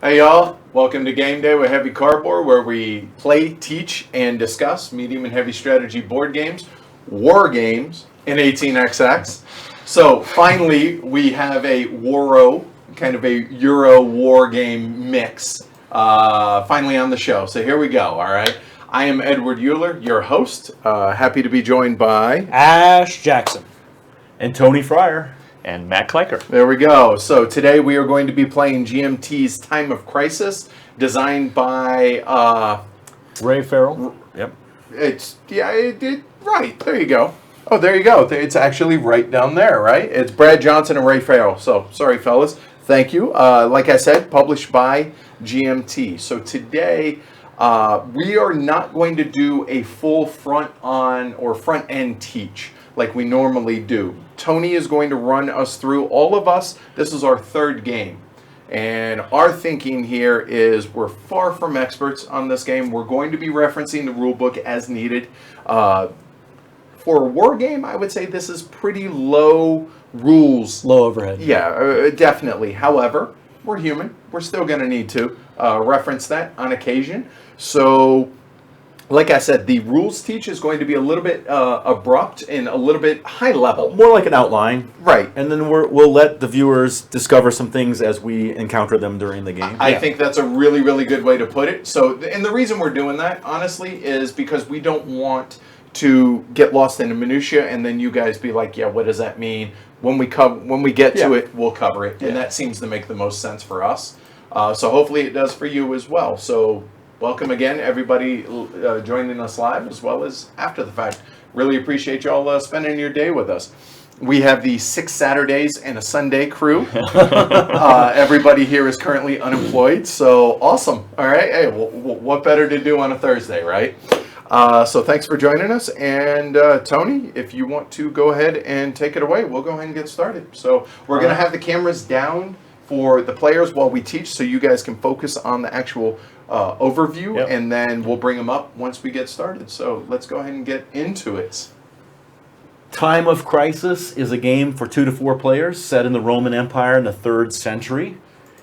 Hey y'all, welcome to Game Day with Heavy Cardboard, where we play, teach, and discuss medium and heavy strategy board games, war games, and 18xx. So finally, we have a Waro, kind of a Euro war game mix, finally on the show. So here we go, all right? I am Edward Euler, your host. Happy to be joined by Ash Jackson. And Tony Fryer. And Matt Kleiker. There we go. So today we are going to be playing GMT's Time of Crisis, designed by Ray Farrell. Yep. Right. There you go. Oh, there you go. It's actually right down there, right? It's Brad Johnson and Ray Farrell. So sorry, fellas. Thank you. Like I said, published by GMT. So today we are not going to do a full front-end teach like we normally do. Tony is going to run us through all of us. This is our third game. And our thinking here is we're far from experts on this game. We're going to be referencing the rule book as needed. For a war game, I would say this is pretty low rules. Low overhead. Yeah, definitely. However, we're human. We're still going to need to reference that on occasion. So, like I said, the rules teach is going to be a little bit abrupt and a little bit high level. More like an outline. Right. And then we'll let the viewers discover some things as we encounter them during the game. I think that's a really, really good way to put it. So, and the reason we're doing that, honestly, is because we don't want to get lost in the minutia and then you guys be like, yeah, what does that mean? When we get to it, we'll cover it. And that seems to make the most sense for us. So hopefully it does for you as well. So welcome again, everybody joining us live as well as after the fact. Really appreciate y'all spending your day with us. We have the 6 Saturdays and a Sunday crew. Everybody here is currently unemployed, so awesome. All right, hey, what better to do on a Thursday, right? So thanks for joining us. And Tony, if you want to go ahead and take it away, we'll go ahead and get started. So we're going to have the cameras down for the players while we teach so you guys can focus on the actual overview, and then we'll bring them up once we get started. So let's go ahead and get into it. Time of Crisis is a game for 2 to 4 players set in the Roman Empire in the 3rd century.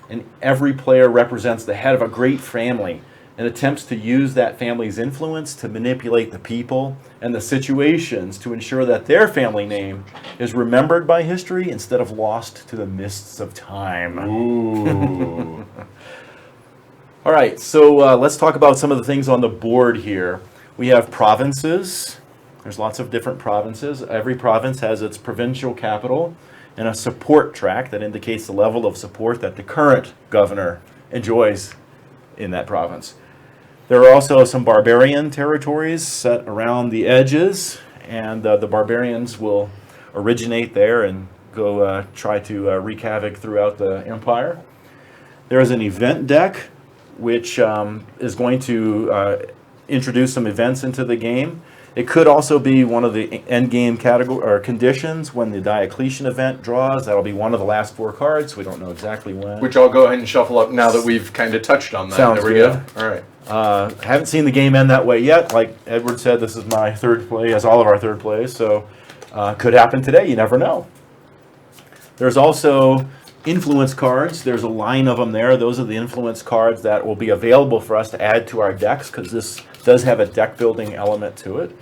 And every player represents the head of a great family and attempts to use that family's influence to manipulate the people and the situations to ensure that their family name is remembered by history instead of lost to the mists of time. Ooh. All right, so let's talk about some of the things on the board here. We have provinces. There's lots of different provinces. Every province has its provincial capital and a support track that indicates the level of support that the current governor enjoys in that province. There are also some barbarian territories set around the edges, and the barbarians will originate there and go try to wreak havoc throughout the empire. There is an event deck, which is going to introduce some events into the game. It could also be one of the end game category or conditions when the Diocletian event draws. That'll be one of the last 4 cards. We don't know exactly when. Which I'll go ahead and shuffle up now that we've kind of touched on that. Sounds there we good. go. All right. Haven't seen the game end that way yet. Like Edward said, this is my 3rd play, as all of our 3rd plays. So could happen today. You never know. There's also influence cards. There's a line of them there. Those are the influence cards that will be available for us to add to our decks because this does have a deck building element to it.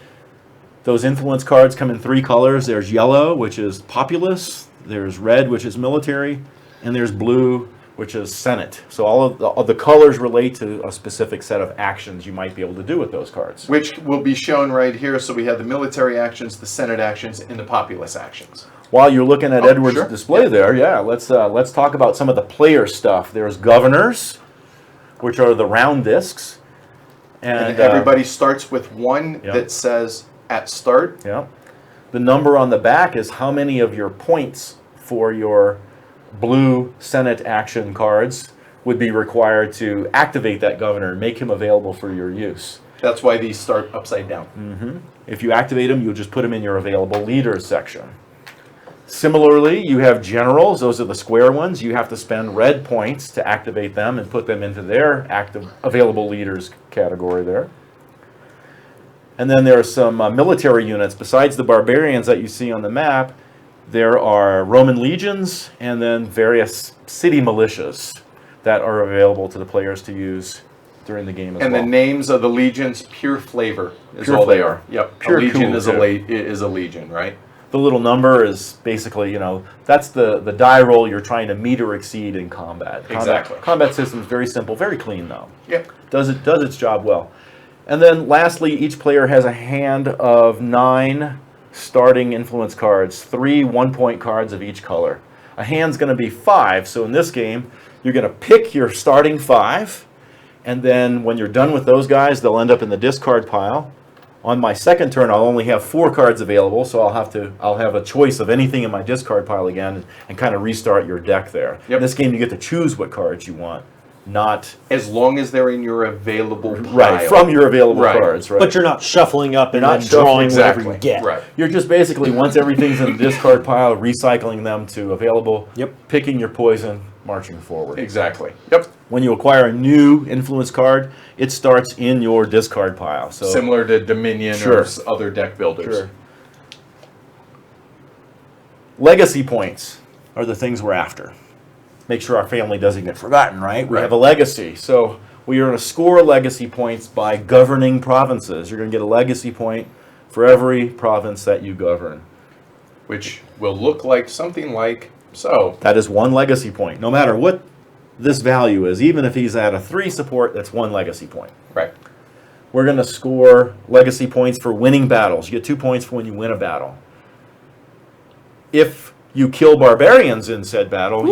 Those influence cards come in 3 colors. There's yellow, which is populace. There's red, which is military. And there's blue, which is Senate. So all of the colors relate to a specific set of actions you might be able to do with those cards. Which will be shown right here. So we have the military actions, the Senate actions, and the populace actions. While you're looking at Edward's display there, let's talk about some of the player stuff. There's governors, which are the round discs. And everybody starts with one that says at start. Yeah. The number on the back is how many of your points for your blue Senate action cards would be required to activate that governor and make him available for your use. That's why these start upside down. Mm-hmm. If you activate him, you'll just put him in your available leaders section. Similarly, you have generals. Those are the square ones. You have to spend red points to activate them and put them into their active available leaders category there. And then there are some military units. Besides the barbarians that you see on the map, there are Roman legions and then various city militias. that are available to the players to use during the game as And well. the names of the legions, pure flavor is Pure all they flavor. are. Yep. Pure a legion cool, is too. is a legion, right? The little number is basically, that's the die roll you're trying to meet or exceed in combat. Exactly. Combat system is very simple, very clean though. Yep. Does its job well. And then lastly, each player has a hand of 9 starting influence cards, 3 1-point cards of each color. A hand's going to be 5, so in this game, you're going to pick your starting 5, and then when you're done with those guys, they'll end up in the discard pile. On my second turn, I'll only have 4 cards available, so I'll have a choice of anything in my discard pile again, and kind of restart your deck there. Yep. In this game, you get to choose what cards you want, not As long as they're in your available pile. right from your available Right. cards. Right. But you're not shuffling up and You're not then drawing Exactly. whatever you get. Right. You're just basically, once everything's in the discard pile, recycling them to available, Yep. picking your poison, marching forward. Exactly. Yep. When you acquire a new influence card, it starts in your discard pile. So Similar to Dominion Sure. or other deck builders. Sure. Legacy points are the things we're after. Make sure our family doesn't get forgotten, right? We Right. have a legacy. So we are going to score legacy points by governing provinces. You're going to get a legacy point for every province that you govern. Which will look like something like so. That is 1 legacy point. No matter what this value is, even if he's at a 3 support, that's 1 legacy point. Right. We're going to score legacy points for winning battles. You get 2 points for when you win a battle. If you kill barbarians in said battle,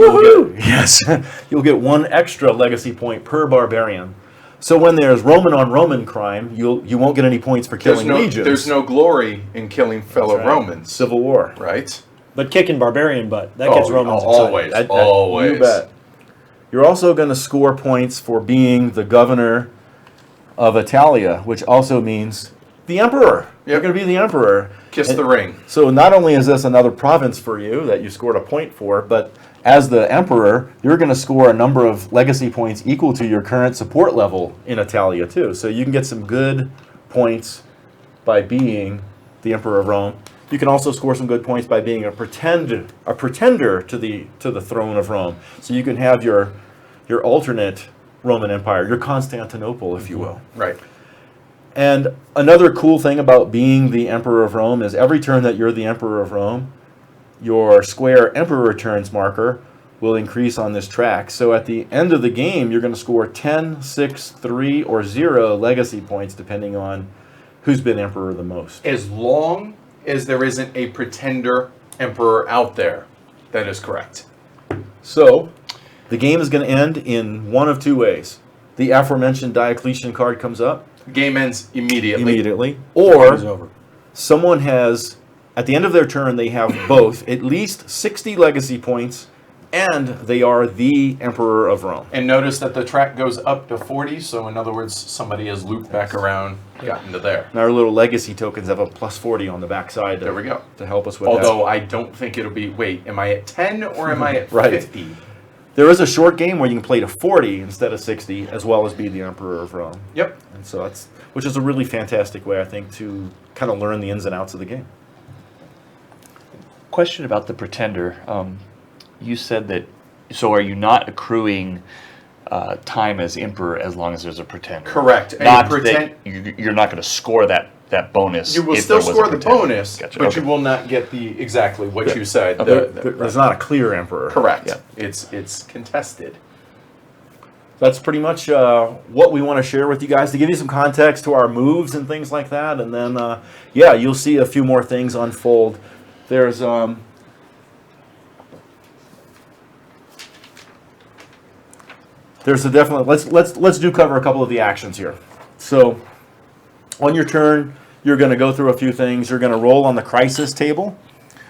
you'll get 1 extra legacy point per barbarian. So when there's Roman on Roman crime, you won't get any points for killing legions. There's no glory in killing fellow That's right. Romans. Civil War. Right? But kicking barbarian butt, that gets Romans always. excited. Always. You bet. You're also going to score points for being the governor of Italia, which also means the emperor. You're going to be the emperor. Kiss And the ring. So not only is this another province for you that you scored a point for, but as the emperor, you're going to score a number of legacy points equal to your current support level in Italia too. So you can get some good points by being the emperor of Rome. You can also score some good points by being a pretender to the throne of Rome. So you can have your alternate Roman Empire, your Constantinople, if you will. Right. And another cool thing about being the Emperor of Rome is every turn that you're the Emperor of Rome, your square Emperor turns marker will increase on this track. So at the end of the game, you're going to score 10, 6, 3, or 0 legacy points depending on who's been Emperor the most. As long as there isn't a pretender emperor out there. That is correct. So the game is going to end in one of 2 ways. The aforementioned Diocletian card comes up Game ends immediately. or Game's over. someone has, at the end of their turn, they have both at least 60 legacy points, and they are the Emperor of Rome. And notice that the track goes up to 40, so in other words, somebody has looped back around, gotten to there. And our little legacy tokens have a plus 40 on the backside There we go. to help us with Although I don't think it'll be, wait, am I at 10 or am I at Right. 50? that. There is a short game where you can play to 40 instead of 60, as well as be the Emperor of Rome. Yep. And so that's, which is a really fantastic way, I think, to kind of learn the ins and outs of the game. Question about the pretender. You said that, so are you not accruing time as emperor as long as there's a pretender? Correct. And Not pretend- that you're not going to score that bonus. You will if still there was a score the pretender. bonus, Gotcha. but okay. you will not get the exactly what you said. There's not a clear Emperor. Correct. Yeah. It's contested. That's pretty much what we want to share with you guys to give you some context to our moves and things like that. And then, yeah, you'll see a few more things unfold. There's a definite. Let's do cover a couple of the actions here. So, on your turn, you're going to go through a few things. You're going to roll on the crisis table,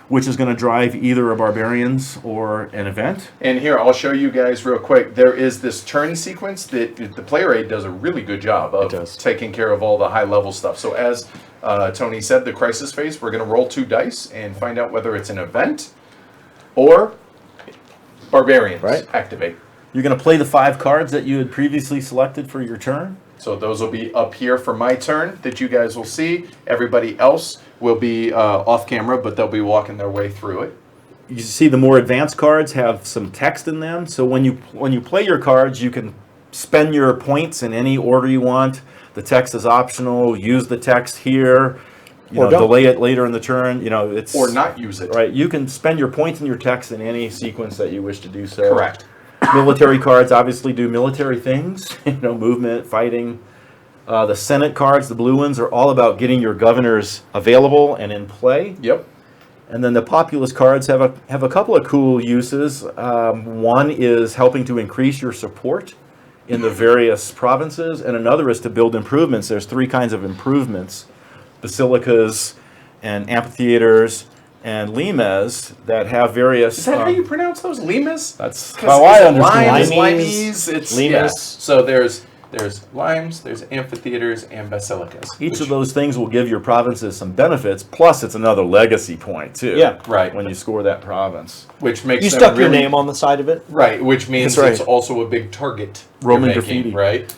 which is going to drive either a barbarians or an event. And here, I'll show you guys real quick. There is this turn sequence that the player aid does a really good job of taking care of all the high level stuff. So as Tony said, the crisis phase, we're going to roll 2 dice and find out whether it's an event or barbarians activate. You're going to play the 5 cards that you had previously selected for your turn. So those will be up here for my turn that you guys will see. Everybody else will be off camera, but they'll be walking their way through it. you see the more advanced cards have some text in them. So when you play your cards, you can spend your points in any order you want. The text is optional. Use the text here. Or don't. Delay it later in the turn. It's Or not use it. right. You can spend your points and your text in any sequence that you wish to do so. Correct. Military cards obviously do military things. Movement, fighting. The Senate cards, the blue ones, are all about getting your governors available and in play. Yep. And then the populous cards have a couple of cool uses. One is helping to increase your support in the various provinces, and another is to build improvements. There's 3 kinds of improvements: basilicas and amphitheaters and limes that have various. Is that how you pronounce those? Limes? That's 'Cause how I it's understand limes, it. limes, it's Limes. yeah. So there's limes, there's amphitheaters, and basilicas. Each of those things will give your provinces some benefits. Plus, it's another legacy point too. Yeah. Right. When you score that province. Which makes You them stuck your really- name on the side of it. Right, which means That's right. it's also a big target. Roman you're making, graffiti. right?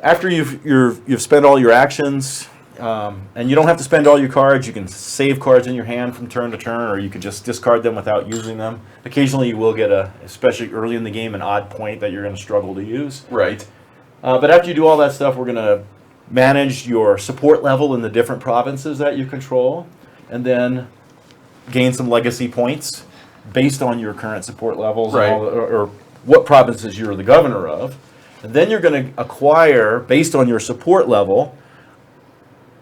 After you've spent all your actions, and you don't have to spend all your cards. You can save cards in your hand from turn to turn, or you can just discard them without using them. Occasionally, you will get especially early in the game, an odd point that you're going to struggle to use. Right. But after you do all that stuff, we're going to manage your support level in the different provinces that you control, and then gain some legacy points based on your current support levels, Right. and or what provinces you're the governor of. And then you're going to acquire, based on your support level,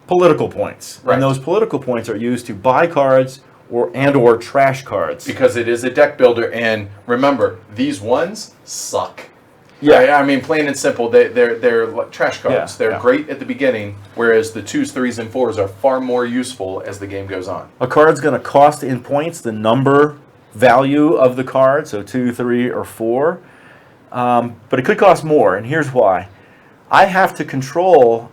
political points. Right. And those political points are used to buy cards or trash cards. Because it is a deck builder, and remember, these ones suck. Yeah. I mean, plain and simple, they're like trash cards. Yeah, They're yeah. great at the beginning, whereas the 2s, 3s, and 4s are far more useful as the game goes on. A card's going to cost in points the number value of the card, so 2, 3, or 4. But it could cost more, and here's why. I have to control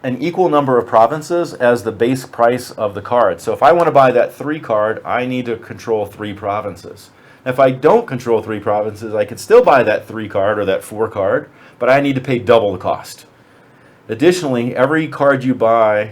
an equal number of provinces as the base price of the card. So if I want to buy that 3 card, I need to control 3 provinces. If I don't control 3 provinces, I could still buy that 3 card or that 4 card, but I need to pay double the cost. Additionally, every card you buy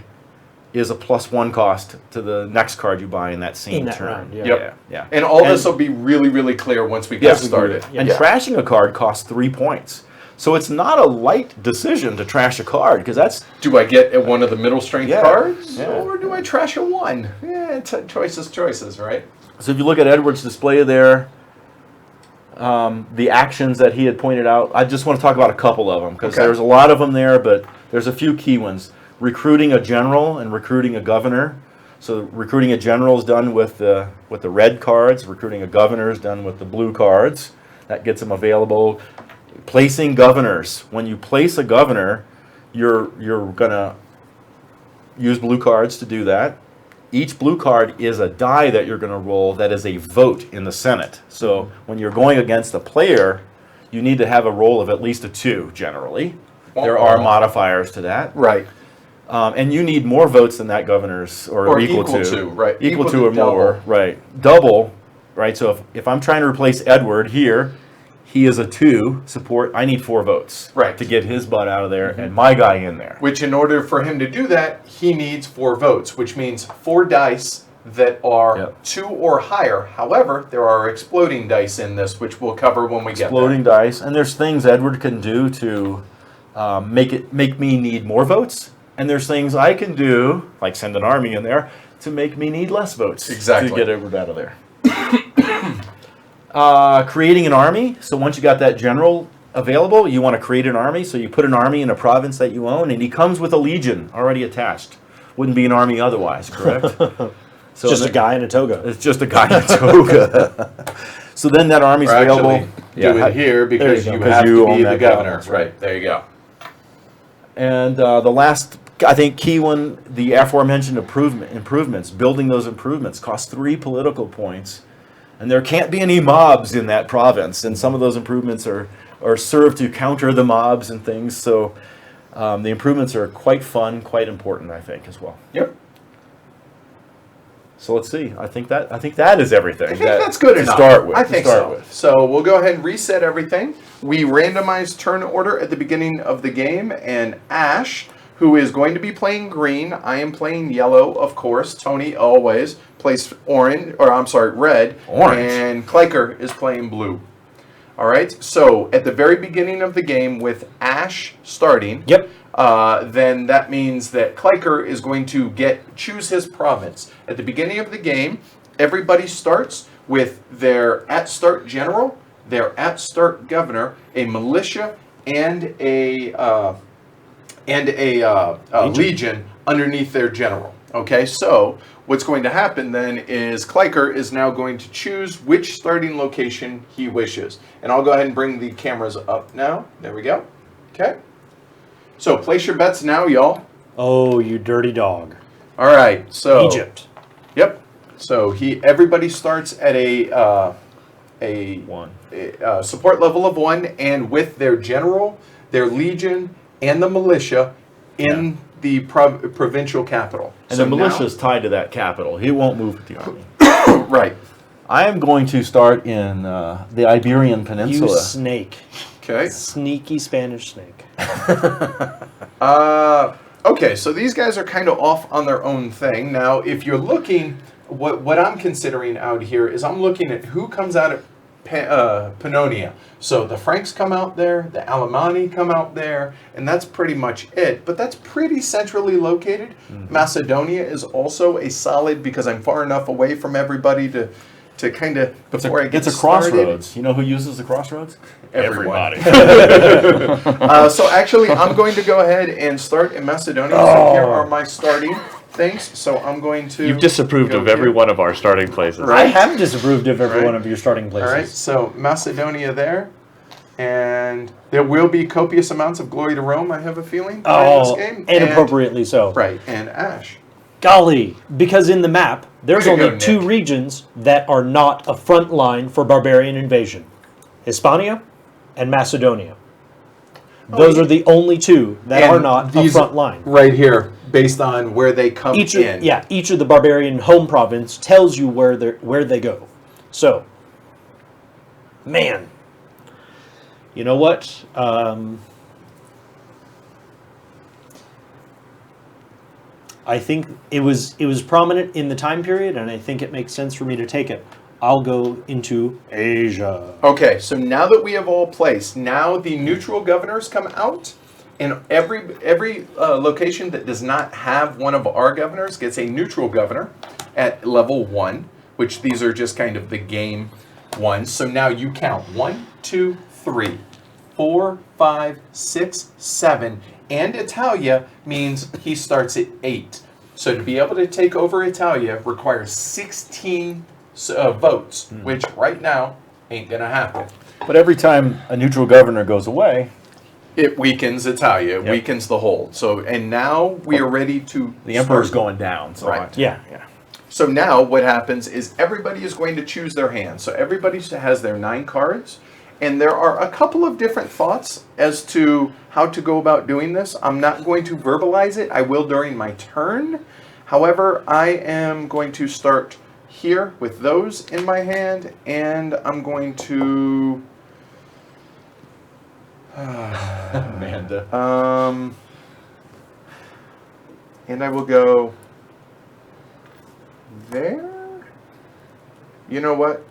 is a +1 cost to the next card you buy in that same In that turn. round, yeah. Yep. Yeah. And all And- this will be really, really clear once we get Yes, started. And Yeah. trashing a card costs 3 points. So it's not a light decision to trash a card, because that's Do I get one of the middle strength Yeah. cards, Yeah. or do I trash a 1? Yeah, choices, right? so. If you look at Edward's display there, the actions that he had pointed out, I just want to talk about a couple of them because Okay. there's a lot of them there, but there's a few key ones. Recruiting a general and recruiting a governor. So recruiting a general is done with the red cards. Recruiting a governor is done with the blue cards. That gets them available. Placing governors. When you place a governor, you're gonna use blue cards to do that. Each blue card is a die that you're going to roll that is a vote in the Senate. So when you're going against a player, you need to have a roll of at least a 2 generally. There are modifiers to that. Right. And you need more votes than that governor's, or equal to. Right. Equal to to or more, double. right. Double, right? So if I'm trying to replace Edward here, he is a 2 support. I need 4 votes Right. to get his butt out of there and my guy in there. Which, in order for him to do that, he needs 4 votes, which means 4 dice that are Yep. 2 or higher. However, there are exploding dice in this, which we'll cover when we get Exploding dice, and there's things Edward can do to make me need more votes, and there's things I can do, like send an army in there, to make me need less votes. Exactly. To get Edward out of there. Creating an army. So once you got that general available, you want to create an army. So you put an army in a province that you own, and he comes with a legion already attached. Wouldn't be an army otherwise, correct? So Just a guy in a toga. It's just a guy in a toga. So then that army's there. Or available. actually, do it here because you you go. 'Cause have you to own be the that governor. province, Right. There you go. And the last, I think, key one, the aforementioned improvements, building those improvements costs 3 political points. And there can't be any mobs in that province. And some of those improvements are served to counter the mobs and things. So the improvements are quite fun, quite important, I think, as well. Yep. So let's see. I think that is everything. I think that's good to enough. start with. I to think start so. with. So we'll go ahead and reset everything. We randomized turn order at the beginning of the game, and Ash who is going to be playing green. I am playing yellow, of course. Tony always plays red. Orange. And Kliker is playing blue. All right, so at the very beginning of the game with Ash starting, Yep. then that means that Kliker is going to choose his province. At the beginning of the game, everybody starts with their at-start general, their at-start governor, a militia, and a legion underneath their general. Okay, so what's going to happen then is Kliker is now going to choose which starting location he wishes. And I'll go ahead and bring the cameras up now. There we go. Okay. So place your bets now, y'all. Oh, you dirty dog. All right. So Egypt. Yep. So everybody starts at a support level of 1, and with their general, their legion, and the militia in the provincial capital. And so the militia is tied to that capital. He won't move with the army. Right. I am going to start in the Iberian You Peninsula. snake. Okay. Sneaky Spanish snake. Okay, so these guys are kind of off on their own thing. Now, if you're looking, what I'm considering out here is I'm looking at who comes out of Pannonia. So the Franks come out there, the Alemanni come out there, and that's pretty much it. But that's pretty centrally located. Mm-hmm. Macedonia is also a solid, because I'm far enough away from everybody to kind of, before I get It's a started. crossroads. You know who uses the crossroads? Everybody. So actually, I'm going to go ahead and start in Macedonia. Oh. So here are my starting things. So I'm going to... You've disapproved go of every here. one of our starting places. Right. I have disapproved of every Right. one of your starting places. All right, so Macedonia there. And there will be copious amounts of glory to Rome, I have a feeling, during this game. Inappropriately so. Right, and Ash. Golly, because in the map, there's Way to only go, two Nick. regions that are not a front line for barbarian invasion. Hispania and Macedonia. Those are the only two that And are not a these front line. Right here, based on where they come Each in. each of the barbarian home province tells you where they go. So, man, you know what? I think it was prominent in the time period, and I think it makes sense for me to take it. I'll go into Asia. Okay, so now that we have all placed, now the neutral governors come out, and every location that does not have one of our governors gets a neutral governor at level 1, which these are just kind of the game ones. So now you count 1, 2, 3, 4, 5, 6, 7, and Italia means he starts at 8. So to be able to take over Italia requires 16 votes, which right now ain't gonna happen. But every time a neutral governor goes away, It weakens Italia, it Yep. weakens the hold. So, and now we are ready to the emperor's start. going down. So Right. Yeah. So now what happens is everybody is going to choose their hand. So everybody has their 9 cards, and there are a couple of different thoughts as to how to go about doing this. I'm not going to verbalize it. I will during my turn. However, I am going to start here with those in my hand, and I'm going to... Amanda. And I will go there. You know what?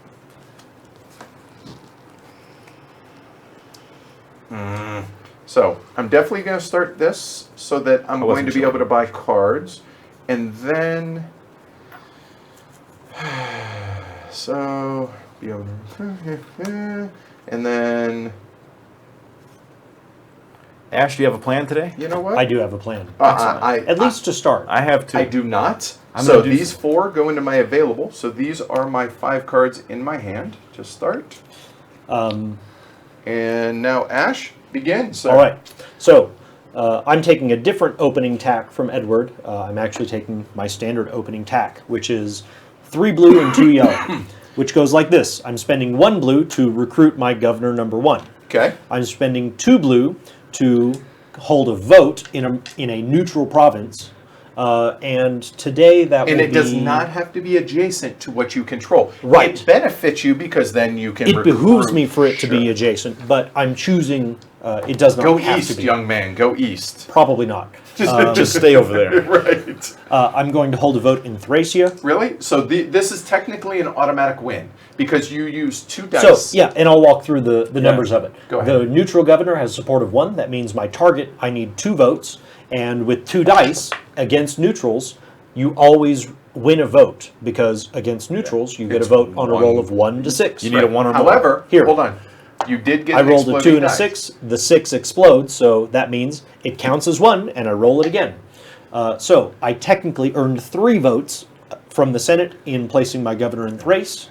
So I'm definitely going to start this so that I'm going wasn't to be sure. able to buy cards, and then so be able to, and then Ash, do you have a plan today? you know what? I do have a plan. At least to start. I have two. I do not. I'm So gonna do these 4 go into my available. So these are my 5 cards in my hand to start. And now Ash, begin. So. All right. So I'm taking a different opening tack from Edward. I'm actually taking my standard opening tack, which is 3 blue and 2 yellow, which goes like this. I'm spending 1 blue to recruit my governor number 1. Okay. I'm spending 2 blue to hold a vote in a neutral province And today that And will it does be- not have to be adjacent to what you control. Right. It benefits you because then you can It behooves recruit. me for it to be Sure. adjacent, but I'm choosing. It does not Go have east, to be. young man. Go east. Probably not. Just stay over there. Right. I'm going to hold a vote in Thracia. Really? So this is technically an automatic win because you use 2 dice. So, yeah, and I'll walk through the numbers of it. Go ahead. The neutral governor has support of 1. That means my target, I need 2 votes. And with 2 dice against neutrals, you always win a vote because against neutrals, you get a It's vote on a roll 1. of 1 to 6. You need a 1 or more. However, Here. hold on. You did get I an rolled a 2 and a exploding die. 6. The 6 explodes, so that means it counts as 1, and I roll it again. So I technically earned 3 votes from the Senate in placing my governor in Thrace.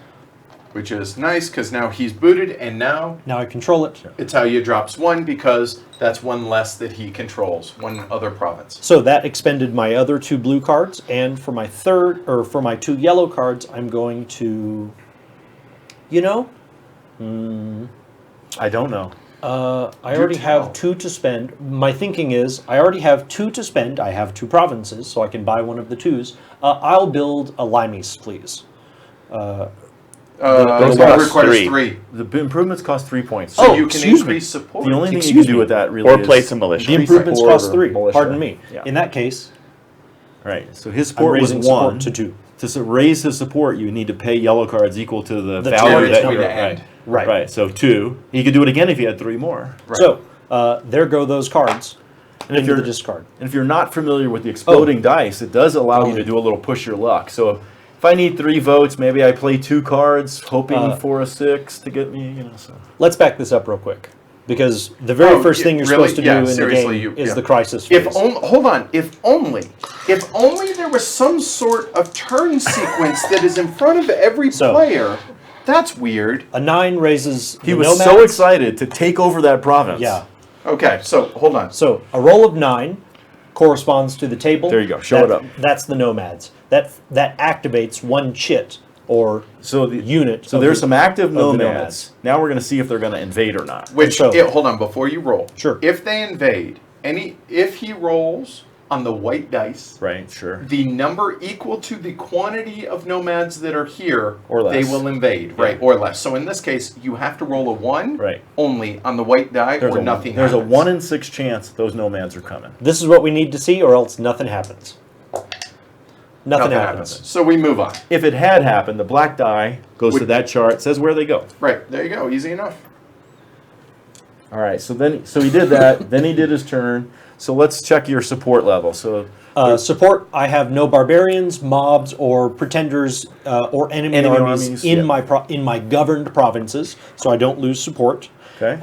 Which is nice because now he's booted and now Now I control it. Italia drops 1 because that's 1 less that he controls, 1 other province. So that expended my other 2 blue cards, and for my for my 2 yellow cards, I'm going to, I don't know. I already have 2 to spend. My thinking is, I already have 2 to spend. I have 2 provinces, so I can buy one of the 2s. I'll build a Limes, please. Those It cost requires 3. 3. The improvements cost 3 points. So Oh, you can excuse me. increase support. The only thing you Excuse can do me. with that really Or is place a militia. The improvements support cost or 3. militia. Pardon me. Yeah. In that case, Right. So his I'm support was raising 1. support to 2. To raise his support, you need to pay yellow cards equal to the The value target that number. you're Right. Right. Right. So 2. He could do it again if he had 3 more. Right. So there go those cards And if into the you're discard. And if you're not familiar with the exploding dice, it does allow you to do a little push your luck. So if I need 3 votes, maybe I play 2 cards, hoping for a 6 to get me, So Let's back this up real quick, because the very first yeah, thing you're really? supposed to Yeah, do in the seriously, game you- is yeah. the crisis phase. Hold on. If only there was some sort of turn sequence that is in front of every So- player. That's weird. A 9 raises he the was nomads. so excited to take over that province. Yeah. Okay, so hold on. So a roll of 9 corresponds to the table. There you go. Show it up. That's the nomads. That activates 1 chit or So the unit. So of there's the- some active of the nomads. Now we're going to see if they're going to invade or not. Which so- hold on before you roll. Sure. If they invade, if he rolls on the white dice, Right. Sure. the number equal to the quantity of nomads that are here, Or less. they will invade, right, or less. So in this case, you have to roll a 1 Right. only on the white die, There's or a nothing. There's happens. a 1 in 6 chance those nomads are coming. This is what we need to see, or else nothing happens. Nothing happens. So we move on. If it had happened, the black die goes to Would- that chart, says where they go. Right there, you go. Easy enough. All right. So he did that. Then he did his turn. So let's check your support level. So Support, I have no barbarians, mobs, or pretenders, or enemy Enemy armies, armies, in yeah. in my governed provinces, so I don't lose support. okay.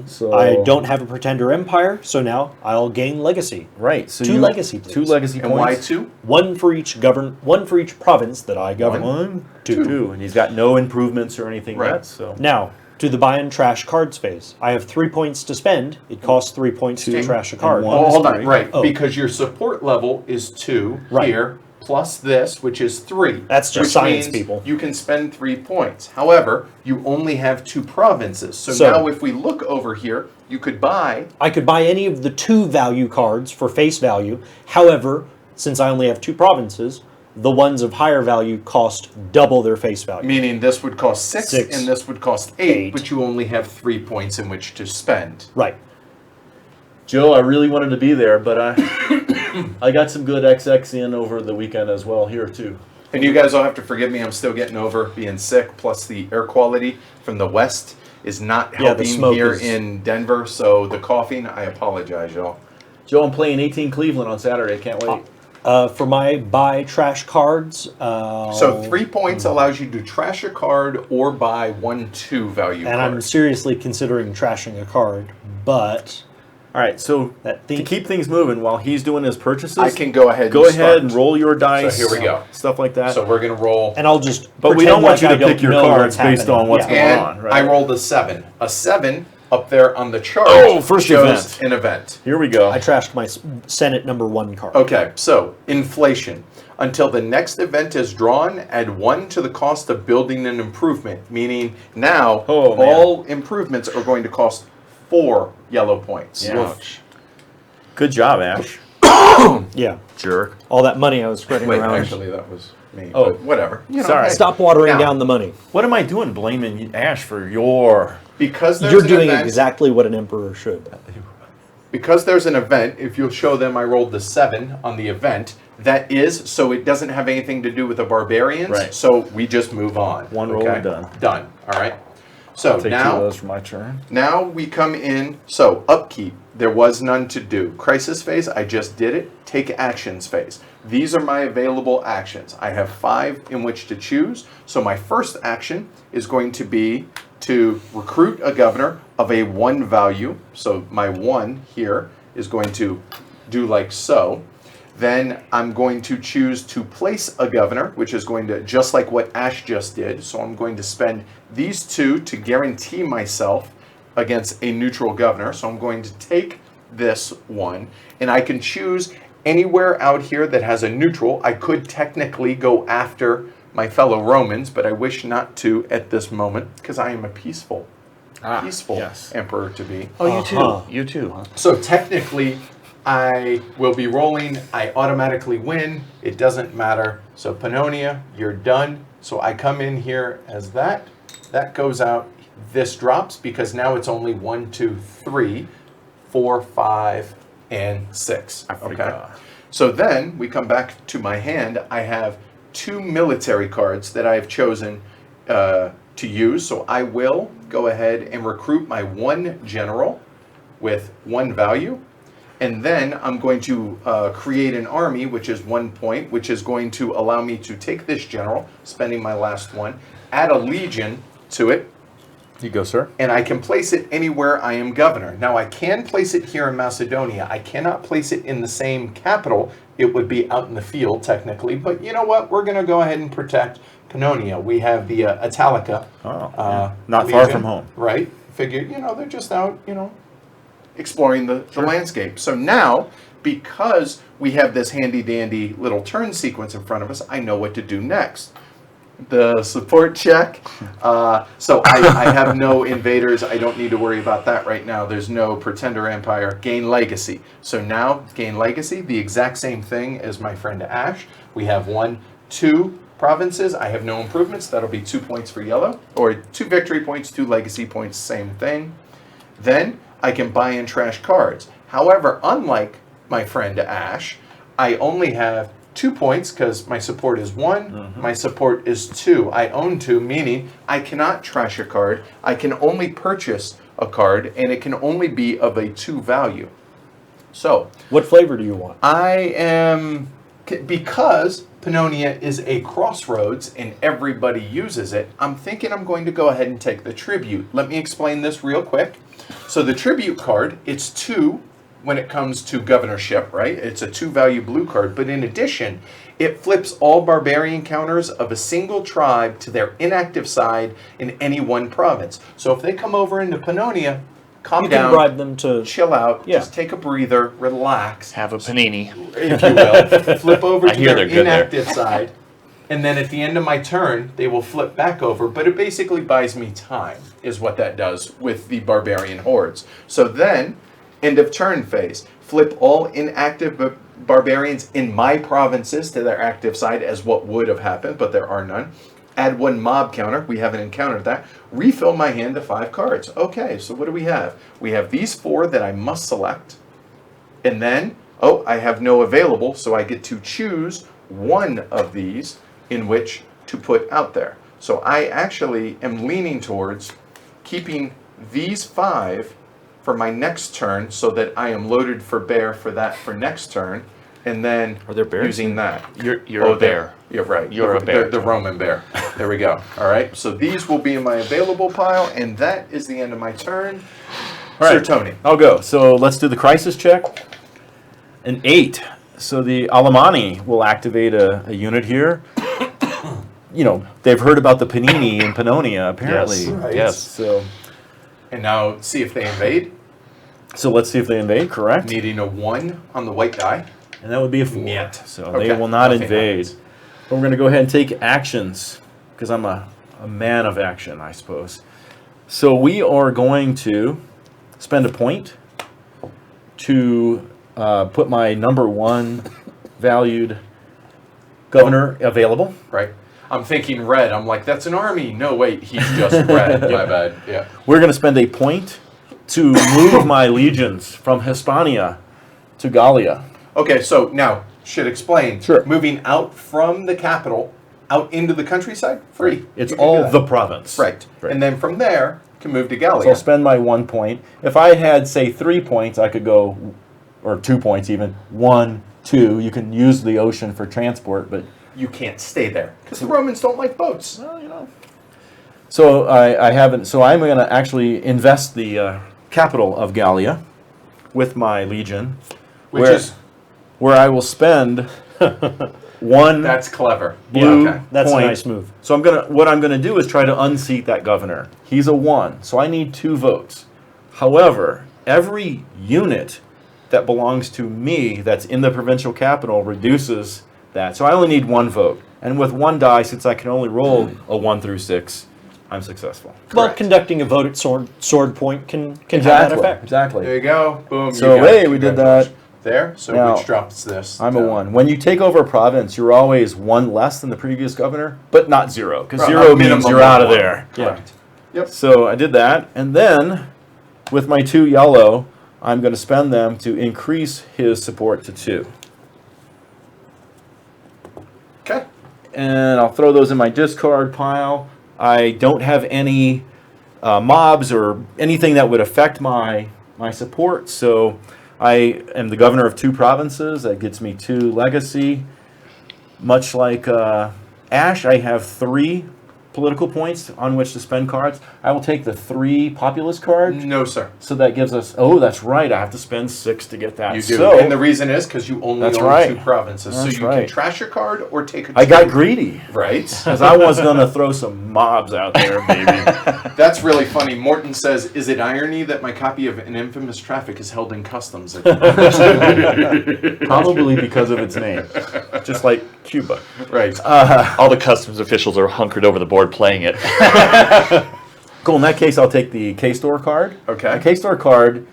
So I don't have a pretender empire, so now I'll gain legacy. Right. So 2 legacy, please. 2 legacy And why points. 2? One for each province that I govern. 1, Two. 2, and he's got no improvements or anything Right. yet. So Now, to the buy and trash cards phase. I have 3 points to spend. It costs 3 points to Two. trash a And card. one. Oh, hold on. three. Right, Oh. because your support level is 2 Right. here, plus this, which is 3. That's just which science, means people. You can spend 3 points. However, you only have 2 provinces. So So- now if we look over here, you could buy. I could buy any of the 2 value cards for face value. However, since I only have 2 provinces, the ones of higher value cost double their face value. Meaning this would cost 6 6. and this would cost 8, 8. but you only have 3 points in which to spend. Right. Joe, I really wanted to be there, but I got some good XX in over the weekend as well here too. And you guys all have to forgive me, I'm still getting over being sick, plus the air quality from the west is not Yeah, the helping smoke here is- in Denver, so the coughing, I apologize, y'all. Joe, I'm playing 18 Cleveland on Saturday. Can't wait. For my buy trash cards, So 3 points allows you to trash a card or buy 1/2 value and I'm card. seriously considering trashing a card, but All right, so that to thing. keep things moving while he's doing his purchases, I can go ahead. go and ahead start. and roll your dice. So here we go. Stuff like that. So we're gonna roll. And I'll just. but we pretend don't want like you I to pick don't your know cards what's based on what's happening. going And on, right? I rolled a 7. A 7 up there on the chart. Oh, first shows event. an event. Here we go. I trashed my Senate number 1 card. Okay, so inflation. Until the next event is drawn, add 1 to the cost of building an improvement. Meaning now Oh, man. all improvements are going to cost 4 yellow points. Yeah. Good job, Ash. Yeah. Jerk. All that money I was spreading Wait, around. actually, that was me. Oh. But whatever. You know, Sorry. hey. Stop watering Now, down the money. What am I doing blaming Ash for your... Because there's You're an doing event, exactly what an emperor should. because there's an event, if you'll show them I rolled the 7 on the event, that is, so it doesn't have anything to do with the barbarians, Right. so we just move on. One roll and done. Done, all right? So Take 2 of now, those for my turn. now we come in, so upkeep, there was none to do. Crisis phase, I just did it. Take actions phase. These are my available actions. I have 5 in which to choose, so my first action is going to be to recruit a governor of a 1 value. So my 1 here is going to do like so. Then I'm going to choose to place a governor, which is going to, just like what Ash just did. So I'm going to spend these 2 to guarantee myself against a neutral governor. So I'm going to take this 1, and I can choose anywhere out here that has a neutral. I could technically go after my fellow Romans, but I wish not to at this moment because I am a peaceful yes. emperor to be. Oh, you Uh-huh. too. You too, huh? So technically, I will be rolling. I automatically win. It doesn't matter. So Pannonia, you're done. So I come in here as that. That goes out. This drops because now it's only 1, 2, 3, 4, 5, and 6. Okay. Africa. So then we come back to my hand. I have 2 military cards that I have chosen to use. So I will go ahead and recruit my 1 general with 1 value. And then I'm going to create an army, which is 1 point, which is going to allow me to take this general, spending my last 1, add a legion to it, You go, sir. and I can place it anywhere I am governor. Now, I can place it here in Macedonia. I cannot place it in the same capital. It would be out in the field, technically. But you know what? We're going to go ahead and protect Pannonia. We have the Italica. Oh, yeah. Not far Legion, from home. Right? Figured, they're just out, exploring the landscape. So now, because we have this handy-dandy little turn sequence in front of us, I know what to do next. The support check. So I have no invaders. I don't need to worry about that right now. There's no pretender empire. Gain legacy. So now, gain legacy, the exact same thing as my friend Ash. We have 1, 2 provinces. I have no improvements. That'll be 2 points for yellow. Or 2 victory points, 2 legacy points, same thing. Then I can buy and trash cards. However, unlike my friend Ash, I only have 2 points because my support is 1, my support is 2. I own 2, meaning I cannot trash a card. I can only purchase a card, and it can only be of a 2 value. So, What flavor do you want? because Pannonia is a crossroads and everybody uses it, I'm thinking I'm going to go ahead and take the tribute. Let me explain this real quick. So the tribute card, it's 2 when it comes to governorship, right? It's a 2 value blue card, but in addition, it flips all barbarian counters of a single tribe to their inactive side in any one province. So if they come over into Pannonia, calm You down, can bribe them to. chill out, Yeah. just take a breather, relax, Have a panini. if you will, flip over I to hear their they're good there. inactive side, and then at the end of my turn, they will flip back over, but it basically buys me time, is what that does with the barbarian hordes. So then, end of turn phase, flip all inactive barbarians in my provinces to their active side as what would have happened, but there are none. Add 1 mob counter, we haven't encountered that. Refill my hand to 5 cards. Okay, so what do we have? We have these 4 that I must select. And then, I have no available, so I get to choose 1 of these in which to put out there. So I actually am leaning towards keeping these 5 for my next turn so that I am loaded for bear for that for next turn. And then Are there bears? using that. You're a bear. You're right. You're a bear. The Roman bear. There we go. All right. So these will be in my available pile, and that is the end of my turn. All right. Sir Tony. I'll go. So let's do the crisis check. An 8. So the Alemanni will activate a unit here. They've heard about the Panini in Pannonia, apparently. Yes. Right. Yes. So And now see if they invade. let's see if they invade, correct? Needing a 1 on the white die. And that would be a 4. Niet. So Okay, they will not nothing invade. happens. But we're going to go ahead and take actions because I'm a man of action, I suppose. So we are going to spend a point to put my number 1 valued governor available. Right. I'm thinking red. I'm like, that's an army. No, wait, he's just red. My bad. Yeah. We're going to spend a point to move my legions from Hispania to Gallia. Okay, so now, should explain. Sure. Moving out from the capital, out into the countryside, free. It's You can all do that. the province. Right. And then from there, can move to So Gallia. I'll spend my 1 point. If I had, say, 3 points, I could go, or 2 points even, 1, 2. You can use the ocean for transport, but You can't stay there because the Romans don't like boats. well, you know. So I haven't. So I'm going to actually invest the capital of Gallia with my legion, Which where, is where I will spend 1 that's clever. blue Okay. That's point. a nice move. So what I'm going to do is try to unseat that governor. He's a 1, so I need 2 votes. However, every unit that belongs to me that's in the provincial capital reduces that. So I only need 1 vote. And with 1 die, since I can only roll a 1 through 6, I'm successful. Well, Correct. conducting a vote at sword point can have that effect. Exactly. There you go. Boom. So, you got hey, it. we did Congratulations. There. So Now, which drops this? I'm a down. 1. When you take over a province, you're always 1 less than the previous governor, but not 0, because Right, 0 a means minimum you're out of one. there. Correct. Yep. So I did that, and then with my 2 yellow, I'm going to spend them to increase his support to 2. Okay. And I'll throw those in my discard pile. I don't have any mobs or anything that would affect my support, so I am the governor of 2 provinces. That gets me 2 legacy. Much like Ash, I have 3 political points on which to spend cards. I will take the 3 populist cards. No, sir. So that gives us, oh, that's right, I have to spend 6 to get that. You do. So And the reason is because you only That's own right. 2 provinces. That's so you right. can trash your card or take a I got 2. greedy. Right. Because I was going to throw some mobs out there, baby. That's really funny. Morton says, is it irony that my copy of An Infamous Traffic is held in customs? Probably because of its name. Just like Cuba. Right. All the customs officials are hunkered over the board playing it. Cool, in that case, I'll take the K-Store card. Okay. The K-Store card,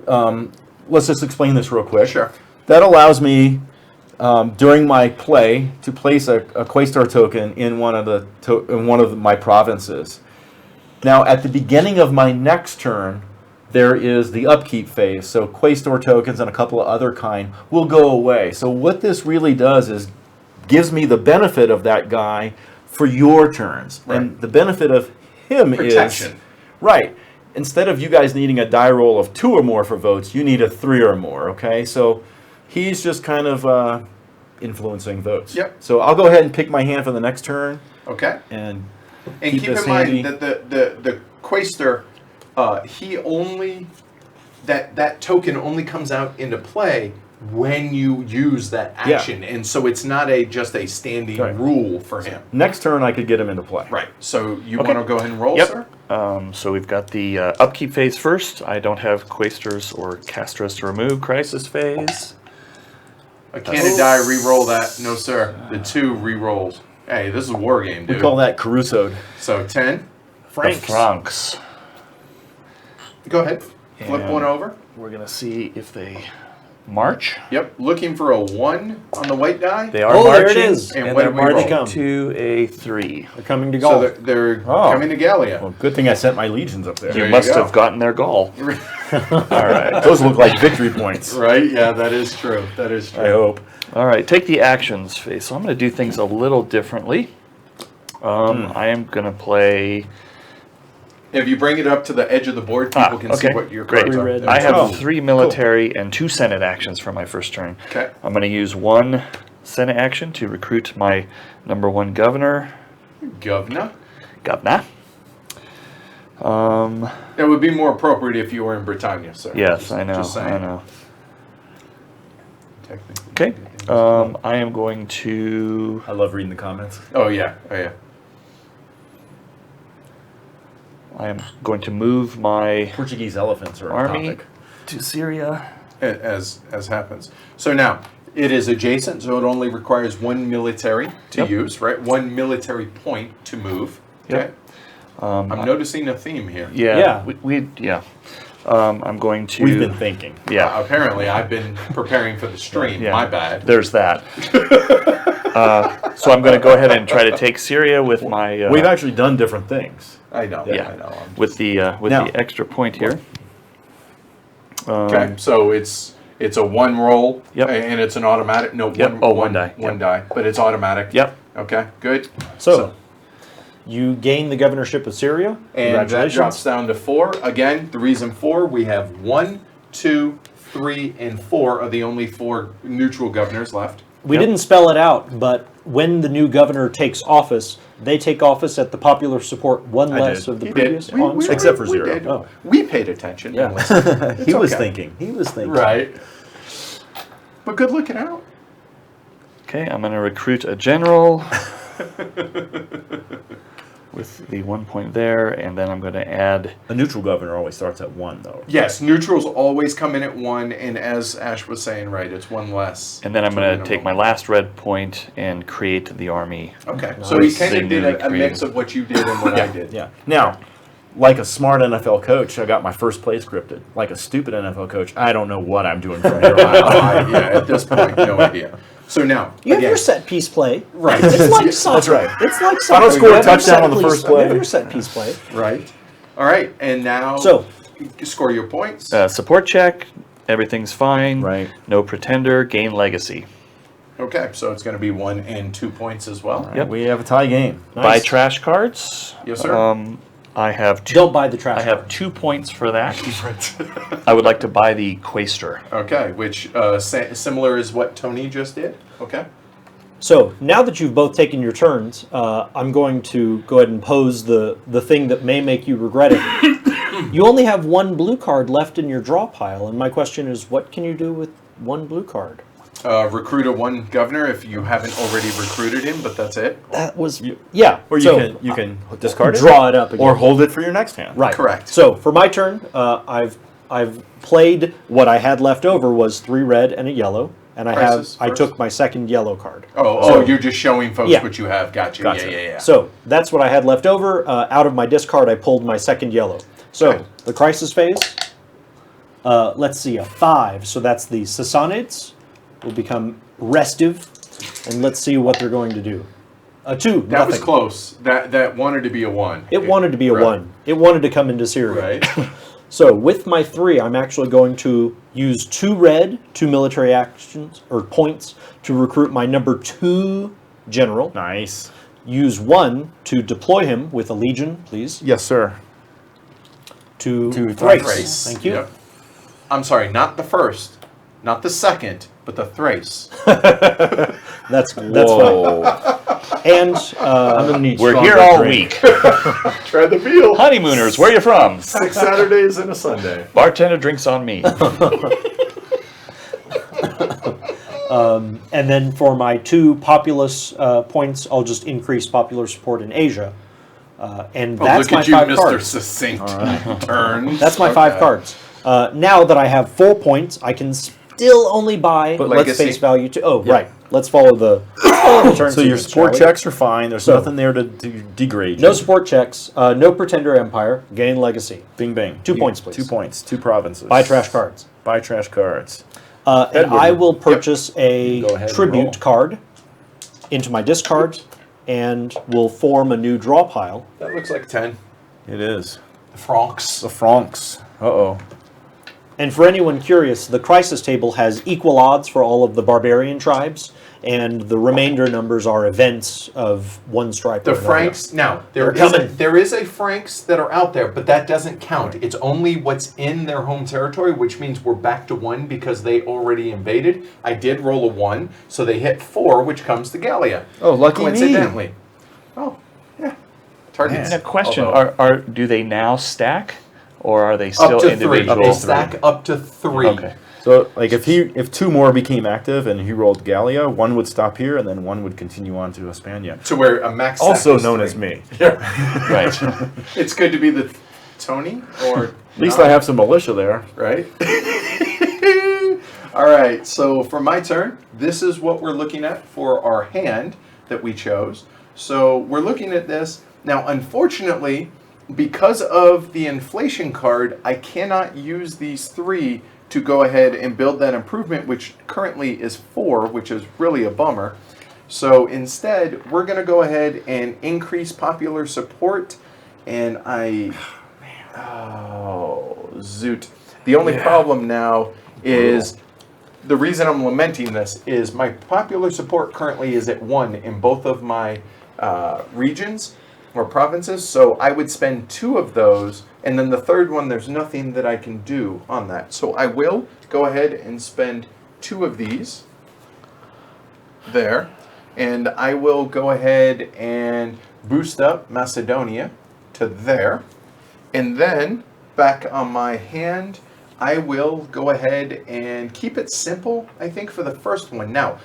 let's just explain this real quick. Sure. That allows me, during my play, to place a Quaestor token in one of my provinces. Now, at the beginning of my next turn, there is the upkeep phase. So Quaestor tokens and a couple of other kind will go away. So what this really does is gives me the benefit of that guy for your turns. Right. And the benefit of him Protection. is... Right. Instead of you guys needing a die roll of 2 or more for votes, you need a 3 or more, okay? So he's just kind of influencing votes. Yep. So I'll go ahead and pick my hand for the next turn Okay. and And keep keep this in mind handy. that the Quaestor, he only, that token only comes out into play when you use that Yeah. action. And so it's not just a standing Right. rule for him. Next turn I could get him into play. Right. So you Okay. want to go ahead and roll, Yep. sir? So we've got the upkeep phase first. I don't have Quaestors or Castras to remove. Crisis phase. A candid die, re-roll that. No, sir. The 2 re-rolls. Hey, this is a war game, dude. We call that Caruso'd. So 10. The Franks. Go ahead. Flip And- one over. We're going to see if they march. Yep. Looking for a 1 on the white die. They are Oh, there marching. it is. And what they're did we roll? marching Come. to a 3. They're coming to So golf. they're Oh. coming to Gallia. Well, good thing I sent my legions up there. There You you must go. have gotten their goal. All right. Those look like victory points. Right? Yeah, that is true. That is true. I hope. All right, take the actions phase. So I'm going to do things a little differently. I am going to play. If you bring it up to the edge of the board, people can see okay. what your Great. cards are. Reread. There I we have go. 3 military and 2 Senate actions for my first turn. Okay. I'm going to use 1 Senate action to recruit my number 1 governor. Governor. Governor. It would be more appropriate if you were in Britannia, sir. Yes, Just- I know. Just saying. I know. Technically. Okay. I am going to. I love reading the comments. Oh yeah. Oh yeah. I am going to move my Portuguese elephants are a army topic. to Syria. As happens. So now it is adjacent, so it only requires 1 military to Yep. use, right? 1 military point to move. Okay. Yep. I'm noticing a theme here. Yeah. Yeah. We yeah. I'm going to. We've been thinking. Yeah. Apparently, I've been preparing for the stream. Yeah. My bad. There's that. So I'm going to go ahead and try to take Syria with my. We've actually done different things. I know. Yeah. I know. With the Now- the extra point here. Okay, so it's a one roll. Yep. And it's an automatic. No. Yep. One die. One die, but it's automatic. Yep. Okay. Good. So, you gain the governorship of Syria. And that Congratulations. drops down to 4. Again, the reason 4, we have 1, 2, 3, and 4 are the only 4 neutral governors left. We didn't spell it out, but when the new governor takes office, they take office at the popular support one I less did. of the He previous. did. Oh, I'm sorry. Except for we 0. did. Oh. We paid attention. Yeah. And listened. He was okay. thinking. He was thinking. Right. But good looking out. Okay, I'm going to recruit a general with the 1 point there, and then I'm going to add. A neutral governor always starts at 1, though. Yes, neutrals always come in at 1, and as Ash was saying, right, it's 1 less. And then I'm to going to minimum. take my last red point and create the army. Okay, so he kind They of did newly a mix created. of what you did and what I did. Yeah. Now, like a smart NFL coach, I got my first play scripted. Like a stupid NFL coach, I don't know what I'm doing from here on out. Yeah, at this point, no idea. So now, You have again, your set piece play. right, It's like soccer. right. It's like Final soccer. score, You have your touchdown set on the piece- first You have play. your set piece play. right. All right, and now So, score your points. Support check, everything's fine. Right. No pretender, gain legacy. Okay, so it's going to be 1 and 2 points as well. Yep. We have a tie game. nice. Buy trash cards. Yes, sir. I have 2. Don't buy the trash. I have card. 2 points for that. I would like to buy the Quaestor. Okay, which similar is what Tony just did. Okay. So now that you've both taken your turns, I'm going to go ahead and pose the thing that may make you regret it. You only have 1 blue card left in your draw pile, and my question is, what can you do with 1 blue card? Recruit a 1 governor if you haven't already recruited him, but that's it. That was yeah. Or so, you can discard it. draw it up again. Or hold it for your next hand. Right. Correct. So for my turn, I've played what I had left over was 3 red and a yellow, and Prices I first. took my second yellow card. Oh, you're just showing folks Yeah. what you have. Gotcha. Gotcha. Yeah. So that's what I had left over. Out of my discard, I pulled my second yellow. So Okay. the crisis phase. Let's see, a 5. So that's the Sassanids will become restive, and let's see what they're going to do. A 2. That was nothing. close. That wanted to be a 1. It wanted to be a Right. 1. It wanted to come into Syria. Right. So with my 3, I'm actually going to use 2 red, 2 military actions or points to recruit my number 2 general. Nice. Use 1 to deploy him with a legion, please, Yes, sir. to Thrace. Thrace. Thank you. Yep. I'm sorry, not the first, not the second, but the Thrace. That's fine. And I'm gonna need. We're stronger here all drink. week. Try the veal. Honeymooners, where you from? 6 Saturdays and a Sunday. Bartender drinks on me. and then for my 2 populous points, I'll just increase popular support in Asia. And Oh, that's look my at you, 5 Mr. cards. Succinct. Turns. That's my 5 Okay. cards. Now that I have 4 points, I can still only buy But let's legacy. face value to. Oh, right. Let's follow the turn So your sequence, support shall we? checks are fine. There's So- nothing there to degrade you. No support checks. No pretender empire. Gain legacy. Bing bang. 2 points, please. 2 points. 2 provinces. Buy trash cards. Buy trash cards. And Edward. I will purchase a Go ahead and roll. tribute card into my discard, and will form a new draw pile. That looks like 10. It is. The Francs. The Francs. Uh-oh. And for anyone curious, the crisis table has equal odds for all of the barbarian tribes, and the remainder numbers are events of one stripe. The or another. Franks. Now, They're coming. there is a Franks that are out there, but that doesn't count. It's only what's in their home territory, which means we're back to 1 because they already invaded. I did roll a 1, so they hit 4, which comes to Gallia. Oh, lucky me. Coincidentally. Oh, yeah. Targets. And a question: Although- do they now stack, or are they up still to 3. individual? They stack up to 3. Okay. So, like, if 2 more became active and he rolled Gallia, 1 would stop here, and then 1 would continue on to Hispania. To where a max stack Also is known 3. as me. Right. It's good to be the Tony, or At least I have some militia there. right? All right, so for my turn, this is what we're looking at for our hand that we chose. So we're looking at this. Now, unfortunately, because of the inflation card, I cannot use these 3 to go ahead and build that improvement, which currently is 4, which is really a bummer. So instead, we're going to go ahead and increase popular support, and zoot. The only problem now is, the reason I'm lamenting this is my popular support currently is at 1 in both of my regions or provinces, so I would spend 2 of those, and then the third one, there's nothing that I can do on that. So I will go ahead and spend 2 of these there, and I will go ahead and boost up Macedonia to there, and then back on my hand, I will go ahead and keep it simple, I think, for the first one. Now,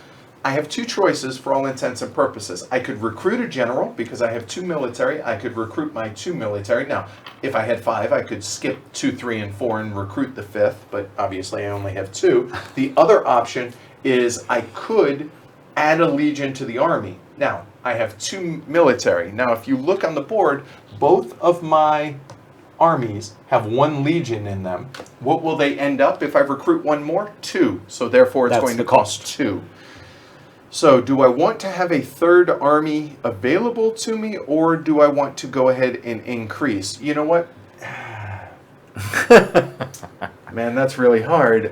I have 2 choices for all intents and purposes. I could recruit a general because I have 2 military. I could recruit my 2 military. Now, if I had 5, I could skip 2, 3, and 4 and recruit the 5th, but obviously I only have 2. The other option is I could add a legion to the army. Now, I have 2 military. Now, if you look on the board, both of my armies have 1 legion in them. What will they end up if I recruit 1 more? 2. So therefore it's That's going to the cost 2. So do I want to have a 3rd army available to me, or do I want to go ahead and increase? You know what? Man, that's really hard.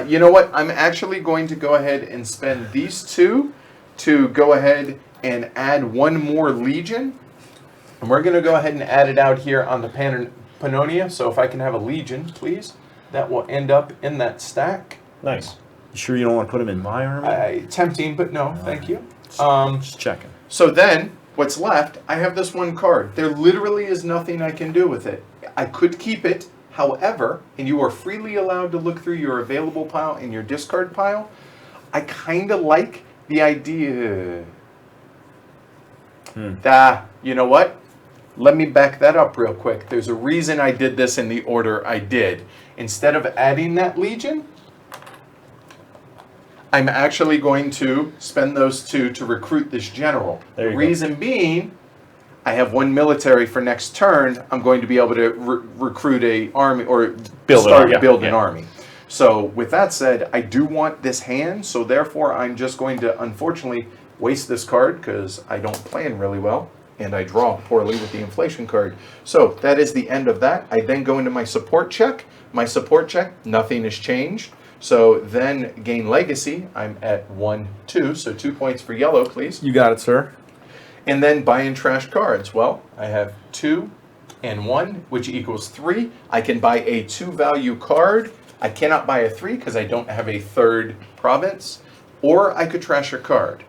You know what? I'm actually going to go ahead and spend these 2 to go ahead and add 1 more legion. And we're going to go ahead and add it out here on the Pannonia. So if I can have a legion, please, that will end up in that stack. Nice. You sure you don't want to put them in my army? Tempting, but no, thank you. Just checking. So then, what's left, I have this 1 card. There literally is nothing I can do with it. I could keep it, however, and you are freely allowed to look through your available pile and your discard pile. I kind of like the idea. You know what? Let me back that up real quick. There's a reason I did this in the order I did. Instead of adding that legion, I'm actually going to spend those 2 to recruit this general. The reason being, I have 1 military for next turn. I'm going to be able to recruit a army, or build an army. So with that said, I do want this hand, so therefore I'm just going to unfortunately waste this card because I don't plan really well and I draw poorly with the inflation card. So that is the end of that. I then go into my support check. My support check, nothing has changed. So then gain legacy, I'm at 1, 2, so 2 points for yellow, please. You got it, sir. And then buy and trash cards. Well, I have 2 and 1, which equals 3. I can buy a 2 value card. I cannot buy a 3 because I don't have a 3rd province. Or I could trash a card.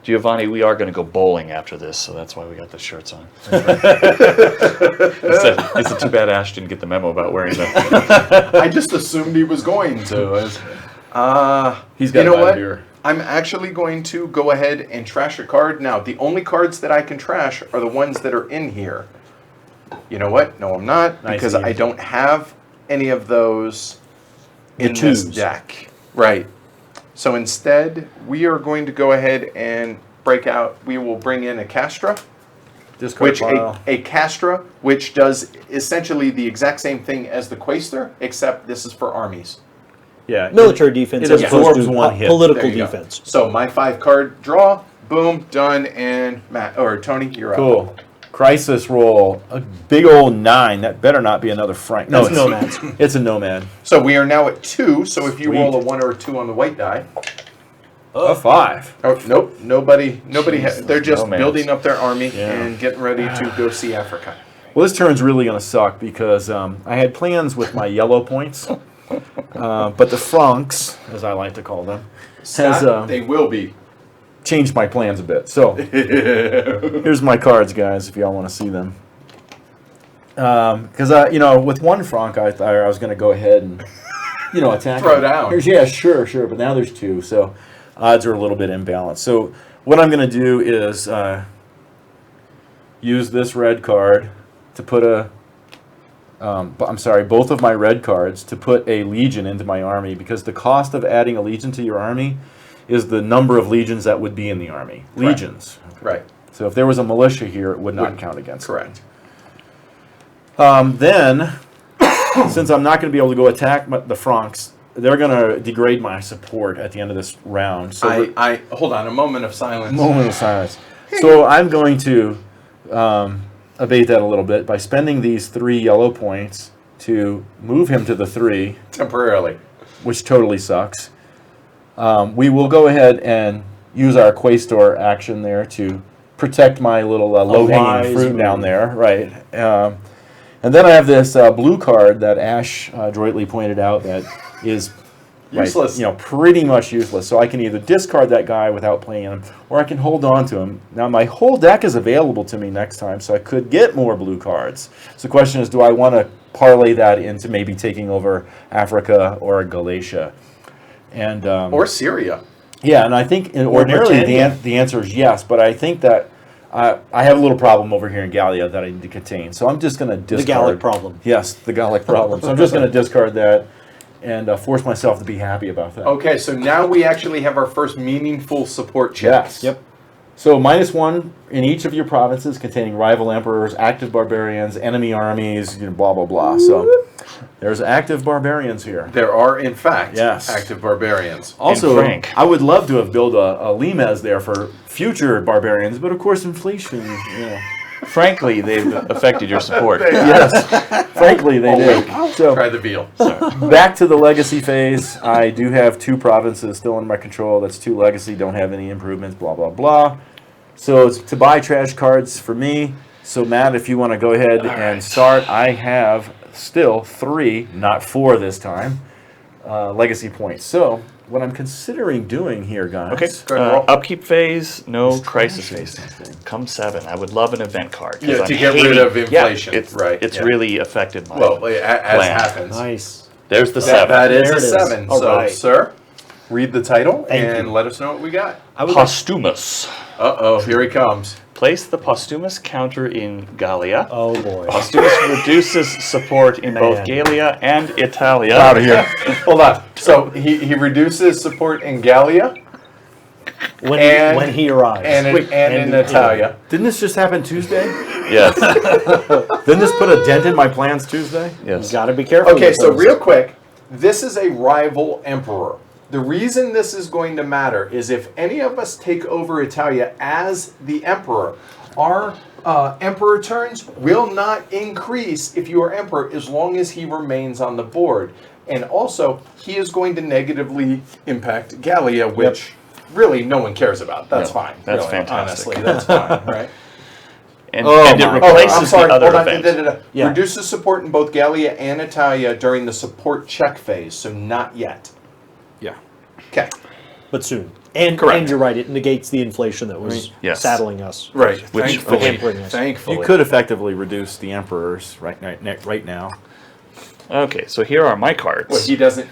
Giovanni, we are going to go bowling after this, so that's why we got the shirts on. It's too bad Ash didn't get the memo about wearing them. I just assumed he was going to. He's got a beer. I'm actually going to go ahead and trash a card. Now, the only cards that I can trash are the ones that are in here. You know what? No, I'm not, because I don't have any of those in this deck. Right. So instead, we are going to go ahead and we will bring in a Castra. A Castra, which does essentially the exact same thing as the Quaestor, except this is for armies. Yeah. Military defense as opposed to 1 hit. political defense. So my 5 card draw, boom, done, and Tony, you're up. Cool. Crisis roll, a big old 9. That better not be another Frank. No, it's nomads. It's a nomad. So we are now at 2. So if you Sweet. roll a 1 or a 2 on the white die, A 5. oh nope, nobody. They're just nomads. building up their army Yeah. and getting ready to go see Africa. Well, this turn's really going to suck because I had plans with my yellow points, but the Francs, as I like to call them, They will be. changed my plans a bit. So here's my cards, guys, if y'all want to see them. Because with 1 Franc, I thought I was going to go ahead and attack. Throw down. Yeah, sure. But now there's 2, so odds are a little bit imbalanced. So what I'm going to do is use this red card to put both of my red cards to put a legion into my army, because the cost of adding a legion to your army is the number of legions that would be in the army. Legions. Right. So if there was a militia here, it would not count against me. Correct. Then, since I'm not going to be able to go attack the Franks, they're going to degrade my support at the end of this round. So I hold on, a moment of silence. moment of silence. So I'm going to abate that a little bit by spending these 3 yellow points to move him to the 3, Temporarily. which totally sucks. We will go ahead and use our Quaestor action there to protect my little low-hanging fruit move. down there, right? And then I have this blue card that Ash adroitly pointed out that is Useless. pretty much useless. So I can either discard that guy without playing him, or I can hold on to him. Now my whole deck is available to me next time, so I could get more blue cards. So the question is, do I want to parlay that into maybe taking over Africa or Galatia? And Or Syria. yeah, and I think ordinarily Britannia. the answer is yes, but I think that I have a little problem over here in Gallia that I need to contain. So I'm just going to discard. The Gallic problem. Yes, the Gallic problem. So I'm just going to discard that and force myself to be happy about that. Okay, so now we actually have our first meaningful support check. Yes. Yep. So -1 in each of your provinces containing rival emperors, active barbarians, enemy armies, blah, blah, blah. So there's active barbarians here. There are, in fact, Yes. active barbarians. Also, Frank. I would love to have built a limes there for future barbarians, but of course inflation, Frankly, they've affected your support. Yes, frankly they did. So Try the veal. back to the legacy phase. I do have 2 provinces still under my control. That's 2 legacy, don't have any improvements, blah, blah, blah. So it's to buy trash cards for me. So Matt, if you want to go ahead and start, I have still 3, not 4 this time, legacy points. So what I'm considering doing here, guys. Okay, Go ahead and roll. upkeep phase, no crisis phase. Come 7. I would love an event card. 'cause Yeah, I'm to get rid hating- of inflation. Yeah, it's Right, It's yeah. really affected my Well, as plan. happens. Nice. There's the That 7. is There a it is. 7. All So, right. sir, read the title Thank and you. let us know what we got. Postumus. Uh-oh, here he comes. Place the Postumus counter in Gallia. Oh boy. Postumus reduces support in both Man. Gallia and Italia. Out of here. Hold on. So he reduces support in Gallia When he arrives. and in Italia. Didn't this just happen Tuesday? Yes. Didn't this put a dent in my plans Tuesday? You Yes. got to be careful. Okay, with so those. real quick, this is a rival emperor. The reason this is going to matter is if any of us take over Italia as the emperor, our emperor turns will not increase if you are emperor as long as he remains on the board. And also, he is going to negatively impact Gallia, which really no one cares about. That's No, fine. that's really, fantastic. Honestly, that's fine, right? And, Oh and it my- replaces I'm sorry. the other Hold on. event. Yeah. Reduces support in both Gallia and Italia during the support check phase, so not yet. Yeah. Okay. But soon. And you're right, it negates the inflation that was Yes. saddling us. Right. Which- hampering us. Thankfully. You could effectively reduce the emperors right now. Okay, so here are my cards. Well, he doesn't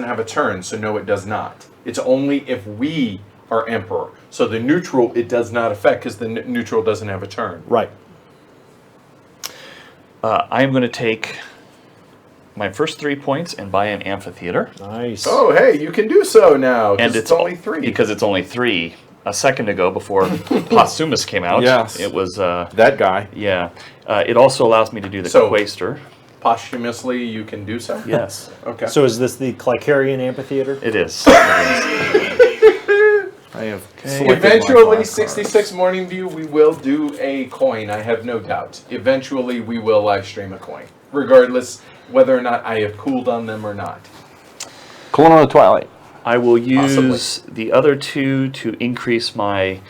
have a turn, so no, it does not. It's only if we are emperor. So the neutral it does not affect because the neutral doesn't have a turn. Right. I'm going to take my first 3 points and buy an amphitheater. Nice. Oh, hey, you can do so now. 'Cause And it's only 3. Because it's only 3. A second ago, before Postumus came out, Yes. it was, That guy. yeah. It also allows me to do the So- Quaestor. posthumously you can do so. Yes, Okay. So is this the Clicarian Amphitheater? it is. I have Eventually, 66 Morning View, we will do a coin. I have no doubt. Eventually, we will live stream a coin, regardless whether or not I have cooled on them or not. Colonel of the Twilight. I will use the other 2 to increase my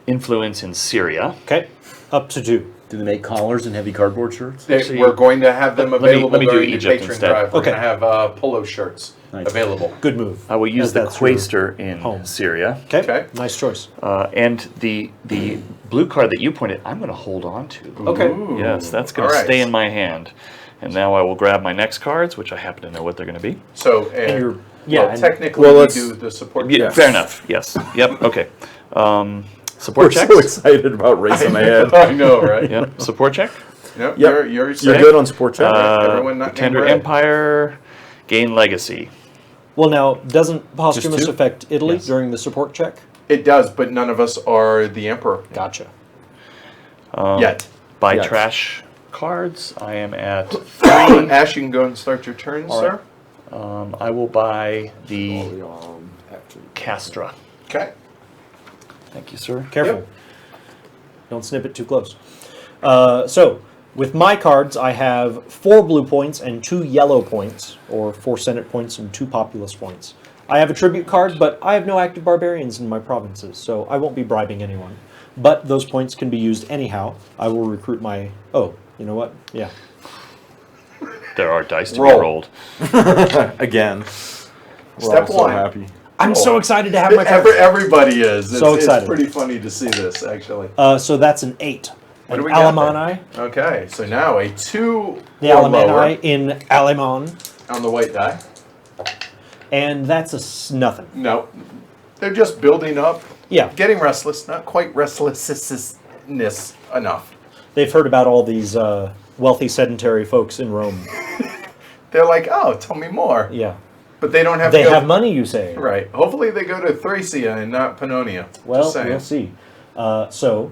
influence in Syria. Okay. Up to 2. Do they make collars and heavy cardboard shirts? Actually, We're going to have them let me available do during the Egypt Patreon instead. drive. We're Okay. going to have polo shirts Nice. available. Good move. I will use As the that's your Quaestor in home. Syria. Okay. Okay. Nice choice. And the blue card that you pointed, I'm going to hold on to. Okay. Ooh. Yes, that's going to All right. stay in my hand. And now I will grab my next cards, which I happen to know what they're going to be. So, you're- well, and- technically, well, we let's- do the support. Yeah, check. fair enough. Yes. Yep. Okay. We're Support checks. so excited about racing ahead. I know, right? Yep. Support check. Yep. Yep. You're You're safe. good on support check. Everyone not Pretender named Red. Empire. Gain legacy. Well, now, doesn't Postumus two? affect Italy Yes. during the support check? It does, but none of us are the emperor Gotcha. yet. Buy Yes. trash cards. I am at Ash, you can go and start your turn, All sir. I will buy the Castra. Okay. Thank you, sir. Careful. Yep. Don't snip it too close. So, with my cards, I have 4 blue points and 2 yellow points, or 4 Senate points and 2 populace points. I have a tribute card, but I have no active barbarians in my provinces, so I won't be bribing anyone. But those points can be used anyhow. I will recruit my... Oh, you know what? Yeah. There are dice to Roll. be rolled. Again. We're Step all so one. happy. I'm so excited to have my cards. Everybody is. So excited. It's pretty funny to see this, actually. So that's an 8. What do An we got Alemanni. there? Okay, so now a 2 The or lower Alemanni in Aleman. on the white die. And that's nothing. No, they're just building up, Yeah. getting restless, not quite restlessness enough. They've heard about all these wealthy sedentary folks in Rome. They're like, oh, tell me more. Yeah. But they don't have They to go. have money, you say? Right. Hopefully they go to Thracia and not Pannonia. Well, Just saying. we'll see. So,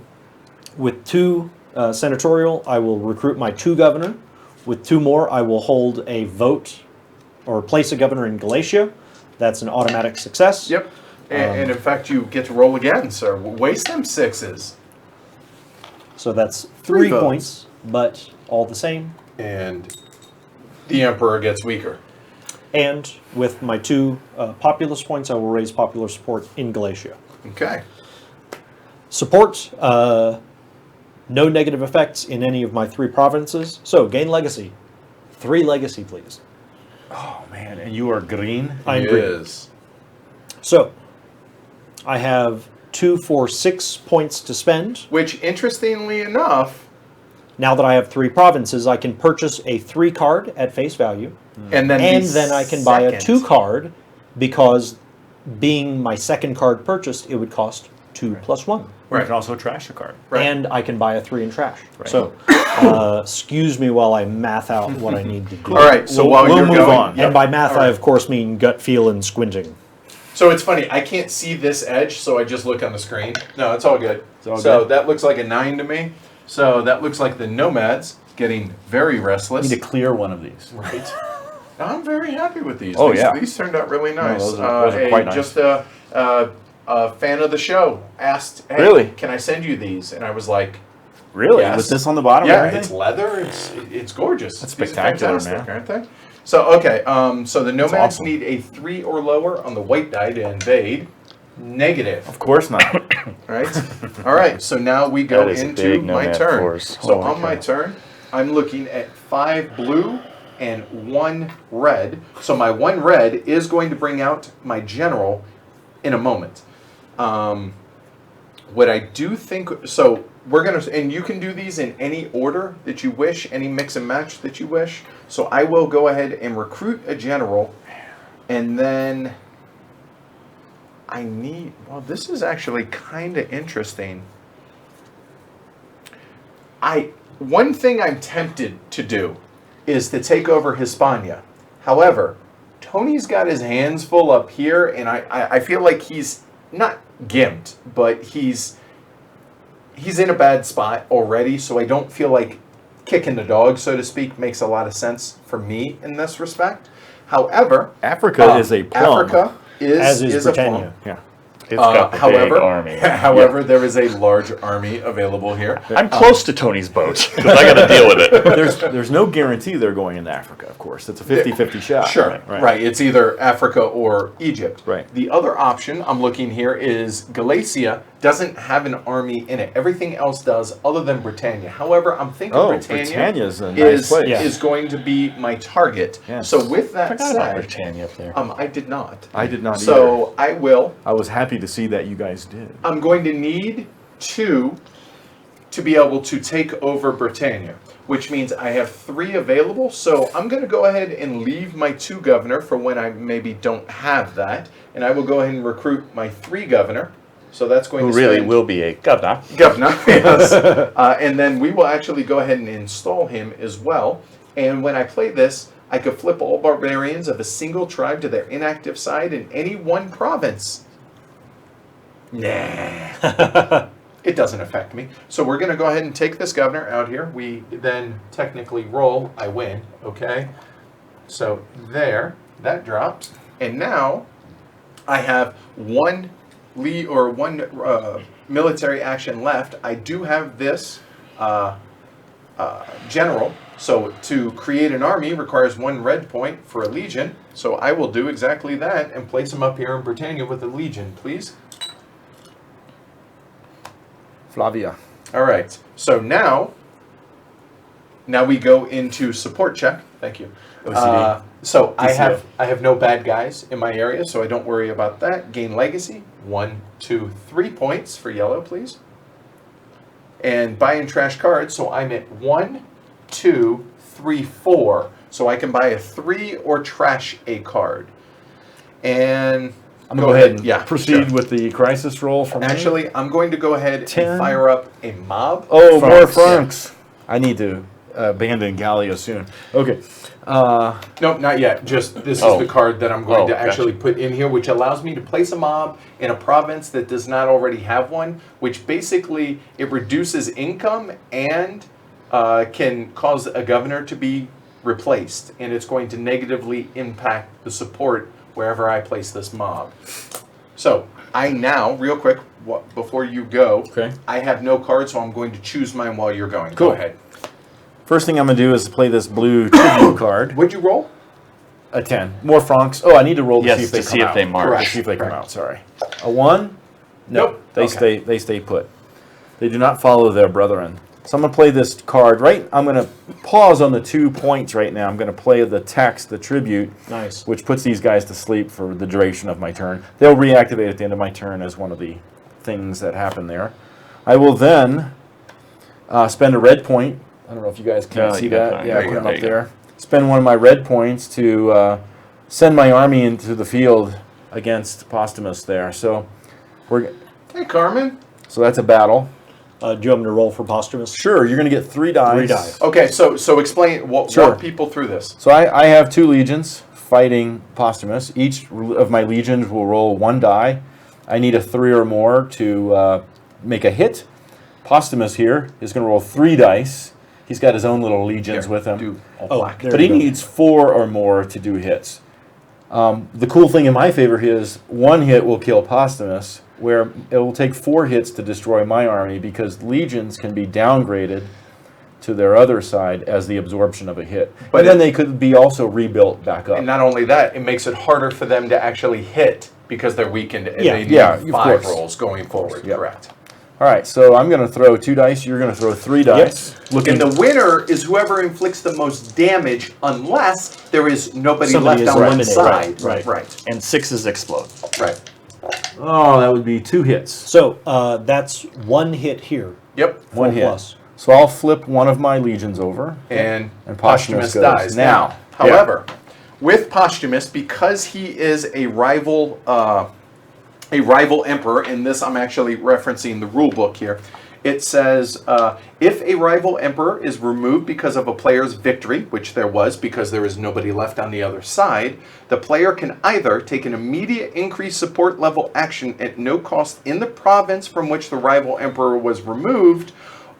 with 2 senatorial, I will recruit my 2 governor. With 2 more, I will hold a vote or place a governor in Galatia. That's an automatic success. Yep. And in fact, you get to roll again, sir. Waste them 6s. So that's 3 3 votes. points, but all the same. And the emperor gets weaker. And with my 2 populist points, I will raise popular support in Galatia. Okay. Support, no negative effects in any of my 3 provinces. So, gain legacy. 3 legacy, please. Oh, man. And you are green? I'm He green. is. So, I have 2 for 6 points to spend. Which, interestingly enough, Now that I have 3 provinces, I can purchase a 3 card at face value. and then And the then I can buy a second- 2 card because being my second card purchased, it would cost 2 plus 1. You Right. can also trash a card. Right. And I can buy a 3 in trash. Right. So, excuse me while I math out what I need to do. All right. So while we'll you're move going, on. Yep. And by math, All right. I of course mean gut feel and squinting. So it's funny. I can't see this edge, so I just look on the screen. No, it's all good. all So good. that looks like a 9 to me. So that looks like the nomads getting very restless. Need to clear one of these. Right. I'm very happy with these. Oh, these, yeah. These turned out really nice. those are quite nice. Just a fan of the show asked, hey, Really? can I send you these? And I was like, Really? Yes. With this on the bottom yeah, and it's everything? leather. It's gorgeous. That's These are spectacular, fantastic, man. Aren't they? So, okay. So the nomads awesome. need a 3 or lower on the white die to invade. Negative. Of course not. Right? All right, so now we go That is a into big my nomad turn. force. So Holy on my cow. turn, I'm looking at 5 blue and 1 red. So my 1 red is going to bring out my general in a moment. What I do think, so we're going to, and you can do these in any order that you wish, any mix and match that you wish. So I will go ahead and recruit a general, and then I need, well, this is actually kind of interesting. One thing I'm tempted to do is to take over Hispania. However, Tony's got his hands full up here, and I feel like he's not gimped, but he's in a bad spot already, so I don't feel like kicking the dog, so to speak, makes a lot of sense for me in this respect. However, Africa is a plum. Africa As is is a plum. Britannia. Yeah. It's got the big army. However, there is a large army available here. I'm close to Tony's boat because I got to deal with it. There's no guarantee they're going into Africa, of course. It's a 50-50 shot. Sure, right. It's either Africa or Egypt. Right. The other option I'm looking here is Galatia doesn't have an army in it. Everything else does, other than Britannia. However, I'm thinking Britannia's a nice place. Yeah. is going to be my target. Yes. So with that Forgot about said, Britannia up there. I did not. I did not So I will. I was happy to see that you guys did. I'm going to need 2 to be able to take over Britannia, which means I have 3 available. So I'm going to go ahead and leave my 2 governor for when I maybe don't have that, and I will go ahead and recruit my 3 governor. So that's going Who to really spend will be a governor. governor, yes. And then we will actually go ahead and install him as well. And when I play this, I could flip all barbarians of a single tribe to their inactive side in any one province. Nah. It doesn't affect me. So we're going to go ahead and take this governor out here. We then technically roll. I win. Okay. So there, that drops. And now I have one military action left. I do have this general. So to create an army requires 1 red point for a legion. So I will do exactly that and place him up here in Britannia with a legion, please. Flavia. All right. So now we go into support check. Thank you. OCD. So I DCO. have no bad guys in my area, so I don't worry about that. Gain legacy. 1, 2, 3 points for yellow, please. And buy and trash cards. So I'm at 1, 2, 3, 4. So I can buy a 3 or trash a card. And I'm going to go ahead and proceed with the crisis roll for me. Actually, I'm going to go ahead 10. and fire up a mob. Oh, Francs. more francs. I need to abandon Gallia soon. Okay. No, not yet. Just this is the card that I'm going to actually put in here, which allows me to place a mob in a province that does not already have one, which basically it reduces income and can cause a governor to be replaced, and it's going to negatively impact the support wherever I place this mob. So I now, real quick, before you go, I have no cards, so I'm going to choose mine while you're going. Cool. Go ahead. First thing I'm going to do is play this blue tribute card. What'd you roll? A 10. More francs. Oh, I need to roll to see if they come out. they mark. Correct. To see if they come out, sorry. A 1? No. Nope. They Okay. they stay put. They do not follow their brethren. So I'm going to play this card, right? I'm going to pause on the 2 points right now. I'm going to play the text, the tribute, Nice. which puts these guys to sleep for the duration of my turn. They'll reactivate at the end of my turn as one of the things that happen there. I will then spend a red point. I don't know if you guys can see that. Yeah, I put them up there. Spend one of my red points to send my army into the field against Postumus there. So Hey, Carmen. so that's a battle. Do you want me to roll for Postumus? Sure, you're going to get 3 dice. 3 dice. Okay, so explain, walk people through this. So I have 2 legions fighting Postumus. Each of my legions will roll 1 die. I need a 3 or more to make a hit. Postumus here is going to roll 3 dice. He's got his own little legions with him. Do all Oh, black. there But you he go. needs 4 or more to do hits. The cool thing in my favor is 1 hit will kill Postumus, where it will take 4 hits to destroy my army because legions can be downgraded to their other side as the absorption of a hit. But But then they could be also rebuilt back up. And not only that, it makes it harder for them to actually hit because they're weakened and Yeah. they need Yeah, of 5 course. rolls going forward. Yeah. Correct. All right, so I'm going to throw 2 dice. You're going to throw 3 dice. And the winner is whoever inflicts the most damage unless there is nobody Somebody is left on one eliminated. side. Right. Right. And 6s explode. Right. Oh, that would be 2 hits. So that's 1 hit here. Yep. 1 hit. plus. So I'll flip one of my legions over. And And Postumus Postumus goes. dies. Now, however, with Postumus, because he is a rival emperor, and this I'm actually referencing the rule book here. It says, if a rival emperor is removed because of a player's victory, which there was because there is nobody left on the other side, the player can either take an immediate increased support level action at no cost in the province from which the rival emperor was removed,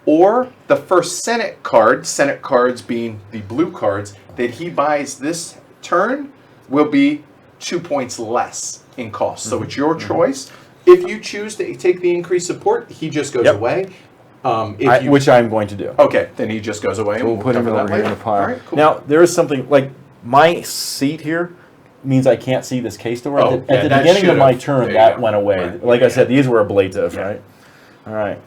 or the first Senate card, Senate cards being the blue cards, that he buys this turn will be 2 points less in cost. So it's your choice. If you choose to take the increased support, he just goes away. which I'm going to do. Okay, then he just goes away. And We'll put him cover that over here in later. the pile. All right, cool. Now, there is something, like, my seat here means I can't see this case door. Oh, At the yeah, that beginning of my should've- turn, there you that go. went away. Right. Like I said, these were ablative, right? All right.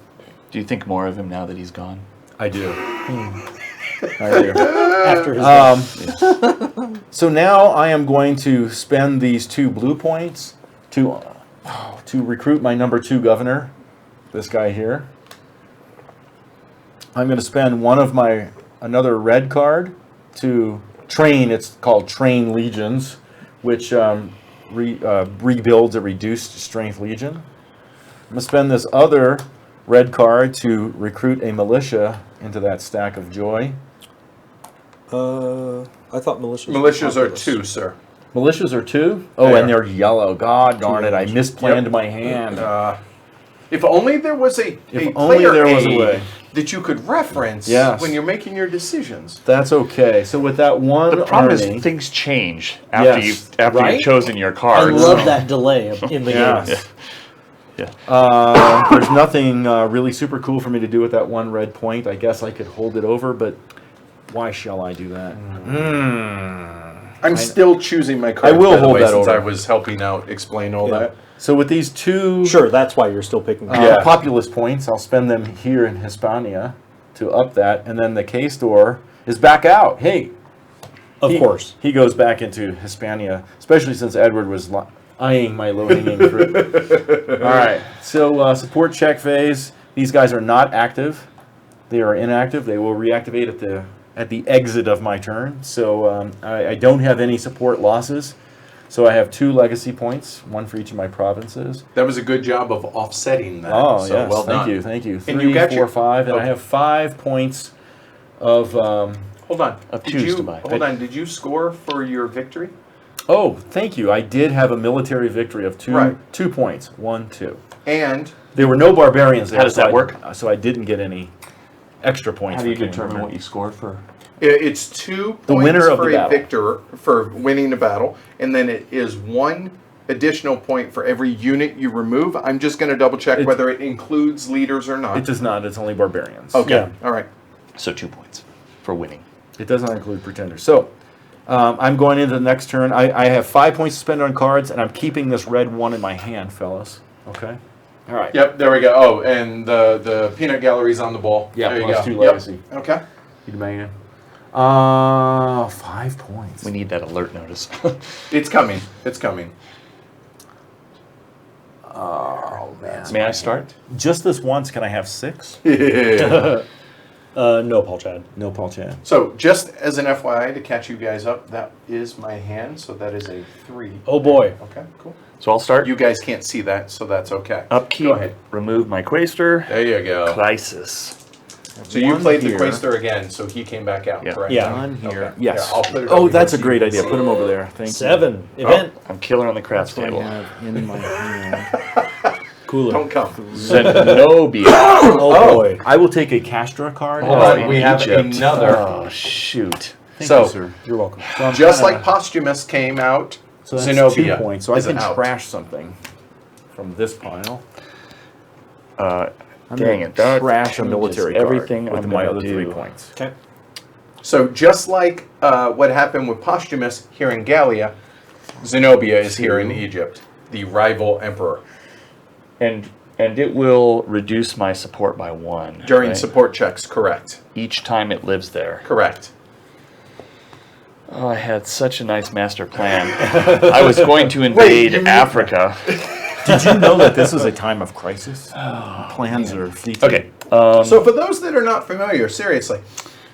Do you think more of him now that he's gone? I do. I do. After his death. So now I am going to spend these 2 blue points to recruit my number 2 governor, this guy here. I'm going to spend one of another red card to train. It's called Train Legions, which rebuilds a reduced strength legion. I'm going to spend this other red card to recruit a militia into that stack of joy. I thought militias. Militias are 2, sir. Militias are 2? Oh, They and are. they're yellow. God darn it, I misplanned my hand. If only there was a only player there was a aid way. that you could reference Yes. when you're making your decisions. That's okay. So with that one The problem army, is things change after Yes. Right? you've chosen your I cards. love that delay in the Yes. game. there's nothing really super cool for me to do with that one red point. I guess I could hold it over, but why shall I do that? I'm still choosing my cards. I will by the hold way, that since over. I was helping out explain all Yeah. that. So with these two Sure, that's why you're still picking. populous points, I'll spend them here in Hispania to up that, and then the K-Store is back out. Hey, Of course. he goes back into Hispania, especially since Edward was eyeing my low-hanging fruit. All right, so support check phase. These guys are not active; they are inactive. They will reactivate at the exit of my turn. So I don't have any support losses. So I have 2 legacy points, 1 for each of my provinces. That was a good job of offsetting that. Oh, so yes. well Thank done. you. Thank you. And 3, you got 4, your- 5, and I okay. have 5 points of. Hold on. Of Did twos you, to buy. hold on. Did you score for your victory? Oh, thank you. I did have a military victory of 2 Right. 2 points. 1, 2. And There were no barbarians there. How does so that I- work? So I didn't get any extra points. How do you for killing determine them. what you scored for? it's 2 The points winner of for the a battle. victor for winning the battle, and then it is 1 additional point for every unit you remove. I'm just going to double check whether it includes leaders or not. It does not. It's only barbarians. Okay. Yeah. All right. So 2 points for winning. It does not include pretenders. So I'm going into the next turn. I have 5 points to spend on cards, and I'm keeping this red 1 in my hand, fellas. Okay. All right. Yep. There we go. Oh, and the peanut gallery's on the ball. Yeah, There you plus go. 2 legacy. Yep. Okay. You man. 5 points. We need that alert notice. It's coming. It's coming. Oh man. May I start? Just this once, can I have 6? No, Paul Chad. No, Paul Chan. So, just as an FYI to catch you guys up, that is my hand. So that is a 3. Oh boy. Okay. Cool. So I'll start. You guys can't see that, so that's okay. Upkeep. Go ahead. Remove my Quaestor. There you go. Crisis. So you One played here. the Quaestor again, so he came back out, Yeah. correct? Yeah. One here. Okay. Yes. Yeah, I'll put it Oh, over that's a here so great you can idea. see. Put them over there. Thank you. 7. Event. I'm killer on the craps That's what table. I have in my hand. Cooler. Don't come. Zenobia. Oh boy. I will take a Castra card. Hold Oh, on, in we have Egypt. another. Oh, shoot. Thank So- you, sir. You're welcome. So I'm Just kinda- like Postumus came out, so that's Zenobia 2 points. So I is can out. trash something from this pile. Dang gonna it. That trash a changes military everything card with I'm my gonna other 3 do. points. Okay. So just like what happened with Postumus here in Gallia, Zenobia is here in Egypt, the rival emperor. And it will reduce my support by 1. During right? support checks, correct. Each time it lives there. Correct. Oh, I had such a nice master plan. I was going to invade you mean- Africa. Did you know that this is a time of crisis? Plans are fleeting. Okay. So for those that are not familiar, seriously,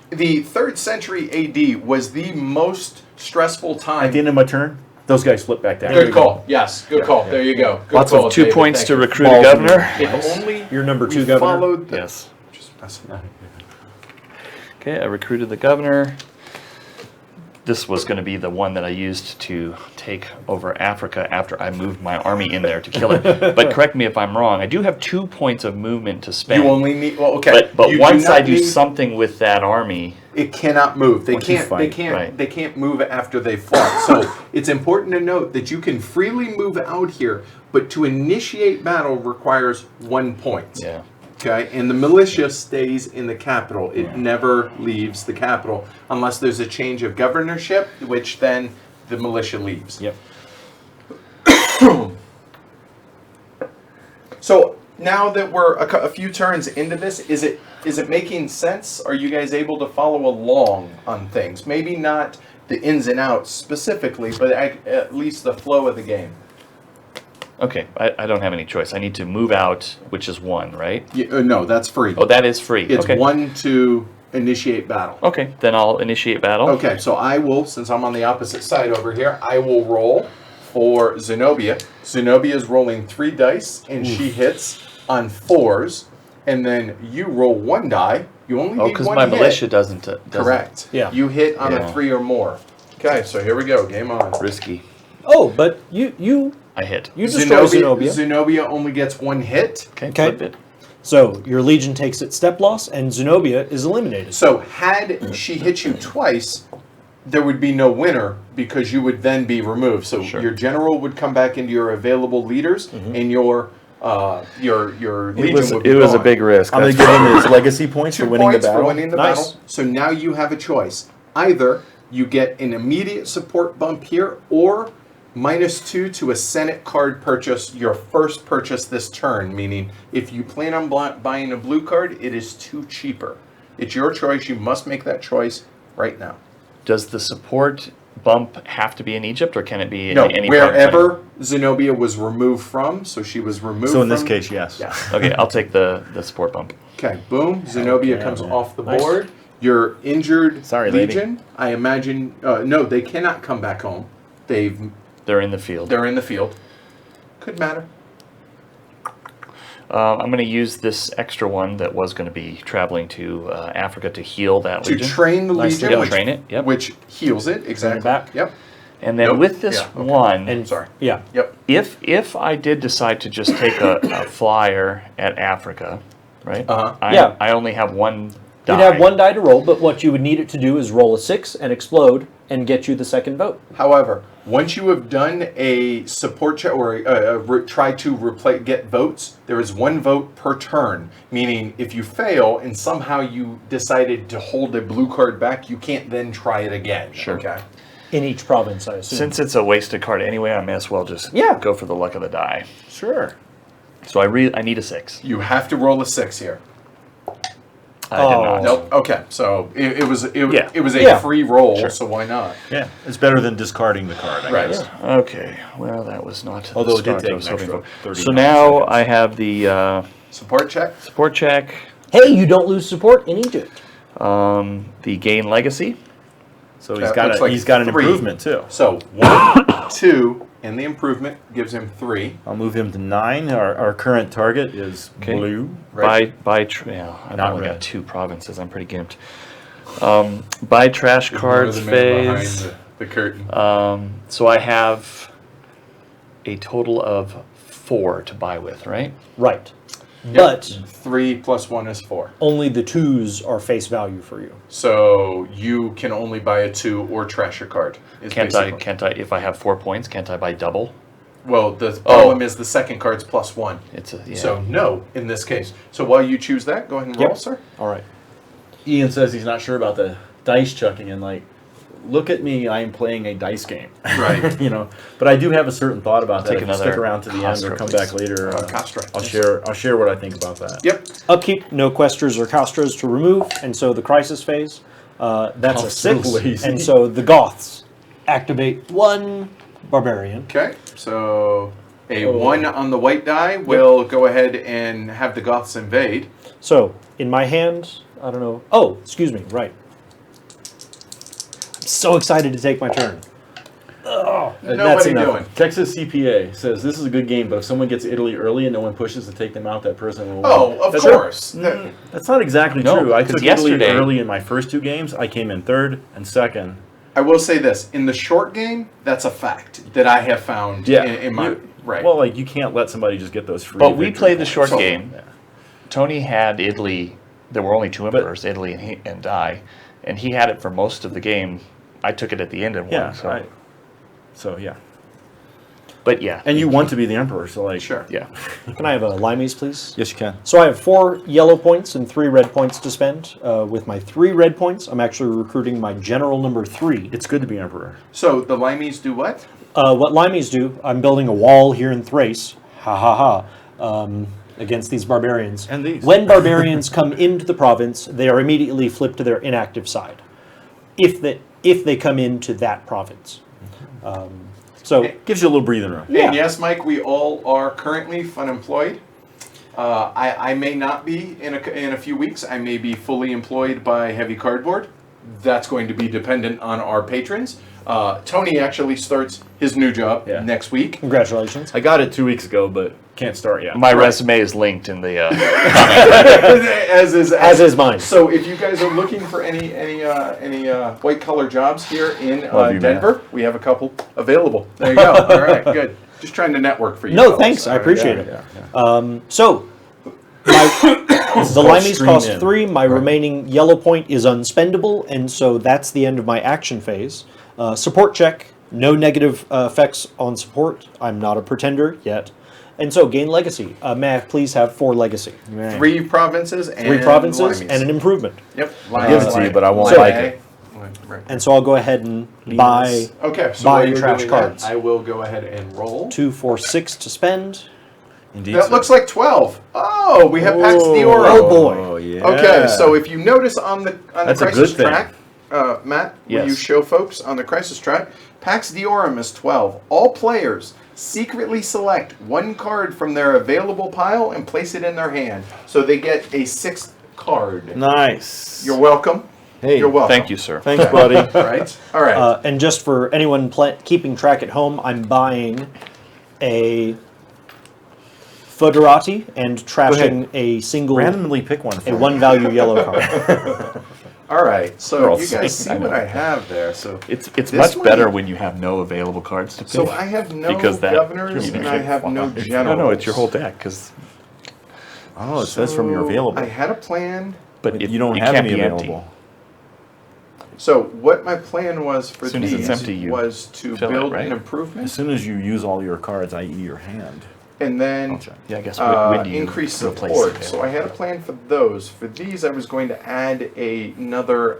the 3rd century AD was the most stressful time. At the end of my turn, those guys flip back down. Good call. Yes, good call. There you go. Good Lots call, of 2 David. points Thank to you. recruit a Balls in governor. If only You're number we 2 governor. followed the... Yes. Just messing up. Okay, I recruited the governor. This was going to be the one that I used to take over Africa after I moved my army in there to kill it. But correct me if I'm wrong. I do have 2 points of movement to spend. You only need... Well, okay. But You once not I do need- something with that army, It cannot move. They Once you can't. They fight, can't. right. They can't move after they fought. So it's important to note that you can freely move out here, but to initiate battle requires 1 point. yeah. Okay, and the militia stays in the capital. It never leaves the capital unless there's a change of governorship, which then the militia leaves. Yep. So now that we're a few turns into this, is it making sense? Are you guys able to follow along on things? Maybe not the ins and outs specifically, but at least the flow of the game. Okay, I don't have any choice. I need to move out, which is 1, right? Yeah, no, that's free. Oh, that is free. It's okay. 1 to initiate battle. Okay, then I'll initiate battle. Okay, so I will, since I'm on the opposite side over here, I will roll for Zenobia. Zenobia is rolling 3 dice, and she hits on 4s. And then you roll 1 die. You only Oh, need because 1 my hit. militia doesn't. Correct. Yeah. You hit on Yeah. a 3 or more. Okay, so here we go. Game on. Risky. Oh, but you I hit. You destroy Zenobia. Zenobia only gets one hit. Okay, Okay. flip it. So your Legion takes its step loss, and Zenobia is eliminated. So had she hit you twice, there would be no winner because you would then be removed. So Sure. your general would come back into your available leaders, and your legion would be It was a gone. big risk. I'm going to give him his legacy points for 2 winning the points battle. for winning the Nice. battle. So now you have a choice. Either you get an immediate support bump here, or -2 to a Senate card purchase, your first purchase this turn, meaning if you plan on buying a blue card, it is 2 cheaper. It's your choice. You must make that choice right now. Does the support bump have to be in Egypt, or can it be in No, any part of wherever Zenobia was removed from, so she was removed So in this from- case, yes. Yeah. Okay, I'll take the support bump. Okay, boom. Zenobia Okay, comes man. off the Nice. board. Your injured Sorry, lady. legion, I imagine, no, they cannot come back home. They're in the field. They're in the field. Could matter. I'm going to use this extra one that was going to be traveling to Africa to heal that To legion. train the Nice. legion, Yep, which, train it, yep. which heals it, exactly. back. Yep. And then Nope. with this Yeah, okay. one, And Sorry. Yeah. Yep. if I did decide to just take a flyer at Africa, right? Uh-huh. Yeah. I only have one die. You'd have one die to roll, but what you would need it to do is roll a 6 and explode and get you the second vote. However, once you have done a support check or try to get votes, there is 1 vote per turn. Meaning, if you fail and somehow you decided to hold a blue card back, you can't then try it again. Sure. Okay. In each province, I assume. Since it's a wasted card anyway, I may as well just Yeah. go for the luck of the die. Sure. So I need a 6. You have to roll a 6 here. I did Oh. not. Nope. Okay. So it was Yeah. a Yeah. free roll. Sure. So why not? Yeah, it's better than discarding the card, I Right. guess. Okay, well that was not. the Although it did start take I was an hoping extra for. 30 So now seconds. I have the Support check. support check, Hey, you don't lose support in Egypt. the gain legacy. So That looks like he's got an 3. improvement too. So 1, 2, and the improvement gives him 3. I'll move him to 9. Our current target is Okay. blue. Right. Yeah, I've Not only red. got 2 provinces. I'm pretty gimped. Buy trash cards phase. The curtain. So I have a total of 4 to buy with, right? Right. Yep. But 3 plus 1 is 4. only the 2s are face value for you. So you can only buy a 2 or trash a card. is basically- Can't I? If I have 4 points, can't I buy double? Well, the problem is the second card's plus 1. It's a yeah. So no, in this case. So while you choose that, go ahead and roll, Yep. sir. All right. Ian says he's not sure about the dice chucking, and like, look at me, I am playing a dice game. Right. You know, but I do have a certain thought about that. Take If you stick another around to the end or Costro, come please. back later, Costro. I'll share what I think about that. Yep. Upkeep, no questers or castros to remove, and so the crisis phase, that's a Oh, so 6. lazy. And so the Goths activate 1 barbarian. Okay. So a Oh. 1 on the white die will go ahead and have the Goths invade. So in my hand, I don't know. Oh, excuse me. Right. I'm so excited to take my turn. Oh, You know that's what you're enough. doing. Texas CPA says this is a good game, but if someone gets Italy early and no one pushes to take them out, that person will win. Oh, of That's course. That's not exactly No, true. I 'cause took Italy yesterday- early in my first 2 games. I came in 3rd and 2nd. I will say this: in the short game, that's a fact that I have found. In my right. Well, like you can't let somebody just get those free. But we victory played the points. short So- game. Yeah. Tony had Italy. There were only 2 emperors, Italy and Di, and he had it for most of the game. I took it at the end and Yeah, won. So. right. So yeah, But yeah, and you want to be the emperor, so like sure. yeah. Can I have a limeys, please? Yes, you can. So I have 4 yellow points and 3 red points to spend. With my 3 red points, I'm actually recruiting my general number 3. It's good to be emperor. So the Limeys do what? What limeys do, I'm building a wall here in Thrace. Ha ha ha. Against these barbarians. And these. When barbarians come into the province, they are immediately flipped to their inactive side. If they come into that province. So Gives you a little breathing room. Yeah. And yes, Mike, we all are currently unemployed. I may not be in a few weeks. I may be fully employed by Heavy Cardboard. That's going to be dependent on our patrons. Tony actually starts his new job Yeah. next week. congratulations. I got it 2 weeks ago, but can't start yet. My resume is linked in the. as is mine. So if you guys are looking for any white collar jobs here in Love you, man. Denver, we have a couple available. There you go. All right, good. Just trying to network for you. No, fellas. thanks. I All right. appreciate it. Yeah. So, the limeys stream cost in. 3. My remaining yellow point is unspendable, and so that's the end of my action phase. Support check. No negative effects on support. I'm not a pretender yet. And so, gain legacy. May I please have 4 legacy? 3 provinces and 3 provinces limeys. and an improvement. Yep. I'll give it to you, but I won't So- like it. Right. And so I'll go ahead and buy Okay, so buy while and you're trash doing cards. that, I will go ahead and roll. 2, 4, 6 to spend. Indeed. That looks like 12. Oh, we have Pax Oh, Diorum. boy. Oh, yeah. Okay, so if you notice on the That's a crisis good thing. track, Matt, will Yes. you show folks on the crisis track? Pax Diorum is 12. All players secretly select 1 card from their available pile and place it in their hand, so they get a 6th card. Nice. You're welcome. Hey, You're welcome. Thank you, sir. thanks, buddy. Right. All right. And just for anyone keeping track at home, I'm buying a Foderati and trashing a single, Randomly pick one for a me. 1 value yellow card. All right. They're So all you guys sick, see I know. what I have there. So It's This much one- better when you have no available cards to pick. So I have no because that governors you and can I pick have one. no It's- generals. No, it's your whole deck. Because Oh, it says from your So available. I had a plan. but you don't it have can't any be empty. available. So what my plan was for As soon as these it's empty, you was to fill it, build right? an As improvement soon as you use all your cards, i.e. your hand. and then I'll check. Yeah, I guess when do you increase replace support. it? So I had a plan for those. For these, I was going to add another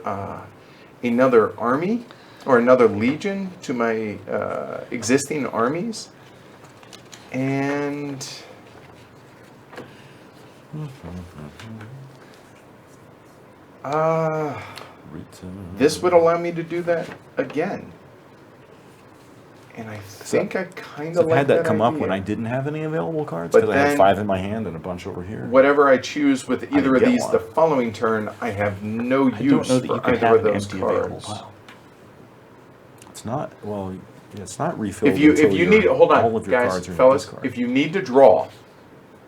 army or another legion to my existing armies, and this would allow me to do that again. And I think I kind So of I've like had that come up idea. when I didn't have any available cards But because I had then- 5 in my hand and a bunch over here. Whatever I choose with either of get these one. the following turn, I have no I use don't know that for you could either have of an those empty available cards. pile. It's not, well, yeah, it's not refilled. If you until need, hold all on, of your guys, cards are in fellas, discard. if you need to draw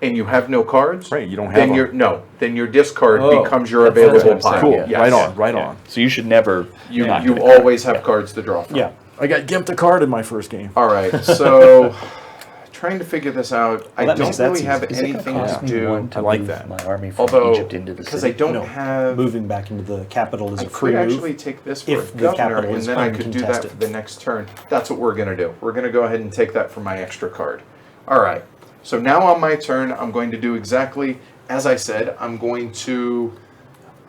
and you have no cards, Right, you don't have then them. then your discard Oh, becomes your that's what available I'm saying. pile. Cool, Yes. right on, right Yeah. on. So you should never. You not you get a card. always have cards to draw from. Yeah. I got gimped a card in my first game. All right, so trying to figure this out. I that don't makes that really have easy. Is it gonna anything cost to me do. one to I like move that. my army from Although, Egypt into the because I city? don't No, have, moving back into the capital is I a free could move. actually take this for if a the governor, capital and is then I could do that uncontested. for the next turn. That's what we're gonna do. We're gonna go ahead and take that for my extra card. All right. So now on my turn, I'm going to do exactly as I said. I'm going to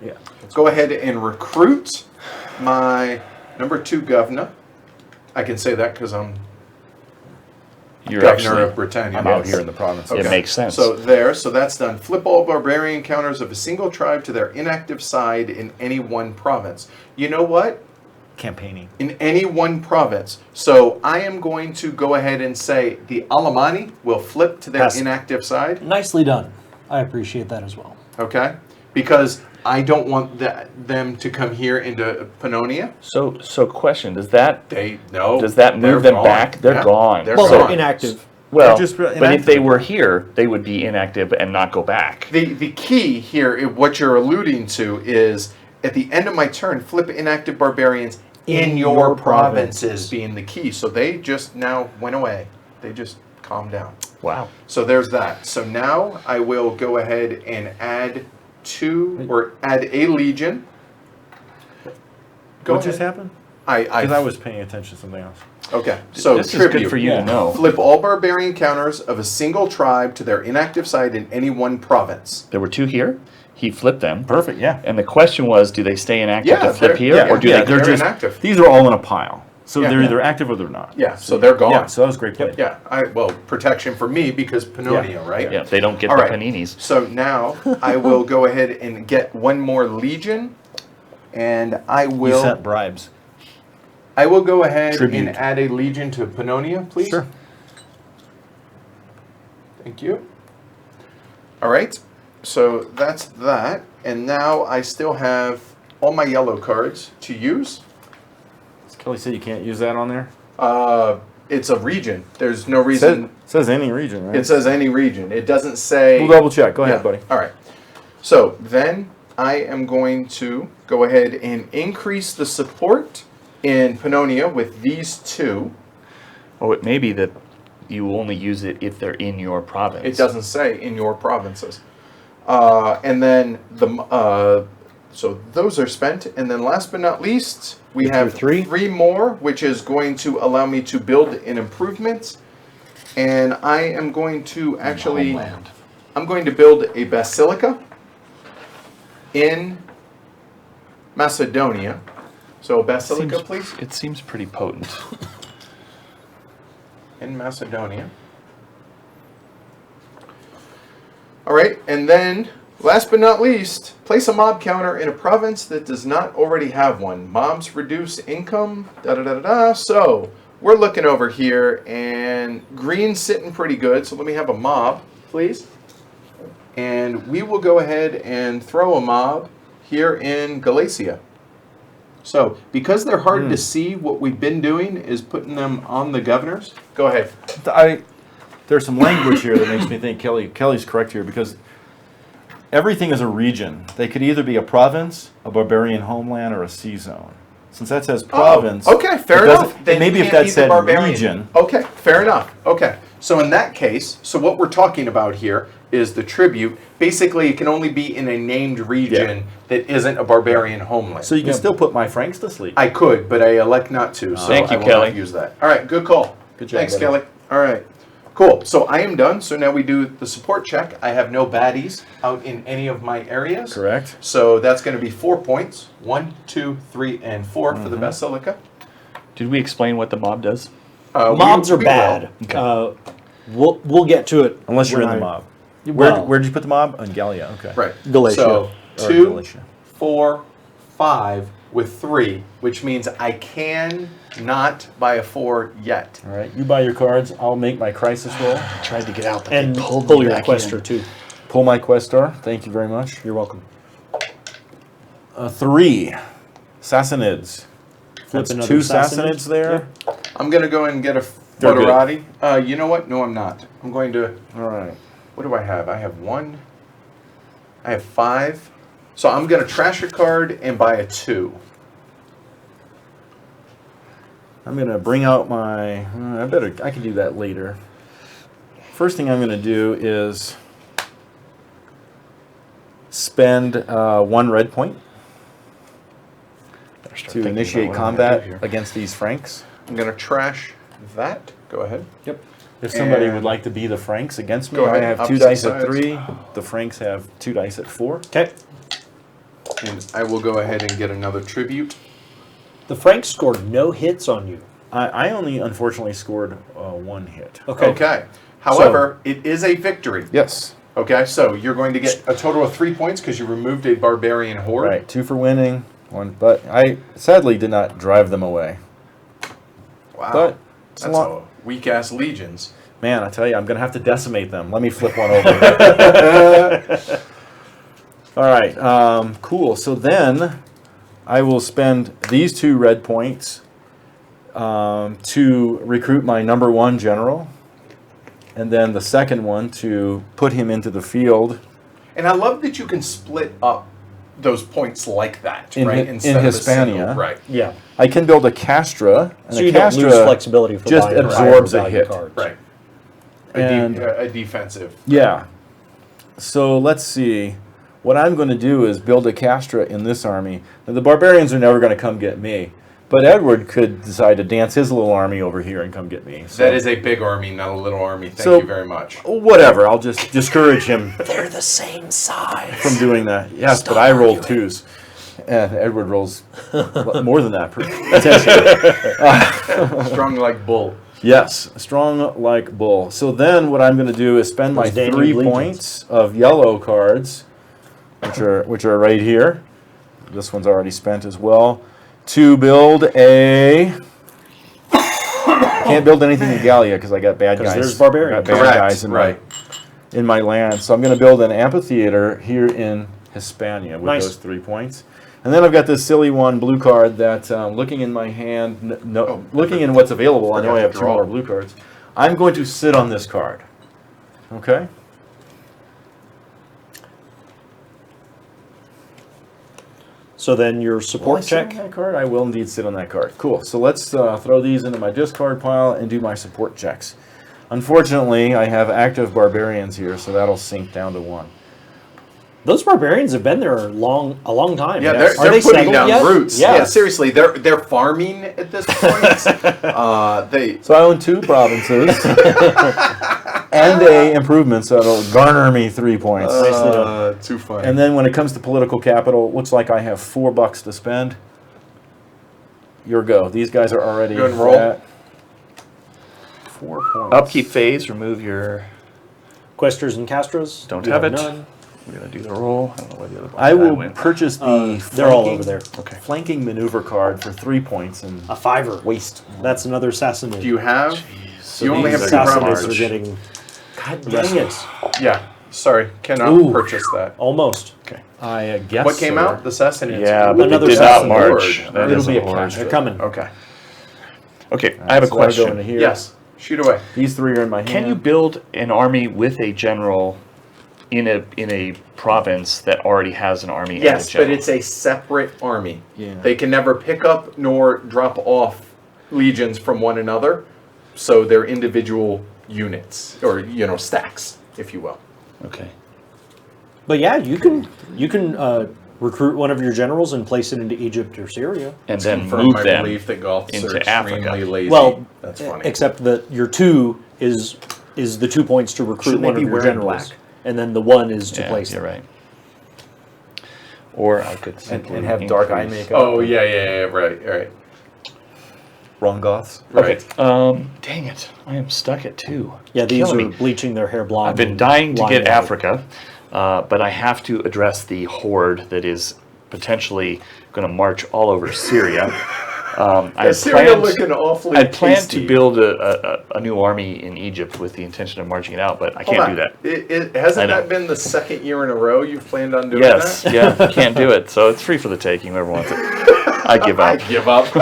Yeah. go ahead and recruit my number 2 governor. I can say that because I'm You're governor actually. of Britannia. I'm out here in the province. It makes sense. So that's done. Flip all barbarian counters of a single tribe to their inactive side in any one province. You know what? Campaigning. In any one province. So I am going to go ahead and say the Alemanni will flip to their Pass. inactive side. Nicely done. I appreciate that as well. Okay? Because I don't want them to come here into Pannonia. So question: Does that Does that move them back? They're gone. They're Well, gone. they're inactive. well, They're just but if inactive. they were here, they would be inactive and not go back. The key here, what you're alluding to, is at the end of my turn, flip inactive barbarians in your provinces being the key. So they just now went away. They just calmed down. Wow. So there's that. So now I will go ahead and add a legion. Go What ahead. just happened? I Because I was paying attention to something else. okay. So this tribute. is good for you to know. Flip all barbarian counters of a single tribe to their inactive side in any one province. There were 2 here. He flipped them. Perfect, yeah. And the question was, do they stay inactive Yeah, to flip they're- here, yeah, or do yeah, they? they're just inactive. These are all in a pile. So Yeah. they're Yeah. either active or they're not. Yeah, so they're gone. Yeah, so that was great play. Yeah, well, protection for me because Pannonia, right? Yeah, they don't get All the right. paninis. So now I will go ahead and get one more legion, and I You will sent bribes. go ahead Tribute. and add a legion to Pannonia, please. Sure. Thank you. All right, so that's that, and now I still have all my yellow cards to use. Kelly said you can't use that on there. It's a region. There's no Says, reason. says any region, right? It says any region. It doesn't say. We'll double check. Go ahead, Yeah. buddy. All right. So then I am going to go ahead and increase the support in Pannonia with these 2. Oh, it may be that you only use it if they're in your province. It doesn't say in your provinces. And then so those are spent. And then last but not least, we have three more, which is going to allow me to build an improvement. And I am going to actually, I'm going to build a basilica in Macedonia. So basilica, please. It seems pretty potent. In Macedonia. All right, and then last but not least, place a mob counter in a province that does not already have one. Mobs reduce income, da-da-da-da-da. So we're looking over here, and green's sitting pretty good. So let me have a mob, please. And we will go ahead and throw a mob here in Galicia. So because they're hard to see, what we've been doing is putting them on the governors. Go ahead. There's some language here that makes me think Kelly's correct here, because everything is a region. They could either be a province, a barbarian homeland, or a sea zone. Since that says province, okay, fair enough. Then maybe if that said region. Okay, fair enough. Okay, so in that case, so what we're talking about here is the tribute. Basically, it can only be in a named region that isn't a barbarian homeland. So you can still put my Franks to sleep. I could, but I elect not to. So Thank you, I will Kelly. not use that. All right, good call. Good job, Thanks, buddy. Kelly. All right. Cool. So I am done. So now we do the support check. I have no baddies out in any of my areas. Correct. So that's going to be 4 points. 1, 2, 3, and 4 for the Basilica. Did we explain what the mob does? Mobs are we bad. will. We'll get to it. Unless you're in when the I- mob. Well, Where'd you put the mob? On Gallia. Okay. Right. Galatia. So Or 2, Galatia. 4, 5 with 3, which means I can not buy a 4 yet. All right. You buy your cards. I'll make my crisis roll. I tried to get out, but and they pulled pull me your back Questor in. too. Pull my Questor. Thank you very much. You're welcome. 3 Sassanids. Flip That's another 2 Sassanid. Sassanids there. I'm going to go and get a They're good. Foderati. You know what? No, I'm not. I'm going to... All right. What do I have? I have 1. I have 5. So I'm going to trash a card and buy a 2. I'm going to bring out my... I can do that later. First thing I'm going to do is spend 1 red point to initiate combat against these Franks. I'm going to trash that. Go ahead. Yep. If somebody And- would like to be the Franks against me, Go I ahead, have 2 opposite dice at sides. 3. The Franks have 2 dice at 4. Okay. And I will go ahead and get another tribute. The Franks scored no hits on you. I only, unfortunately, scored 1 hit. Okay. However, it is a victory. Yes. Okay, so you're going to get a total of 3 points because you removed a barbarian horde. Right. 2 for winning, 1. But I sadly did not drive them away. Wow. But it's That's a lot. weak-ass legions. Man, I tell you, I'm going to have to decimate them. Let me flip one over. All right, cool. So then I will spend these 2 red points to recruit my number 1 general, and then the second one to put him into the field. And I love that you can split up those points like that, In right? Hi- Instead in of a single- Hispania. right, Yeah. I can build a Castra, and So a you don't lose Castra flexibility for just buying absorbs higher a value hit. cards. right. And- A defensive. Yeah. So let's see. What I'm going to do is build a Castra in this army. Now, the barbarians are never going to come get me, but Edward could decide to dance his little army over here and come get me. So, That is a big army, not a little army. Thank So- you very much. whatever. I'll just discourage him They're the same size. from doing that. Yes, but I rolled 2s. And Edward rolls more than that. Potentially. Strong like bull. Yes, strong like bull. So then what I'm going to do is spend my Those Danube 3 legions. points of yellow cards, which are right here. This one's already spent as well, to build a... Can't build anything in Gallia because I got bad 'Cause guys. there's barbarians. Got bad Correct, guys right. in my land. So I'm going to build an amphitheater here in Hispania with Nice. those 3 points. And then I've got this silly one blue card that, looking in my hand, looking in what's available, I know I have 2 Draw. more blue cards. I'm going to sit on this card. Okay? So then your Will I support sit on check. that card? I will indeed sit on that card. Cool. So let's throw these into my discard pile and do my support checks. Unfortunately, I have active barbarians here, so that'll sink down to 1. Those barbarians have been there a long time. Yeah, Yes. they're Are they putting settled down yet? roots. Yeah. Yeah, seriously, they're farming at this point. They So I own 2 provinces and a improvement, so it'll garner me 3 points. Nicely done. too funny. And then when it comes to political capital, looks like I have $4 to spend. Your go. These guys are already Go ahead and roll. at 4 points. Upkeep phase, remove your. Questers and Castros. Don't We have it. None. We're going to do the roll. I don't know where the other I will went. purchase the They're all over there. Okay. flanking maneuver card for 3 points and A 5. waste. That's another Sassanid. Do you have? So you only these have are 2 gonna Sassanids provinces. are getting God restless. Yeah, sorry, cannot Ooh. purchase that. Almost. Okay. I guess. What came so. out? The Sassanids. Yeah, Ooh, but Another it did not Sassanid. march. Lord. That It'll is be a horror. catch. They're coming. Okay. Okay, I have a So that'll go into question. here. Yes. Shoot away. These 3 are in my hand. Can you build an army with a general in a province that already has an army? Yes, and a general? but it's a separate army. Yeah. They can never pick up nor drop off legions from one another, so they're individual units or stacks, if you will. Okay. But yeah, you can recruit one of your generals and place it into Egypt or Syria. And then Confirm move my them. belief that Goths into are extremely Africa. lazy. Well, that's funny. Except that your 2 is the 2 points to recruit Shouldn't they one of be your wearing generals, black? and then the 1 is to Yeah, place you're them. right. Or I could and, simply and have dark eye increase- makeup? Oh yeah, right. Wrong Goths. Right. Dang it! I am stuck at 2. Yeah, these Killing are me. bleaching their hair blonde. I've been and dying to lying get out. Africa, but I have to address the horde that is potentially going to march all over Syria. I Syria looking awfully I'd planned tasty. to build a new army in Egypt with the intention of marching it out, but I can't do that. Hasn't I know. that been the second year in a row you've planned on doing Yes, that? yeah, can't do it. So it's free for the taking. Whoever wants it, I give I up. give up.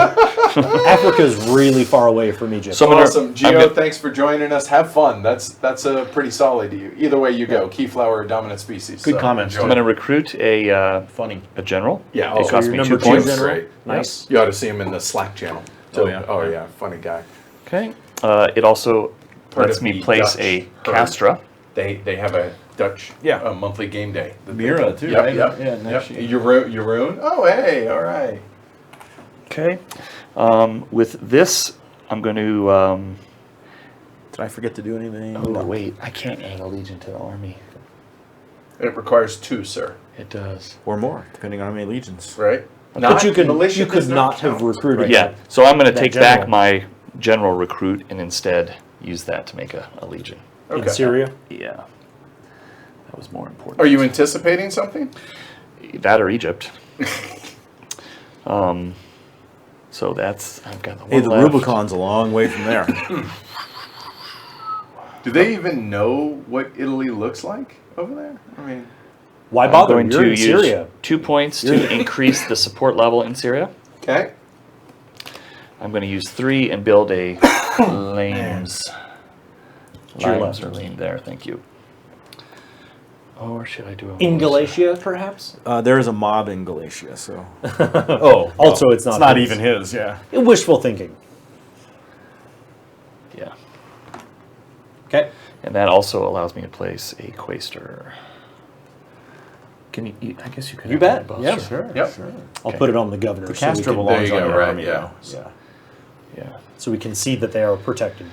Africa's really far away from Egypt. So I'm gonna- Awesome. I'm Gio, gonna- thanks for joining us. Have fun. That's a pretty solid to you. Either way you go. Keyflower or dominant species. Good comments. enjoy. I'm going to recruit a Funny. general. Yeah, it oh, costs your me number 2 two points. general? Great. Nice. You ought to see him in the Slack channel. Oh, yeah. Oh yeah, funny guy. Okay. It also Part lets of me the place Dutch a herd. castra. They have a Dutch monthly game day. that they Mira, do. too, Yep, right? yep, Yeah, yep. next year. Yaroon. Oh hey, all right. Okay. With this, I'm going to. Did I forget to do anything? Oh wait, I can't add a legion to the army. It requires 2, sir. It does. Or more, depending on how many legions. Right? But you could does not have count. recruited. Yeah. So I'm going to That take general. back my general recruit and instead use that to make a legion. in Okay. Syria. Yeah. That was more important. Are you anticipating something? That or Egypt? So that's I've got the one Hey, the left. Rubicon's a long way from there. Do they even know what Italy looks like over there? I mean, Why I'm bother? going You're to in use Syria. 2 points to increase the support level in Syria. okay. I'm going to use 3 and build a lames. your Limes left. are lame there. Thank you. Or should I do a In Galatia, perhaps. There is a mob in Galatia, so. Also, it's not. It's not his. even his, yeah. Wishful thinking. Yeah. Okay. And that also allows me to place a quaestor. Can you? I guess you can. You have bet. one above, Yeah. Sure. Yep. Sure. I'll Okay. put it on the governor. The so we Castro can- belongs There you on go, your right, army, yeah. though. Yeah. Yeah. So we can see that they are protected.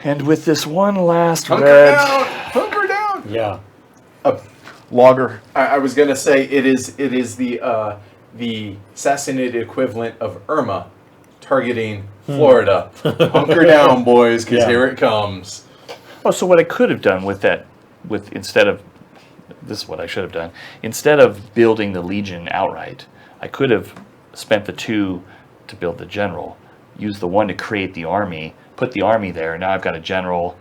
And with this one last Hunker red. down! Hunker down! Yeah. Logger. I was gonna say it is the Sassanid equivalent of Irma targeting Florida. Hunker down, boys, because Yeah. here it comes. Oh, so what I could have done with that, instead of this is what I should have done. Instead of building the legion outright, I could have spent the 2 to build the general, used the 1 to create the army, put the army there. Now I've got a general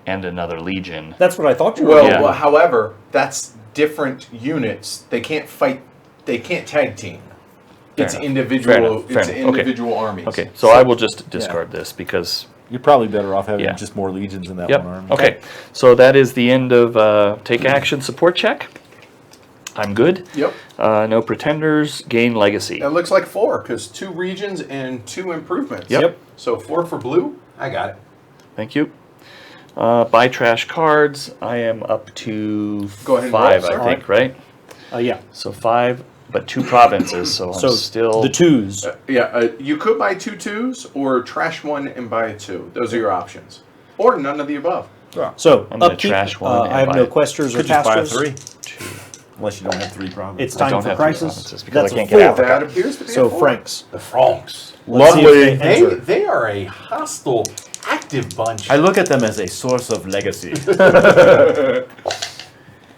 and another legion. That's what I thought you were. Well, Yeah. well, however, that's different units. They can't fight. They can't tag team. It's enough. individual. Fair enough. Fair It's enough. Okay. individual armies. Okay, so I will just discard this because. You're probably better off having Yeah. just more legions in that Yep. one army. Okay. So that is the end of take action support check. I'm good. Yep. No pretenders. Gain legacy. It looks like 4 because 2 regions and 2 improvements. Yep. So 4 for blue. I got it. Thank you. Buy trash cards. I am up to Go ahead and 5, roll, I sir. think, right? Yeah. So 5, but 2 provinces. So, So I'm still the twos. You could buy 2 twos or trash 1 and buy a 2. Those are your options. Or none of the above. So I'm gonna upkeep. trash one and I have buy no it. questers or Could just buy a casters. 3. Unless you don't have 3 provinces. It's I time don't for have 3 crisis. provinces because That's I a can't get 4. Africa. That appears to be a So 4. Franks. The Franks. Let's see if Lovely. they enter. They are a hostile, active bunch. I look at them as a source of legacy.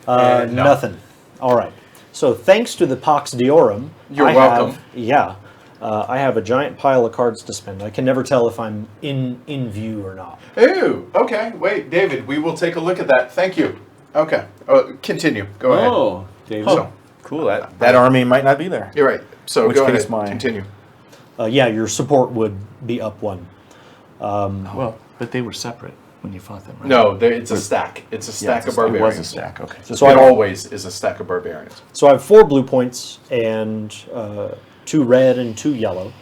No. Nothing. All right. So thanks to the Pax Diorum, You're I welcome. I have a giant pile of cards to spend. I can never tell if I'm in view or not. Ooh, okay. Wait, David, we will take a look at that. Thank you. Okay. Continue. Go ahead. Oh, David. So, Cool. That army might not be there. you're right. So Which go case ahead. mine. Continue. Your support would be up 1. Well, but they were separate when you fought them, right? No, it's a stack. It's a stack of It barbarians. was a stack, okay. So it I always is a stack of barbarians. So I have 4 blue points and 2 red and 2 yellow.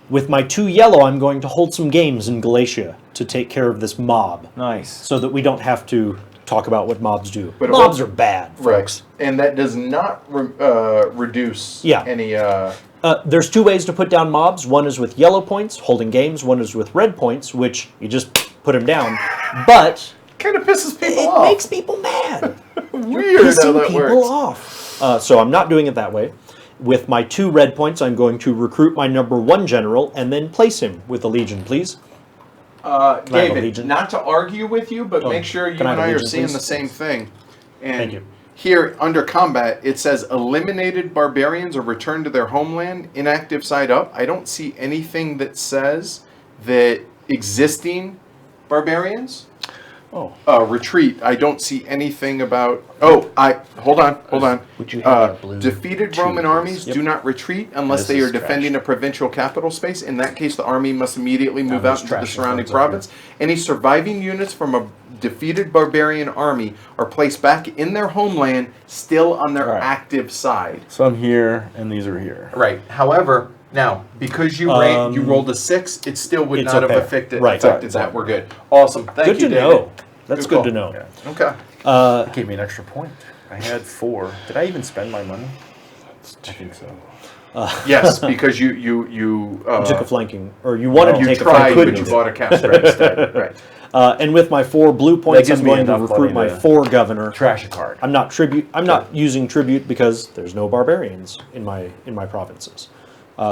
With my 2 yellow, I'm going to hold some games in Galatia to take care of this mob, Nice. so that we don't have to talk about what mobs do. But Mobs are bad, folks. Right. And that does not reduce Yeah. any. There's 2 ways to put down mobs. One is with yellow points, holding games. One is with red points, which you just put them down. But Kind of pisses people it off. makes people mad. Weird how Pissing that people works. off. So I'm not doing it that way. With my 2 red points, I'm going to recruit my number 1 general and then place him with a legion, please. David, allegiance? not to argue with you, but Oh, make sure you can I and have I are allegiance, seeing please? the same thing. And Thank you. here, under combat, it says eliminated barbarians are returned to their homeland, inactive side up. I don't see anything that says that existing barbarians retreat. I don't see anything about. Hold on. Would you have a blue Defeated two, Roman please? armies do not retreat unless This they are is defending a provincial capital space. In that case, the army must immediately move out there's into the trash surrounding cards up here. province. Any surviving units from a defeated barbarian army are placed back in their homeland, still on their Right. active side. Some here and these are here. Right. However, now because you you rolled a 6, it still would it's not okay. have affected Right. affected that. We're good. Awesome. Thank Good you, to David. know. That's Good good to call. know. Okay. That gave me an extra point. I had 4. Did I even spend my money? I think so. Yes, because you You took a flanking, or you wanted to you take a tried, flanking. but you bought a caster instead. Right. And with my 4 blue points, gives I'm me going to enough recruit money my to 4 governor. Trash a card. I'm not using tribute because there's no barbarians in my provinces.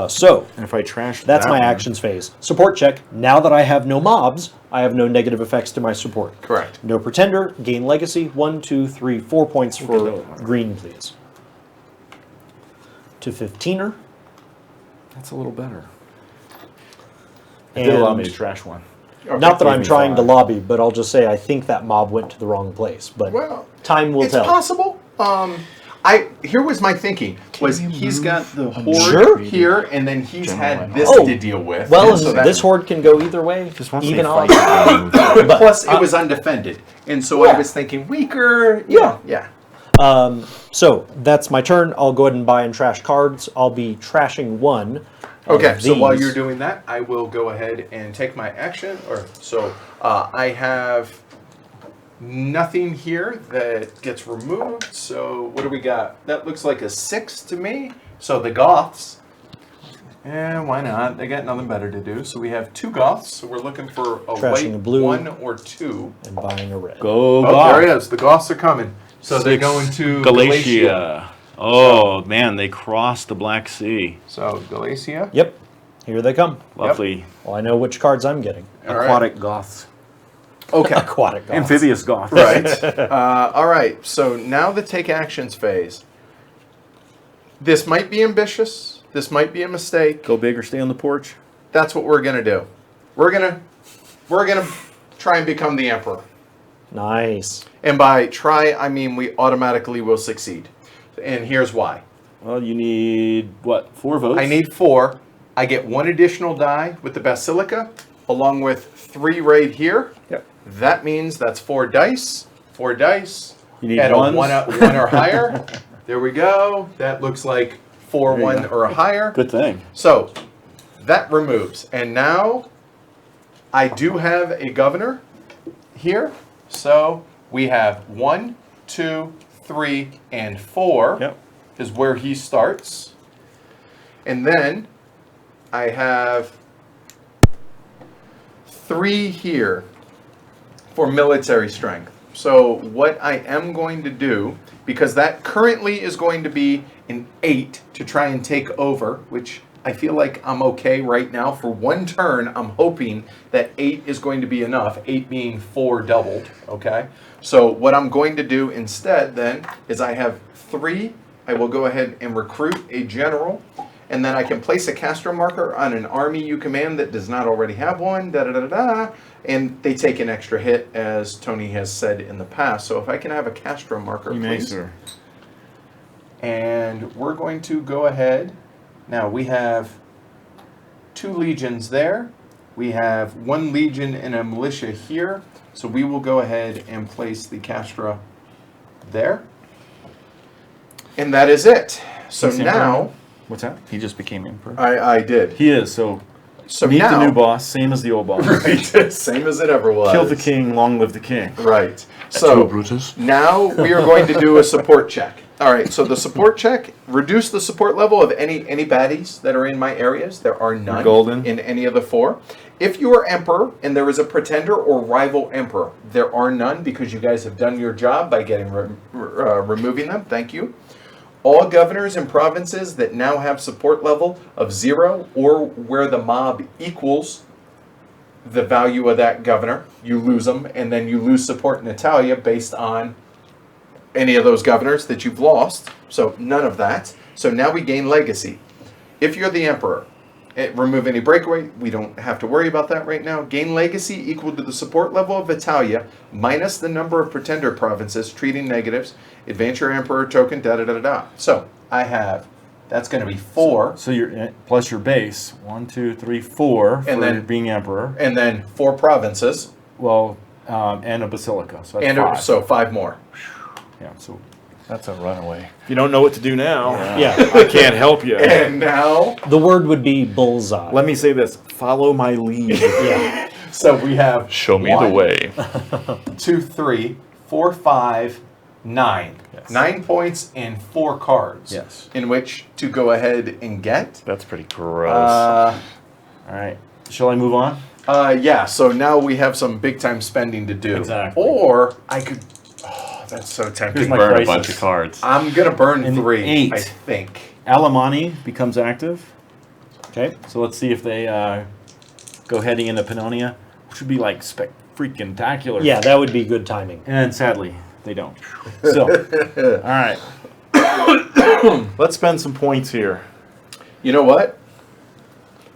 So And if I trash that's that my one- actions phase. Support check. Now that I have no mobs, I have no negative effects to my support. Correct. No pretender. Gain legacy. 1, 2, 3, 4 points for green, please. To 15er. That's a little better. It did allow me to And trash one. Okay. not that I'm me trying to 5. lobby, but I'll just say I think that mob went to the wrong place. But Well, time will it's tell. possible. Here was my thinking was he's got the horde Sure. here, and then he's had this Oh. to deal with. Well, and so and that- this horde can go either way. Just once Even they odds. fight, But, Plus, it was undefended, and so I was thinking weaker. Yeah. Yeah. So that's my turn. I'll go ahead and buy and trash cards. I'll be trashing 1. of Okay, so while these. you're doing that, I will go ahead and take my action. I have nothing here that gets removed. So what do we got? That looks like a 6 to me. So the Goths. And why not? They got nothing better to do. So we have 2 Goths. So we're looking for a Trashing white a blue. 1 or 2. and buying a red. Go Oh, there it is. The Goths are coming. So they're going to Galatia. Galatia. Oh, man, they crossed the Black Sea. So Galatia. Yep. Here they come. Lovely. Well, I know which cards I'm getting. All right. Aquatic Goths. Okay. Aquatic gods. Amphibious Goths. Right. All right. So now the take actions phase. This might be ambitious. This might be a mistake. Go big or stay on the porch. That's what we're gonna do. We're gonna try and become the emperor. Nice. And by try, I mean we automatically will succeed. And here's why. Well, you need, what, 4 votes? I need 4. I get 1 additional die with the Basilica, along with 3 right here. Yep. That means that's 4 dice. 4 dice. You need at ones. a 1 or higher. There we go. That looks like 4, There you 1 go. or higher. Good thing. So that removes. And now I do have a governor. here. So we have 1, 2, 3, and 4 Yep. is where he starts. And then I have 3 here for military strength. So what I am going to do, because that currently is going to be an 8 to try and take over, which I feel like I'm okay right now. For one turn, I'm hoping that 8 is going to be enough, 8 being 4 doubled, okay? So what I'm going to do instead then is I have 3. I will go ahead and recruit a general, and then I can place a Castro marker on an army you command that does not already have one, da-da-da-da-da, and they take an extra hit, as Tony has said in the past. So if I can have a Castro marker, You may, please. sir. And we're going to go ahead. Now we have 2 legions there. We have 1 legion and a militia here. So we will go ahead and place the Castra there. And that is it. So He's now, What's that? He just became emperor. I did. He is, so So meet now, the new boss, same as the old boss. right, same as it ever was. Kill the king, long live the king. Right. So Brutus. now we are going to do a support check. All right. So the support check, reduce the support level of any baddies that are in my areas. There are none Golden. in any of the 4. If you are emperor and there is a pretender or rival emperor, there are none because you guys have done your job by getting removing them. Thank you. All governors and provinces that now have support level of 0 or where the mob equals the value of that governor, you lose them, and then you lose support in Italia based on any of those governors that you've lost. So none of that. So now we gain legacy. If you're the emperor, remove any breakaway. We don't have to worry about that right now. Gain legacy equal to the support level of Italia minus the number of pretender provinces treating negatives. Advance your emperor token, da-da-da-da-da. So I have, that's going to be 4. So you're plus your base, 1, 2, 3, 4 for And then- being emperor. And then 4 provinces. Well, and a basilica. So that's And 5. so 5 more. Yeah. So That's a runaway. if you don't know what to do now, Yeah. I can't help you. And now, The word would be bullseye. Let me say this: follow my lead. Yeah. so we have Show me the 1, way. 2, 3, 4, 5, 9. Yes. 9 points and 4 cards. Yes. In which to go ahead and get. That's pretty gross. All right. Shall I move on? Yeah, so now we have some big time spending to do. Exactly. Or I could. Oh, that's so tempting. Here's my Burn a crisis. bunch of cards. I'm going to burn And 3, 8. I think. Alemanni becomes active. Okay. So let's see if they go heading into Pannonia, which would be like freaking tacular. Yeah, that would be good timing. And sadly, they don't. So, all right. Let's spend some points here. You know what?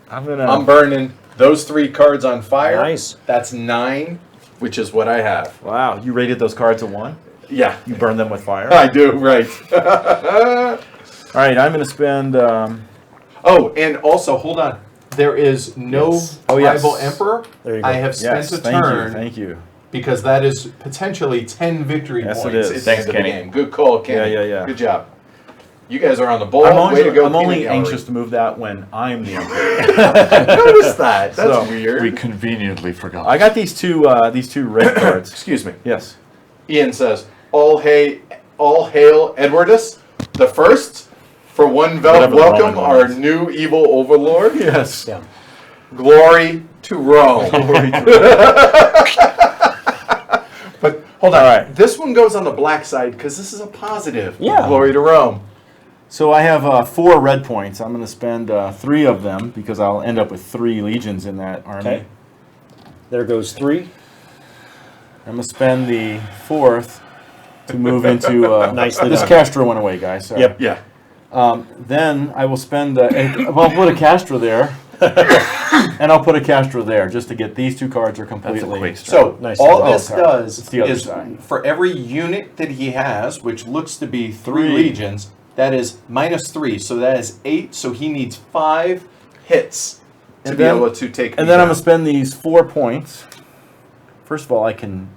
I'm burning those 3 cards on fire. Nice. That's 9, which is what I have. Wow, you rated those cards a 1? Yeah, You burned them with fire? I do, right. All right, I'm going to spend. Oh, and also, hold on. There is no Yes. Oh, yes. rival emperor. There you go. I have spent Yes, a thank turn you, thank you. because that is potentially 10 victory Yes, it points is. at the Thanks, end of Kenny. the game. Good call, Kenny. Yeah. Good job. You guys are on the ball. I'm Way to go, only peanut gallery. anxious to move that when I'm the emperor. I noticed that. That's So, weird. We conveniently forgot. I got these two red cards. Excuse me. Yes. Ian says, all hail Edwardus the First. For one Whatever the welcome, Roman one our is. new evil overlord. Yes. Yeah. Glory to Rome. But hold on. All right. This one goes on the black side because this is a positive. Yeah. Glory to Rome. So I have 4 red points. I'm going to spend 3 of them because I'll end up with 3 legions in that army. Okay. There goes 3. I'm going to spend the 4th to move into. Nicely This done. Castro went away, guys. Sorry. Yep. Yeah. Then I will spend. I'll put a Castro there, and I'll put a Castro there just to get these 2 cards are completely. That's a quick So Nice. all Oh, this sorry. does It's the other is side. for every unit that he has, which looks to be 3 3. legions, that is -3. So that is 8. So he needs 5 hits to And be then- able to take. And me then I'm down. going to spend these 4 points. First of all, I can.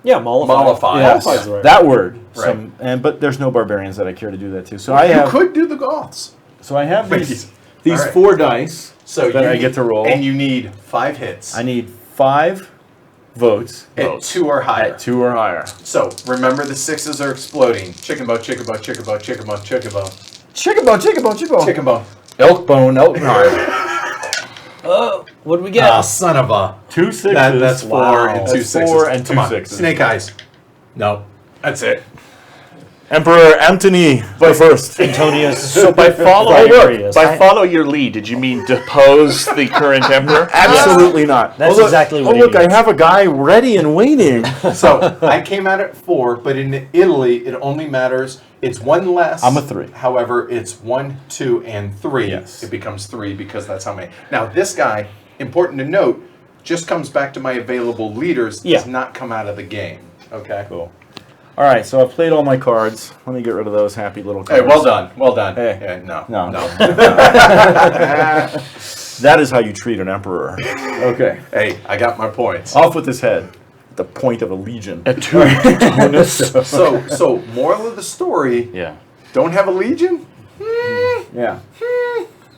Yeah, mollify. Mollify. Yes, Mollify's the right that word. Right. But there's no barbarians that I care to do that to. So You could do the Goths. I have these All right. 4 dice So that you I need- get to roll. and you need 5 hits. I need 5 votes At 2 or higher. at 2 or higher. So remember, the 6s are exploding. Chicken bone, chicken bone, chicken bone, chicken bone, chicken bone, Chicken bone, chicken bone, chicken bone. chicken bone. Elk bone, elk bone. Oh, what do we get? Ah, son of a. 2 sixes. That's 4 and 2 That's sixes. 4 and 2 Come on, sixes. Snake eyes. No. That's it. Emperor Antony the First. Antonius. So by follow, Tiberius. follow your lead, did you mean depose the current emperor? Absolutely not. That's look, exactly what Oh he look, I means. have a guy ready and waiting. So I came out at 4, but in Italy it only matters. It's 1 less. I'm a 3. However, it's 1, 2, and 3. Yes. It becomes 3 because that's how many. Now this guy, important to note, just comes back to my available leaders. Yeah. Does not come out of the game. Okay. Cool. All right, so I've played all my cards. Let me get rid of those happy little Hey, cards. well done. Well done. Hey. Yeah, no. No. No. That is how you treat an emperor. Okay. Hey, I got my points. Off with his head. The point of a legion. At 2 Postumus. So moral of the story: Yeah. don't have a legion. Yeah.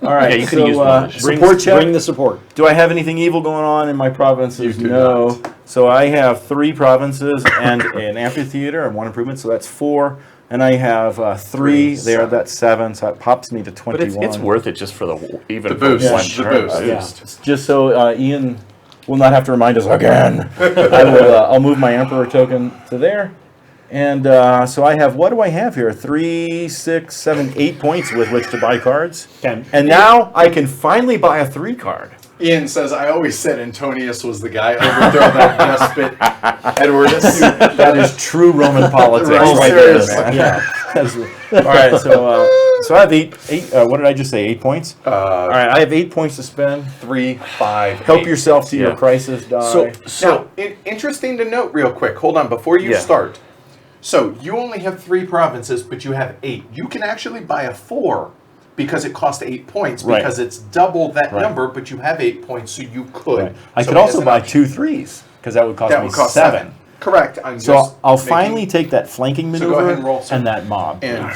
All right. Yeah, you could've used one. Support check. Bring the support. Do I have anything evil going on in my provinces? You do No. not. So I have 3 provinces and an amphitheater and 1 improvement, so that's 4. And I have 3 there, 7. that's 7, so that pops me to But 21. it's worth it just for even The for boost. one The turn. boost. Yeah. Just so Ian will not have to remind us again. I'll move my emperor token to there. And so I have, what do I have here? 3, 6, 7, 8 points with which to buy cards. Okay. And now I can finally buy a 3 card. Ian says, I always said Antonius was the guy. Overthrow that despot, Edwardus. That is true Roman politics Right, right there, seriously. man. Yeah. All right, so I have 8. What did I just say? 8 points. All right, I have 8 points to spend. 3, 5. Help 8. yourself to your Yeah. crisis die. So interesting to note, real quick. Hold on, before you Yeah. start. So you only have 3 provinces, but you have 8. You can actually buy a 4 because it costs 8 points. Right. Because it's double that Right. number, but you have 8 points, so you could. Right. I So could as also an buy option. 2 3s because that would cost That me would cost 7. Correct. I'm So just I'll making- finally take that flanking So maneuver go ahead and roll some. and that mob. And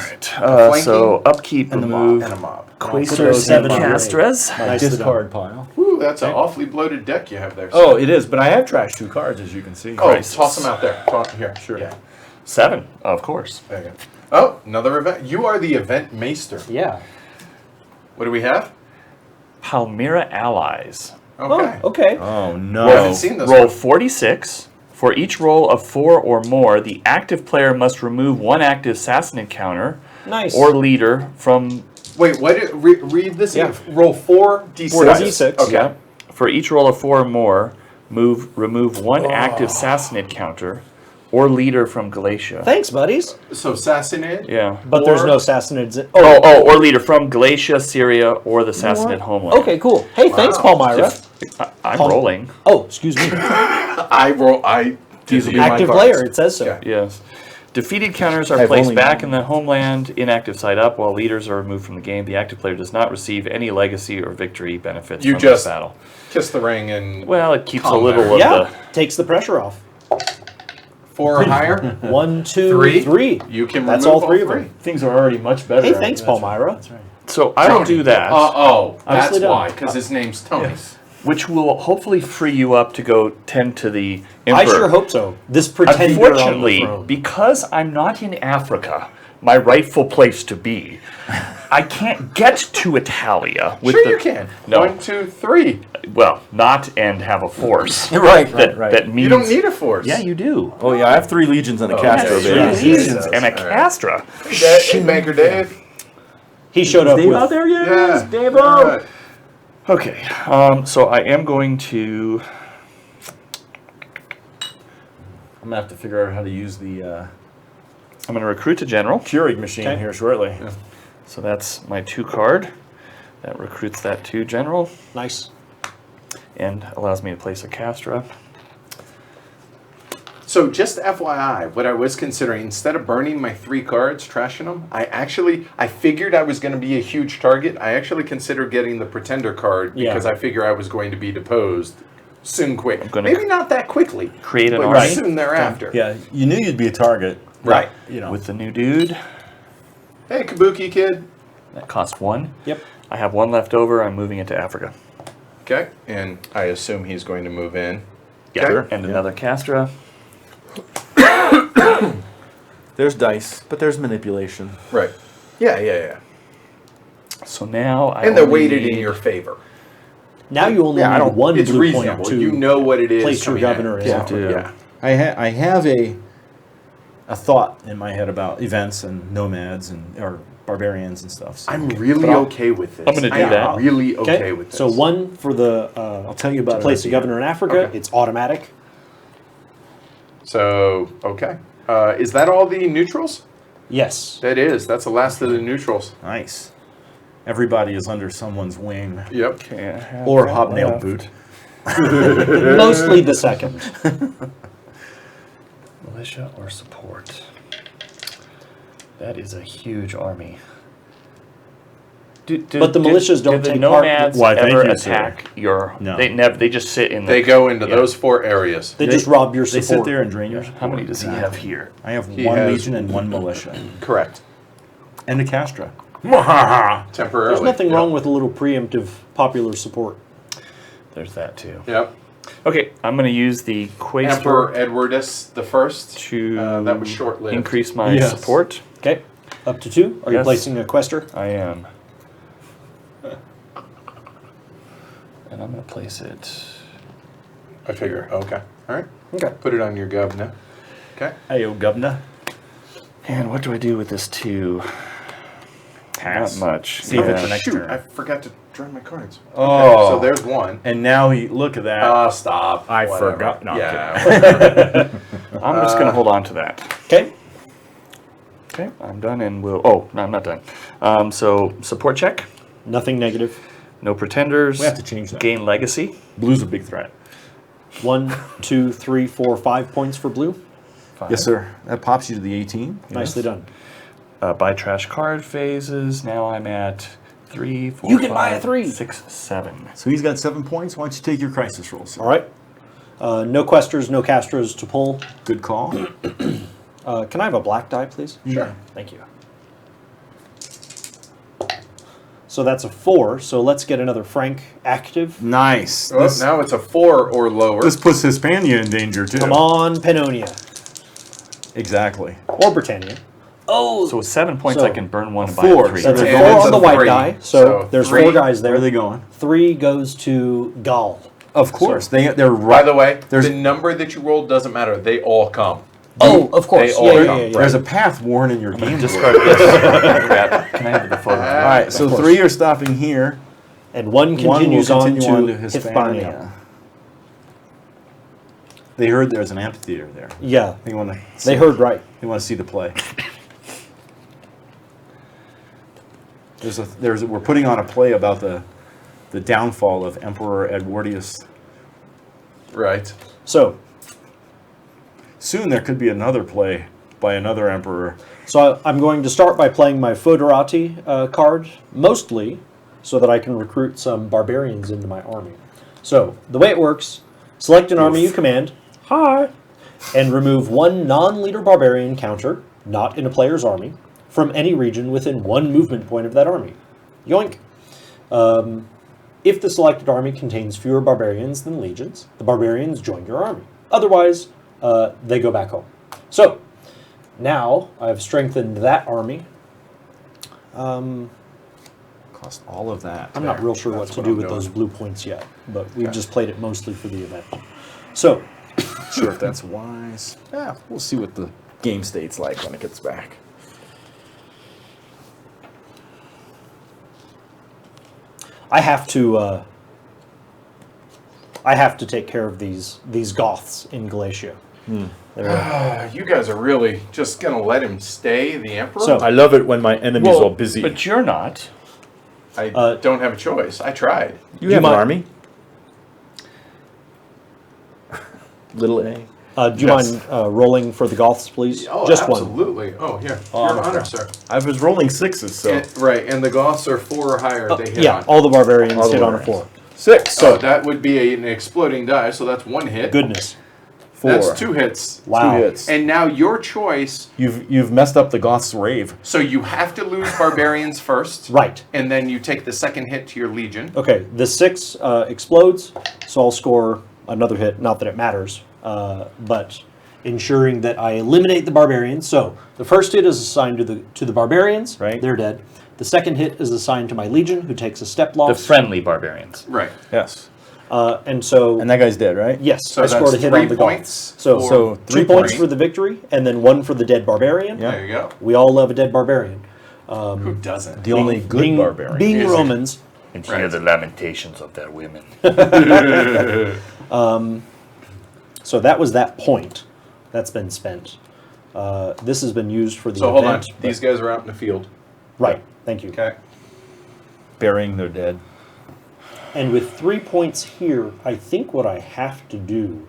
So upkeep, And the remove and a mob. Quasar those in my- Castras. My Nicely discard pile. Whew, that's an awfully bloated deck you have there. Oh, it is, but I have trashed 2 cards as you can see. Oh, Christ. toss them out there. Here, Sure. Yeah. 7, of course. There you go. Oh, another event. You are the event maester. Yeah. What do we have? Palmyra allies. Okay. Oh, okay. Oh I no. haven't seen this Roll one. 46. For each roll of 4 or more, the active player must remove 1 active assassin encounter Nice. or leader from. Wait, what? Read this. Yeah. Again. Roll 4d6. 4d6. Okay. Yeah. For each roll of 4 or more, remove 1 active assassin encounter or leader from Galatia. Thanks, buddies. So Sassanid. Yeah. But there's Or- no Sassanids in. Or leader from Galatia, Syria, or the Sassanid homeland. Okay, cool. Hey, thanks, Wow. Palmyra. I'm rolling. Oh, excuse me. These will be my Active cards. player, it says so. Okay. Yes. Defeated counters are I've placed only back known- in the homeland, inactive side up, while leaders are removed from the game. The active player does not receive any legacy or victory benefits You from just- this battle. Kiss the ring and Well, it keeps a Calm little there. of Yeah, takes the pressure off. 4 or higher. 1, 2, 3. 3. You can That's remove all 3 of them. Things are already much better. Hey, thanks, That's Palmyra. right. That's right. the. So I will do that, That's Nicely done. why, because his name's Tony. which will hopefully free you up to go tend to the I emperor. sure hope so. This pretender on the Unfortunately, throne. because I'm not in Africa, my rightful place to be, I can't get to Italia with Sure the. you can. No. 1, 2, 3. Well, not and have a force. Right, That right. that means. You don't need a force. Yeah, you do. Oh yeah, I have 3 legions and a Castro, okay. baby. Yeah. Legions and a All right. castra. Banker Dave. He showed up Dave with. out there yet? Yeah. Dave All right. Okay, so I am going to. I'm gonna have to figure out how to use the I'm going to recruit a general. Keurig machine Okay. here shortly. So that's my 2 card. That recruits that 2 general Nice. and allows me to place a castra. So just FYI, what I was considering, instead of burning my 3 cards, trashing them, I figured I was going to be a huge target. I actually considered getting the Pretender card Yeah. because I figure I was going to be deposed soon quick. gonna Maybe not that quickly, Create an but army soon thereafter. Yeah, you knew you'd be a target. Right. You know. with the new dude. Hey, Kabuki kid. That costs 1. Yep. I have 1 left over. I'm moving into Africa. Okay, and I assume he's going to move in. Yeah, Sure. and another Castra. There's dice, but there's manipulation. Right. Yeah. So now I And they're only weighted in need- your favor. Now you only Yeah, I need don't- one It's blue point reasonable. to You know what it is. place your coming in. governor in. Yeah. do. Yeah. I have a thought in my head about events and nomads and or barbarians and stuff. So I'm really But I'll- okay with this. I'm gonna do I am that. really okay with this. So one for the I'll tell you about to it place at a the governor in Africa. Okay. It's automatic. So, okay. Is that all the neutrals? Yes. That is. That's the last of the neutrals. Nice. Everybody is under someone's wing Yep. Okay, I have or that hobnail left. boot. Mostly the second. Militia or support. That is a huge army. But the militias don't do the take part- nomads Why, thank ever you, sir. attack your? No. They never. They just sit in. They go into those 4 areas. They just rob your They support. sit there and drain your. How many does he have here? I have He one has- legion and one militia Correct. and a castra. Temporarily. There's nothing Yep. wrong with a little preemptive popular support. There's that too. Yep. Okay, I'm going to use the Quaestor Emperor Edwardus the First. to that was short-lived. increase my Yes. support. Okay. Up to 2. Are you Yes. placing a quester? I am. And I'm going to place it. I figure. Okay. All right. Okay. Put it on your governor. Okay. Hey, yo, governor. And what do I do with this 2? Pass. Not much. See if it's Yeah. the next Shoot, turn. I forgot to draw my cards. Oh. So there's one. And now look at that. Stop. I Whatever. forgot. No, I'm yeah. I'm just going to hold on to that. Okay. Okay, I'm done and we'll. Oh, no, I'm not done. So, support check. Nothing negative. No pretenders. We have to change that. Gain legacy. Blue's a big threat. 1, 2, 3, 4, 5 points for blue. 5. Yes, sir. That pops you to the 18. Nicely done. Buy trash card phases. Now I'm at 3, 4, You can buy a 5, 3. 6, 7. So he's got 7 points. Why don't you take your crisis roll, sir? All right. No questers, no castros to pull. Good call. Can I have a black die, please? Sure. Thank you. So that's a 4. So let's get another Frank active. Nice. Well, now it's a 4 or lower. This puts Hispania in danger, too. Come on, Pannonia. Exactly. Or Britannia. Oh, So with 7 points, So, I can burn 1 and buy four. a 3. so there's And 4 it's on a the white 3. die. So So there's 3. 4 guys there. Where are they going? 3 goes to Gaul. Of course. They're By right. the way, There's- the number that you rolled doesn't matter. They all come. Oh, of course. They all Yeah, come. yeah, yeah. There's a path worn in your game board. Discard this. Crap. Can I have the photo? All right, so 3 are stopping here. And 1 One will continues on continue to on to Hispania. Hispania. They heard there's an amphitheater there. Yeah, They want to. they heard right. They want to see the play. We're putting on a play about the downfall of Emperor Edwardius. Right. So, Soon there could be another play by another emperor. I'm going to start by playing my Foderati card, mostly so that I can recruit some barbarians into my army. So, the way it works, select an army you command, and remove 1 non-leader barbarian counter, not in a player's army, from any region within 1 movement point of that army. Yoink! If the selected army contains fewer barbarians than legions, the barbarians join your army. Otherwise, they go back home. So, now I've strengthened that army. Cost all of that. I'm not real sure what That's to what do I'm with doing. those blue points yet, but we've just played it mostly for the event. So, Sure if that's wise. Yeah, we'll see what the game state's like when it gets back. I have to take care of these Goths in Galatia. They're- You guys are really just going to let him stay the emperor? So- I love it when my enemy's all busy. But you're not. I don't have a choice. I tried. you have an mind- army? Little A. do you Yes. mind rolling for the Goths, please? Oh, Just one. absolutely. Oh, here. Oh, Your I'm honor, okay. sir. I was rolling 6s, so. Right, and the Goths are 4 or higher. They hit Yeah, on. all the barbarians All the hit on a barbarians. 4. 6. So that would be an exploding die, so that's 1 hit. Goodness. 4. That's 2 hits. Wow. 2 hits. And now your choice, You've messed up the Goth's rave. so you have to lose barbarians first. Right. And then you take the second hit to your legion. Okay, the 6 explodes, so I'll score another hit. Not that it matters, but ensuring that I eliminate the barbarians. So the first hit is assigned to the barbarians. Right. They're dead. The second hit is assigned to my legion, who takes a step The loss. friendly barbarians. Right. Yes. And so, And that guy's dead, right? yes, So I scored that's a hit 3 on the points. goal. So, So 3 3 points points. for the victory, and then 1 for the dead barbarian. Yeah. There you go. We all love a dead barbarian. Who doesn't? The only good being, barbarian. Being Is it? Romans, And hear Right. the lamentations of their women. so that was that point. That's been spent. This has been used for the So hold on. event. but- These guys are out in the field. Right, thank you. Okay. Burying their dead. And with 3 points here, I think what I have to do...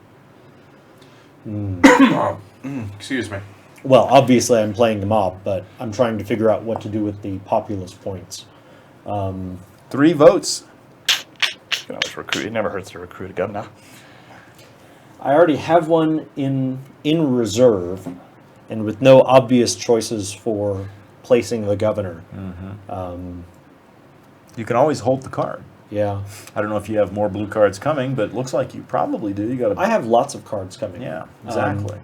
Excuse me. Well, obviously I'm playing the mob, but I'm trying to figure out what to do with the populace points. 3 votes. You can always recruit. It never hurts to recruit a governor. I already have one in reserve, and with no obvious choices for placing the governor. You can always hold the card. Yeah, I don't know if you have more blue cards coming, but it looks like you probably do. You got I to. have lots of cards coming. Yeah, exactly.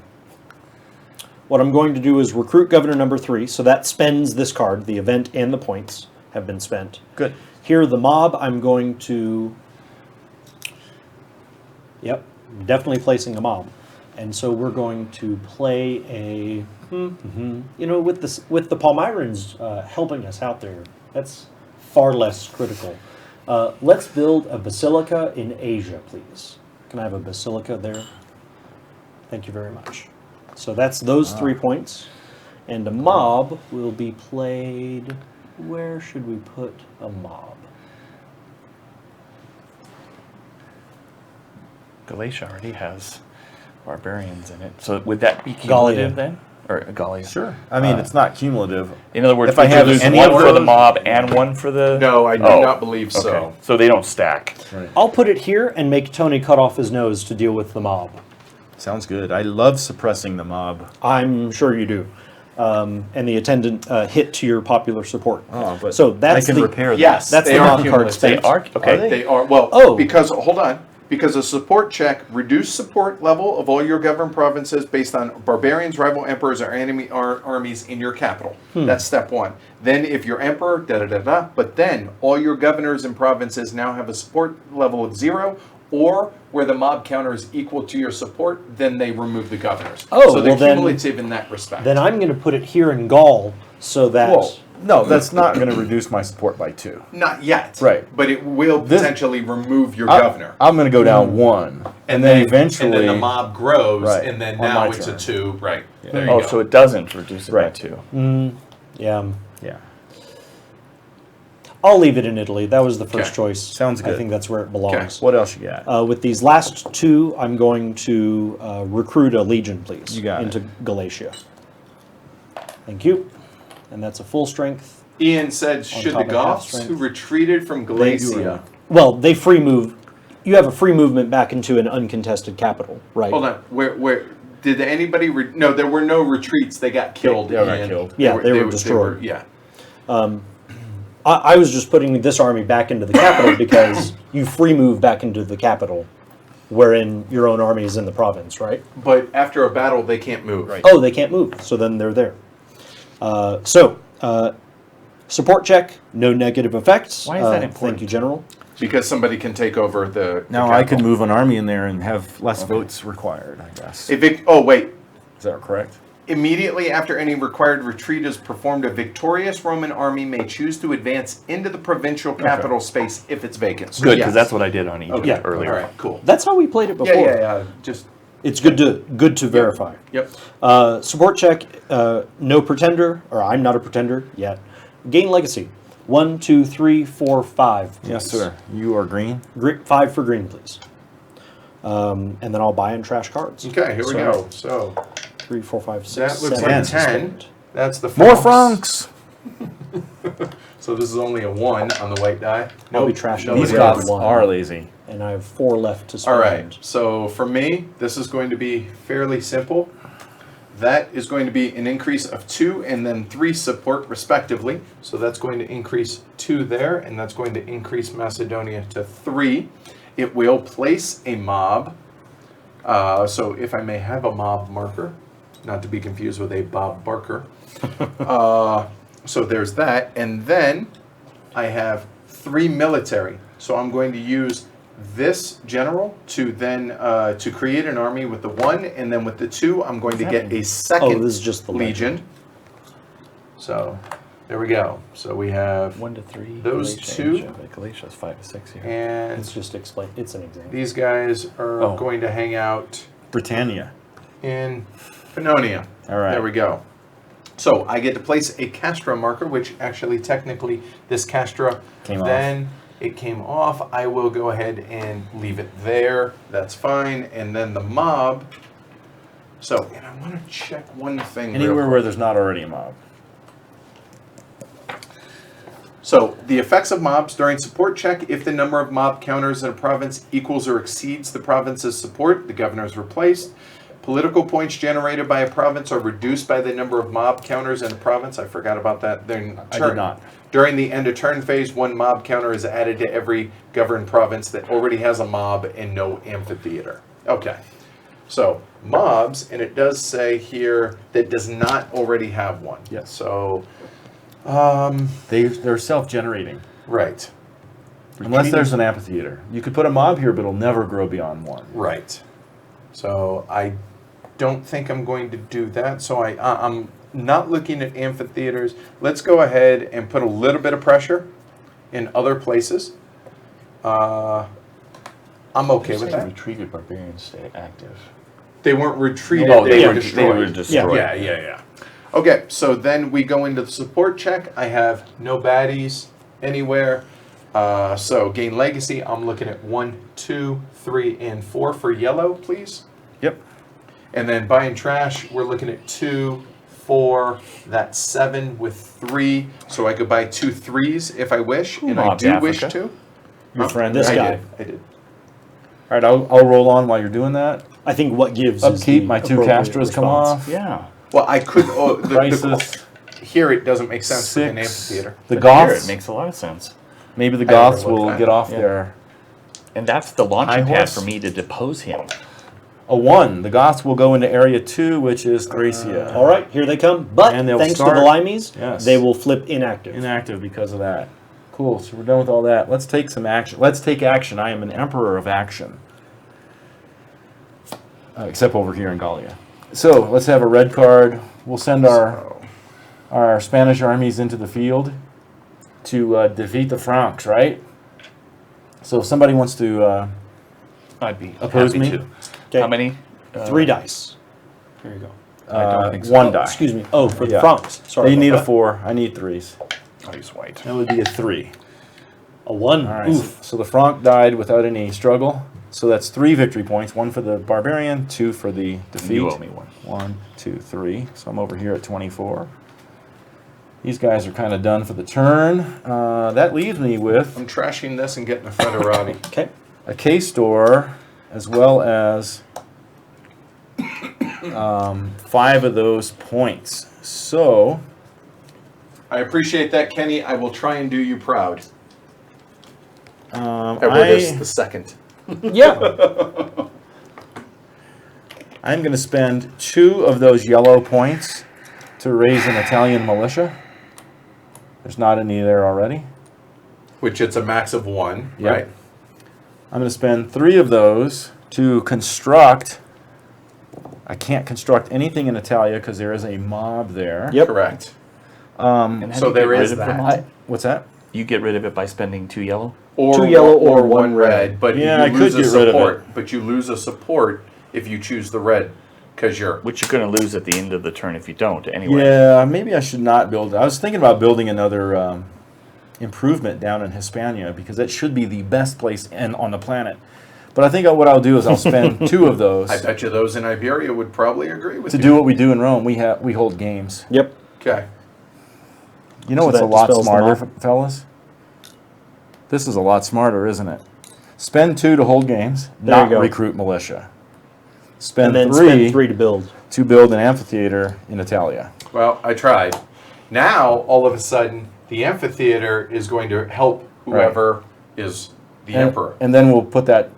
What I'm going to do is recruit governor number 3, so that spends this card. The event and the points have been spent. Good. Here, the mob, I'm going to... Yep, definitely placing a mob. And so we're going to play a... You know, with the Palmyrans helping us out there, that's far less critical. Let's build a basilica in Asia, please. Can I have a basilica there? Thank you very much. So that's those 3 points. And a mob will be played... Where should we put a mob? Galatia already has barbarians in it. So would that be Gallia. cumulative then? Or Gallia? Sure. I mean, it's not cumulative. In other words, If I would you have lose any one of for the those- mob and one for the... No, I do Oh, not believe so. Okay. So they don't stack. I'll put it here and make Tony cut off his nose to deal with the mob. Sounds good. I love suppressing the mob. I'm sure you do. And the attendant hit to your popular support. Oh, but So that's I can the- repair that. Yes, That's they the are mob card cumulative. spent. They are? Okay. Are they? They are, well, Oh. because, hold on, because a support check, reduce support level of all your governed provinces based on barbarians, rival emperors, or enemy armies in your capital. That's step 1. Then if your emperor, da-da-da-da, but then all your governors and provinces now have a support level of 0, or where the mob counter is equal to your support, then they remove the governors. Oh, so they're well then- cumulative in that respect. Then I'm going to put it here in Gaul so that... Well, no, that's not going to reduce my support by 2. Not yet. Right. But it will This- potentially remove your governor. I'm going to go down 1, and then eventually. And then the mob grows, Right, and then on now my it's turn. a 2. Right. There you Oh, go. so it doesn't reduce it by Right. 2. Yeah, Yeah. I'll leave it in Italy. That was the first Okay. choice. Sounds I good. think that's where it belongs. What else you got? With these last 2, I'm going to recruit a legion, please. You got into it. Galatia. Thank you. And that's a full strength. Ian said, should top the of half Goths strength. who retreated from Galatia... Well, they free move. You have a free movement back into an uncontested capital, right? Hold on. Where did anybody... No, there were no retreats. They got killed. They got Ian. killed. Yeah, they were destroyed. yeah. I was just putting this army back into the capital because you free move back into the capital, wherein your own army is in the province, right? But after a battle, they can't move. Right. Oh, they can't move, so then they're there. Support check, no negative effects. Why is that Thank important? you, General. Because somebody can take over the Now the I could capital. move an army in there and have less votes required, I guess. Oh, wait. Is that correct? Immediately after any required retreat is performed, a victorious Roman army may choose to advance into the provincial capital space if it's vacant. So Good, yes. because that's what I did on Egypt Yeah. earlier. All right, cool. That's how we played it before. Yeah. Just, It's good to verify. yep. Support check, no pretender, or I'm not a pretender yet. Gain legacy. 1, 2, 3, 4, 5. Please. Yes, sir. You are green. 5 for green, please. And then I'll buy and trash cards. Okay, here we go. So 3, 4, 5, 6, that looks 7. like 10. That's the More Francs. francs. So this is only a 1 on the white die. I'll be trashing nobody These Yeah, Goths else. one. are lazy. And I have 4 left to spend. All right. So for me, this is going to be fairly simple. That is going to be an increase of 2 and then 3 support respectively. So that's going to increase 2 there, and that's going to increase Macedonia to 3. It will place a mob So if I may have a mob marker, not to be confused with a Bob Barker. So there's that. And then I have 3 military. So I'm going to use this general to then to create an army with the 1, and then with the 2, I'm going to get a second this is just the legion. So there we go. So we have 1 to 3. those Galatia, 2. Galatia's 5 to 6 here. And It's just explain. It's an example. these guys are Oh. going to hang out Britannia. in Pannonia. All right. There we go. So I get to place a Castra marker, which actually technically this Castra Came off. then it came off. I will go ahead and leave it there. That's fine. And then the mob. So, and I want to check one thing. real Anywhere quick. where there's not already a mob. So the effects of mobs during support check: if the number of mob counters in a province equals or exceeds the province's support, the governor is replaced. Political points generated by a province are reduced by the number of mob counters in the province. I forgot about that. I did not. During the end of turn phase, 1 mob counter is added to every governed province that already has a mob and no amphitheater. Okay. So mobs, and it does say here that does not already have one. Yes. So, They're self-generating. right. Unless there's an amphitheater. You could put a mob here, but it'll never grow beyond 1. Right. So I don't think I'm going to do that. So I'm not looking at amphitheaters. Let's go ahead and put a little bit of pressure in other places. I'm okay with that. Retreated barbarians stay active. They weren't retreated, Oh, they they were were destroyed. destroyed. Yeah. Okay, so then we go into the support check. I have no baddies anywhere. So gain legacy, I'm looking at 1, 2, 3, and 4 for yellow, please. Yep. And then buying trash, we're looking at 2, 4, that's 7 with 3. So I could buy 2 3s if I wish, and I mobs do wish Africa? to. Your friend. This I guy. did. All right, I'll roll on while you're doing that. I think what gives is Upkeep, the my 2 appropriate Castras come response. off. Yeah. Well, I could. Crisis. Here it doesn't make sense with an 6. amphitheater. The But here Goths. it makes a lot of sense. Maybe the I overlooked Goths will that. get off Yeah. their And that's the launching High pad horse? for me to depose him. a 1. The Goths will go into area 2, which is Thracia. All right, here they come. But And they'll thanks start- to the Limeys, Yes. they will flip inactive. Inactive because of that. Cool. So we're done with all that. Let's take some action. Let's take action. I am an emperor of action. Except over here in Gallia. So let's have a red card. We'll send our Spanish armies into the field to defeat the Franks, right? So if somebody wants to I'd be Oppose happy me? to. Okay. How many? 3 dice. Here you go. I don't think so. 1 die. Excuse me. Oh, for the Yeah. Francs. Sorry. You about need a that. 4. I need 3s. I'll use white. That would be a 3. A 1. All right. Oof. So the Franc died without any struggle. So that's 3 victory points. 1 for the barbarian, 2 for the defeat. You owe me 1. 1, 2, 3. So I'm over here at 24. These guys are kind of done for the turn. That leaves me with I'm trashing this and getting a Federati. Okay. a K-Store as well as 5 of those points. So I appreciate that, Kenny. I will try and do you proud. I, Edward is the second. Yeah. I'm going to spend 2 of those yellow points to raise an Italian militia. There's not any there already. Which it's a max of 1, Yep. right? I'm going to spend 3 of those to construct. I can't construct anything in Italia because there is a mob there. Yep. Correct. And how So do you there get is rid of that. them all? What's that? You get rid of it by spending 2 yellow? Or 2 yellow or or 1 red. But Yeah, I you could lose a get rid of support. it. But you lose a support if you choose the red, because you're. Which you're going to lose at the end of the turn if you don't, anyway. Yeah, maybe I should not build. I was thinking about building another improvement down in Hispania because that should be the best place on the planet. But I think what I'll do is I'll spend 2 of those I bet you those in Iberia would probably agree with to you. do what we do in Rome. We hold games. Yep. Okay. You know So what's that a lot dispels them smarter, all. fellas? This is a lot smarter, isn't it? Spend 2 to hold games, There not you go. recruit militia. Spend And then 3 spend 3 to build. to build an amphitheater in Italia. Well, I tried. Now, all of a sudden, the amphitheater is going to help whoever is the emperor. And then we'll put that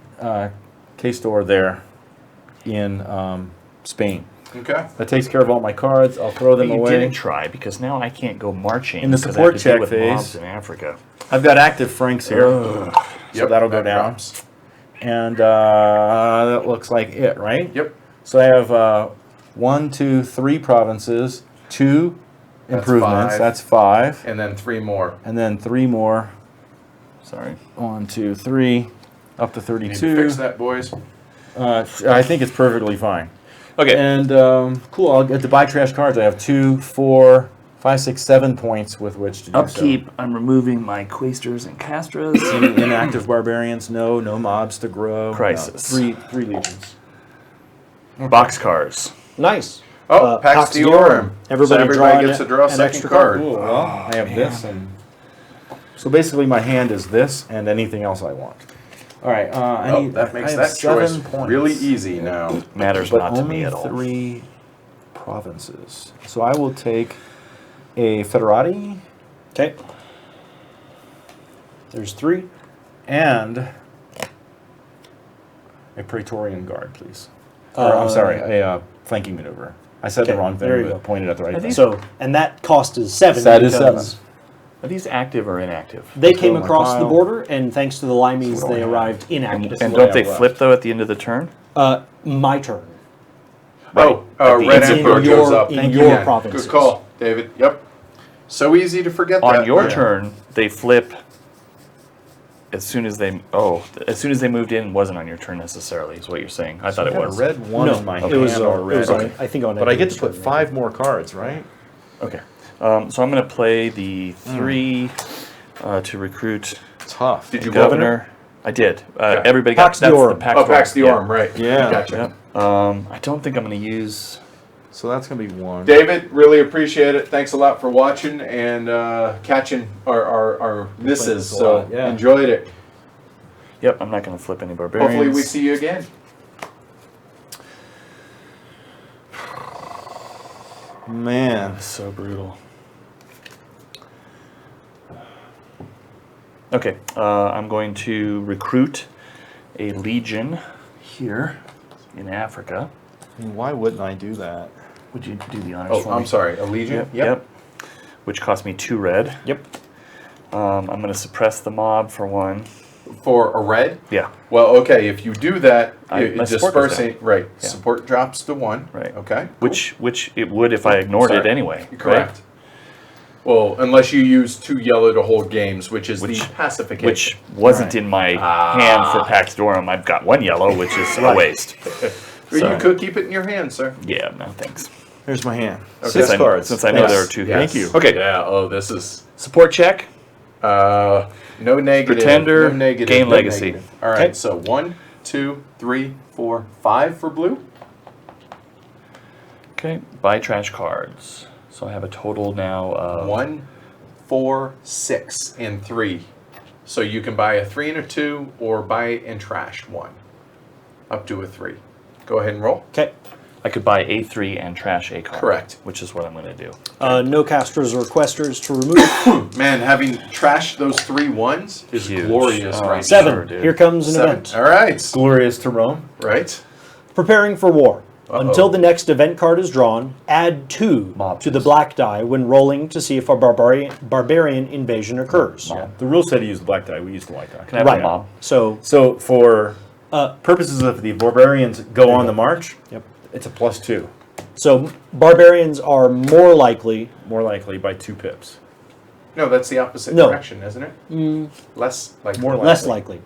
K-store there in Spain. Okay. That takes care of all my cards. I'll throw But them you away. didn't try because now I can't go marching. In the 'cause I support have to deal check with phase. mobs in Africa. I've got active Franks here, so Yep, that'll go that down. drops. And that looks like it, right? Yep. So I have 1, 2, 3 provinces, 2 That's improvements. 5. That's 5, And then 3 more. and then 3 more. Sorry. 1, 2, 3, up to Need 32. to fix that, boys. I think it's perfectly fine. Okay. And cool. I'll get to buy trash cards. I have 2, 4, 5, 6, 7 points with which to do Upkeep. I'm removing my Quaestors and Castras. so. Any inactive barbarians? No. No mobs to grow. Crisis. No. Three legions. Boxcars. Nice. Oh, Pax Diorum. Everybody, so draw gets to draw a an second extra card. Cool. Well, I have this, and so basically my hand is this and anything else I want. All right. That makes I have that choice 7 points. really easy now. Matters But not to only me at all. 3 provinces. So I will take a federati Okay. There's 3. and a Praetorian Guard, please. Or, I'm sorry, a flanking maneuver. I said okay, the wrong thing, there you but go. pointed at the right Are thing. these- So, and that cost is 7. That is because 7. Are these active or inactive? They Let's go came to my across the pile. border, and thanks to the Limeys, What do I they have? arrived And, inactive. and what I don't they have flip left. though at the end of the turn? My turn. Oh, At the Red end of Emperor your- goes up. in Thank your you. provinces. Good call, David. Yep. So easy to forget that. On your man. turn, they flip as soon as they moved in. Wasn't on your turn necessarily, is what you're saying. I thought I it had was. a red 1 in my hand it was already. on, I think on. But I get to Edward's put turn, 5 more cards, right? Okay. So I'm going to play the 3 to recruit Tough. Did you the governor. I did. Okay. Everybody got Pax that's the Diorum. Pax Oh, Pax Diorum, Diorum, right. Yeah. Gotcha. Yep. I don't think I'm going to use. So that's going to be 1. David, really appreciate it. Thanks a lot for watching and catching our misses. a So lot, yeah. enjoyed it. Yep. I'm not going to flip any barbarians. Hopefully we see you again. Man. So brutal. Okay, I'm going to recruit a legion here in Africa. I mean, why wouldn't I do that? Would you do the honors Oh, for me? I'm sorry. A Legion? Yep. Which cost me 2 red. Yep. I'm going to suppress the mob for 1. For a red? Yeah. Well, okay. If you do that, My support goes dispersing, right. Yeah. Support drops to 1. Right. Okay. Which it would if I ignored it Sorry. anyway. Correct. Right? Well, unless you use 2 yellow to hold games, which is Which- the pacification. Which wasn't Right. in my hand for Pax Diorum. I've got 1 yellow, which is a waste. Well, So- you could keep it in your hand, sir. Yeah, no thanks. Here's my hand. Okay. 6 cards. Since I know Yes. there are 2 here. Yes. Thank you. Okay, Yeah. Oh, this is support check. no negative. Pretender, No negative. gain no legacy. negative. All right. Okay. So 1, 2, 3, 4, 5 for blue. Okay, buy trash cards. So I have a total now of 1, 4, 6, and 3. So you can buy a 3 and a 2, or buy and trash 1, up to a 3. Go ahead and roll. Okay. I could buy a 3 and trash a card. Correct. Which is what I'm going to do. No casters or questers to remove. Man, having trashed those 3 1s is Huge. glorious, Oh, right? 7. Sure, dude. Here comes an 7. event. All right. Glorious to Rome. Right. Preparing for war. Uh-oh. Until the next event card is drawn, add 2 Mob to the juice. black die when rolling to see if a barbarian invasion occurs. Yeah. The rules say to use the black die. We use the white die. Can I have Right. a mob? So, So for uh, purposes of the barbarians go on the march, yep. it's a +2. So barbarians are more likely. More likely by 2 pips. No, that's the opposite No. direction, isn't it? Less like More Less likely.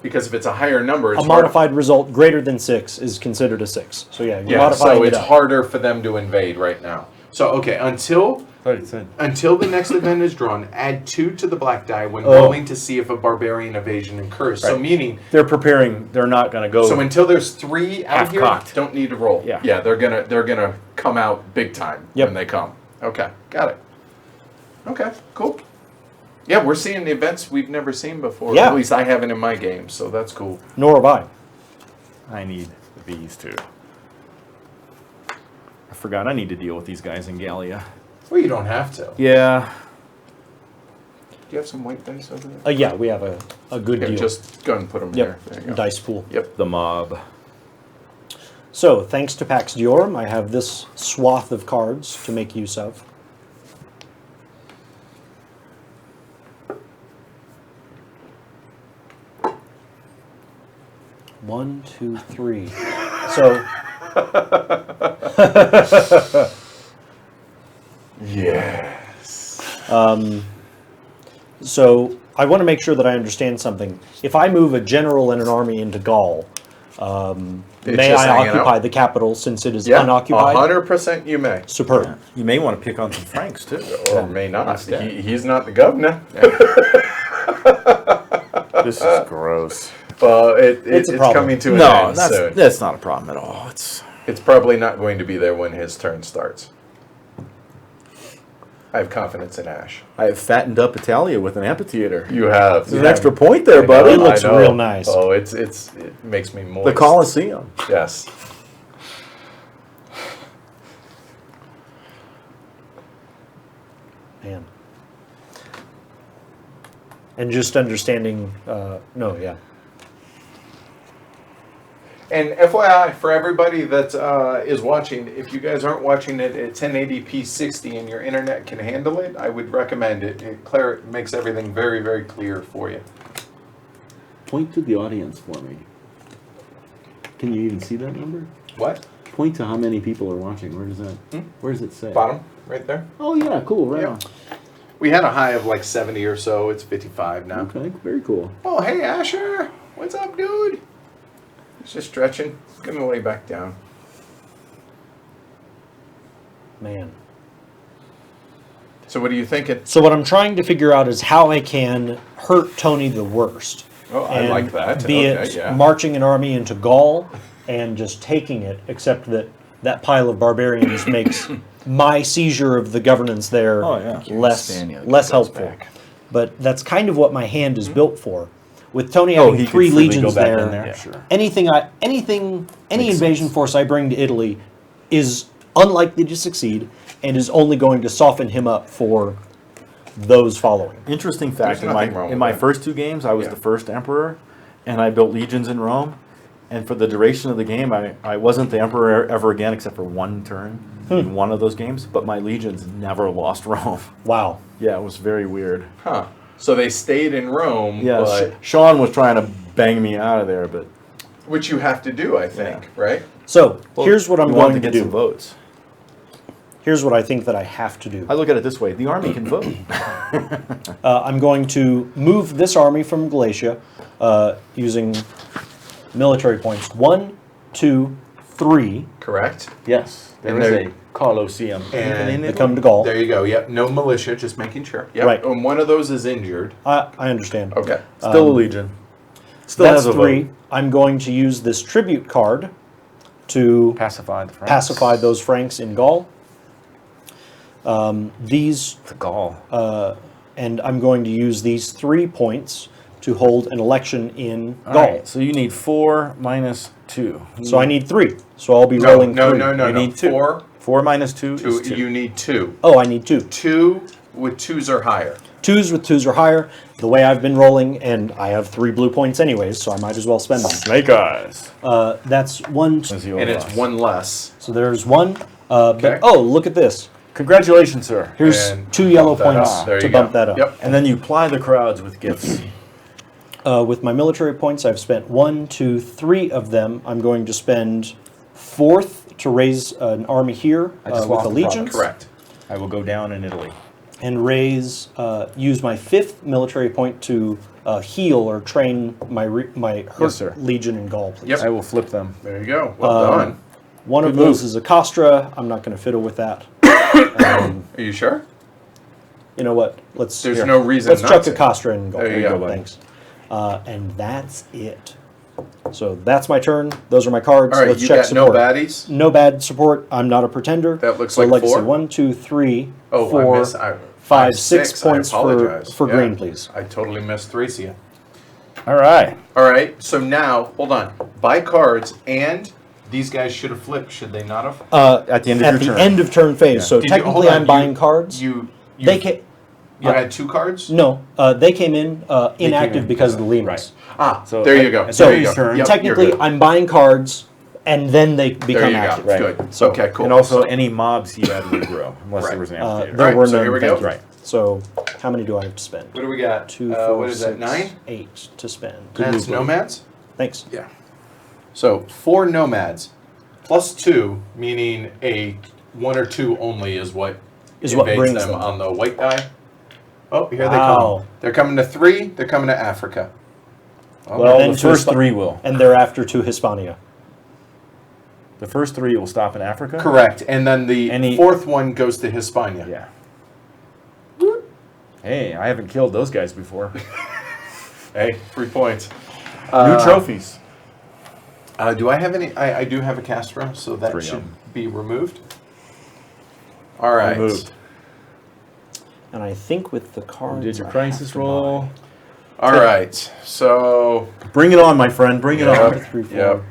because if it's a higher number, it's A modified result greater than 6 is considered a 6. So yeah, you're Yeah, modifying so it it's up. harder for them to invade right now. So okay, until Thought it said. the next event is drawn, add 2 to the black die when Oh. rolling to see if a barbarian invasion occurs. So Right. meaning, They're preparing. They're not going to go. so until there's 3 out here, Half-cocked. don't need to roll. Yeah. yeah, they're gonna come out big time Yep. when they come. Okay, got it. Okay, cool. Yeah, we're seeing the events we've never seen before. Yeah. At least I haven't in my game, so that's cool. Nor have I. I need these 2. I forgot I need to deal with these guys in Gallia. Well, you don't have to. Yeah. Do you have some white dice over there? Yeah, we have a good Here, deal. just go and put them Yep. there. There you go. Dice pool. Yep. The mob. So, thanks to Pax Diorum, I have this swath of cards to make use of. One, two, three. So, Yes. so I want to make sure that I understand something. If I move a general and an army into Gaul, may just I hanging occupy out. the capital since it is Yeah, unoccupied? 100% you may. Superb. You may want to pick on some Franks too. Or may not. Instead. He's not the governor. This is gross. Well, It's a problem. coming to an No, end soon. that's not a problem at all. It's probably not going to be there when his turn starts. I have confidence in Ash. I have fattened up Italia with an amphitheater. You have. There's an extra point there, buddy. It looks I know. real nice. Oh, it makes me moist. The Colosseum. Yes. Man. And just understanding, yeah. And FYI, for everybody that is watching, if you guys aren't watching it at 1080p 60 and your internet can handle it, I would recommend it. It makes everything very, very clear for you. Point to the audience for me. Can you even see that number? What? Point to how many people are watching. Where does that? Where does it say? Bottom, right there. Oh yeah, cool. Right Yeah. on. We had a high of like 70 or so. It's 55 now. Okay, very cool. Oh, hey, Asher. What's up, dude? He's just stretching. Give him a lay back down. Man. So what are you thinking? So what I'm trying to figure out is how I can hurt Tony the worst. Oh, I And like that. Be Okay, it yeah. marching an army into Gaul and just taking it, except that that pile of barbarians makes my seizure of the governance there Oh, yeah. less helpful. But that's kind of what my hand is built for. With Tony Oh, having he could 3 freely legions go back there, in there. Yeah. Sure. any invasion force I bring to Italy is unlikely to succeed and is only going to soften him up for those following. Interesting fact, There's in my nothing wrong in with my that. first 2 games, I was Yeah. the first emperor, and I built legions in Rome. And for the duration of the game, I wasn't the emperor ever again, except for one turn in one of those games. But my legions never lost Rome. Wow. Yeah, it was very weird. Huh. So they stayed in Rome, Yeah, but, Sean was trying to bang me out of there, but which you have to do, I think, right? So here's what I'm we wanted going to get some do. votes. Here's what I think that I have to do. I look at it this way: the army can vote. I'm going to move this army from Galatia using military points. 1, 2, 3. Correct. Yes, there And is they're- a Colosseum. And Even They in come to Gaul. There you go. Yep. No militia, just making sure. Yep. Right. And one of those is injured. I understand. Okay. still a legion. Still That's has a 3. vote. I'm going to use this tribute card to Pacify the Franks. pacify those Franks in Gaul. These The Gaul. and I'm going to use these 3 points to hold an election in All Gaul. right, so you need 4 minus 2. So I need 3. So I'll be No, rolling no, 3. no, no, You no. need 2. 4, 4 minus 2 2. is 2. You need 2. Oh, I need 2. 2 with 2s or higher. 2s with 2s or higher. The way I've been rolling, and I have 3 blue points anyways, so I might as well spend them. Snake eyes. That's 1. And it's 1 less. So there's 1. Okay. But, oh, look at this. Congratulations, sir. Here's And 2 yellow bump that points up. There to you bump go. that up. Yep. And then you ply the crowds with gifts. With my military points, I've spent 1, 2, 3 of them. I'm going to spend 4th to raise an army here I just with lost a the legion. province. Correct. I will go down in Italy. And use my 5th military point to heal or train my hurt Yes, sir. legion in Gaul, please. Yep. I will flip them. There you go. Well done. One of Good those move. is a Castra. I'm not going to fiddle with that. Are you sure? You know what? Let's. There's here. no reason Let's not chuck to. a Castra in Gaul. There you go, buddy. Thanks. And that's it. So that's my turn. Those are my cards. All right, Let's you check got support. no baddies? No bad support. I'm not a pretender. That looks so like I 4. say 1, 2, 3, Oh, 4, I missed. 5, 6 points I apologize. for Yeah. green, please. I totally missed Thracia. All right. All right, so now, hold on. Buy cards, and these guys should have flipped, should they not have? At the end of At your the turn. end of turn phase. So Did you- hold technically, on, I'm buying cards. You They came. you had 2 cards? No, they came in inactive in, because of the Lemus. right. Ah, So there you go. at So There you go. turn, Yep, technically, you're good. I'm buying cards and then they There become you active. go. Right. Good. So- okay, cool. And also any mobs he had would grow, unless there was an amphitheater. There Right, were so none. here we thank go. you. Right. So how many do I have to spend? what do we got? 2, 4, what is that? 6, 9? 8 to spend. That's nomads. Thanks. Yeah. So 4 nomads plus 2, meaning a 1 or 2 only is what invades brings them them. on the white die. Oh, here they Wow. come. They're coming to 3. They're coming to Africa. Oh, Well, then the to first Hispa- 3 will. And thereafter to Hispania. The first 3 will stop in Africa? correct. And then the Any- 4th one goes to Hispania. Yeah. Hey, I haven't killed those guys before. Hey, 3 points. New trophies. Do I have any? I do have a Castro, so that 3 of should them. be removed. All right. Removed. And I think with the cards. You did your I crisis have to roll. buy All right. So. Bring it on, my friend. Bring it Yep. on. 3, 4, Yep.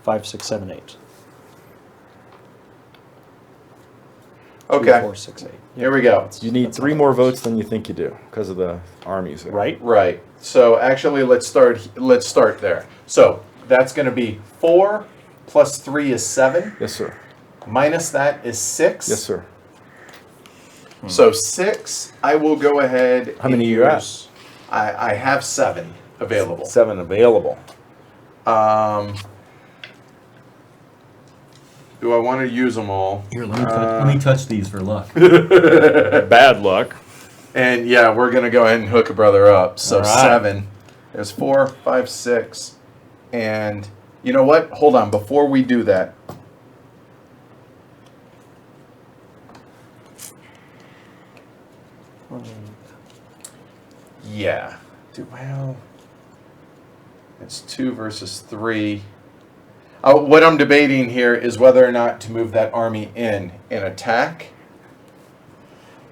5, 6, 7, 8. Okay. 3, 4, 6, 8. Here we go. You need 3 more votes than you think you do because of the armies. There. Right? Right. So actually, let's start there. So that's going to be 4 plus 3 is 7. Yes, sir. Minus that is 6. Yes, sir. So 6. I will go ahead. How many and you at? use- I have 7 available. 7 available. Do I want to use them all? Here, let me touch these for luck. Bad luck. And yeah, we're gonna go ahead and hook a brother up. So All right. 7. There's 4, 5, 6, and you know what? Hold on. Before we do that, yeah. Well, it's 2 versus 3. What I'm debating here is whether or not to move that army in and attack.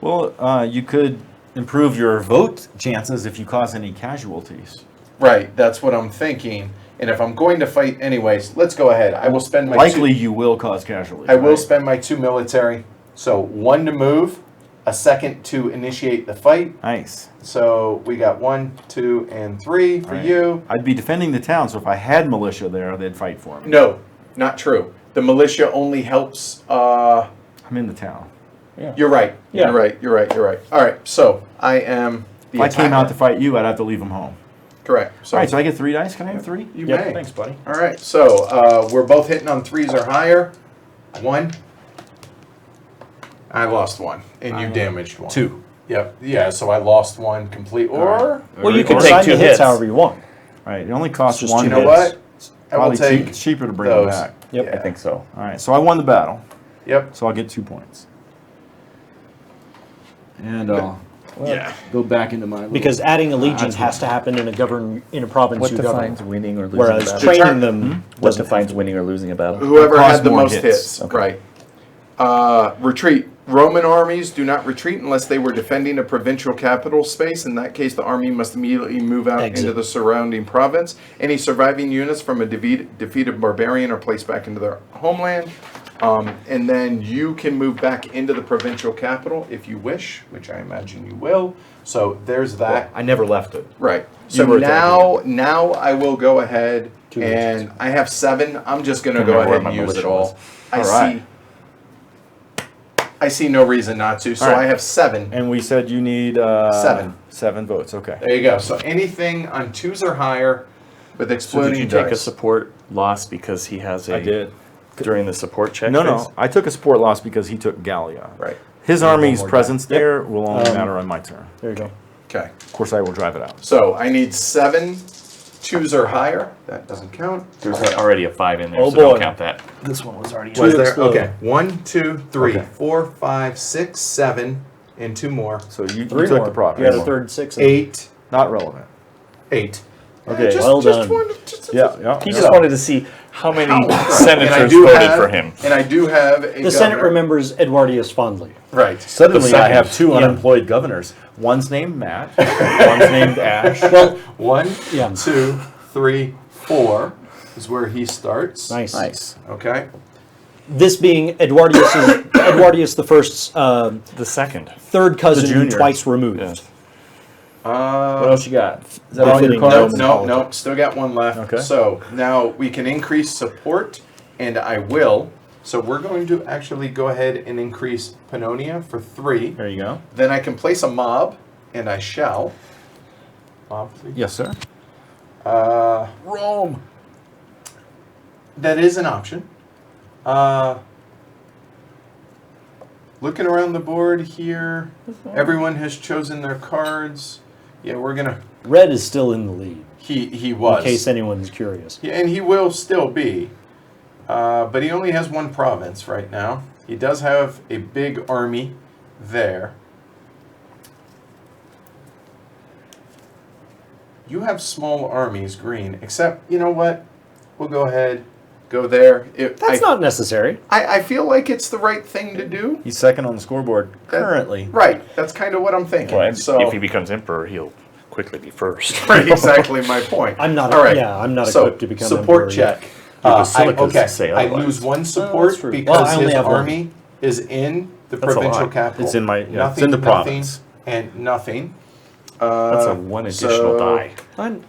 Well, you could improve your vote chances if you cause any casualties. Right, that's what I'm thinking. And if I'm going to fight anyways, let's go ahead. I will spend my Likely you will cause casualties. I will right? spend my 2 military. So 1 to move, a 2nd to initiate the fight. Nice. So we got 1, 2, and 3 for Right. you. I'd be defending the town, so if I had militia there, they'd fight for me. No, not true. The militia only helps. I'm in the town. You're right. Yeah. You're right. All right. So I am the If I came out to attacker. fight you, I'd have to leave them home. Correct. So All right, so I get 3 dice. Can I have 3? you Yep. may. Thanks, buddy. All right. So we're both hitting on 3s or higher. 1. I lost 1, and you damaged 1. 2. Yep. Yeah. So I lost 1 complete. Or Well, you can Or take assign 2 the hits hits. however you want. All right, it only costs It's just 1 two you know hit. what? I will Probably take it's cheaper to bring them those. back. Yep. Yeah. I think so. All right, so I won the battle, Yep. so I'll get 2 points. And I'll Yeah. Go back into my little- Because adding a legion has to happen in a province What you govern. defines winning or losing Whereas a battle? training them What doesn't. defines winning or losing a battle? Whoever Cost had the more most hits. hits. Okay. Right. Retreat. Roman armies do not retreat unless they were defending a provincial capital space. In that case, the army must immediately move out Exit. into the surrounding province. Any surviving units from a defeated barbarian are placed back into their homeland. And then you can move back into the provincial capital if you wish, which I imagine you will. So there's that. I never left it. Right. You So were now I will go ahead Two and legions. I have 7. I'm just going to Can't go remember ahead where and my use it militia all. was. I All right. I see no reason not to. So All right. I have 7. And we said you need 7. 7 votes. Okay. There you go. So anything on 2s or higher with So did exploding you take a dice. support loss because he has a I did. during the support check? No, phase? no. I took a support loss because he took Gallia. Right. His army's more presence there will only Um, matter on my turn. There you go. Okay. Of course, I will drive it out. So I need 7 2s or higher. That doesn't count. There's already a 5 in there, Oh, so don't boy. count that. This one was already. Was there? explode. Okay. 1, 2, 3, Okay. 4, 5, 6, 7, and 2 more. So you 3 took more. the province. You had a third 6. 8. Not relevant. 8. Okay. Just, Well just done. one. Yeah. He just wanted to see how many And I senators do voted have, for him. And I do have a The Senate governor. remembers Eduardius fondly. Right. Suddenly, The I second. have 2 Yeah. unemployed governors. One's named Matt. One's named Ash. Well, 1, Yeah. 2, 3, 4 is where he starts. nice. Nice. Okay. This being Eduardius the First's The second. third cousin, junior. twice removed. Yeah. What else you got? Is that all your Befitting No, cards? no, no. Still got 1 left. Okay. So now we can increase support and I will. So we're going to actually go ahead and increase Pannonia for 3. There you go. Then I can place a mob, and I shall. Mob, please. Yes, sir. Rome. That is an option. Looking around the board here, everyone has chosen their cards. Yeah, we're gonna. Red is still in the lead, He was. in case anyone's curious. Yeah, and he will still be. But he only has 1 province right now. He does have a big army there. You have small armies, green, except, you know what? We'll go ahead, go there. That's not necessary. I feel like it's the right thing to do. He's second on the scoreboard currently. Right, that's kind of what I'm thinking. Well, so, if he becomes emperor, he'll quickly be first. right, exactly my point. I'm not. All right. Yeah, I'm not So, equipped to become support emperor yet. check. basilicas say I otherwise. lose 1 that's support true. because Well, I only his have 1. army is in the That's a provincial lot. capital. It's in my- yeah, nothing, it's in the nothing, province. and nothing. That's a 1 additional die. I'm-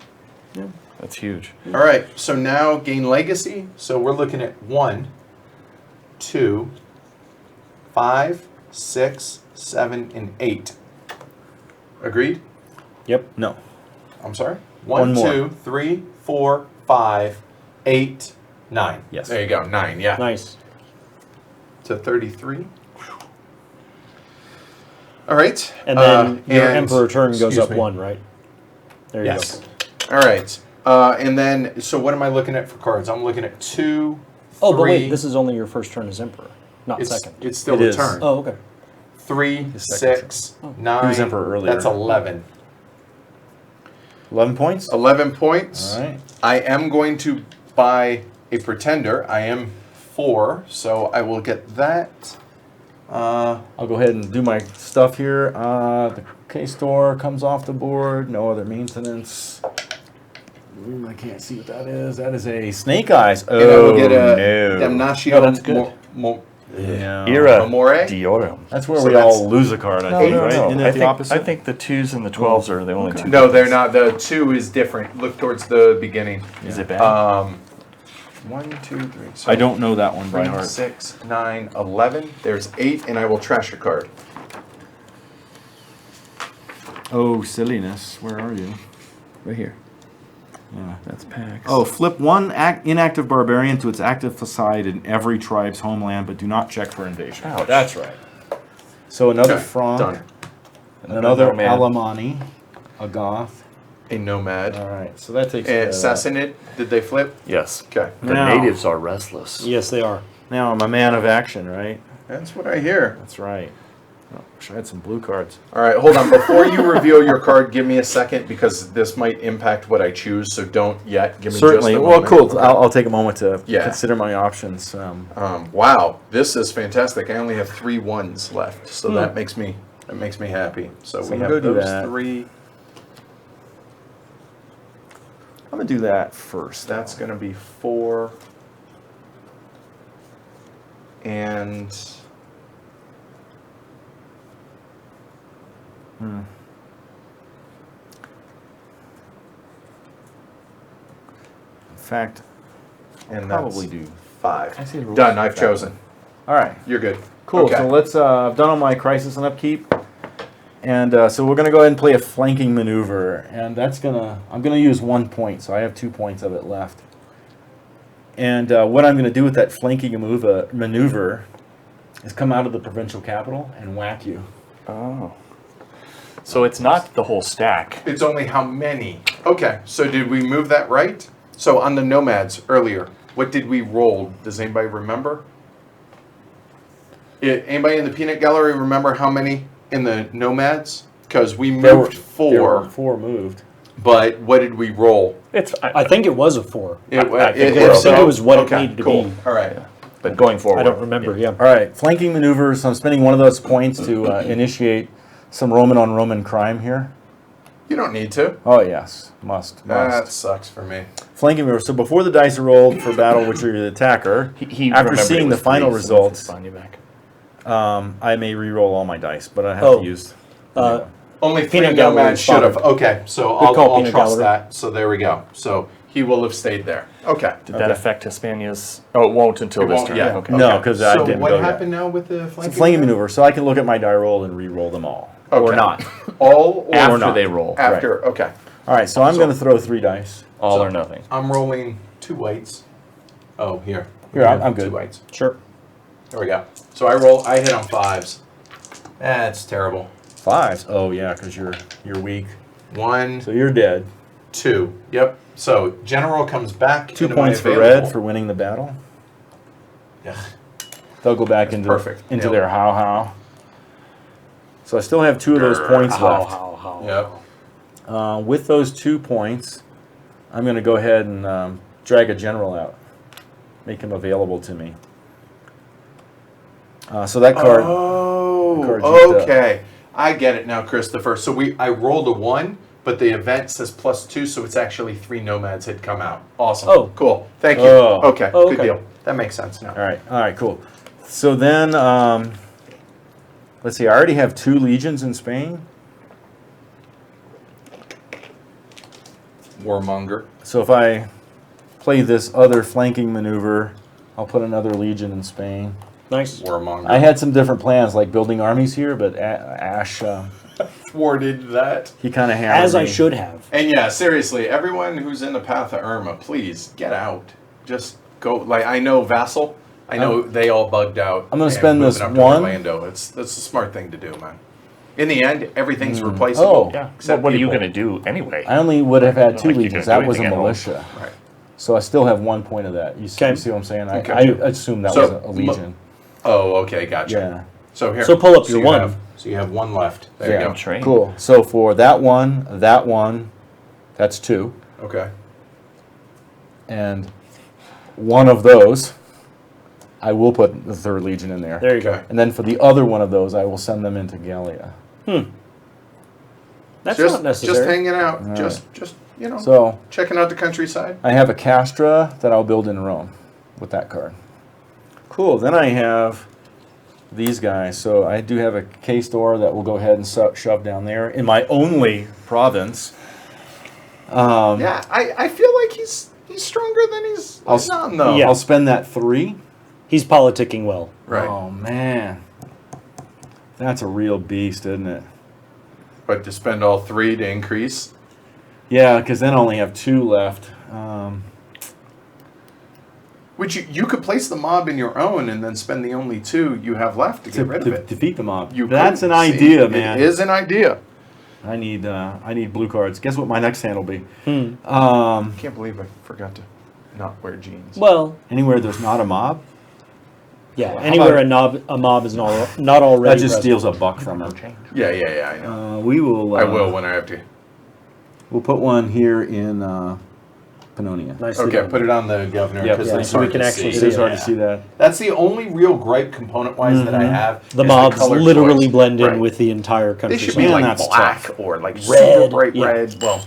That's huge. All right, so now gain legacy. So we're looking at 1, 2, 5, 6, 7, and 8. Agreed? Yep. No. I'm sorry? One 1, more. 2, 3, 4, 5, 8, 9. Yes. There you go, 9, yeah. Nice. To 33. All right. And then your and- emperor turn goes excuse up me. 1, right? There you Yes. go. All right. And then, so what am I looking at for cards? I'm looking at 2, 3. Oh, but wait, this is only your first turn as emperor, not it's, second. It's still It a is. turn. Oh, okay. 3, His second 6, turn. 9. He was emperor earlier. That's 11. 11 points? 11 points. All right. I am going to buy a pretender. I am 4, so I will get that. I'll go ahead and do my stuff here. The K-Store comes off the board. No other maintenance. I can't see what that is. That is a Snake Eyes. Oh, And I will get a no. Damnatio No, that's good. Yeah. Ira Amore? Diorum. That's where So we that's- all lose a card, I No, think, no, right? no. Isn't I that think, the opposite? I think the 2s and the 12s are the only two. No, they're differences. not. The 2 is different. Look towards the beginning. Is it bad? 1, 2, 3. So I don't know that one by 3, heart. 6, 9, 11. There's 8, and I will trash a card. Oh, silliness. Where are you? Right here. Yeah. That's PAX. Oh, flip one inactive barbarian to its active side in every tribe's homeland, but do not check for invasion. Ouch. That's right. So another Okay, Franc, done. another Nomad. Alamani, a Goth. A nomad. All right, so that takes care And of that. Sassanid, did they flip? Yes. Okay. The Now- natives are restless. Yes, they are. Now I'm a man of action, right? That's what I hear. That's right. Oh, wish I had some blue cards. All right, hold on. Before you reveal your card, give me a second because this might impact what I choose. So don't yet. Give me Certainly. just a Well, moment. cool. I'll take a moment to Yeah. consider my options. Wow, this is fantastic. I only have 3 1s left, so that makes me happy. So So we I'm have gonna do those that. 3. I'm gonna do that first. That's going to be 4. And In fact, and probably that's do. 5. I see the rules. Done. I've That chosen. All right. You're good. Cool. Okay. So let's. I've done all my crisis and upkeep, and so we're gonna go ahead and play a flanking maneuver, and that's gonna. I'm gonna use 1 point, so I have 2 points of it left. And what I'm gonna do with that flanking maneuver is come out of the provincial capital and whack you. Oh. So it's not the whole stack. It's only how many. Okay, so did we move that right? So on the nomads earlier, what did we roll? Does anybody remember? Anybody in the peanut gallery remember how many in the nomads? Because we There moved There were 4, 4 moved. but what did we roll? It's. I think it was a 4. I think I think it was what it needed to cool. be. All right. But going forward, I don't remember. Yeah. All right, flanking maneuvers. So I'm spending one of those points to initiate some Roman on Roman crime here. You don't need to. Oh yes, must. That sucks for me. Flanking maneuver. So before the dice are rolled for battle, which are the attacker, He after remembered seeing it the was final 3, so results, it's on you back. I may re-roll all my dice, but I have Oh. to use. Only 3 Peanut gallery nomads should have. spotted. Okay, so Good call, I'll peanut trust gallery. that. So there we go. So He will have stayed there. Okay. Did that affect Hispania's? Oh, it won't until It this won't, turn. yeah. Okay. No, because I So didn't what go happened yet. now with the It's a flanking flanking maneuver, so I can look at my die roll and re-roll them all. Okay. Or not. All or After not. they roll. after? Okay. All right, so I'm going to throw 3 dice. All So- or nothing. I'm rolling 2 whites. Oh, here. Here, I'm good. 2 whites. Sure. There we go. So I hit on 5s. That's terrible. 5s. Oh yeah, because you're weak. 1, So you're dead. 2. Yep. So general comes back. 2 into my points for available. red for winning the battle. Yeah. They'll go back into perfect. into Nailed their it. how. So I still have 2 of those points left. Yep. With those 2 points, I'm going to go ahead and drag a general out, make him available to me. So that card. Oh, card used up. okay. I get it now, Christopher. So I rolled a 1, but the event says +2, so it's actually 3 nomads had come out. Awesome. Oh. Cool. Thank you. Oh. Okay. Oh, Good okay. deal. That makes sense now. All right, cool. So then, let's see. I already have 2 legions in Spain. Warmonger. So if I play this other flanking maneuver, I'll put another legion in Spain. Nice. Warmonger. I had some different plans, like building armies here, but Ash, thwarted that. he kind of hammered As I me. should have. And yeah, seriously, everyone who's in the path of Irma, please get out. Just go. Like I know Vassal. I know they all bugged out. I'm gonna and spend moving this up to 1. Orlando. That's a smart thing to do, man. In the end, everything's Oh. replaceable. Yeah. Except What are you people. going to do anyway? I only would have had Not 2 like you legions. can do That was a anything at home. militia. Right. So I still have 1 point of that. You see, Okay. you see what I'm saying? Okay. I assume that So, was a legion. Oh, okay, gotcha. Yeah. So here. So pull up your you 1. have- so you have 1 left. There Yeah. you go. Train. Cool. So for that one, that's 2. Okay. And one of those, I will put the 3rd legion in there. There you Okay. And then for the other one of those, I will send them into Gallia. That's Just not necessary. just hanging out. All Just you know, So checking out the countryside. I have a Castra that I'll build in Rome with that card. Cool. Then I have these guys. So I do have a K-Store that will go ahead and shove down there in my only province. Yeah, I feel like he's stronger than he's on though. Yeah. I'll spend that 3. He's politicking well. Right. Oh man, that's a real beast, isn't it? But to spend all 3 to increase. Yeah, because then I only have 2 left. Which you could place the mob in your own and then spend the only 2 you have left to get rid of it. Defeat the mob. You That's an could. See, idea, man. It is an idea. I need blue cards. Guess what my next hand will be? I can't believe I forgot to not wear jeans. Well, Anywhere there's not a mob, yeah. How Anywhere about- a mob is not already that just present. steals a buck from her. Yeah, I know. We will. I will when I have to. We'll put one here in Pannonia. Nicely Okay, done. put it on the governor Yep. because Yeah, it's so we hard can to actually see. It is see hard it. to see that. That's the only real gripe component-wise that I have. The is mobs color literally choice. blend in Right. with the entire They countryside. should be Man, like that's black tough. or like Red, super bright yeah. red. Well,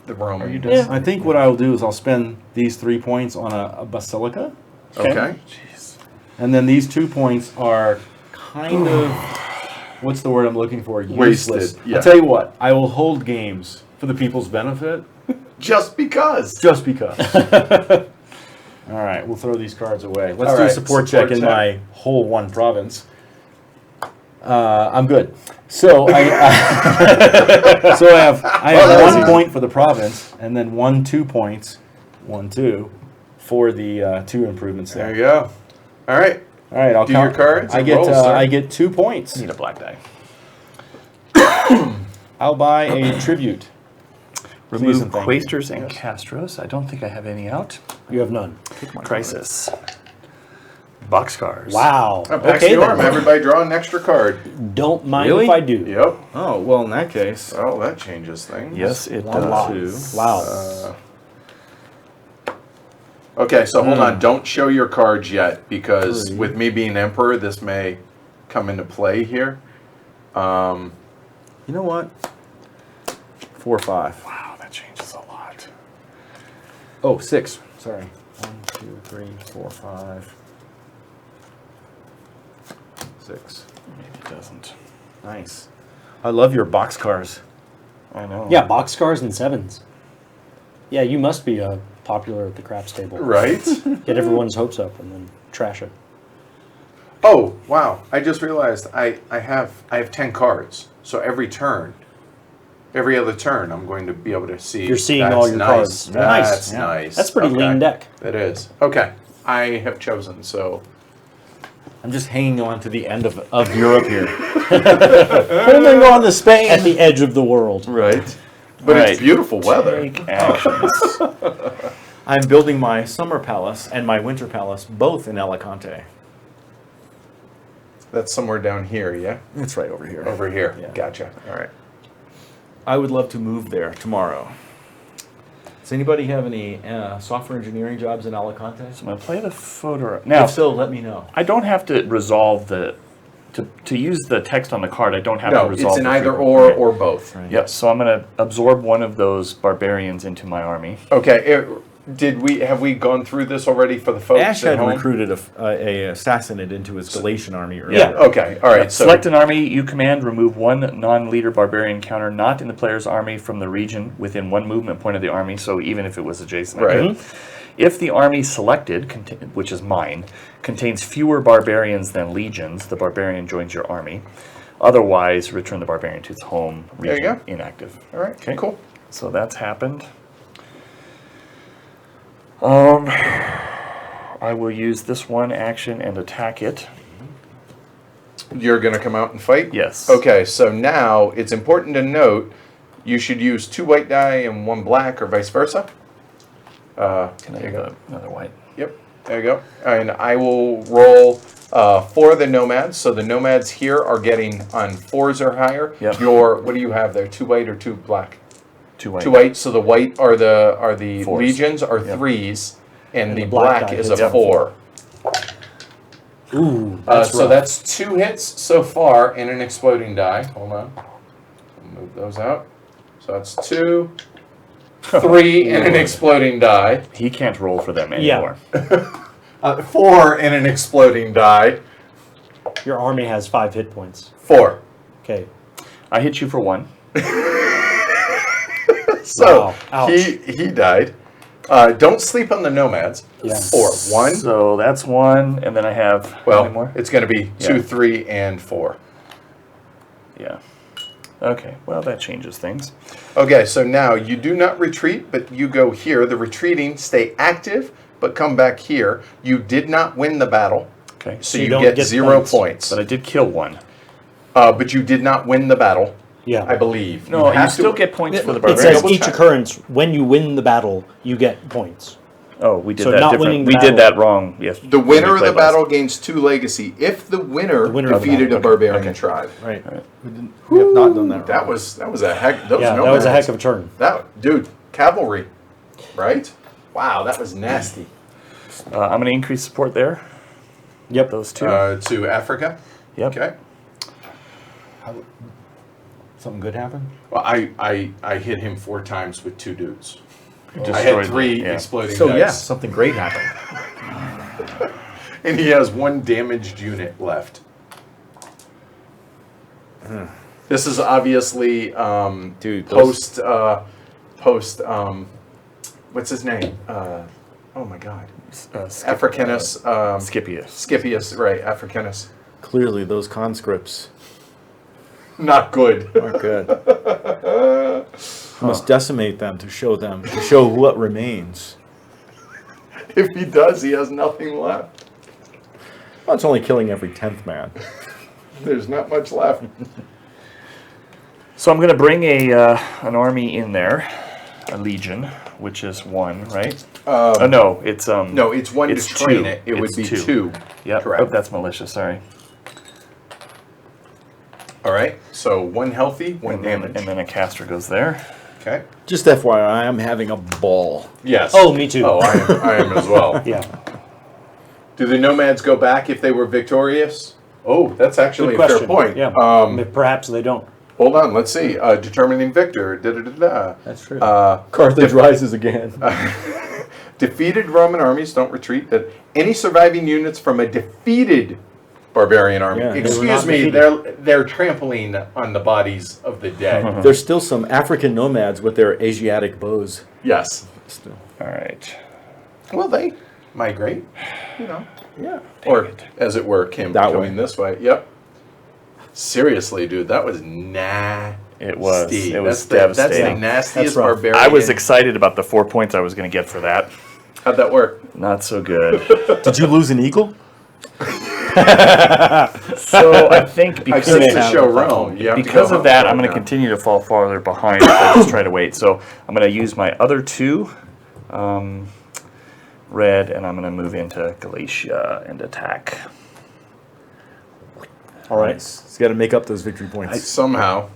the Roman. Yeah. I think what I'll do is I'll spend these 3 points on a basilica, Okay. and then these 2 points are kind of what's the word I'm looking for? Wasted, Useless. yeah. I'll tell you what. I will hold games for the people's benefit, Just because. just because. All right, we'll throw these cards away. Let's All do a right, support support check in check. my whole 1 province. I'm good. So I have 1 point for the province, and then 2 points, 1, 2, for the 2 improvements There there. you go. All right. All right, I'll Do count. your cards I and get roll, sir. I get 2 points. Need a black die. I'll buy a tribute. Please Remove and thank you. quaestors and castros. I don't think I have any out. You have none. Crisis. Boxcars. Wow. Back to Okay, your arm. then. Everybody draw an extra card. Don't mind Really? if I do. Yep. Oh, well, in that case, Oh, that changes things. Yes, it One does. lot. 2. Wow. Okay, so hold on. Don't show your cards yet because 3. with me being emperor, this may come into play here. You know what? 4, 5. Wow, that changes a lot. Oh, 6. Sorry. 1, 2, 3, 4, 5. 6. Maybe it doesn't. Nice. I love your boxcars. I know. Yeah, boxcars and 7s. Yeah, you must be a popular at the craps table. Right? Get everyone's hopes up and then trash it. Oh, wow. I just realized I have 10 cards. So every other turn, I'm going to be able to see. You're seeing That's all your nice. cards. That's Nice. nice. That's pretty lean deck. That is. Okay. I have chosen, so. I'm just hanging on to the end of Europe here. Holding on to Spain. At the edge of the world. Right. But Right. it's beautiful weather. Take actions. I'm building my summer palace and my winter palace both in Alicante. That's somewhere down here, yeah? It's right over here. Over here. Yeah. Gotcha. All right. I would love to move there tomorrow. Does anybody have any software engineering jobs in Alicante? So I'm going to play the photo. Now, If so, let me know. I don't have to resolve the... To use the text on the card, I don't have to No, resolve it's an the either frequent- or Right. or both. Right. Yep, so I'm going to absorb one of those barbarians into my army. Okay. Have we gone through this already for the folks Ash at had home? recruited a assassinate into his Galatian army earlier. Yeah. Okay. All right. So Select an army you command, remove one non-leader barbarian counter not in the player's army from the region within one movement point of the army, so even if it was adjacent. Right. Okay. If the army selected, which is mine, contains fewer barbarians than legions, the barbarian joins your army. Otherwise, return the barbarian to its home There you region go. inactive. all right. Okay. Cool. So that's happened. I will use this one action and attack it. You're going to come out and fight? Yes. Okay, so now it's important to note you should use 2 white die and 1 black or vice versa. Can I there you have go. another white? Yep, there you go. And I will roll 4 of the nomads. So the nomads here are getting on 4s or higher. Yep. What do you have there? 2 white or 2 black? 2 white. 2 white. So the white are the Fours. legions are Yep. 3s, and the the black black die is hits a up. 4. Ooh, So rough. that's 2 hits so far and an exploding die. Hold on. Move those out. So that's 2, 3, and an exploding die. He can't roll for them Yeah. anymore. 4 and an exploding die. Your army has 5 hit points. 4. Okay. I hit you for 1. So Wow. Ouch. he died. Don't sleep on the nomads. Yeah. 4. 1. So that's 1, and then I have how many Well, more? it's going to be 2, Yeah. 3, and 4. Yeah. Okay. Well, that changes things. Okay, so now you do not retreat, but you go here. The retreating, stay active, but come back here. You did not win the battle, Okay. so you you don't get get 0 points. points. But I did kill 1. But you did not win the battle, Yeah. I believe. No, you have still to- get points for the It barbarian. says Double each check. occurrence, when you win the battle, you get points. Oh, we did So that not different. winning the We did battle. that wrong. Yes. The winner when of we the played last. battle gains 2 legacy if the winner, The winner of the defeated battle. a barbarian Okay. tribe. Right. We have not done that. That wrong. was a heck. Those Yeah, that nomads, was a heck of a turn. dude, cavalry, right? Wow, that was nasty. I'm going to increase support there. Yep. Those 2. To Africa. Yep. Okay. Something good happened? Well, I hit him 4 times with 2 dudes. I Destroyed had 3 them, yeah. exploding So dice. yeah, something great happened. And he has 1 damaged unit left. This is obviously Dude, those- post what's his name? Oh my God, Africanus Scipius. Scipius, right? Africanus, Clearly, those conscripts not good. aren't good. Must decimate them to show what remains. If he does, he has nothing left. Well, it's only killing every 10th man. There's not much left. So I'm going to bring an army in there, a legion, which is 1, right? Oh no, it's No, it's 1 It's to train 2. it. It would It's be 2. 2. Yep. Correct. Oh, that's malicious. Sorry. All right. So 1 healthy, 1 damage. And then a caster goes there. Okay. Just FYI, I'm having a ball. Yes. Oh, me too. Oh, I am as well. Yeah. Do the nomads go back if they were victorious? Oh, that's actually Good a fair question. point. Yeah. Perhaps they don't. Hold on, let's see. Determining victor. Da-da-da-da. That's true. Uh, Carthage rises again. defeated Roman armies don't retreat. That any surviving units from a defeated barbarian army. Yeah, they were Excuse not me, defeated. they're trampling on the bodies of the dead. There's still some African nomads with their Asiatic bows. Yes. Still. All right. Well, they migrate, you know. Yeah. Or, it. as it were, That coming way. this way. Yep. Seriously, dude, that was nasty. It was. It was That's the devastating. nastiest That's rough. barbarian. I was excited about the 4 points I was going to get for that. How'd that work? Not so good. Did you lose an eagle? So I think I because guess to show Rome. You have to because go of that, up I'm going to now. continue to fall farther behind if I just try to wait. So I'm going to use my other 2 red, and I'm going to move into Galatia and attack. All right. He's got to make up those victory points. Somehow.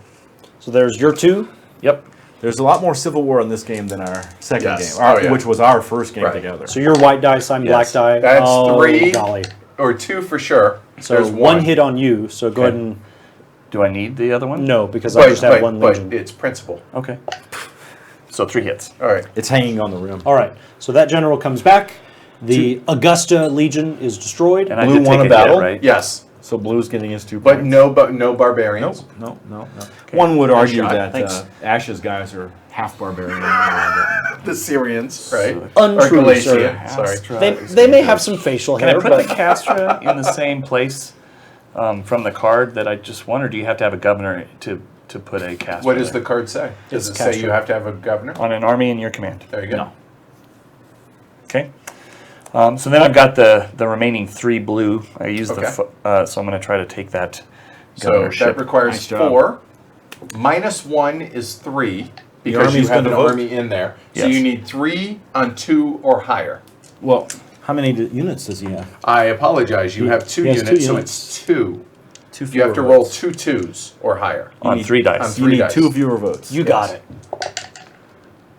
So there's your 2. Yep. There's a lot more Civil War in this game than our second Yes. game, Oh, yeah. which was our first game Right. together. So you're white dice, I'm black Yes. die. That's oh, 3. Golly. Or 2 for sure. So There's one hit on you. So go ahead and Do I need the other one? no, because I just have one legion. But it's principle. Okay. So 3 hits. All right. It's hanging on the rim. All right. So that general comes back. The Augusta Legion is destroyed. And I Blue did won take a a battle? hit, right? Yes, So Blue's getting his 2 but points. no barbarians. No. One would argue shot. that Thanks. Ash's guys are half barbarian. The Syrians, right? Untrue, or Galatia. sir. Sorry. They may have some facial Can hair, I put the but Castra in the same place from the card that I just won, or do you have to have a governor to put a Castra What does the there? card say? Does It's it say Castro. you have to have a governor? On an army in your command? There you go. No. Okay. So then I've got the remaining 3 blue. I use Okay. so I'm going to try to take that So governorship. that requires Nice job. 4. -1 is 3 because you army's have an gonna vote. army in there. So Yes. you need 3 on 2 or higher. Well, how many units does he have? I apologize. You have 2 He has 2 units, so units. it's 2. Two You have to fewer roll votes. 2 2s or higher. on need- 3 dice. on You 3 need dice. 2 fewer votes. you got it.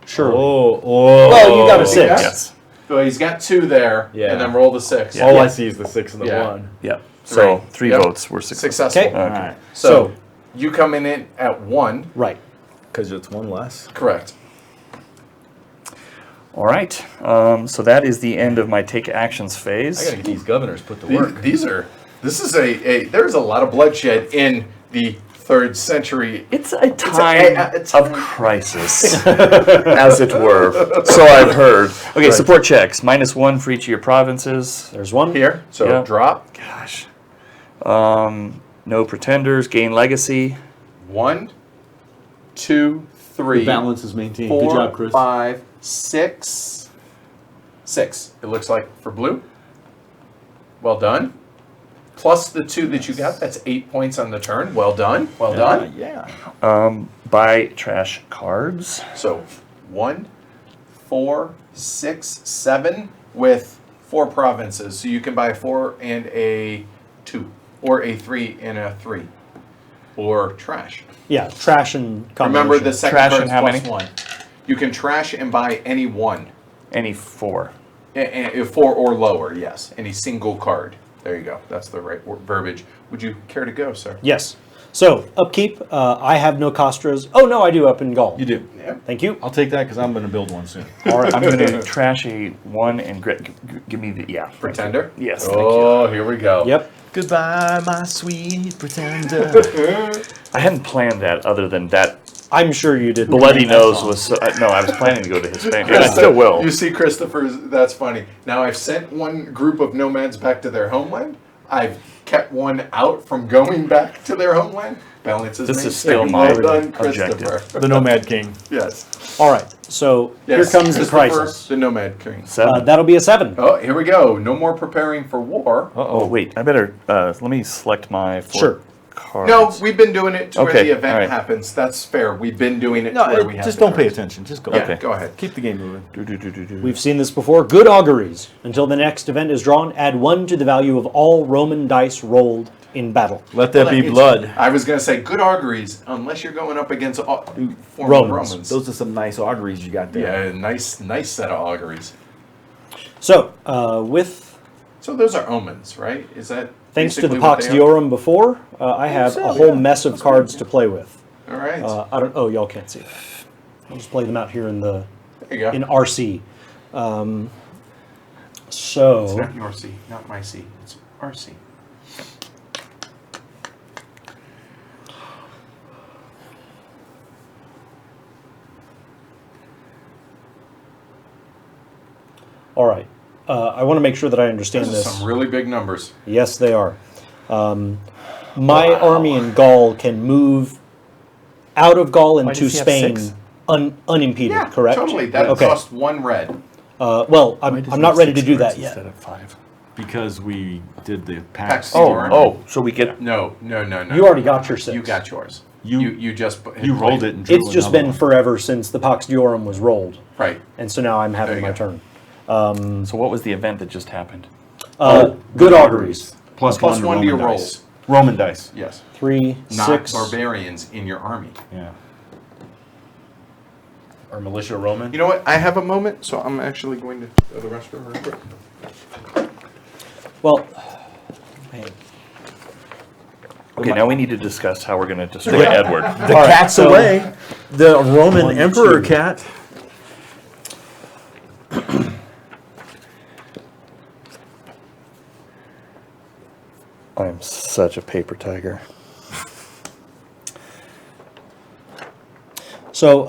Sure. Oh. Well, you got a 6. Yeah. Yes. So he's got 2 there, Yeah. and then roll the 6. All I see is the 6 and the Yeah. 1. Yeah. So 3 Yep. votes were successful. Successful. Okay. All right. So you come in at 1. Right. Because it's 1 less. Correct. All right. So that is the end of my take actions phase. I gotta get these governors put to work. This is there's a lot of bloodshed in the 3rd century. It's a time a of time. crisis, as it were. So I've heard. Okay, Right. support checks. -1 for each of your provinces. There's one. Here, so Yeah. drop Gosh. No pretenders. Gain legacy. 1, 2, 3, The balance is maintained. 4, Good job, Chris. 5, 6. 6. It looks like for blue. Well done. Plus the 2 that you got, that's 8 points on the turn. Well done. Well done. Yeah. Buy trash cards. So 1, 4, 6, 7 with 4 provinces. So you can buy 4 and a 2, or a 3 and a 3, or trash. Yeah, trash and Remember the combination. second Trash card's and how plus many? 1. You can trash and buy any 1. Any 4. 4 or lower, yes. Any single card. There you go. That's the right verbiage. Would you care to go, sir? Yes. So upkeep. I have no Castras. Oh no, I do up in Gaul. You do. Yeah. Thank you. I'll take that because I'm going to build one soon. All right. I'm going to trash a 1 and give me the Pretender? Yes. Thank you. Oh, here we go. Yep. Goodbye, my sweet pretender. I hadn't planned that other than that. I'm sure you did. Bloody Nose was so, no. I was planning to go to Hispania, and I still will. You see, Christopher's, that's funny. Now, I've sent one group of nomads back to their homeland. I've kept one out from going back to their homeland. Balance is This is maintained. still my Well done, objective. Christopher. The Nomad King. Yes. All right. So Yes. here comes the Christopher, crisis. The nomad king. 7. That'll be a 7. Oh, here we go. No more preparing for war. Oh wait, I better let me select my 4 Sure. cards. No, we've been doing it to where Okay, the event all right. happens. That's fair. We've been doing it No, to where we have just the don't pay cards. attention. Just go. Yeah, Okay. go ahead. Keep the game moving. We've seen this before. Good auguries. Until the next event is drawn, add 1 to the value of all Roman dice rolled in battle. Let there be blood. I was going to say good auguries, unless you're going up against former Romans. Romans. Those are some nice auguries you got there. Yeah, nice set of auguries. So with So those are omens, right? Is that thanks to the basically what Pax they are? Diorum before, I have so, a whole yeah. mess of cards to play with. All right. I don't. Oh, y'all can't see it. I'll just play them out here in the there you go. in RC. It's So not your C, not my C. It's our C. All right. I want to make sure that I understand Those are this. some really big numbers. Yes, they are. My army in Gaul can move out of Gaul into does he have Spain 6? Unimpeded, Yeah, correct? totally. That Okay. cost 1 red. Well, I'm not ready to do that yet. Instead of 5. Because we did the Pax packs. Yorum. Oh, so we get. No. You already got your 6. You got yours. You- You just You rolled it and drew It's just another been one. forever since the Pax Diorum was rolled, right. and so now I'm having There my you turn. So what was the event that just happened? Good auguries. Plus Plus one one to your Roman rolls. dice. Roman dice. Yes. 3, Not 6. barbarians in your army. Yeah. Or militia Roman. You know what? I have a moment, so I'm actually going to go to the restroom real quick. Well, man. Okay, now we need to discuss how we're going to destroy Edward. The cat's so- away. The Roman 1, emperor 2. cat. I'm such a paper tiger. So,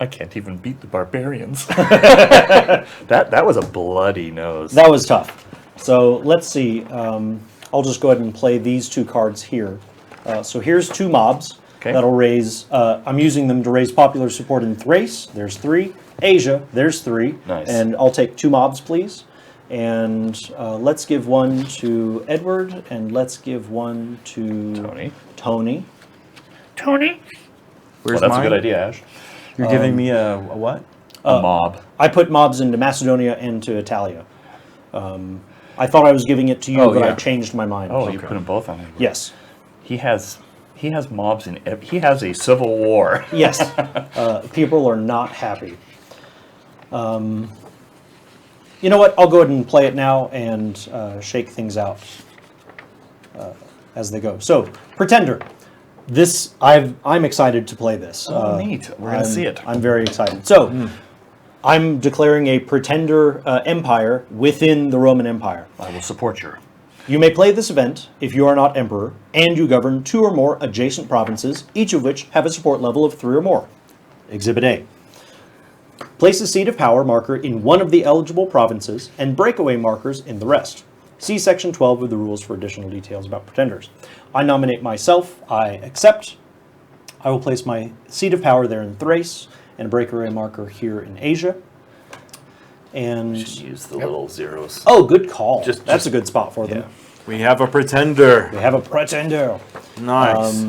I can't even beat the barbarians. that was a bloody nose. that was tough. So let's see. I'll just go ahead and play these 2 cards here. So here's 2 mobs. Okay. That'll raise. I'm using them to raise popular support in Thrace. There's 3. Asia. There's 3. Nice. And I'll take 2 mobs, please. And let's give 1 to Edward, and let's give 1 to Tony. Tony. Where's Well, that's mine? a good idea, Ash. You're giving me a what? A mob. I put mobs into Macedonia and to Italia. I thought I was giving it to you, Oh, but I yeah. changed my mind. Oh, you put them both on Edward. Yes. He has mobs in. He has a civil war. Yes. People are not happy. You know what? I'll go ahead and play it now and shake things out as they go. So, Pretender. This I'm excited to play this. Oh, neat. We're gonna see it. I'm very excited. So, I'm declaring a Pretender empire within the Roman Empire. I will support you. You may play this event if you are not emperor, and you govern 2 or more adjacent provinces, each of which have a support level of 3 or more. Exhibit A. Place a seat of power marker in one of the eligible provinces and breakaway markers in the rest. See Section 12 of the rules for additional details about pretenders. I nominate myself. I accept. I will place my seat of power there in Thrace and a breakaway marker here in Asia. And Should use the little zeros. oh, good call. Just- That's a good spot for them. We have a pretender. They have a pretender. Nice.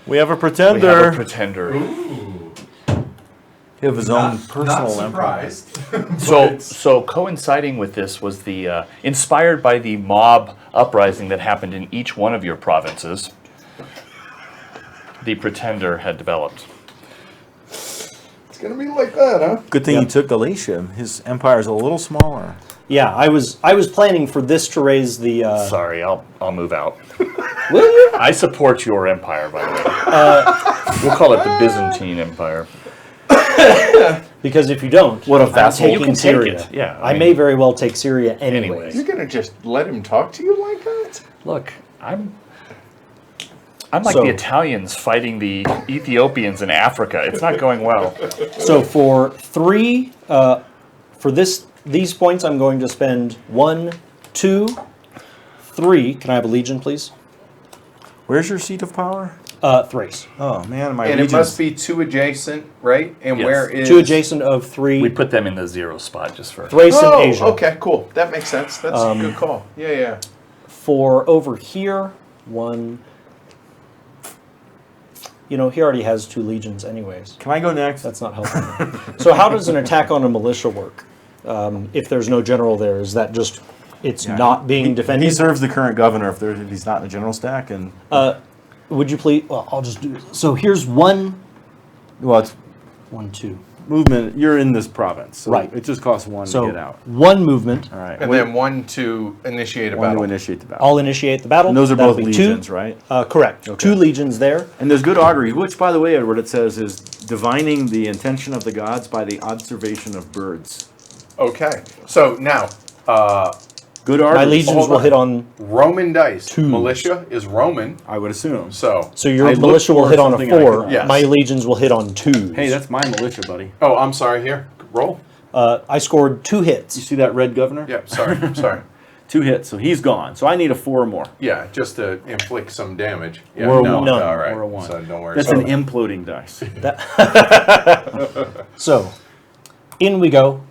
We have a We pretender. have a pretender. He have his own personal empire. So coinciding with this was the inspired by the mob uprising that happened in each one of your provinces. The pretender had developed. It's going to be like that, huh? Good thing Yeah. he took Galatia. His empire is a little smaller. Yeah, I was planning for this to raise the. Sorry, I'll move out. Will you? I support your empire, by the way. We'll call it the Byzantine Empire. Because if you don't, What a I'm vassal. taking You can take Syria. it, yeah, I I mean- may very well take Syria anyways. Anyways. You're going to just let him talk to you like that? Look, I'm like So- the Italians fighting the Ethiopians in Africa. It's not going well. So for 3, for these points, I'm going to spend 1, 2, 3. Can I have a legion, please? Where's your seat of power? Thrace. Oh man, my And it regions. must be 2 adjacent, right? And Yes. where is... 2 adjacent of 3. We put them in the 0 spot just for. Thrace Oh, and Asia. okay, cool. That makes sense. That's a good call. Yeah, yeah. For over here, 1. You know, he already has 2 legions anyways. Can I go next? That's not helpful. So how does an attack on a militia work? If there's no general there, is that just it's Yeah. not being defended? He serves the current governor if he's not in the general stack, and Would you please? Well, I'll just do. So here's 1, well, it's 1, 2. movement. You're in this province, so Right. it just costs 1 So to get out. 1 movement. All right, And then 1 to initiate a 1 to battle. initiate the battle. I'll initiate the battle. And those are That'll both be legions, 2. right? Correct. Okay. 2 legions there. And there's good augury, which, by the way, Edward, it says is divining the intention of the gods by the observation of birds. Okay. So now, Good My arteries. legions Hold will on. hit on Roman dice. Twos. Militia is Roman, I would assume. so. So your I looked militia will for hit on a something I 4. could- Yes. My legions will hit on 2s. Hey, that's my militia, buddy. Oh, I'm sorry. Here, roll. I scored 2 You hits. see that red governor? Yep. Sorry. Sorry. 2 hits, so he's gone. So I need a 4 more. Yeah, just to inflict some damage. Yeah, Or a no, 1. all right. Or a 1. So don't worry. That's So- an imploding dice. So, in we go.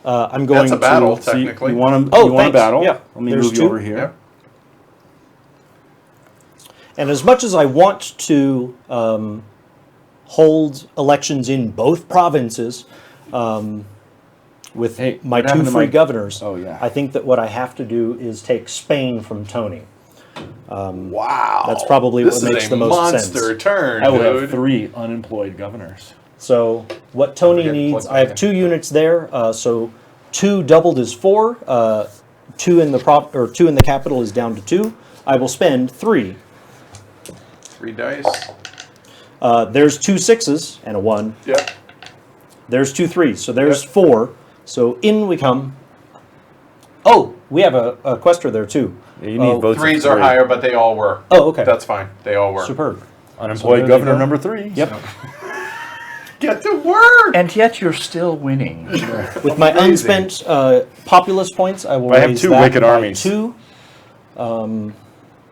I'm going That's a battle, to... So you technically. want to Oh, you want a thanks. battle? Yeah. Let me There's move you 2. over here. Yep. And as much as I want to hold elections in both provinces with Hey, my what 2 happened to free my- governors, Oh, yeah. I think that what I have to do is take Spain from Tony. Wow. That's probably this what is makes a the most monster sense. turn, I will dude. have 3 unemployed governors. So what Tony Forget to needs, plug I have that 2 units there. So 2 doubled is 4. 2 in the 2 in the capital is down to 2. I will spend 3. 3 dice. There's 2 6s and a 1. Yep. There's 2 3s, so there's Yep. 4. So in we come. Oh, we have a questor there too. Yeah, you need Oh, votes. of 3s are 3. higher, but they all were. Oh, okay. That's fine. They all were. Superb. Unemployed So there governor they go. number 3. Yep. Get to work. And yet you're still winning. With my Amazing. unspent populous points, I will I have raise 2 that wicked by armies. 2. This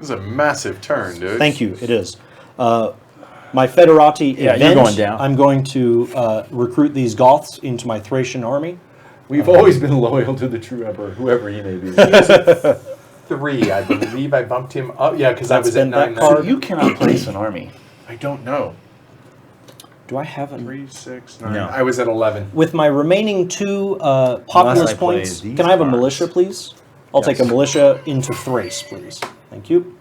is a massive turn, dude. Thank you. It is. My federati Yeah, event, you're going down. I'm going to recruit these Goths into my Thracian army. We've always been loyal to the true emperor, whoever he may be. 3, I believe I bumped him up. Yeah, because I That's was at been that 9. card. So you cannot place an army. I don't know. Do I have an... 3, 6, 9. No. I was at 11. With my remaining 2 Unless populous I play points, these can I have a cards. militia, please? I'll take a militia into Thrace, please. Thank you.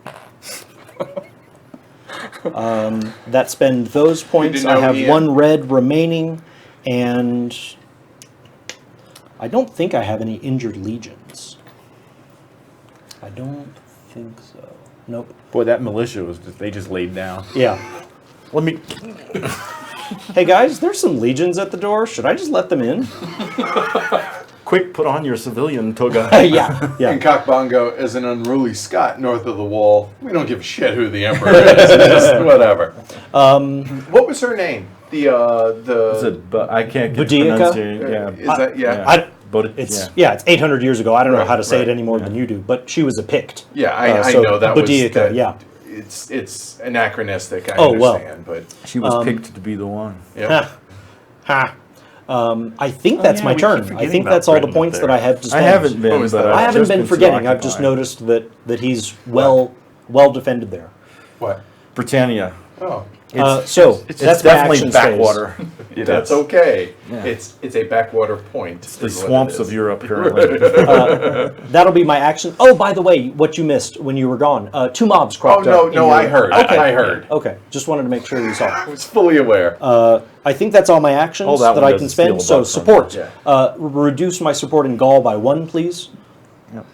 That spend those points. to I know have Ian. 1 red remaining, and I don't think I have any injured legions. I don't think so. Nope. Boy, that militia was just, they just laid down. Yeah. Let me. Hey guys, there's some legions at the door. Should I just let them in? Quick, put on your civilian toga. Yeah. Yeah. And Cockbongo is an unruly Scot north of the wall. We don't give a shit who the emperor is. Just whatever. What was her name? Is it, but I can't get the Boudica? pronunciation. Yeah. Is that yeah? I, It's it's 800 years ago. I don't know Right, how to say right, it any more than you do, but she was a Pict. Yeah, I so know that Boudica, was that, yeah. It's anachronistic. I Oh, well. understand, but she was picked to be the one. yep. Ha. Ha. I think that's yeah, my we keep turn. I forgetting think about that's all the Britain points up that there. I have to I spend. haven't been. Oh, is but that- I've I haven't just been forgetting. I've just preoccupied. noticed that he's well defended there. What? Britannia. Oh, So It's that's my definitely action phase. backwater. that's okay. Yeah. It's a backwater point. The is what it swamps is. of Europe, apparently. That'll be my action. Oh, by the way, what you missed when you were gone. 2 mobs Oh cropped no, up. in no, your- I heard. Okay. I heard. Okay, just wanted to make sure you saw. I was fully aware. I think that's all my actions Oh, that that one I doesn't can spend. steal a So buck from support. me. Yeah. Reduce my support in Gaul by 1, please. Yep.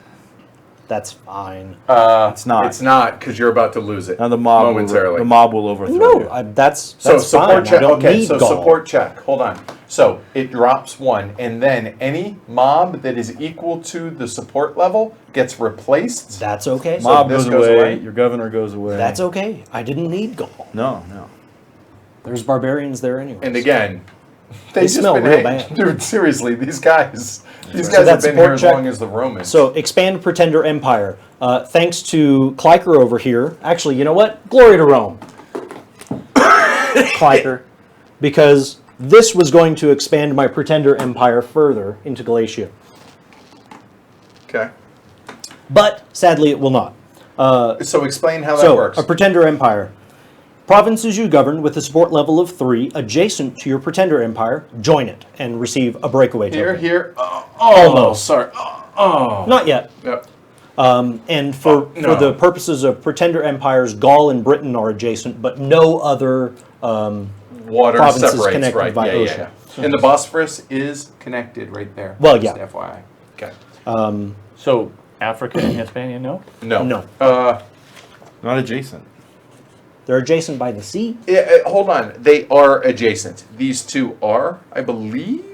That's fine. It's not. It's not because you're about to lose it Now the mob momentarily. will overthrow you. No, that's So fine. support I check. don't Okay, need so Gaul. support check. Hold on. So it drops 1, and then any mob that is equal to the support level gets replaced. That's okay. Mob this goes goes away, away? your governor goes away. That's okay. I didn't need Gaul. No. There's barbarians there anyway. And again, they just smell been real hanging- bad. Dude, seriously, these guys So have that's been support here as check. long as the Romans. So expand Pretender Empire. Thanks to Clyker over here. Actually, you know what? Glory to Rome. Clyker. Because this was going to expand my Pretender Empire further into Galatia. okay. But sadly, it will not. So explain how that So, works. a Pretender Empire. Provinces you govern with a support level of 3 adjacent to your Pretender Empire, join it and receive a breakaway Here, token. here. Almost. Sorry. Oh. Not yet. Yep. And for no. the purposes of Pretender Empires, Gaul and Britain are adjacent, but no other Water provinces separates, connected right? by yeah, ocean. yeah. And the Bosphorus is connected right there. Well, Just yeah. FYI. Okay. So Africa and Hispania, no? No. No. Not adjacent. They're adjacent by the sea. Hold on. They are adjacent. These two are, I believe.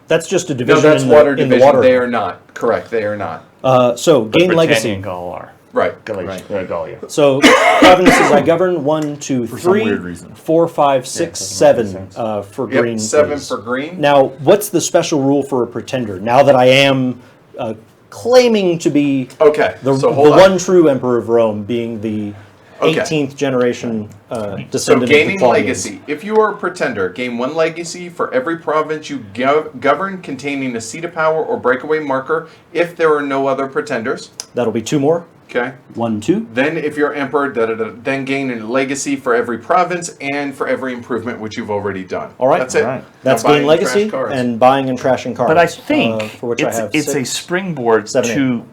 That's just a No, division that's in, water the, in division. the water. They are not. Correct, they are not. So, gain Britannia legacy. and Gaul are. Right. Gallia. So, provinces I govern 1, 2, For some 3, weird reason. 4, 5, 6, doesn't make 7 sense. for Yep, green. 7 please. for green. Now, what's the special rule for a pretender? Now that I am claiming to be Okay, the so hold on. one true emperor of Rome, being the Okay. 18th generation So descendant of gaining the Claudians. legacy. If you are a pretender, gain 1 legacy for every province you govern containing a seat of power or breakaway marker if there are no other pretenders. That'll be 2 more. Okay. 1, 2. Then if you're emperor, then gain a legacy for every province and for every improvement which you've already done. All right. That's it. All right. That's Now gain buying trash legacy cards. and buying and trashing cards. But I think for which I have it's a 6. springboard 7, 8. to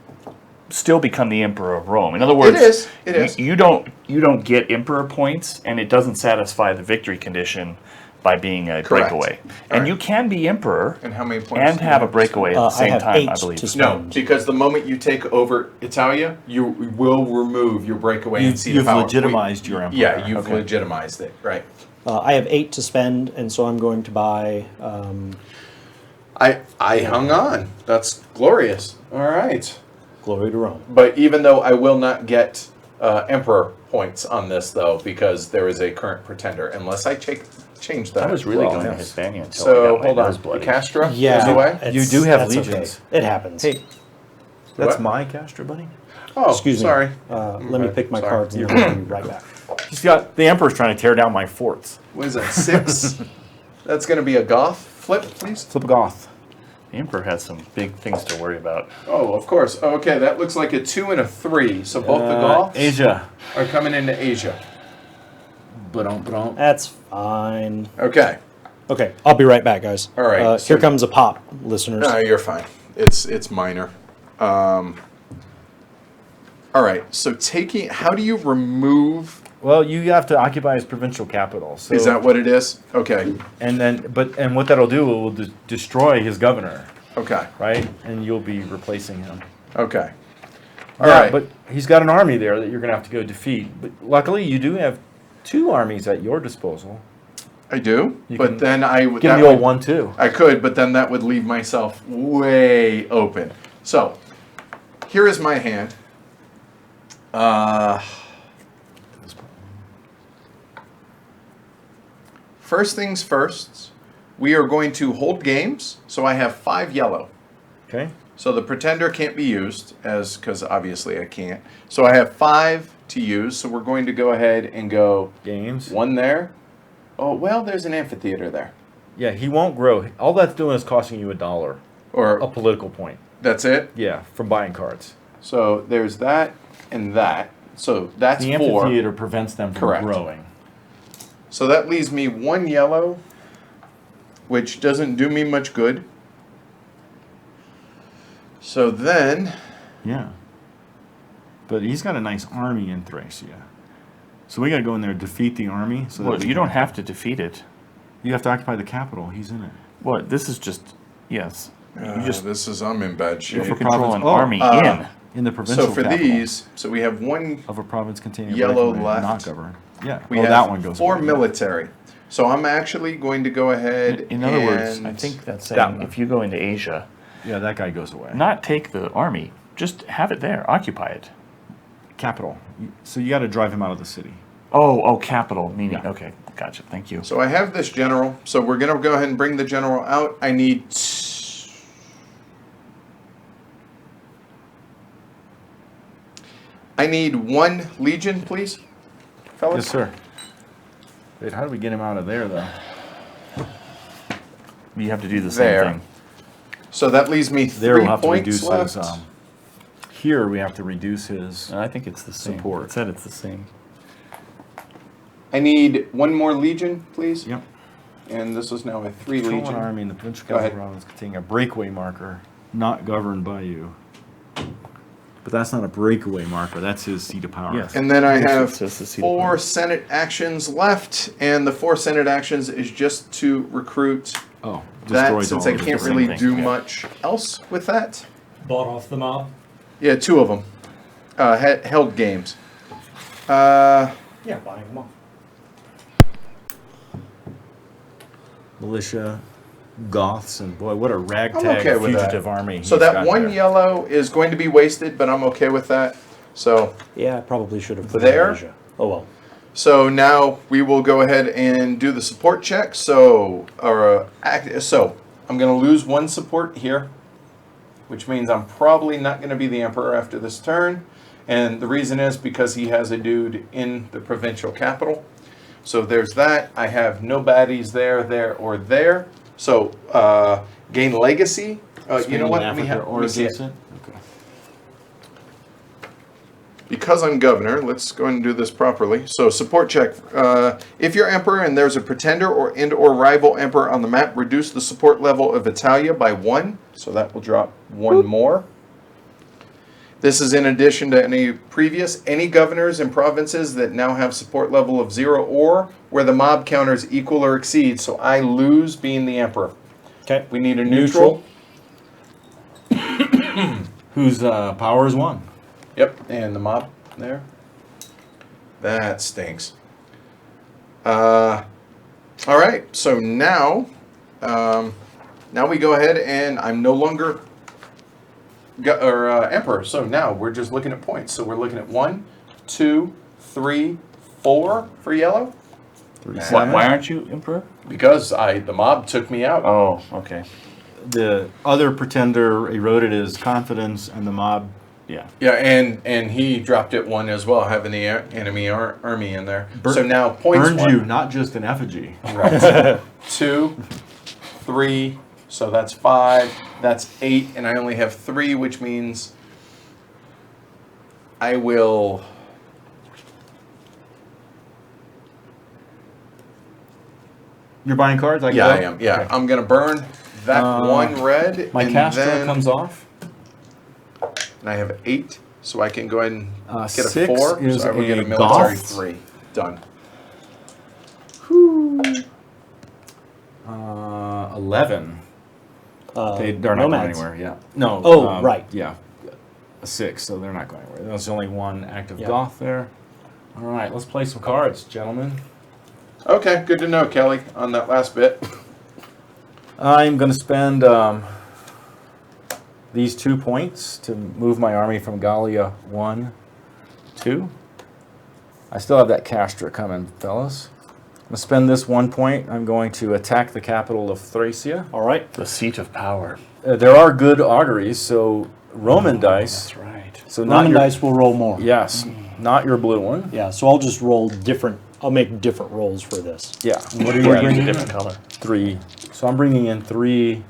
still become the emperor of Rome. In other words, It is. You don't get emperor points, and it doesn't satisfy the victory condition by being a Correct. breakaway. All And right. you can be emperor And how many points? and do you have a to breakaway at the I same have time, 8 I to believe. spend. No, because the moment you take over Italia, you will remove your breakaway and seat of You've power. legitimized your emperor. Yeah, you've Okay. legitimized it, right? I have 8 to spend, and so I'm going to buy. I hung on. That's glorious. All right. Glory to Rome. But even though I will not get emperor points on this, though, because there is a current pretender, unless I change that. I was really Well, going to yes. Hispania until I So got my hold nose on. bloody. Castra Yeah, goes away. it's- You do have that's legions. Okay. It happens. Hey, that's What? my Castra, buddy. Oh, Excuse me. sorry. Let me pick my Sorry. cards and I'll be right back. He's got the emperor's trying to tear down my forts. What is that? 6. That's going to be a Goth flip, please. Flip a Goth. The emperor has some big things to worry about. Oh, of course. Okay, that looks like a 2 and a 3. So both the Goths Asia. are coming into Asia. Ba-dum. That's fine. Okay. Okay, I'll be right back, guys. All right, so- here comes a pop, listeners. No, you're fine. It's minor. All right. So how do you remove? Well, you have to occupy his provincial capital. So, Is that what it is? Okay. and what that'll do, it will destroy his governor, Okay. right? And you'll be replacing him. Okay. All Yeah, right. but he's got an army there that you're going to have to go defeat. But luckily, you do have 2 armies at your disposal. I do. You But can then I would. Give that him the old would- 1-2. I could, but then that would leave myself way open. So, here is my hand. First things first, we are going to hold games. So I have 5 yellow. Okay. So the pretender can't be used because obviously I can't. So I have 5 to use. So we're going to go ahead and go Games. 1 there. Oh, well, there's an amphitheater there. Yeah, he won't grow. All that's doing is costing you $1, a Or political point. that's it. Yeah, from buying cards. So there's that and that. So that's The 4. amphitheater prevents them from Correct. growing. So that leaves me 1 yellow, which doesn't do me much good. So then, Yeah. But he's got a nice army in Thracia. So we got to go in there and defeat the army. So that Well, we you can- don't have to defeat it. You have to occupy the capital. He's in it. Well, this is just, yes. You just I'm in bad shape. you control an province- army uh, In the provincial So for capital these, so we have 1, of a province containing a yellow breakaway, left. not governed. Yeah. we Oh, have that one goes 4 away. military. So I'm actually going to go ahead In other words, I and- think that's That saying one. if you go into Asia, Yeah, that guy goes away. not take the army, just have it there, occupy it. Capital. So you got to drive him out of the city. Oh, capital, meaning, Yeah. okay, gotcha, thank you. So I have this general. So we're going to go ahead and bring the general out. I need... I need 1 legion, please, fellas. Yes, sir. Wait, how do we get him out of there, though? You have to do the There. same thing. So that leaves me There 3 we'll have to points reduce left. his. Here we have to reduce his. I think it's the same. Support. It said it's the same. I need 1 more legion, please. Yep. And this is now a 3 Control an legion. army in the provincial Go ahead. capital province containing a breakaway marker not governed by you. But that's not a breakaway marker. That's his seat of power. Yes. And then I Yes, have it says the seat of 4 power. Senate actions left, and the 4 Senate actions is just to recruit Oh, that, destroys since all I of it. can't the same really thing, do yeah. much else with that. Bought off the mob. Yeah, 2 of them. Held games. Yeah, buying them off. Militia, Goths, and boy, what a I'm ragtag okay with fugitive that. army. So he's that got one there. yellow is going to be wasted, but I'm okay with that. So Yeah, I probably should have put There? Asia. Oh well. So now we will go ahead and do the support check. So I'm going to lose one support here, which means I'm probably not going to be the emperor after this turn. And the reason is because he has a dude in the provincial capital. So there's that. I have no baddies there, or there. So gain legacy. You know what? Africa or let me see it. adjacent? Okay. Because I'm governor, let's go ahead and do this properly. So support check. If you're emperor and there's a pretender or rival emperor on the map, reduce the support level of Italia by 1. So that will drop 1 more. This is in addition to any governors and provinces that now have support level of 0 or where the mob counters equal or exceed. So I lose being the emperor. Okay. We need a neutral. Whose power is 1? Yep, and the mob there. That stinks. All right, so now we go ahead and I'm no longer emperor. So now we're just looking at points. So we're looking at 1, 2, 3, 4 for yellow. Why aren't you emperor? Because the mob took me out. Oh, okay. The other pretender eroded his confidence, and the mob, yeah. Yeah, and he dropped it 1 as well, having the enemy army in there. So now points Earned 1. you, not just an effigy. Right. 2, 3, so that's 5, that's 8, and I only have 3, which means I will. You're buying cards? Yeah, I am. Yeah, Okay. I'm gonna burn that 1 red. My and Castro then, comes off. and I have 8, so I can go ahead and get a 6 4. is So I will get a a military Goth. 3. Done. 11. They're not going nomads. anywhere. Yeah. No. Oh, right. Yeah. A 6, so they're not going anywhere. There's only 1 active Yeah. Goth there. All right, let's play some cards, gentlemen. Okay, good to know, Kelly, on that last bit. I'm going to spend these 2 points to move my army from Gallia 1, 2. I still have that Castra coming, fellas. I'm going to spend this 1 point. I'm going to attack the capital of Thracia. All right. The seat of power. There are good auguries, so Roman dice. That's right. So not Roman your, dice will roll more. Yes, not your blue one. Yeah, so I'll just roll different. I'll make different rolls for this. Yeah. What are you Or use a bringing? different color. 3. So I'm bringing in 3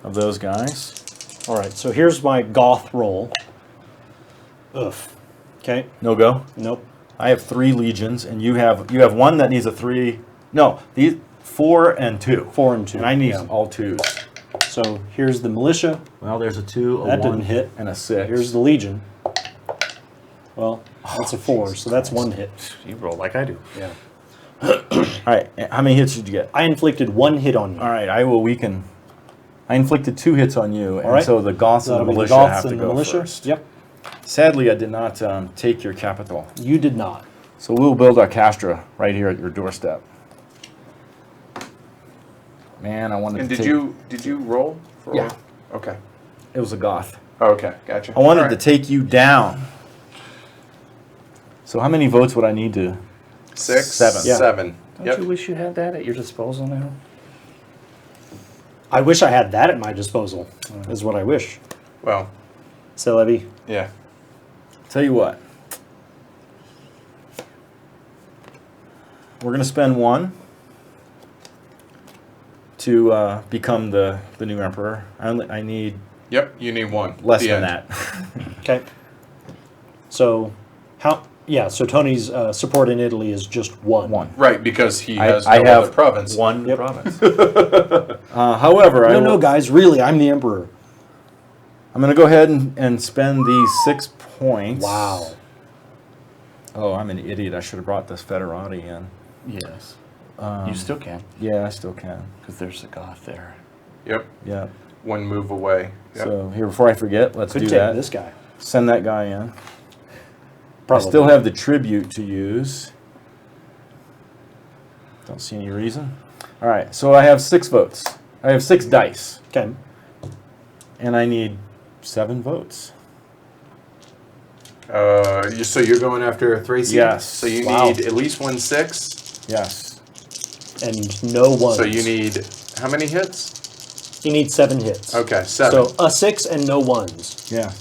of those guys. All right, so here's my Goth roll. Ugh. Okay. No go. Nope. I have 3 legions, and you have 1 that needs a 3. No, these 4 and 2. 4 and 2. And I need Yeah. all 2s. So here's the militia. Well, there's a 2, a That 1, didn't hit. and a 6. Here's the legion. Well, that's a 4, so that's 1 hit. You roll like I do. Yeah. All right, how many hits did you get? I inflicted 1 hit on you. All right, I will weaken. I inflicted 2 hits on you, and right. so the Goths So and the that'll be militia Goths have to and the go militia. first. Yep. Sadly, I did not take your capital. You did not. So we'll build our Castra right here at your doorstep. Man, I wanted And to did you roll? For Yeah. Okay. It was a Goth. Oh, okay, gotcha. I wanted All to right. take you down. So how many votes would I need to? 6, 7. Yeah. 7. Don't Yep. you wish you had that at your disposal now? I wish I had that at my disposal, is what I wish. Well, C'est la vie. yeah. Tell you what. We're going to spend 1 to become the new emperor. I need Yep, you need 1. less The than end. that. Okay. So, yeah, so Tony's support in Italy is just 1. 1. Right, because he has I no have other province. 1 Yep. province. However, No, guys, really, I'm the emperor. I'm going to go ahead and spend these 6 points. Wow. Oh, I'm an idiot. I should have brought this Federati in. Yes. You still can, Yeah, I still can. because there's a Goth there. Yep, Yeah. 1 move away. Yep. So here, before I forget, let's Could do take that. this guy. Send that guy in. Probably. I still have the tribute to use. Don't see any reason. All right, so I have 6 votes. I have 6 dice, Okay. and I need 7 votes. So you're going after a 3 seed? Yes. So you Wow. need at least 1 6. Yes. And no ones. So you need how many hits? You need 7 hits. Okay, 7. So a 6 and no ones. Yeah.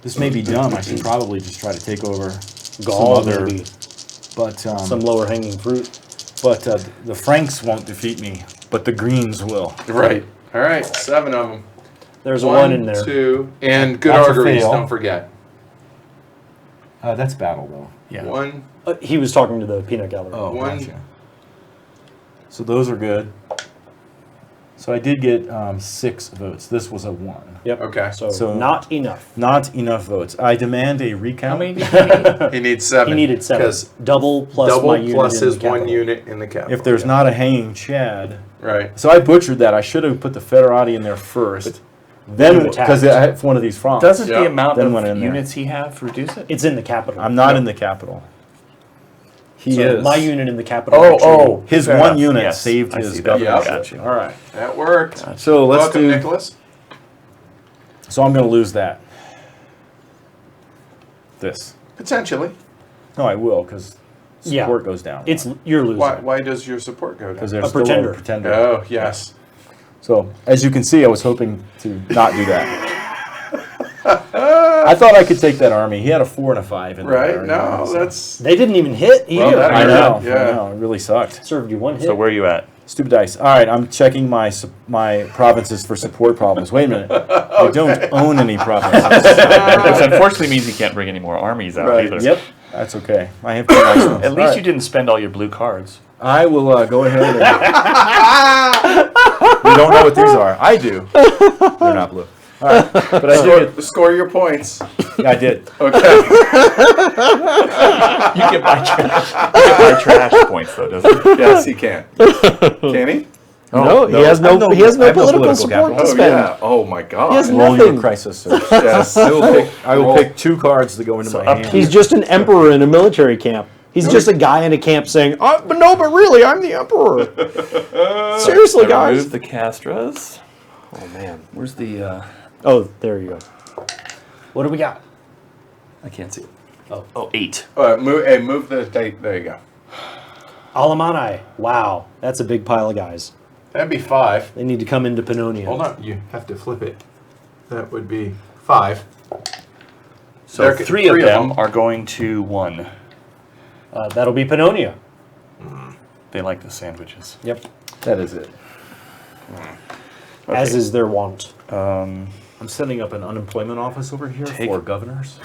This may be dumb. I should probably just try to take over Gall, some other. maybe. But Some lower hanging fruit. the Franks won't defeat me, but the Greens will. Right. All right. 7 of them. There's a 1 in there. 2, and good That's a arteries. fail. Don't forget. That's battle though. Yeah. 1. He was talking to the peanut gallery. Oh, One. gotcha. So those are good. So I did get 6 votes. This was a 1. Yep. Okay. So not enough. Not enough votes. I demand a recount. How many did you need? He needs 7. He needed 7. 'Cause Double plus my double unit plus in his the 1 capital. unit in the capital. If there's not a hanging Chad. Right. So I butchered that. I should have put the Federati in there first. You Then, attacked. because I have one of these francs. Doesn't Yeah. the amount Then of went in there. units he have reduce it? It's in the capital. I'm not in the capital. He So is. my unit in the capital. Oh, actually- his Fair one enough. unit Yes, saved I his see that. governor. Yep. Got you. All right. That worked. So let's Welcome, do. Nicholas. So I'm going to lose that. This. Potentially. No, I will because Yeah. support goes down. You're losing. Why does your support go Because down? there's A still pretender. a pretender. Oh, yes. So as you can see, I was hoping to not do that. I thought I could take that army. He had a 4 and a 5 in Right? there. No, so- that's... They didn't even hit either. Well, that I know. Yeah. I know. It really sucked. Served you 1 hit. So where are you at? Stupid dice. All right, I'm checking my provinces for support problems. Wait a minute. I don't own any provinces. Which unfortunately means you can't bring any more armies out Right. either. Yep. That's okay. I have 2 nice ones. At All least right. you didn't spend all your blue cards. I will go ahead and... You don't know what these are. I do. They're not blue. All right. But I did. Score your points. Yeah, I did. Okay. You get my trash. You get my trash points though, doesn't it? Yes, he can. Can he? No, he has no, he has I no have no political political support capital. to Oh, spend. yeah. Oh, my God. He has Roll your nothing. crisis, sir. Yes. I will pick 2 cards to go into my hand. He's just an emperor in a military camp. He's just a guy in a camp saying, but really, I'm the emperor. Seriously, guys. Remove the Castras. Oh, man. Where's the? Oh, there you go. What do we got? I can't see it. Oh, 8. Move the date. There you go. Alamanai. Wow. That's a big pile of guys. That'd be 5. They need to come into Pannonia. Hold on. You have to flip it. That would be 5. So There- 3 of them are going to 1. That'll be Pannonia. They like the sandwiches. Yep. That is it. As is their wont. I'm setting up an unemployment office over here for governors.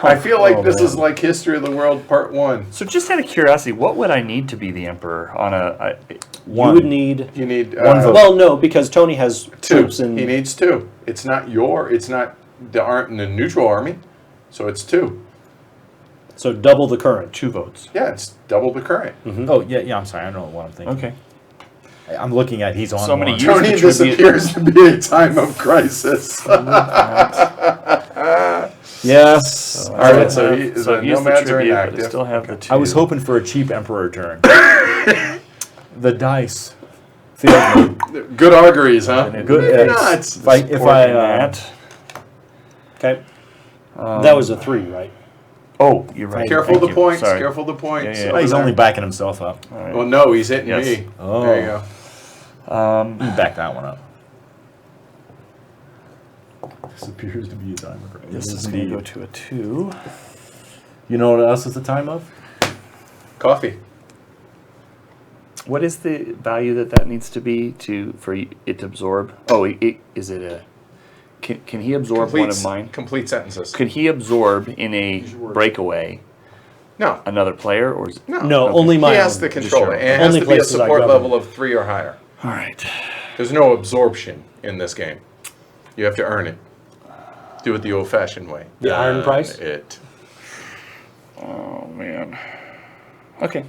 I feel like Oh, this man. is like History of the World Part 1. So just out of curiosity, what would I need to be the emperor on a? You would need. You need... One vote. Well, no, because Tony has 2. troops in. He needs 2. It's not the neutral army. So it's 2. So double the current. 2 votes. Yeah, it's double the current. Oh, yeah, I'm sorry. I don't know what I'm thinking. Okay. I'm looking at he's on So many one. Use Tony, the this tribute. appears to be a time of crisis. Yes. All right, so the use nomads are tribute, but I inactive. still have the 2. I was hoping for a cheap emperor turn. The dice failed me. Good auguries, huh? Good. Maybe not. If I that. Okay. That was a 3, right? Oh, you're right. Careful Thank the you. points. Sorry. Careful the points. Yeah, yeah. Oh, he's over only there. backing himself up. All right. Well, no, he's hitting Yes. me. Oh. There you go. Back that one up. This appears to be a time of crisis. This is going to go to a 2. You know what else is the time of? Coffee. What is the value that needs to be for it to absorb? Oh, is it a? Can he absorb one of mine? Complete sentences. Could he absorb in a breakaway No. another player, or is it? No, Okay. only my He has own. to control it. And it has Only to be a places I support govern. level of 3 or higher. All right. There's no absorption in this game. You have to earn it. Do it the old-fashioned way. The iron price? It. Oh man. Okay.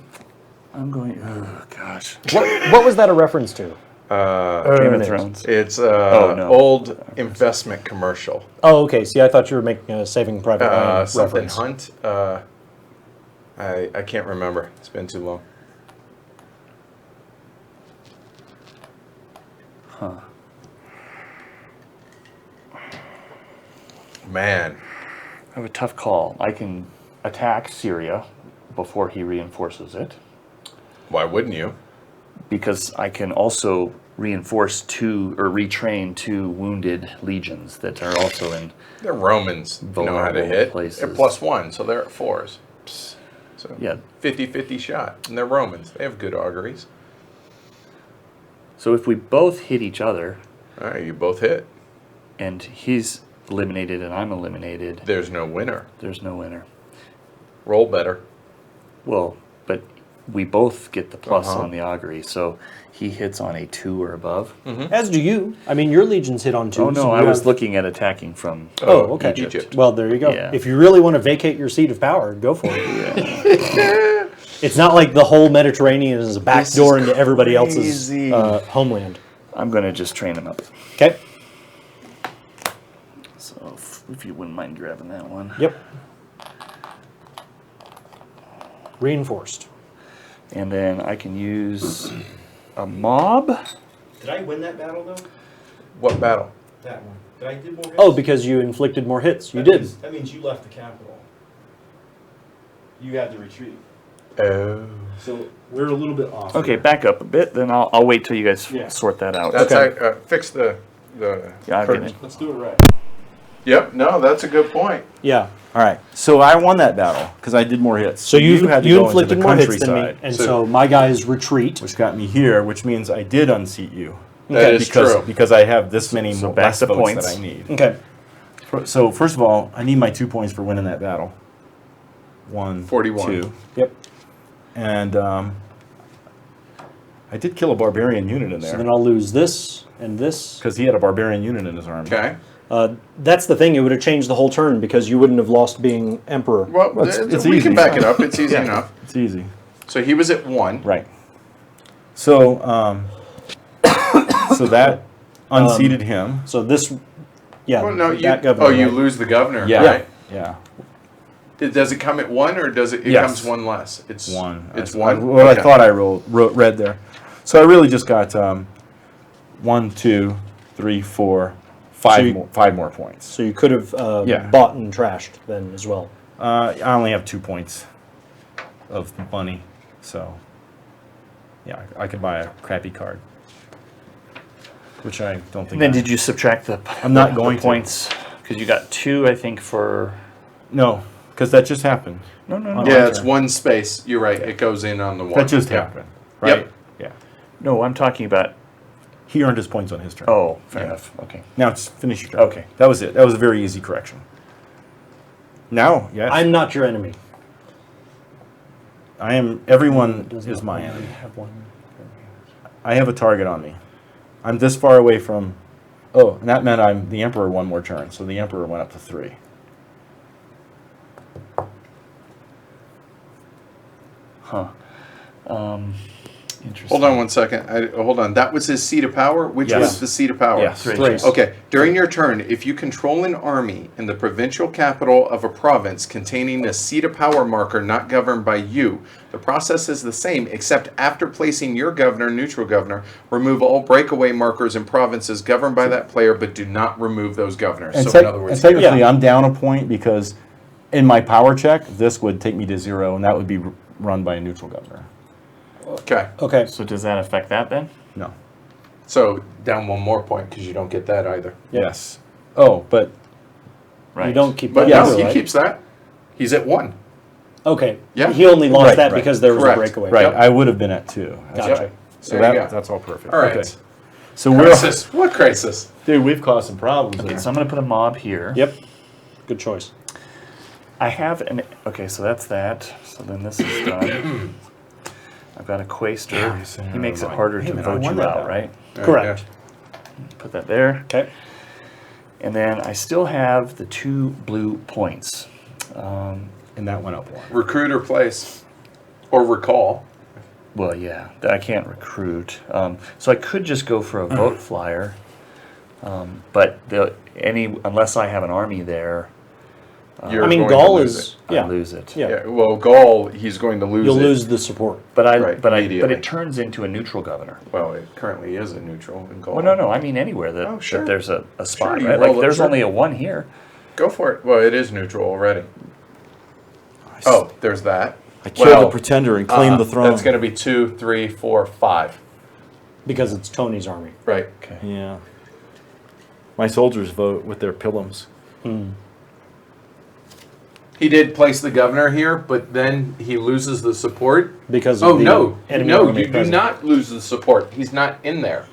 I'm going. Oh gosh. What was that a reference to? Game Earn of it. Thrones. It's Oh, no. old investment commercial. Oh, okay. See, I thought you were making a Saving Private Ryan Something reference. Hunt. I can't remember. It's been too long. Man. I have a tough call. I can attack Syria before he reinforces it, Why wouldn't you? because I can also reinforce retrain 2 wounded legions that are also in. They're Romans. You know how to Vulnerable hit. places. They're +1, so they're at 4s. So Yeah. 50-50 shot. And they're Romans. They have good auguries. So if we both hit each other, All right, you both hit. and he's eliminated and I'm eliminated, There's no winner. there's no winner. Roll better. Well, but we both get the plus Uh-huh. on the augury, so he hits on a 2 or above. As do you. I mean, your legions hit on 2. Oh no, so I you was have- looking at attacking from. Oh, okay. Egypt. Well, there you go. Yeah. If you really want to vacate your seat of power, go for it. It's not like the whole Mediterranean is a back This door is into everybody else's crazy. homeland. I'm going to just train him up. Okay. So if you wouldn't mind grabbing that one. Yep. Reinforced. And then I can use a mob. Did I win that battle though? What battle? That one. Did I did more hits? Oh, because you inflicted more hits. You did. That means you left the capital. You had to retreat. Oh. So we're a little bit off. Okay, back up a bit. Then I'll wait till you guys Yeah. sort that out. That's Okay. fix the Yeah, I get curtain. it. Let's do it right. Yep. No, that's a good point. Yeah. All right. So I won that battle because I did more hits. So you had to you go into inflicted the more hits than me, countryside, and So- so my guys retreat. which got me here, which means I did unseat you. That is because, true. Because I have this many So more back less to votes points. that I need. Okay. So first of all, I need my 2 points for winning that battle. 1, 41. 2. Yep. And I did kill a barbarian unit in So there then I'll lose this and this. because he had a barbarian unit in his army. Okay. That's the thing. It would have changed the whole turn because you wouldn't have lost being emperor. Well, it's we easy. can back it up. It's easy enough. It's easy. So he was at 1. Right. So so that unseated him. So this, yeah. Well, no, that governor, you right? lose the governor. Yeah. Right? Yeah. Does it come at 1 or does it? It Yes. comes 1 less. It's 1. It's I 1. What Okay. I thought I read there. So I really just got 1, 2, 3, 4, 5 So you- more, 5 more points. So you could have Yeah. bought and trashed then as well. I only have 2 points of money, so yeah, I could buy a crappy card, which I don't think. And then I- did you subtract the? I'm not the going to. points because you got 2, I think, for. No, because that just happened. No. Yeah, it's 1 space. You're right. It goes in on the 1. That just Yeah. happened, right? Yep. Yeah. No, I'm talking about. He earned his points on his turn. Oh, fair Yeah. enough. Okay. Now just finish your turn. Okay. That was it. That was a very easy correction. Now, yes, I'm not your enemy. I am. Everyone Does is not my only enemy. have one. I have a target on me. I'm this far away from. Oh, and that meant I'm the emperor 1 more turn. So the emperor went up to 3. Huh. Interesting. Hold on 1 second. Hold on. That was his seat of power? Which Yes. was the seat of power? Yes. 3. Okay. During your turn, if you control an army in the provincial capital of a province containing a seat of power marker not governed by you, the process is the same, except after placing your governor, neutral governor, remove all breakaway markers in provinces governed by that player, but do not remove those governors. And, So in other words, technically, Yeah. I'm down a point because in my power check, this would take me to 0, and that would be run by a neutral governor. okay. Okay. So does that affect that then? No. So down 1 more point because you don't get that either. Yes. Oh, but Right. You don't keep But that. no, either, he right? keeps that. He's at 1. Okay. Yeah. He only lost Right, that right. because there was Correct. a breakaway. right, Yep. I would have been at 2. That's Gotcha. right. So There you go. that's all perfect. All right. Okay. So Crisis. What crisis? dude, we've caused some problems Okay, there. so I'm going to put a mob here. Yep. Good choice. I have an. Okay, so that's that. So then this is done. I've got a quaestor. He makes it harder Hey, to man, I vote won you that out, battle. right? Correct. Put that there. Okay. And then I still have the 2 blue points. And that went up 1. Recruit or place. Or recall. Well, yeah, I can't recruit. So I could just go for a vote flyer. But unless I have an army there, You're I mean, going to Gaul lose is. I Yeah. lose it. Yeah. Yeah, well, Gaul, he's going to lose You'll it. lose the support. But Right, but immediately. it turns into a neutral governor. Well, it currently is a neutral in Gaul. Well, no, I mean anywhere that, Oh, sure. that there's a spot, you right? roll Like it, there's sure. only a 1 here. Go for it. Well, it is neutral already. Oh, there's that. I killed the pretender and claimed the throne. That's going to be 2, 3, 4, 5. Because it's Tony's army. Right. Yeah. My soldiers vote with their pilums. He did place the governor here, but then he loses the support. Because of Oh, the no. enemy No, army you do present. not lose the support. He's not in there.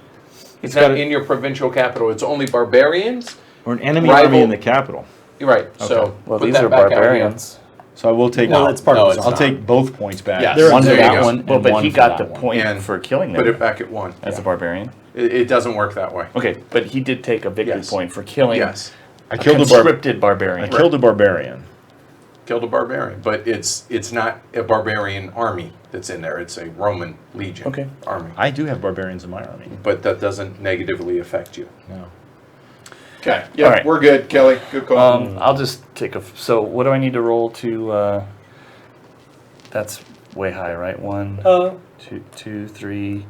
He's got not a- in your provincial capital. It's only barbarians. Or an enemy Rival- army in the capital. You're right. So Well, put these that are back out here. barbarians. So I will take. Well, that's part No, of his it's I'll army. take both points back. Yes. One for There you that go. one. Well, and but one he for got that the one. point And for killing Put it them back at 1. as a barbarian. It doesn't work that way. Okay, but he did take a victory Yes. point for killing Yes. I killed a conscripted barbarian. I killed a barbarian. Killed a barbarian, but it's not a barbarian army that's in there. It's a Roman legion Okay. army. I do have barbarians in my army. But that doesn't negatively affect you. No. Okay. Yeah, All right. we're good, Kelly. Good call. I'll just take a. So what do I need to roll to? That's way high, right? 1, 2, 3.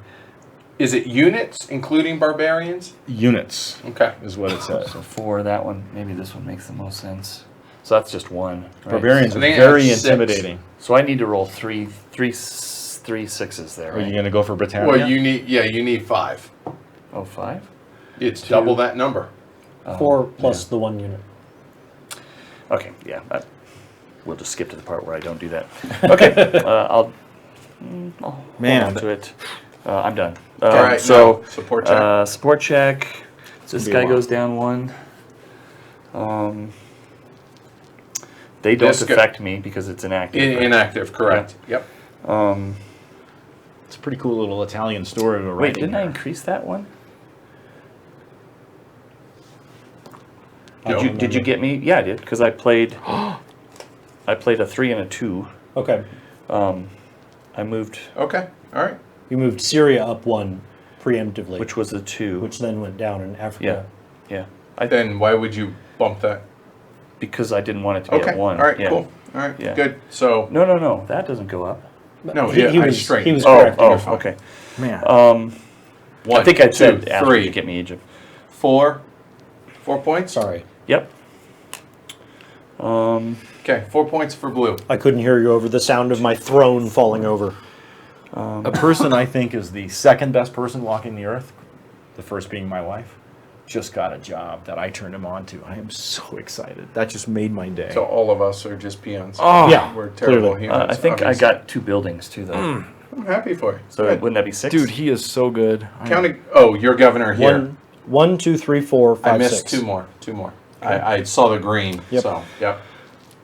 Is it units, including barbarians? Units Okay. is what it says. So 4. That one. Maybe this one makes the most sense. So that's just 1. Right? Barbarians I are think very that's 6. intimidating. So I need to roll three sixes there. Are you Right? going to go for Britannia? Well, you need 5. Oh, 5. It's double that number. 4 plus the 1 unit. Okay. Yeah. We'll just skip to the part where I don't do that. Okay. I'll hold Man, on to it. I'm done. All right. So now, support check. support check. So this Be a guy lot. goes down 1. They don't This guy- affect me because it's inactive. right? Inactive, correct. Yep. It's a pretty cool little Italian story we're Wait, writing didn't I here. increase that one? No. Did you get me? Yeah, I did because I played. I played a 3 and a 2. Okay. I moved, Okay. All right. You moved Syria up 1 preemptively, which was a 2. which then went down in Africa. Yeah. Then why would you bump that? Because I didn't want it to be Okay. at 1. All right. Yeah. Cool. All right. Yeah. Good. So No. That doesn't go up. no, He, yeah, he I was, straightened. he was Oh, correct. You're fine. okay. Man. One, I think I 2, said after 3, you get me Egypt. 4. 4 points. Sorry. Yep. Okay. 4 points for blue. I couldn't hear you over the sound of my throne falling over. A person I think is the second best person walking the earth, the first being my wife, just got a job that I turned him on to. I am so excited. That just made my day. So all of us are just peons. Oh, Yeah. We're terrible clearly. humans. I think obviously. I got 2 buildings too, though. I'm happy for you. So Good. wouldn't that be 6? dude, he is so good. Counting. Oh, your governor here. 1, 2, 3, 4, 5, I missed 6. 2 more. 2 more. I saw the green. Yep. So yep.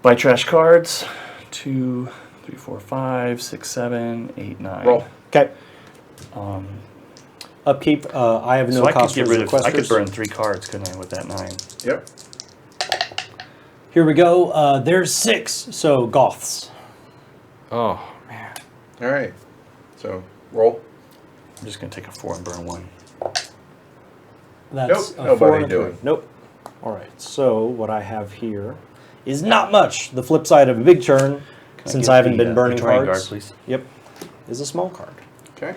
Buy trash cards. 2, 3, 4, 5, 6, 7, 8, 9. Roll. Okay. Upkeep. I have no So I could cost get for rid of. I could requesters. burn 3 cards, couldn't I, with that 9? Yep. Here we go. There's 6. So Goths. Oh, man. All right. So roll. I'm just gonna take a 4 and burn 1. That's Nope, a 4 nobody and a 3. doing. Nope. All right. So what I have here is not much. The flip side of a big turn, Can since get I haven't the, been burning Victorian cards. Guard, please. Yep. Is a small card. Okay.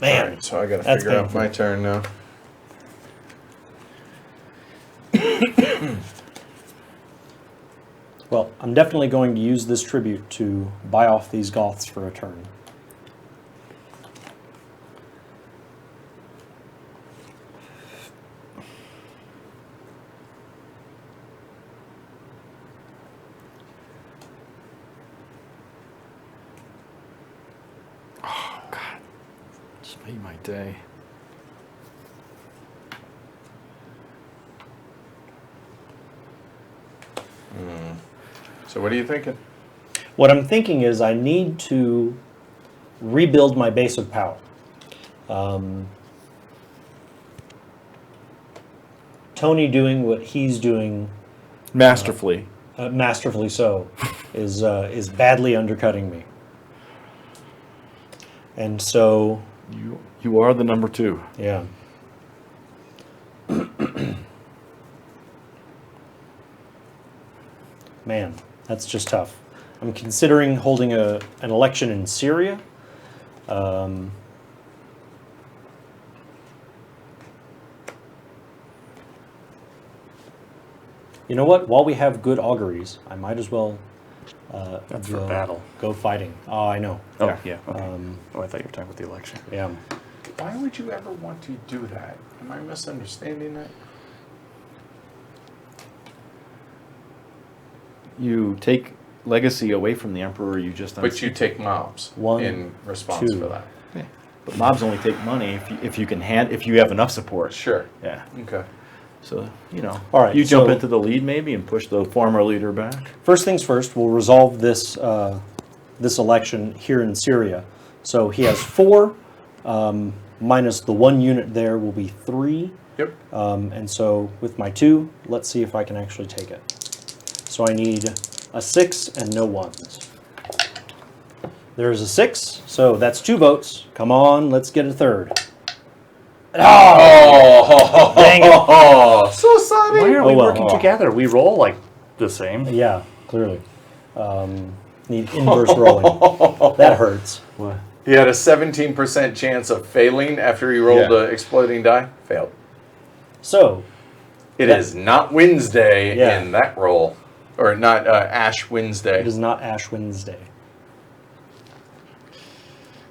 Man. All right, so I got to That's figure out painful. my turn now. Well, I'm definitely going to use this tribute to buy off these Goths for a turn. Just made my day. So what are you thinking? What I'm thinking is I need to rebuild my base of power. Tony doing what he's doing Masterfully. masterfully so is badly undercutting me. And so, You are the number 2. yeah. Man, that's just tough. I'm considering holding an election in Syria. You know what? While we have good auguries, I might as well That's for battle. go fighting. Oh, I know. Oh, yeah. Okay. Um, I thought you were talking about the election. Yeah. Why would you ever want to do that? Am I misunderstanding that? You take legacy away from the emperor. You just But you take mobs One, in response 2. for that. But mobs only take money if you can if you have enough support. Sure. Yeah. Okay. So All right, you jump so- into the lead maybe and push the former leader back. First things first, we'll resolve this this election here in Syria. So he has 4, minus the 1 unit there will be 3. Yep. And so with my 2, let's see if I can actually take it. So I need a 6 and no 1s. There's a 6, so that's 2 votes. Come on, let's get a 3rd. Oh, Dang it. Oh, so sorry. Why are we well. working together? We roll like the same. Yeah, clearly. Need inverse rolling. That hurts. He had a 17% chance of failing after he rolled Yeah. the exploding die. Failed. So, It is not Wednesday Yeah. in that roll. Or not Ash Wednesday. it is not Ash Wednesday.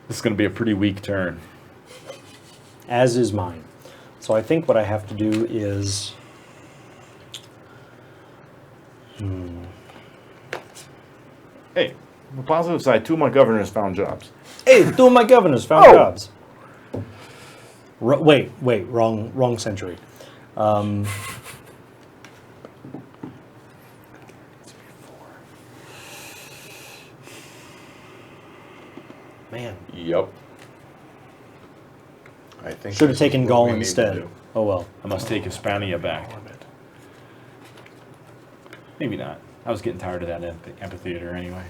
This is going to be a pretty weak turn. As is mine. So I think what I have to do is... Hey, on the positive side, 2 of my governors found jobs. Hey, 2 of my governors found Oh. jobs. Wait, wrong century. Man, Yep. I think should have this is taken what Gaul we need to instead. do. Oh well. I must take Hispania back. Maybe not. I was getting tired of that amphitheater anyway.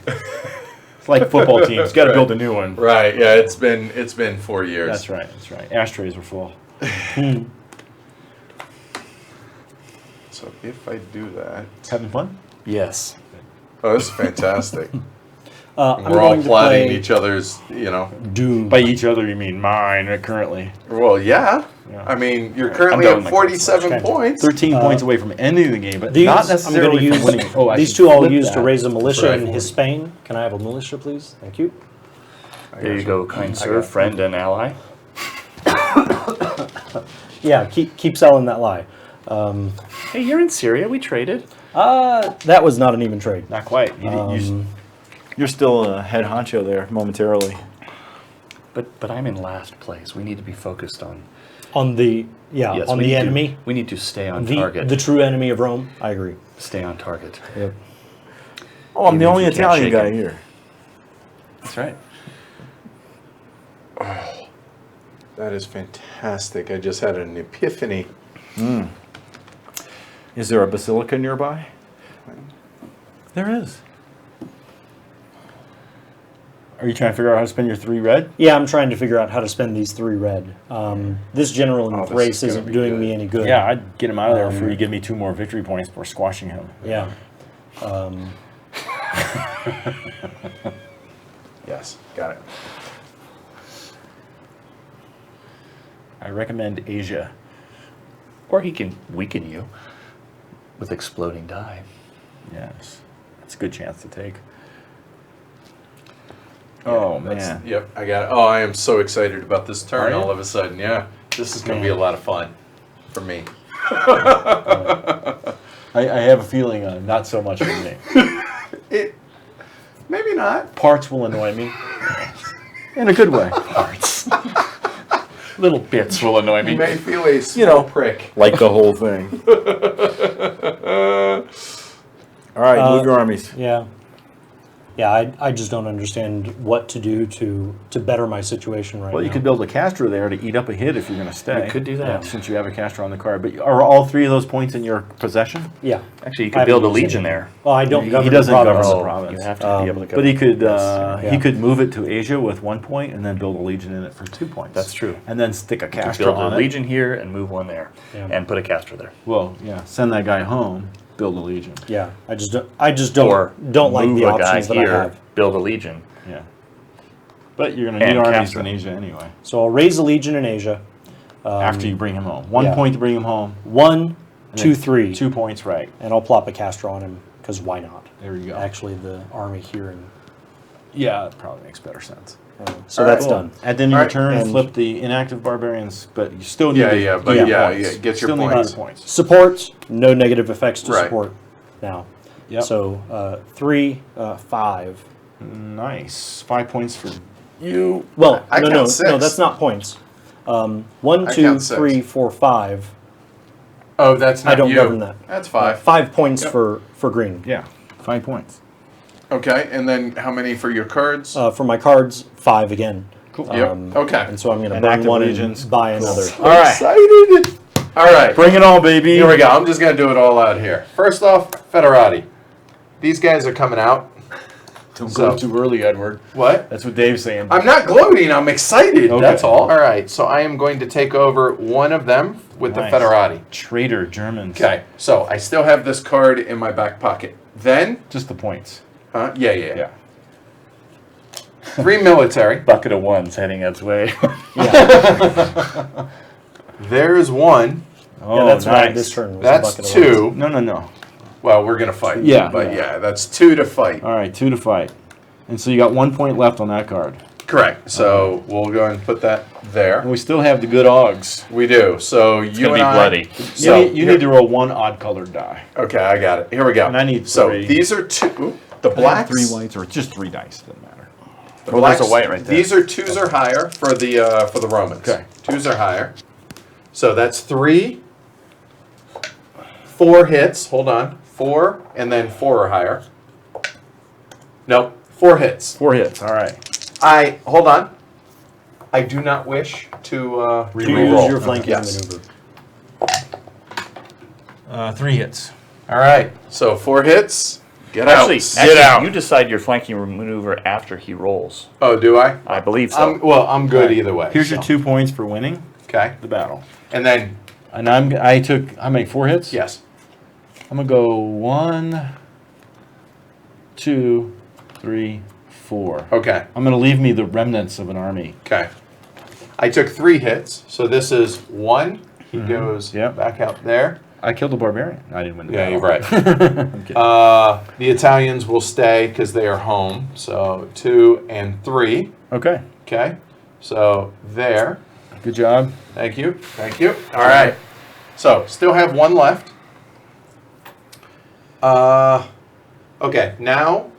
It's like football teams. Got to build a new one. Right. Yeah. It's been 4 years. That's right. That's right. Ashtrays were full. So if I do that, Having fun? Yes. oh, this is fantastic. I'm We're all going to plotting play each other's. Doom. By each other, you mean mine currently. Well, yeah. Yeah. I mean, you're currently done at with my 47 Okay. points. 13 points away from ending the game, but These, not I'm going necessarily to from use winning. Oh, I these should 2 I'll flip use to that. raise a militia Right. in his Spain. Can I have a militia, please? Thank you. There you go, kind sir, friend and ally. Yeah, keep selling that lie. Hey, you're in Syria. We traded. That was not an even trade. Not quite. You're still head honcho there momentarily. But I'm in last place. We need to be focused on. On the Yes, on we the need to- enemy, we need to stay on target. the true enemy of Rome. I agree. Stay on target. Yep. Oh, I'm the Even if only you can't Italian shake guy it. here. That's right. That is fantastic. I just had an epiphany. Is there a basilica nearby? There is. Are you trying to figure out how to spend your 3 red? Yeah, I'm trying to figure out how to spend these 3 red. This general Oh, this race is gonna isn't be doing good. me any good. Yeah, I'd get him out of there before you give me 2 more victory points for squashing him. Yeah. Yes, got it. I recommend Asia. Or he can weaken you with exploding die. Yes, that's a good chance to take. Oh That's- man, Yep, I got it. Oh, I am so excited about this turn Are you? all of a sudden. Yeah. This is going to be a lot of fun for me. I have a feeling not so much for me. Maybe not. Parts will annoy me, in a good way. Parts. Little bits will annoy You me. may feel a small prick. Like the whole thing. All right, move your armies. Yeah. Yeah, I just don't understand what to do to better my situation right Well, now. you could build a Castor there to eat up a hit if you're going to stay. You could do that. Yeah, since you have a Castor on the card. But are all 3 of those points in your possession? Yeah. Actually, you I could haven't build a used legion any. there. Well, I don't He govern doesn't the govern province. the province. You have to be able to But he govern. could yeah. he could move it to Asia with 1 point and then build a legion in it for 2 points. That's true. And then stick a You could Castor build on a it. legion here and move one there, Yeah. and put a caster there. Well, yeah, send that guy home, build a legion. Yeah, I just don't Or like move the a guy options that here, I have. build a legion. Yeah. But you're going to need And armies Castor. in Asia anyway. So I'll raise a legion in Asia. After you bring him home. 1 yeah. point to bring him home. 1 And 2-3, 2 points, right. and I'll plop a caster on him because why not? There you go. Actually, the army here, and Yeah, that probably makes better sense. so that's done. At the end of your Alright. turn, And- flip the inactive barbarians, but you still need Yeah, to yeah, but get yeah, points. yeah, get your Still need points. points. Support, no negative effects to Right. support now. Yep. So 3, 5. Nice. 5 points for you. Well, I no, count 6. that's not points. 1, I 2, count 6. 3, 4, 5. Oh, that's not I don't you. govern that. That's 5. 5 points Yep. for green. Yeah, 5 points. Okay, and then how many for your cards? For my cards, 5 again. Cool. Yep. Okay. And so I'm going to And burn active one allegiance. and buy another. All right. Excited. All right. Bring it on, baby. Here we go. I'm just going to do it all out here. First off, Federati. These guys are coming out. Don't So- go too early, Edward. What? That's what Dave's saying. I'm not gloating. I'm excited. Okay. That's all. All right. So I am going to take over one of them with Nice. the Federati. Traitor Germans. Okay. So I still have this card in my back pocket. Then, Just the points. yeah. Yeah. 3 military. Bucket of ones heading its way. There's 1. Oh, Yeah, that's nice. right. This turn was a That's bucket of 2. No. Well, we're going to fight. Yeah. But yeah, that's 2 to fight. All right, 2 to fight. And so you got 1 point left on that card. Correct. So we'll go ahead and put that there. And we still have the good odds. We do. So you gonna and be I. bloody. So you need to roll 1 odd colored die. Okay, I got it. Here we go. And I need So 3. these are 2. The blacks. 3 whites or just 3 dice. Doesn't matter. The Well, there's blacks, a white right there. These are 2s or higher for the Romans. Okay. 2s are higher. So that's 3. 4 hits. Hold on. 4 and then 4 or higher. Nope. 4 hits. 4 hits. All right. Hold on. I do not wish to To use re-roll. your flanking Yes. maneuver. 3 hits. All right. So 4 hits. Get Actually, out. you decide your flanking maneuver after he rolls. Oh, do I? I believe so. I'm good either way. Here's your so. 2 points for winning Okay. the battle. And then, And I took how many 4 hits? yes. I'm gonna go 1, 2, 3, 4. Okay. I'm gonna leave me the remnants of an army. Okay. I took 3 hits. So this is 1. He goes Yep. back out there. I killed a barbarian. I didn't win the Yeah, battle. you're right. I'm kidding. The Italians will stay because they are home. So 2 and 3. Okay. Okay. So there. Good job. Thank you. Thank you. All right. So still have 1 left. Okay. Now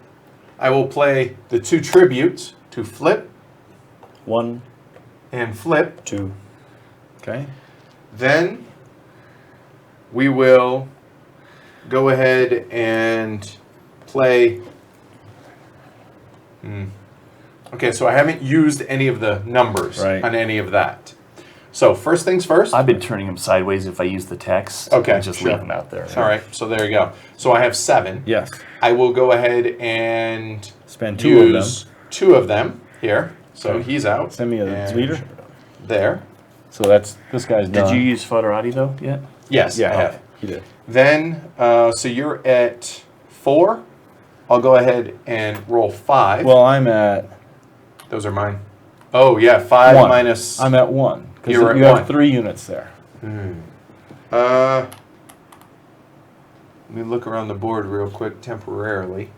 I will play the 2 tributes to flip 1, and flip. 2. Okay. Then we will go ahead and play. Okay, so I haven't used any of the numbers Right. on any of that. So first things first. I've been turning them sideways if I use the text. Okay, And just sure. leave them out there. All right, so there you go. So I have 7. Yes. I will go ahead and Spend 2 of them. use 2 of them here. So Okay. he's out. Send me a And leader. There. So that's this guy's done. Did you use Foderati though yet? Yes, Yeah, I have. he did. Then, so you're at 4. I'll go ahead and roll 5. Well, I'm at Those are mine. Oh, yeah, 5 1. minus. I'm at 1 because You're at you have 1. 3 units there. Let me look around the board real quick temporarily.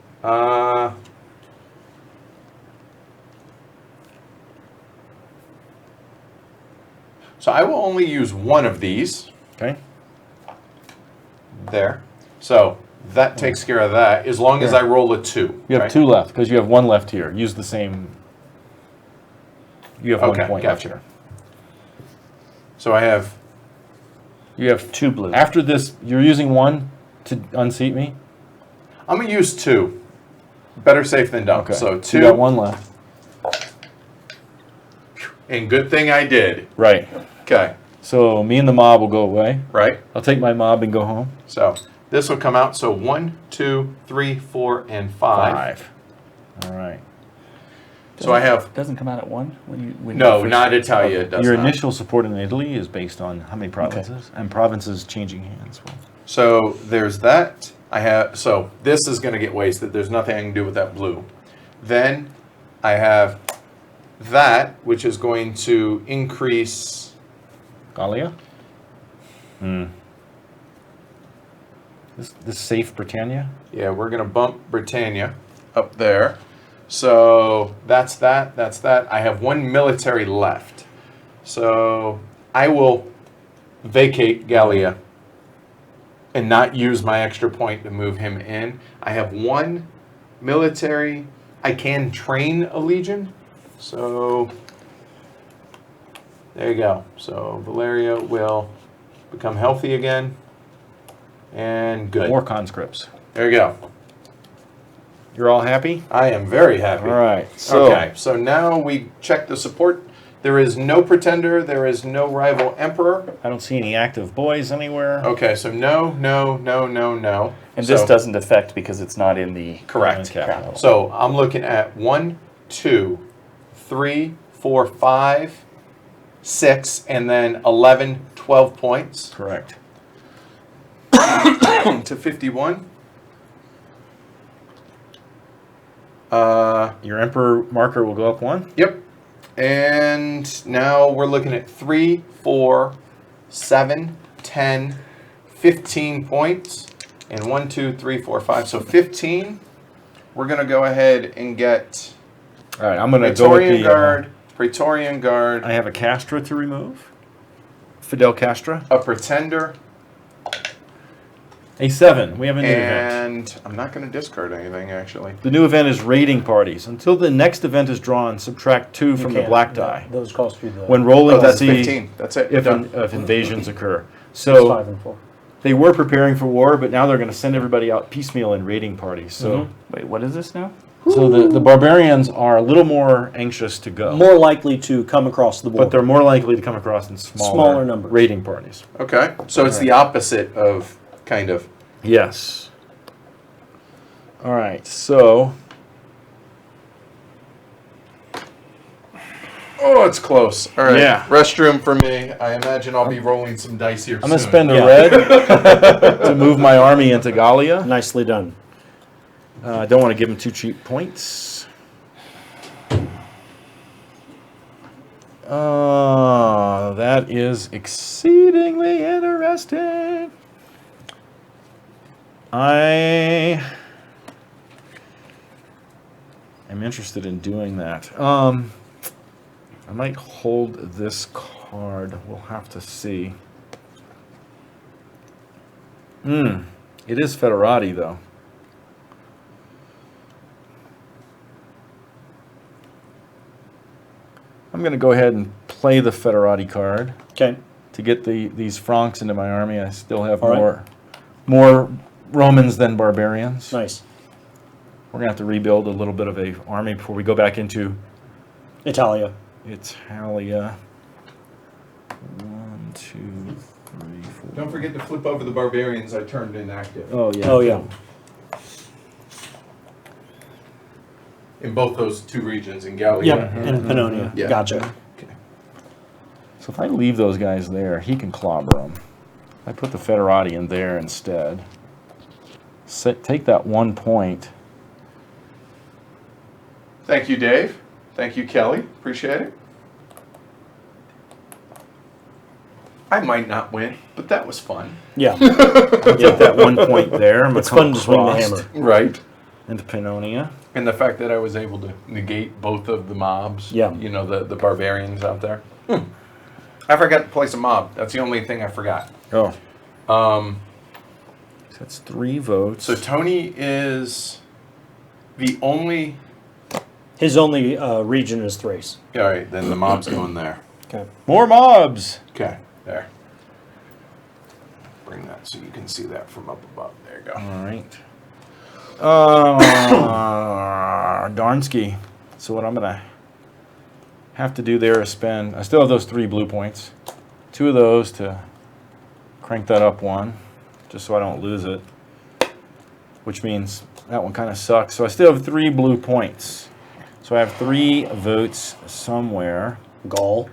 So I will only use 1 of these. Okay. There. So that takes care of that, as long as Yeah. I roll a 2. You have right? 2 left because you have 1 left here. Use the same. You have 1 Okay, point gotcha. left here. So I have. You have 2 blue. After this, you're using 1 to unseat me. I'm going to use 2. Better safe than done. Okay. So You 2. got 1 left. And good thing I did. Right. Okay. So me and the mob will go away. Right? I'll take my mob and go home. So this will come out. So 1, 2, 3, 4, and 5. All right. So I have. Doesn't come out at 1 when you No, first- not Italia. It does Your not. initial support in Italy is based on how many provinces, and provinces changing hands. So there's that. I have. So this is going to get wasted. There's nothing I can do with that blue. Then I have that, which is going to increase. Gallia? This safe Britannia. Yeah, we're gonna bump Britannia up there. So that's that. That's that. I have one military left. So I will vacate Gallia and not use my extra point to move him in. I have one military. I can train a legion. So there you go. So Valeria will become healthy again. And good. More conscripts. There you go. You're all happy? I am very happy. All right. So, Okay, so now we check the support. There is no pretender. There is no rival emperor. I don't see any active boys anywhere. Okay, so no. And So- this doesn't affect because it's not in the Correct. Capital. So I'm looking at 1, 2, 3, 4, 5, 6, and then 11, 12 points Correct. to 51. Your emperor marker will go up 1. Yep. And now we're looking at 3, 4, 7, 10, 15 points. And 1, 2, 3, 4, 5. So 15. We're going to go ahead and get All right. I'm going to go with Praetorian the. Guard. Praetorian Guard. I have a Castra to remove. Fidel Castra. A Pretender. A 7. We have a new event. And I'm not going to discard anything, actually. The new event is raiding parties. Until the next event is drawn, subtract 2 from the Can't. black die. Those cost you the. When rolling Oh, to that's see 15. That's it. if, Done. if invasions occur. It's So 5 and 4. they were preparing for war, but now they're going to send everybody out piecemeal in raiding parties. So, Wait, what is this now? so the barbarians are a little more anxious to go, More likely to come across the border. but they're more likely to come across in Smaller numbers. raiding parties. Okay. So it's the opposite of kind of. Yes. All right. So Oh, it's close. All right. Yeah. Restroom for me. I imagine I'll be rolling some dice here I'm going to soon. spend a Yeah. red to move my army into Gallia. Nicely done. I don't want to give them too cheap points. That is exceedingly interesting. I am interested in doing that. I might hold this card. We'll have to see. It is Federati, though. I'm going to go ahead and play the Federati card Okay. to get these Franks into my army. I still have All right. more Romans than barbarians. Nice. We're going to have to rebuild a little bit of a army before we go back into Italia. Italia. 1, 2, 3, 4. Don't forget to flip over the barbarians I turned inactive. Oh yeah. Oh, yeah. In both those two regions, in Gallia. Yep. And Pannonia. Yeah. Gotcha. So if I leave those guys there, he can clobber them. I put the Federati in there instead. Take that 1 point. Thank you, Dave. Thank you, Kelly. Appreciate it. I might not win, but that was fun. Yeah. Get that 1 point there. I'm It's gonna fun to swing the cross hammer. Right. into Pannonia. And the fact that I was able to negate both of the mobs. Yeah. You know, the barbarians out there. I forgot to place a mob. That's the only thing I forgot. Oh, Um, so that's 3 votes. so Tony is the only... His only region is Thrace. All right, then the mob's going there. Okay. More mobs. Okay, there. Bring that so you can see that from up above. There you go. All right. Darnsky. So what I'm going to have to do there is spend... I still have those 3 blue points. 2 of those to crank that up 1, just so I don't lose it. Which means that one kind of sucks. So I still have 3 blue points. So I have 3 votes somewhere. Gaul,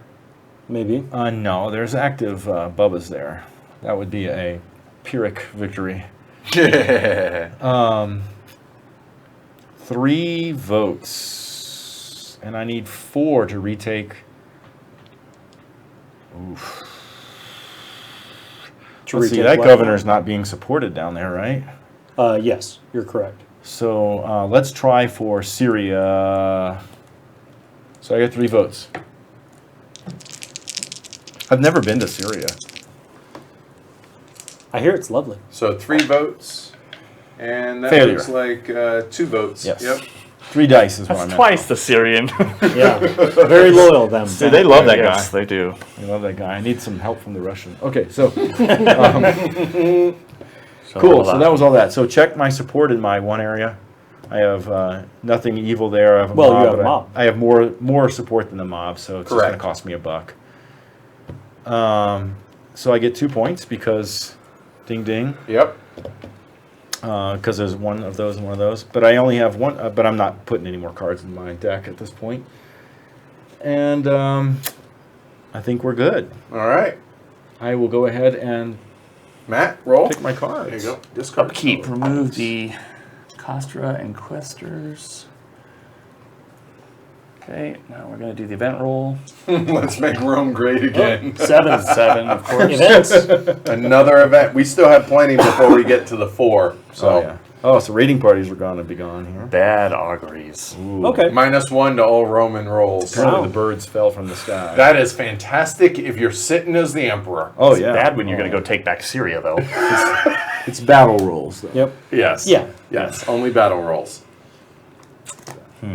maybe. No, there's active Bubbas there. That would be a Pyrrhic victory. 3 votes. And I need 4 to retake. Oof. Let's see, retake that what? governor's not being supported down there, right? Yes, you're correct. So let's try for Syria. So I got 3 votes. I've never been to Syria. I hear it's lovely. So 3 votes, and that Failure. looks like 2 votes. Yes. Yep. 3 dice is what I That's meant. twice the Syrian. Yeah, very loyal them. Dude, they love that Yes, guy. they do. I love that guy. I need some help from the Russian. Okay, so So cool. hold So on. that was all that. So check my support in my one area. I have nothing evil there. I have a Well, you mob. have a but mob. I have more support than the mob, so it's just going to Correct. cost me $1. So I get 2 points because, ding ding, Yep. because there's one of those and one of those. But I only have one. But I'm not putting any more cards in my deck at this point. And I think we're good. All right. I will go ahead and Matt, roll. pick my cards. There you go. Discard. Upkeep. Remove the Castra and Questers. Okay, now we're going to do the event roll. Let's make Rome great again. 7. 7, of course. Events. Another event. We still have plenty before we get to the 4. So Oh yeah. Oh, so raiding parties are going to be gone here. Bad auguries. Ooh. Okay. -1 to all Roman rolls. Apparently Wow. the birds fell from the sky. That is fantastic if you're sitting as the emperor. oh It's yeah. bad when you're going to go take back Syria, though. It's battle rolls. Though. Yep. Yes. Yeah. Yes. Only battle rolls.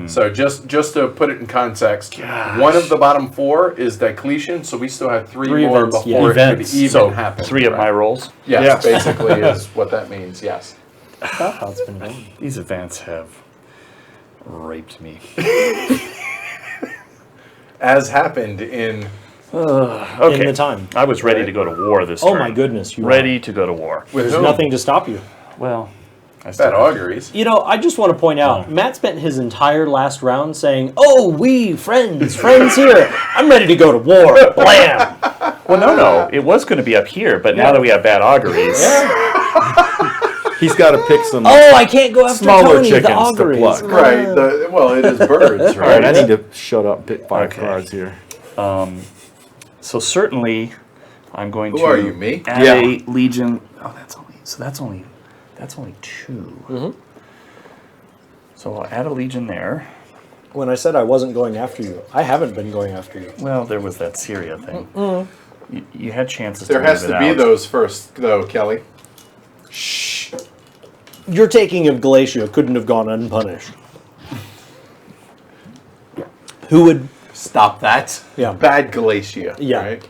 So just to put it in context, Gosh. one of the bottom 4 is Diocletian, so we still have 3 3 more events, yeah. before it Events. could even So, happen. 3 of my rolls. Yes, Yes. basically is what that means. Yes. That's how it's been going. These events have raped me. As happened in Okay. In the time. I was ready to go to war this Oh turn. my goodness. You Ready to go to war. with There's whom? nothing to stop you. Well, I still Bad auguries. You know, I just want to point out, Matt spent his entire last round saying, "Oh, we friends here. I'm ready to go to war." Blam. Well, no. It was going to be up here, but now that we have bad auguries, He's got to pick some. Oh, I can't go after Smaller Tony, the chickens to auguries. pluck. Right. Well, it is birds, All right, right? I need to shut up and pick 5 Okay. cards here. so certainly I'm going Who to are you, me? add Yeah. a legion. Oh, that's only 2. So I'll add a legion there. When I said I wasn't going after you, I haven't been going after you. Well, there was that Syria thing. You had chances There to has move to it be out. those first, though, Kelly. Your taking of Galatia couldn't have gone unpunished. Who would? Stop that. Yeah. Bad Galatia. Yeah. Right?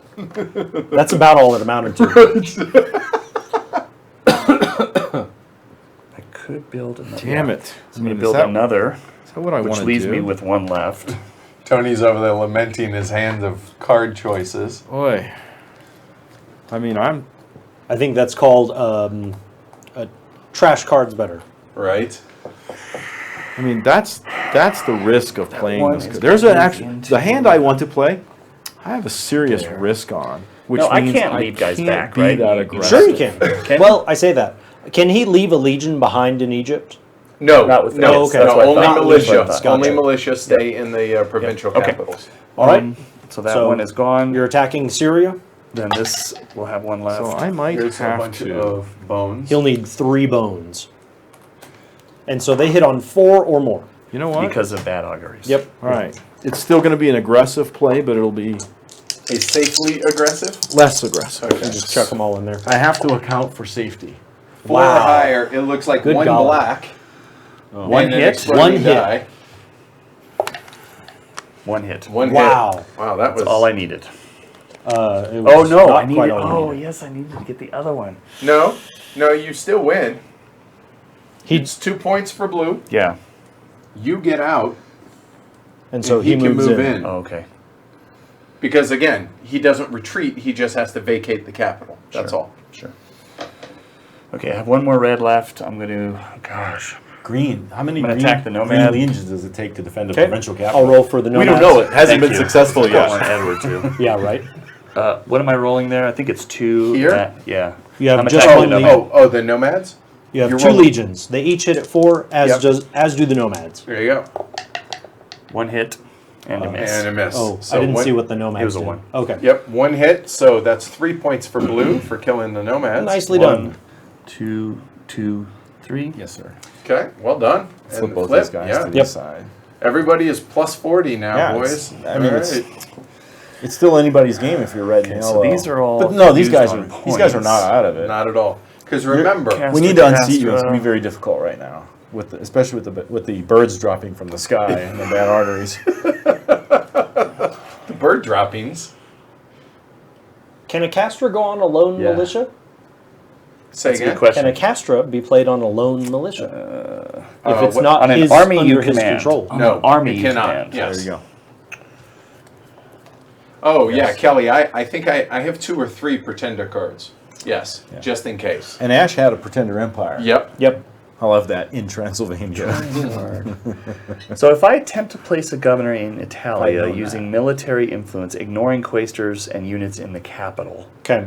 That's about all it amounted to. I could build another. Damn it. I'm going to build another, Is that what I which want to leaves do? me with 1 left. Tony's over there lamenting his hand of card choices. Boy. I mean, I think that's called trash cards better. Right? I mean, that's the risk of playing one this. is There's an going actual into- the hand I want to play. I have a serious risk on, which No, I means can't leave guys can't back, be right? that You- aggressive. Sure you can. Can Well, I say that. Can he leave a legion behind in Egypt? No, Not with no, fans, that's no, what I only thought. militia. That's what I Only thought. militia stay in the provincial Okay. capitals. All right. So that So one is gone. You're attacking Syria. Then this will have 1 left. So I might Here's a have bunch to. of bones. He'll need 3 bones. And so they hit on 4 or more. You know what? because of bad auguries. Yep. All right. It's still going to be an aggressive play, but it'll be A safely aggressive? less aggressive. Okay. Just chuck them all in there. I have to account for safety. 4 or Wow. higher. It looks like Good 1 golly. black. One and an hit. exploding 1 hit. die. 1 hit. 1 Wow. hit. Wow, that was That's all I needed. It Oh was no, not I needed. quite all you Oh needed. yes, I needed to get the other one. No, you still win. He It's 2 points for blue. Yeah. You get out, and so and he can moves move in. in. Oh, okay. Because again, he doesn't retreat, he just has to vacate the capital. That's Sure. all. Sure. Okay, I have 1 more red left. I'm going to. Gosh. Green. How many I'm gonna green, attack the green nomad. legions does it take to defend a Okay. provincial capital? I'll roll for the We nomads. don't know. It hasn't Thank been you. successful Don't want yet. Edward to. Yeah, right. What am I rolling there? I think it's 2. Here? Yeah. You have I'm just attacking one the legion. nomad. Oh, the nomads? You have You're 2 rolling- legions. They each hit at 4, Yep. as do the nomads. There you go. 1 hit. And a miss. And a miss. Oh, So I didn't one- see what the nomads It was a did. 1. Okay. Yep, 1 hit. So that's 3 points for blue for killing the nomads. Nicely done. 1, 2, 2, 3. Yes, sir. Okay, well done. Flip And both flip, these guys yeah. to the Yep. side. Everybody is plus 40 now, Yeah, boys. it's- I mean, All it's- right. It's still anybody's game if you're red and Okay, yellow. so these are all. But no, these used guys on are not out of it. Not at all. Because remember, Cast- We need to unseat you. It's Castra. gonna be very difficult right now, especially with the birds dropping from the sky and the bad arteries. the bird droppings. Can a castra go on a lone Yeah. militia? Say That's a good again. question. Can a castra be played on a lone militia? If it's what- not on an his, army under you his command. control. No, Army you you cannot. command. Yes. There you go. Oh, yeah, Kelly, I think I have 2 or 3 pretender cards. Yes, just in case. And Ash had a pretender empire. Yep. Yep. I love that in Transylvania. So if I attempt to place a governor in Italia I know using military influence, ignoring quaestors and units in the capital, Okay.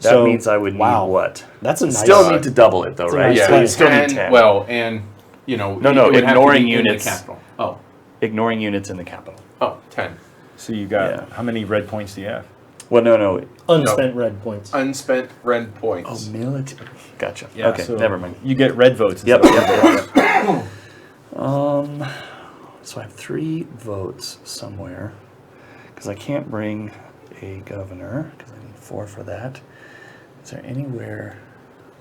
that So, means I would need wow. what? That's a nice. Still need to double it though, a right? nice Yeah, So you still need and, 10. well, and, you know, No, it no, would have to ignoring be in the units. capital. Oh, Ignoring units in the capital. 10. So you got Yeah. how many red points do you have? Well, no. Unspent red points. Unspent red points. Military. Gotcha. Yeah, okay, so never mind. You get red votes. Yep. instead of red votes. So I have 3 votes somewhere because I can't bring a governor because I need 4 for that. Is there anywhere?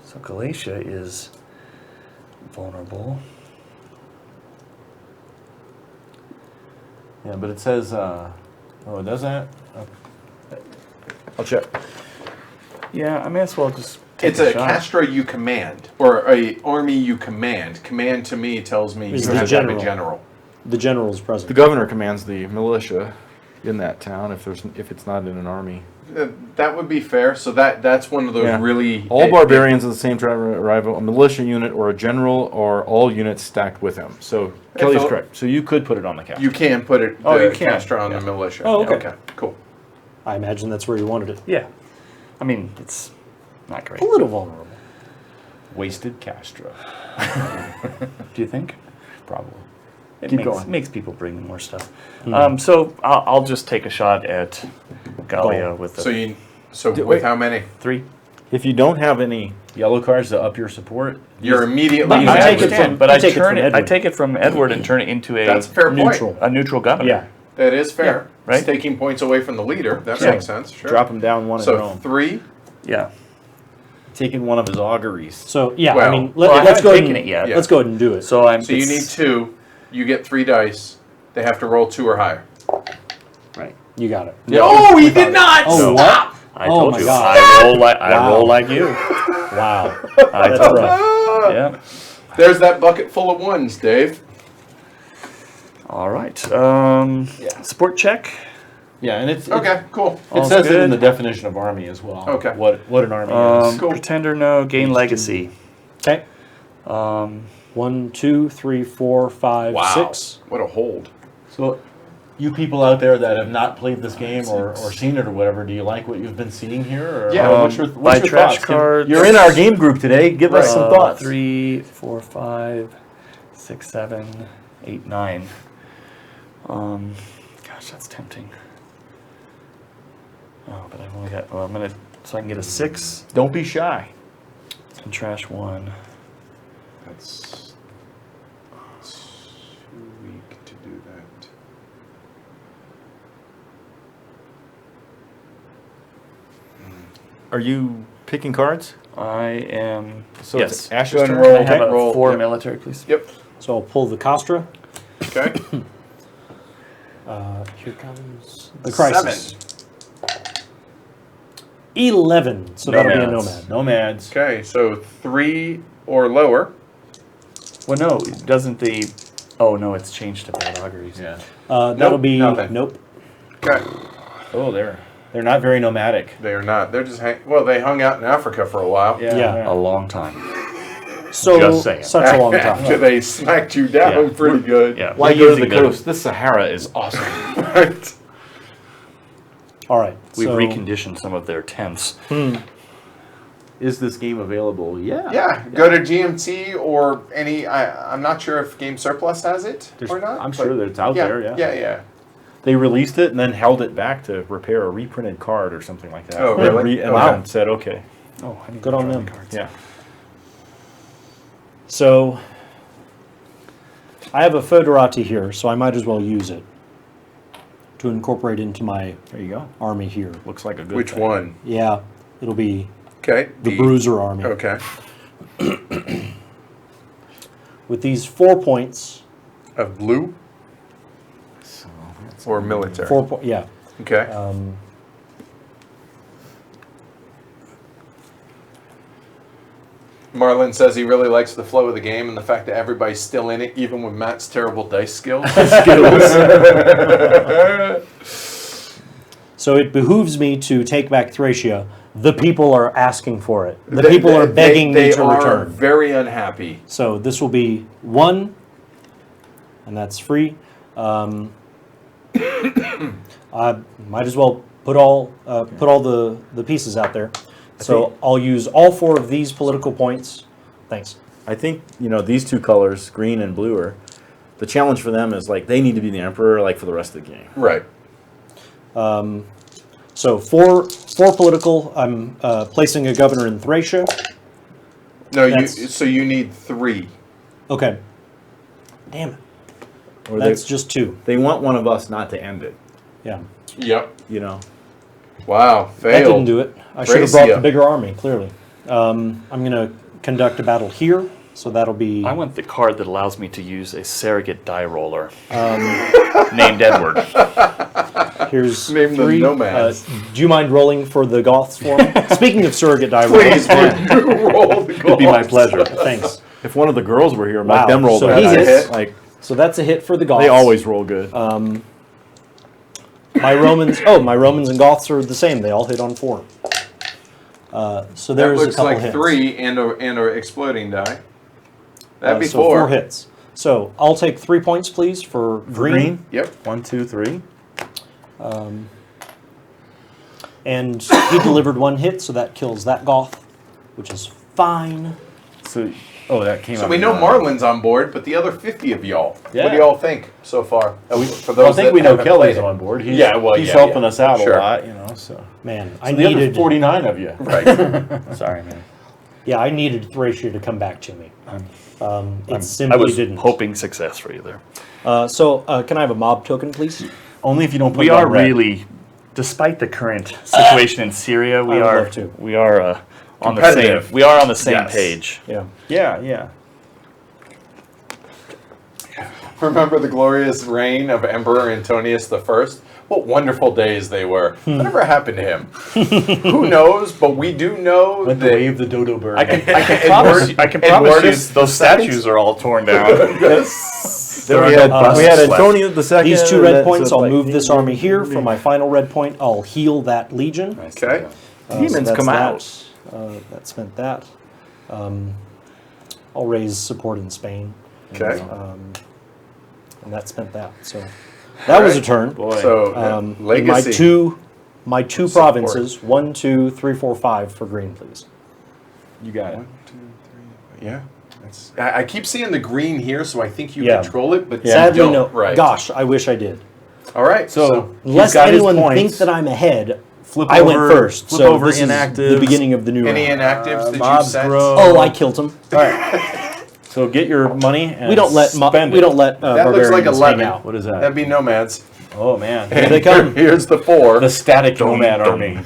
So Galatia is vulnerable. Yeah, but it says. Oh, it does that. Oh. I'll check. Yeah, I may as well just take It's a shot. castra you command, or a army you command. Command to me tells me Is you the have to have a general. general. The general's present. The governor commands the militia in that town if it's not in an army. That would be fair. So that's one of those Yeah. really All barbarians of the same tribe arrive, a militia unit or a general or all units stacked with him. So Kelly's Phil- correct. So you could put it on the cast. You can put it. Oh, the you can. castra on the militia. Oh, okay. Okay. Cool. I imagine that's where you wanted it. Yeah. I mean, it's not great. A little vulnerable. Wasted Castra. Do you think? Probably. It Keep makes, going. makes people bring more stuff. So I'll just take a shot at Gallia with the So with wait. how many? 3. If you don't have any yellow cards to up your support, You're immediately. But you I take it understand, from- but you I take it turn from it. I Edward. take it from Edward and turn it into That's a fair Neutral. point. a neutral governor. Yeah. That is fair. right? It's taking points away from the leader. That Yeah. makes sense. Sure. drop him down one in So Rome. 3. Yeah. Taking one of his auguries. So yeah, Well- I mean, Well, I let's haven't go ahead taken and, it yet. Yeah. Let's go ahead and do it. So I'm. So you need 2. You get 3 dice. They have to roll 2 or higher. Right. You got it. No, he did not. Oh, No. what? I Oh told my you. God. I roll like Wow. roll like you. Wow. I That's told rough. you. Yeah. There's that bucket full of 1s, Dave. All right. Sport check. Yeah, and it's Okay, cool. it All's says it in good. the definition of army as well. Okay. What an army is. Cool. Pretender, no. Gain legacy. Okay. 1, 2, 3, 4, 5, Wow. 6. What a hold. So, you people out there that have not played this game or seen it or whatever, do you like what you've been seeing here? Or Yeah. what's your Buy trash thoughts? cards. You're in our game group today. Give us some thoughts. 3, 4, 5, 6, 7, 8, 9. Gosh, that's tempting. Oh, but I've only got. Well, I'm gonna. So I can get a 6 Don't be shy. and trash 1. That's too weak to do that. Are you picking cards? I am. So yes. it's Ash's Go ahead and turn. roll. Can I have a Roll. 4 Yep. military, please? Yep. So I'll pull the Castra. Okay. Here comes the crisis. 7. 11. So that'll be a Nomads. nomad. Nomads. Okay, so 3 or lower. Well, no, doesn't the. Oh no, it's changed to bad auguries. Yeah. That'll Nope, be nothing. nope. Okay. Oh, they're not very nomadic. They are not. They're just they hung out in Africa for a while. Yeah. A long time. So Just saying. such a long time. After they smacked you down Yeah. pretty good. Yeah. Why we're go to using the coast? The Sahara is awesome. Right. All right. We've so, reconditioned some of their tents. Is this game available? Yeah. Yeah, go to GMT or any. I'm not sure if Game Surplus has it or not. I'm but sure that it's out yeah, there. Yeah. Yeah, yeah. They released it and then held it back to repair a reprinted card or something like that. Oh, And really? And Wow. then said, okay. Oh, I need Good to on draw them. the cards. Yeah. So I have a Foederati here, so I might as well use it to incorporate into my There you go. army here. Looks like a good Which thing. one? Yeah, it'll be Okay. the Bruiser army. Okay. With these 4 points, Of blue So, or military? 4 points, yeah. Okay. Marlon says he really likes the flow of the game and the fact that everybody's still in it, even with Matt's terrible dice skills. So it behooves me to take back Thracia. The people are asking for it. The people are begging me to They are return. very unhappy. So this will be 1, and that's free. I might as well put all the pieces out there. So I'll use all 4 of these political points. Thanks. I think, these two colors, green and blue, are the challenge for them is like they need to be the emperor like for the rest of the game. Right. So four political. I'm placing a governor in Thracia. No, That's- you need 3. Okay. Damn it. Or That's just 2. they want one of us not to end it, Yeah. Yep. Wow. That Failed. didn't do it. I should have brought Thracia. the bigger army, clearly. I'm going to conduct a battle here, so that'll be... I want the card that allows me to use a surrogate die roller named Edward. Here's Name the 3. nomads. Do you mind rolling for the Goths for me? Speaking of surrogate die rollers, Please, would you roll the it'd be my pleasure. thanks. If one of the girls were here, Wow. make them roll So the he dice. hits. Like So that's a hit for the Goths. they always roll good. My Romans and Goths are the same. They all hit on 4. So That there's a looks couple like hits. 3 and a exploding die. That'd be so 4. 4 hits. So I'll take 3 points, please, for green. Yep. 1, 2, 3. And he delivered 1 hit, so that kills that Goth, which is fine. So, that came So up. we know Marlon's on board, but the other 50 of y'all, what Yeah. do y'all think so far? For Well, I think we know haven't Kelly's played it. on board. He's, Yeah, well, he's yeah, helping yeah. us out Sure. a lot, So, Man, so I the other needed 49 of you. Right. Sorry, man. Yeah, I needed Thracia to come back to me. It I simply was didn't. hoping success for you there. So can I have a mob token, please? Only if you don't put We it on are red. really, despite the current situation in Syria, I would love to. we are on the same. Competitive. We are on the same Yes. page. Yeah. Yeah. Remember the glorious reign of Emperor Antonius I? What wonderful days they were. Whatever happened to him? Who knows? But we do know Went to that wave the dodo bird. I can promise you Edwardus those statues are all torn down. Then we had, busts we had left. Antonio the second. These 2 and red then- points, so I'll like- move this army here. For my final red point, I'll heal that legion. Okay. Demons that's come that. out. That spent that. I'll raise support in Spain. Okay. And that spent that. So that was a turn. Boy. So And legacy. my two Support. provinces, 1, 2, 3, 4, 5 for green, please. You got it. 1, 2, 3. Yeah. I keep seeing the green here, so I think you Yeah. control it, but Sadly, you don't. no. Right. Gosh, I wish I did. All right. So Lest got his anyone points. think that I'm ahead, Flip I went over- first. flip So over this is the inactives. beginning of the new any round. inactives that you mobs set? grow. Oh, I killed him. All right. So get your money and We don't let spend we it. don't let That looks like barbarians 11. hang out. What is that? That'd be nomads. Oh man. Here they come. Here's the 4. The static nomad army.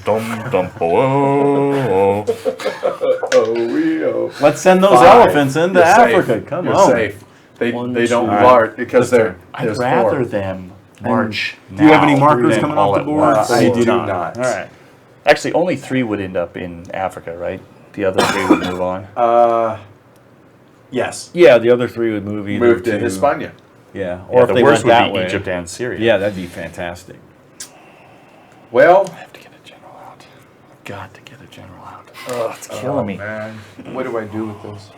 Let's send those 5. elephants into You're Africa. safe. Come You're on. safe. They 1, don't 2. lard because they're. I'd there's rather 4. them march. Do you have any now markers than coming all off the at board? once. I do do not. not. All right. Actually, only 3 would end up in Africa, right? The other 3 would move on. Yes. Yeah, the other 3 would move either Moved to to Hispania. Yeah, Or or if the they worst went would that be way. Egypt and Syria. Yeah, that'd be fantastic. Well, I have to get a general out. Got to get a general out. Oh, it's killing me. man. What do I do with this?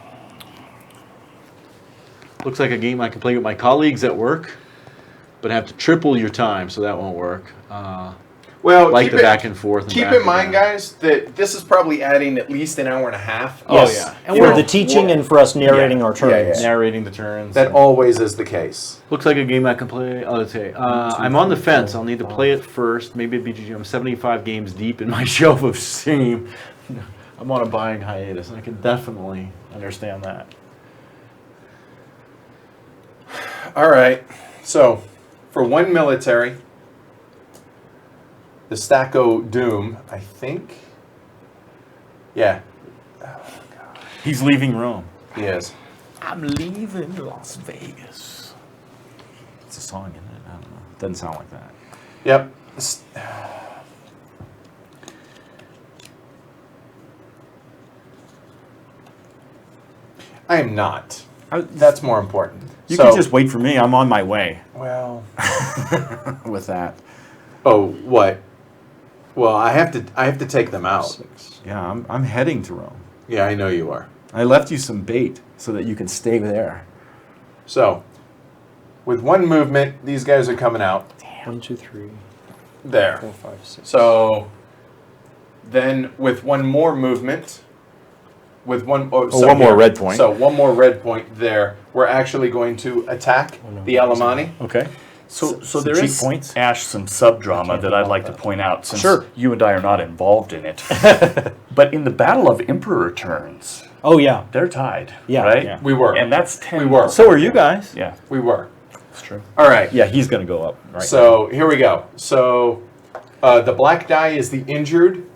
Looks like a game I can play with my colleagues at work, but have to triple your time, so that won't work. Well, like keep the it- back and forth. And Keep back in and mind, down. guys, that this is probably adding at least an hour and a half. Oh, Yes. yeah. And You for know, the teaching and for us narrating our turns. Narrating the turns. That always is the case. Looks like a game I can play. Oh, let's say I'm on the fence. I'll need to play it first. Maybe a BGG. I'm 75 games deep in my shelf of Steam. I'm on a buying hiatus, and I can definitely understand that. All right. So, for one military, the Stacko Doom, I think. Yeah, He's leaving Rome. he is. I'm leaving Las Vegas. It's a song, isn't it? I don't know. Doesn't sound like that. Yep. I am not. That's more important. You So- can just wait for me. I'm on my way Well. with that. Oh, what? Well, I have to take them out. Yeah, I'm heading to Rome. Yeah, I know you are. I left you some bait so that you can stay there. So, with one movement, these guys are coming out 1, 2, 3, there. 4, 5, 6. So, then with one more movement, with one so one more here. red point. So one more red point there. We're actually going to attack the Alemanni. Okay. So Some there cheap is, points? Ash, some sub-drama that I'd like to point out since Sure. you and I are not involved in it. But in the Battle of Emperor Turns, Oh, yeah. they're tied, Yeah. right? Yeah. We were. And that's 10. We were. So are you guys? Yeah, We were. that's true. All right. Yeah, he's going to go up. Right. So here we go. So the black die is the injured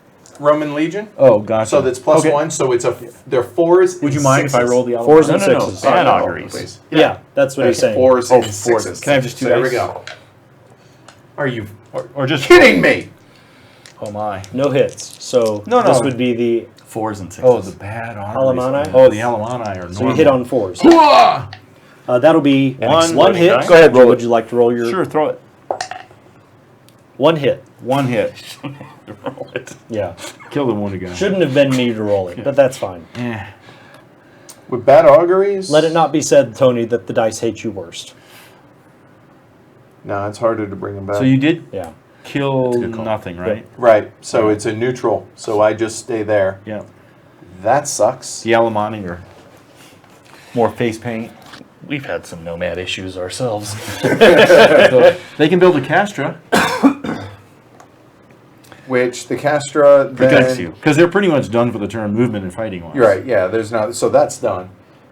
Roman Legion. Oh, gotcha. So that's plus Okay. 1. So it's they're 4s. Would you and mind if I 6s. roll the other 4s one? and No, no, no. 6s. Bad no, auguries. please. Yeah, that's what he's saying. 4s Oh, and 4s. 6s. Can I have just two So there we dice? go. Are you Or just kidding me? Oh my. No hits. So No, this no. would be the 4s and 6s. Oh, the bad auguries. Alemanni? Oh, the Alemanni are normal. so you hit on 4s. Hooah! That'll be An one exploding hit. die? Go ahead, roll Would it. you like to roll your Sure, throw it. one hit? One hit. Roll it. Yeah. Kill the wounded guy. Shouldn't have been me to roll it, but that's fine. Eh. With bad auguries? Let it not be said, Tony, that the dice hate you worst. No, it's harder to bring them back. So you did Yeah. kill good call. nothing, right? Right. So it's a neutral. So I just stay there. Yeah. That sucks. The Alemanni are more face paint. We've had some nomad issues ourselves. So they can build a Castra. Which the Castra then, Protects you. Because they're pretty much done for the turn movement and fighting wise. You're right. Yeah. There's not. So that's done.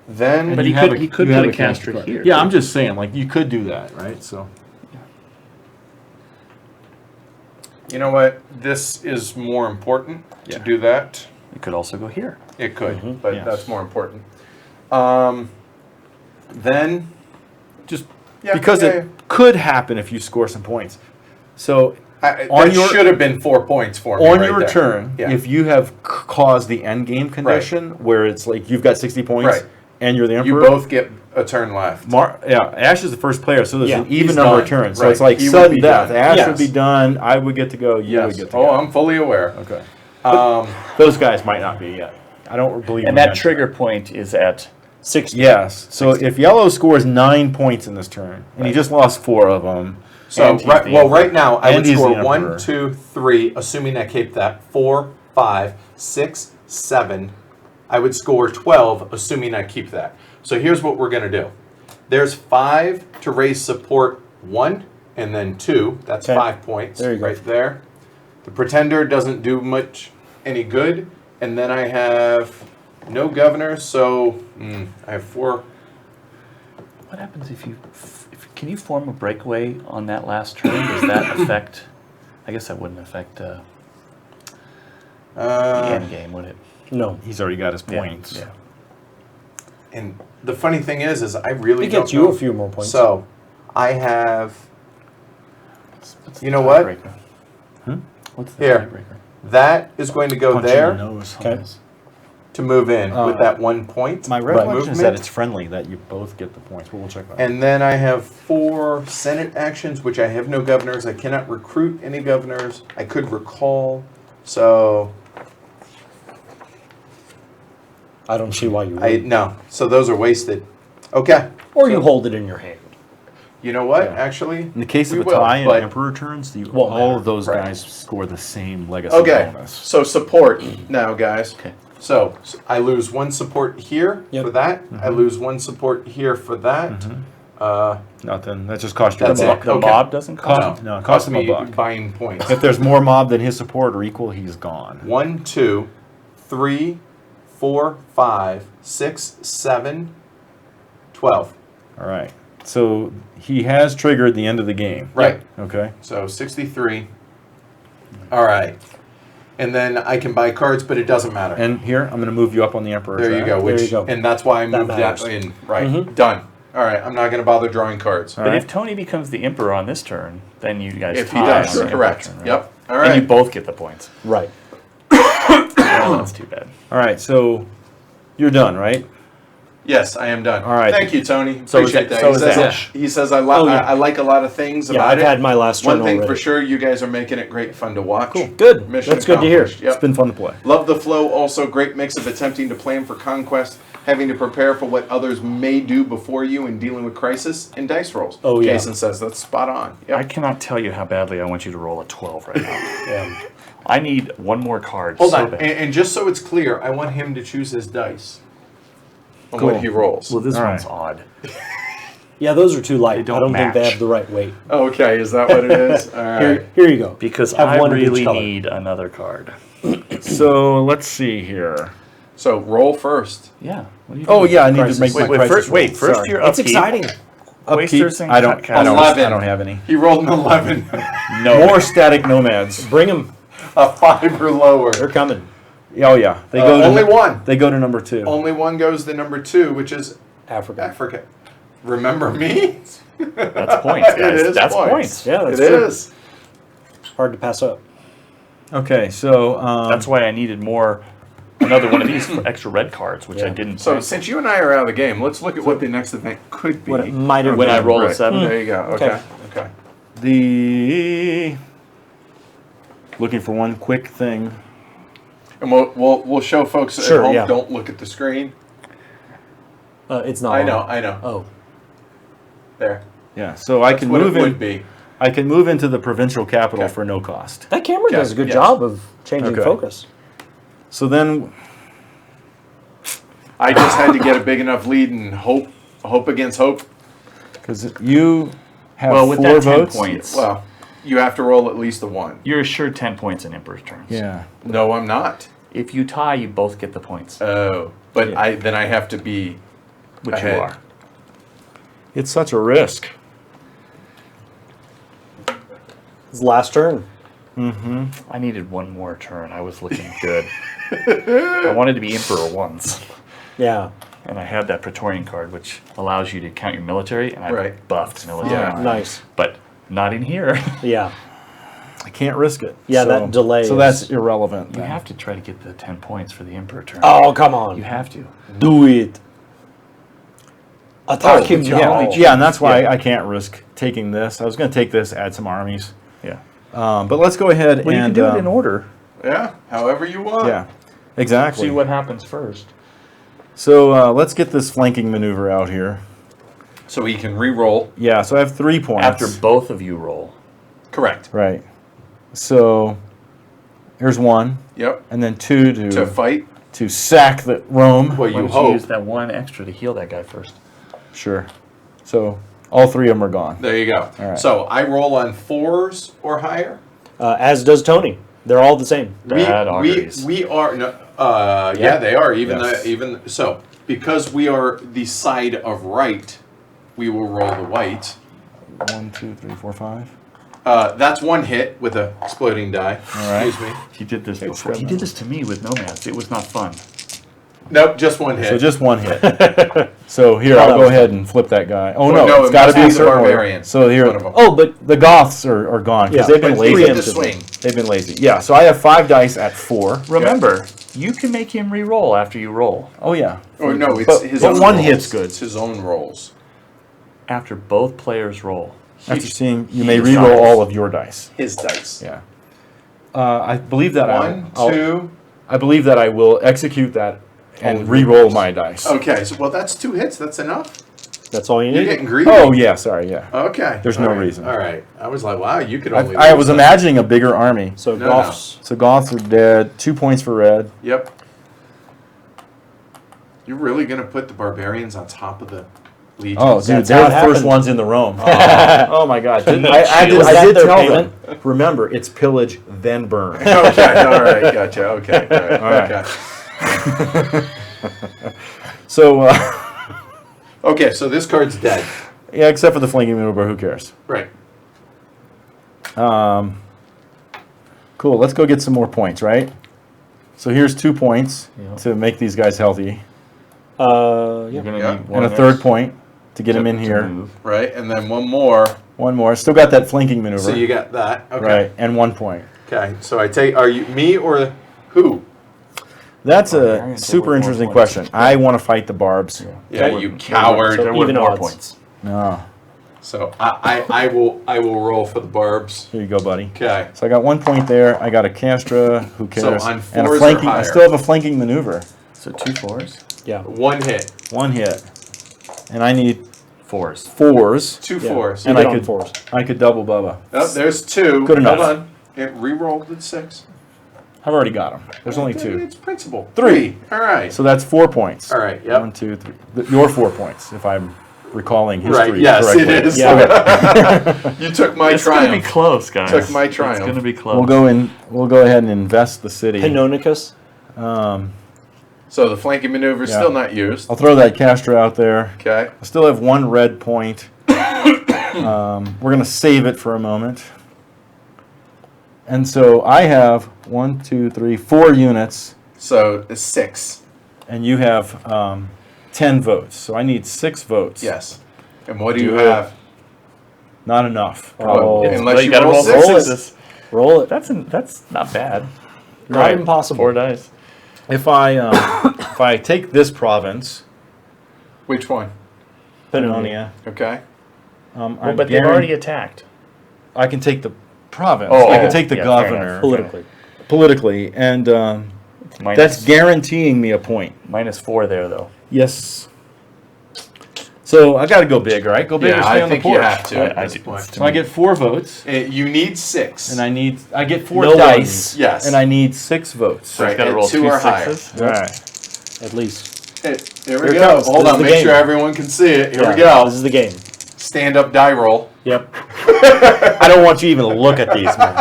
Then But You he have could- he could you put have a Castra card. here, Yeah, too. I'm just saying, like, you could do that, right? So you know what? This is more important Yeah. to do that. You could also go here. It could, Mm-hmm. but Yes. that's more important. Then just yeah, because yeah, it could happen if you score some points. So on that should have been 4 points for me. on right your there. turn, Yeah. if you have caused the end game condition where it's like you've got 60 points Right. and you're the you emperor. both get a turn left. Ash is the first player, so there's Yeah, an even he's number of done. turns. So Right. it's like He would sudden be death. done. Ash Yes. would be done. I would get to go. You would Yes. get to Oh, go. I'm fully aware. Okay. Those guys might not be yet. I don't believe. And in that trigger point is at 60. Yes. So if yellow scores 9 points in this turn, and he just lost 4 of them, So And he's right, the well, emperor. right now I And would he's the score emperor. 1, 2, 3, assuming I keep that 4, 5, 6, 7. I would score 12, assuming I keep that. So here's what we're gonna do. There's 5 to raise support 1, and then 2. That's Okay. 5 points There you go. right there. The pretender doesn't do much any good, and then I have no governor, so I have 4. what happens if you can you form a breakaway on that last turn? Does that affect? I guess that wouldn't affect the end game, would it? No. he's already got his points. Yeah. And the funny thing is I really It don't gets you know. a few more points. So I have. What's You know what? tiebreaker? What's the Here. tiebreaker? That is going to go Punch in there the nose. Okay. to move in with that 1 point. My recollection is that movement. it's friendly that you both get the points, but we'll check that. And then I have 4 Senate actions, which I have no governors. I cannot recruit any governors. I could recall. So I don't see why you I would. no. So those are wasted. Okay. Or you hold it in your hand. You know what? Yeah. Actually, In the case of we a will, tie and but- emperor turns, Won't all matter. of those Correct. guys score the same legacy Okay, bonus. so support now, guys. Okay. So I lose one support here Yep. for that. I lose one support here for that. Nothing. That just cost you That's a it. buck. The Okay. mob doesn't cost. No, it Cost cost him a me buck. buying points. If there's more mob than his support or equal, he's gone. 1, 2, 3, 4, 5, 6, 7, 12. All right. So he has triggered the end of the game. Right. Okay. So 63. All right. And then I can buy cards, but it doesn't matter. And here, I'm going to move you up on the emperor. there you track. go. There Which, you go. And that's why I That moved that matters. in. Right. Done. All right. I'm not going to bother drawing cards. All But right. if Tony becomes the emperor on this turn, then you guys If he tie does, on the emperor correct. turn, right? Yep. All And you right. both get the points. Right. Oh, that's too bad. All right. So you're done, right? Yes, I am done. All right. Thank you, Tony. So is Appreciate that- that. so He is says, that- he says I yeah. like a lot of things Yeah, about I've it. had my last turn One thing for already. sure, you guys are making it great fun to watch. Cool. Good. Mission That's good to hear. accomplished. Yep. It's been fun to play. Love the flow. Also, great mix of attempting to plan for conquest, having to prepare for what others may do before you, and dealing with crisis and dice rolls. Oh, yeah. Jason says that's spot on. Yep. I cannot tell you how badly I want you to roll a 12 right now. Yeah. I need one more card. Hold so on. bad. And just so it's clear, I want him to choose his dice. On Cool. what he rolls. Well, this All one's right. odd. Yeah, those are too light. They don't I don't think they match. have the right weight. Okay, is that what it is? All right. Here you go. Because Have I one of each really color. need another card. So let's see here. So roll first. Yeah. What do you Oh doing? yeah, I need Crisis. to make my Wait, crisis first, wait, roll. first Sorry. you're It's upkeep. exciting. Wasters and I don't 11. I don't have any. He rolled an 11. No. More static nomads. Bring them. A 5 or lower. They're coming. Oh yeah, they go to only one. They go to number 2. Only one goes to number 2, which is Africa. Africa. Remember me? That's points, guys. It is That's points. points. Yeah, that's It true. is. Hard to pass up. Okay, so That's why I needed another one of these for extra red cards, which I Yeah. didn't. So plan. since you and I are out of the game, let's look at what the next event could be. What it might have When I been. roll a Right. 7. There you go. Okay. Okay. Okay. the looking for one quick thing. And we'll show folks Sure, at home. yeah. Don't look at the screen. It's not. I on. know. Oh, There. Yeah, so I That's can what move it would in. be. I can move into the provincial capital Okay. for no cost. that camera Okay, does a good yes. job of changing Okay. focus. So then, I just had to get a big enough lead and hope against hope. because you have well, with 4 that 10 votes. points, Well, you have to roll at least a 1. you're assured 10 points in Emperor's turns. Yeah. No, I'm not. If you tie, you both get the points, Oh, but Yeah. I have to be which ahead. you are. It's such a risk. It's last turn. I needed one more turn. I was looking good. I wanted to be Emperor once. Yeah. And I had that Praetorian card, which allows you to count your military, and I Right. buffed military. Yeah. Nice. But not in here. Yeah. I can't risk it. Yeah, that delay So is- that's irrelevant. You then. have to try to get the 10 points for the Emperor turn. Oh, come on. You have to. Do it. Attack him yeah, now. yeah, and that's why I can't risk taking this. I was going to take this, add some armies. Yeah. But let's go ahead Well, you can and do it in order. Yeah, however you want. yeah, exactly. See what happens first. So let's get this flanking maneuver out here. So he can re-roll. Yeah, so I have 3 points. After both of you roll. Correct. Right. So here's 1, Yep. and then 2 To fight. to sack the Rome. Well, Why you don't you hope. use that one extra to heal that guy first? Sure. So all 3 of them are gone. There you go. All right. So I roll on 4s or higher. As does Tony. They're all the same. Bad auguries. we are no. Yeah, they are even Yes. so because we are the side of right, we will roll the white. 1, 2, 3, 4, 5. That's 1 hit with a exploding die. All right. Excuse me. He did this before. He did this to me with nomads. It was not fun. Nope, just 1 hit. So just 1 hit. So here, Oh, I'll that go was ahead and flip that guy. Oh Well, no, no, it's it got to must be a be the certain order. barbarian. So here, One of 'em. Oh, but the Goths are gone because Yeah, they've been but lazy. you get to Preemptively. swing. They've been lazy. Yeah, so I have 5 dice at 4. Remember, you can make him re-roll after you roll. Oh yeah. Or no, it's But- his but own 1 rolls. hit's good. It's his own rolls. After both players roll. After seeing, you he may decides. re-roll all of your dice. His dice. Yeah. I believe that 1, 2. I believe that I will execute that and re-roll my dice. Okay, so well, that's 2 hits. That's enough. That's all you You're need. getting greedy. Oh, yeah, sorry, yeah. Okay. There's All no right. reason. All right. I was like, wow, you could only. I was lose that. imagining a bigger army. So No, Goths. So Goths are dead. 2 points for red. Yep. You're really gonna put the barbarians on top of the legions? Oh, dude, That's they're how the it first happened. ones in the Rome. Oh my God! I Was that did their tell payment? them. Remember, it's pillage then burn. Okay. All right. Gotcha. Okay. All right. All right. Okay. So Okay. So this card's dead. yeah, except for the flanking maneuver, who cares? Right. Cool. Let's go get some more points, right? So here's 2 points Yeah. to make these guys healthy, You're Yeah. gonna Yeah. need one and a third point to get him in to here. move. Right. And then one more. One more. Still got that flanking maneuver. So you got that. Okay. Right, and 1 point. Okay. So I take. Are you me or who? That's a Barbarians are super worth interesting more points. question. I want to fight the barbs. Yeah. Okay. You They're coward. So worth even more odds. points. No. So I will roll for the barbs. Here you go, buddy. Okay. So I got 1 point there. I got a Castra. Who cares? on and a fours or flanking. I higher? still have a flanking maneuver. So 2 4s, Yeah. One hit. 1 hit, and I need 4s. 4s. Two Yeah. fours. And Get I on could- fours. I could double Bubba. Oh, there's two. Good enough. Hold on. It re-rolled at 6. I've already got them. There's only 2. It's principal. 3. All right. So that's 4 points. All right. Yep. 1, 2, 3. Your 4 points, if I'm recalling history Right. Yes, correctly. it is. Yeah. You took my It's gonna be triumph. close, guys. Took my It's triumph. gonna be close. We'll go in. We'll go ahead and invest the city. Panonicus. So the flanking maneuver is Yeah. still not used. I'll throw that Castra out there. Okay. I still have 1 red point. We're going to save it for a moment. And so I have 1, 2, 3, 4 units, So it's 6. and you have 10 votes. So I need 6 votes. Yes. And what do you Do have? Not enough. Oh, It's- Unless well, you gotta roll sixes. sixes. roll it. That's not bad. Not Right. impossible. 4 dice. If I take this province, Which one? Pannonia, Okay. I'm But they've guaran- already attacked. I can take the province. Oh, I can take the yeah, fair governor enough. Politically. politically, and Minus, that's guaranteeing me a point. -4 there, though. Yes. So I got to go big, right? Go big or Yeah, stay I on the think you porch. have to at I this do- point. So I get 4 votes, You need 6. and I get 4 No dice, ones. Yes. and I need 6 votes. So Right, I've got to and roll 2 2 or higher. 6s. All right. At least. There Here we it go. comes. Hold This on. is the Make sure game. everyone can see it. Here we Yeah, go. This is the game. Stand up die roll. Yep. I don't want you even to look at these, man.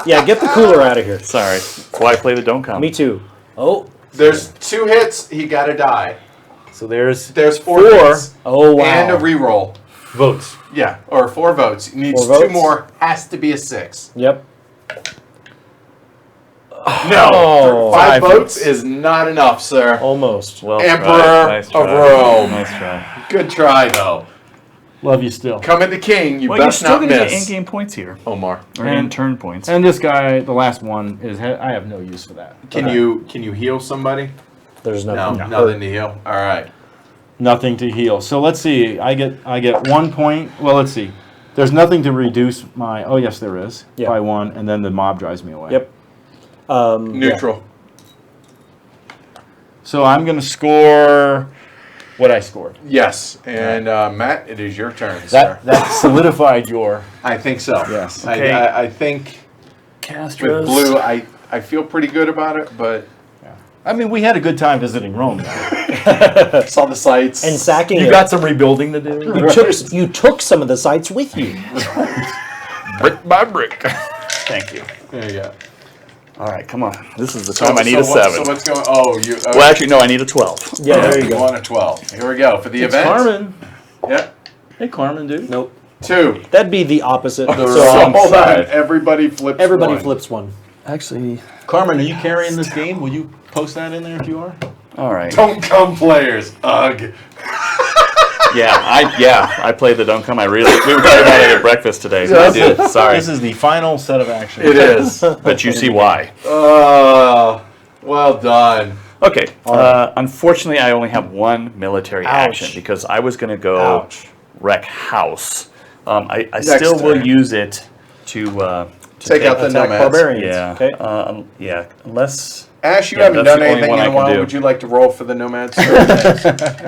Yeah, get the cooler out of here. Sorry. That's why I play the Don't Come. Me too. Oh. There's 2 hits. He got to die. So there's There's 4 4 hits. Oh, wow. And a re-roll. votes. Yeah, or 4 votes. Needs 4 2 votes? more. Has to be a 6. Yep. No, Oh. 5 5 votes votes. is not enough, sir. Almost. Well Emperor tried. Nice try. of Rome. Nice try. Good try, though. Love you still. Coming to King, you Well, you're best still not going to get miss. in-game points here. Omar, Or in-turn points. And this guy, the last one, is I have no use for that. can you heal somebody? There's No, nothing. nothing to heal. All right. Nothing to heal. So let's see. I get 1 point. Well, let's see. There's nothing to reduce my. Oh yes, there is. Yeah. By 1, and then the mob drives me away. Yep. Neutral. So I'm gonna score what I scored. Yes, and Matt, it is your turn, sir. That solidified your. I think so. Yes. Okay. I think Castros. with blue, I feel pretty good about it, but I mean, we had a good time visiting Rome. saw the sights. And sacking You it. got some rebuilding to do. You took some of the sites with you. Brick by brick. Thank you. There you go. All right, come on. This is the time I need a 7. So what's going? Oh, you. Well, actually, no, I need a 12. Yeah, there you go. want a 12. Here we go for the It's event. Carmen. Yep. Hey, Carmen, dude. Nope. 2. That'd be the opposite. So wrong hold side. on. Everybody flips. Everybody one. flips one. Actually, Carmen, are you carrying this game? Will you post that in there if you are? all right. Don't come, players. Ugh. I played the Don't Come. We were talking about it at breakfast today, so I did. Sorry. This is the final set of actions. It is. But you see why. Well done. Okay. Unfortunately, I only have 1 military action because I was going to go Ouch. wreck house. I still turn. will use it to Take out the Attack nomads. barbarians. yeah, Okay. yeah. Unless Ash, you Yeah, haven't that's done the only anything one in I a can while. do. Would you like to roll for the nomads?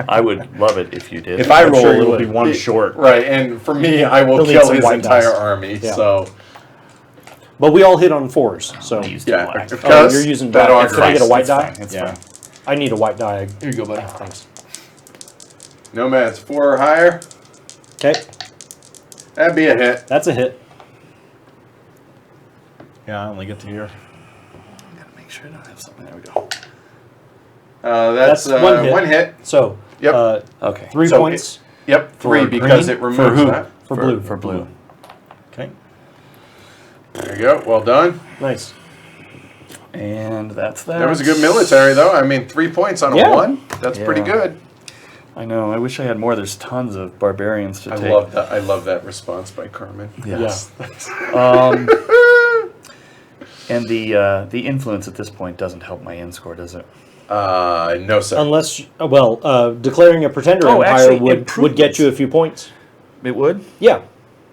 I would love it if you did. If I roll, sure you it'll would. be one short. Right, and for me, I will He'll need kill some his white entire dice. army. Yeah. So But we all hit on 4s, so I used to yeah, black. because you're using that die. are Can I get a white die? It's Yeah. fine. I need a white die. Here you go, buddy. Thanks. Nomads 4 or higher. Okay, That'd be a hit. that's a hit. Yeah, I only get to here. Gotta make sure I don't have something. There we go. That's That's one hit. So, Yep. Okay. 3 So points Yep, 3 For because green? it removes who? that. for blue. For blue. Okay. There you go. Well done. Nice. And that's that. That was a good military, though. I mean, 3 points on a Yeah. 1. That's pretty Yeah. good. I know. I wish I had more. There's tons of barbarians to I take. love that. I love that response by Carmen. Yes. And the influence at this point doesn't help my end score, does it? No, sir. Unless, declaring a pretender Oh, empire actually, would get you a few points. It would. Yeah,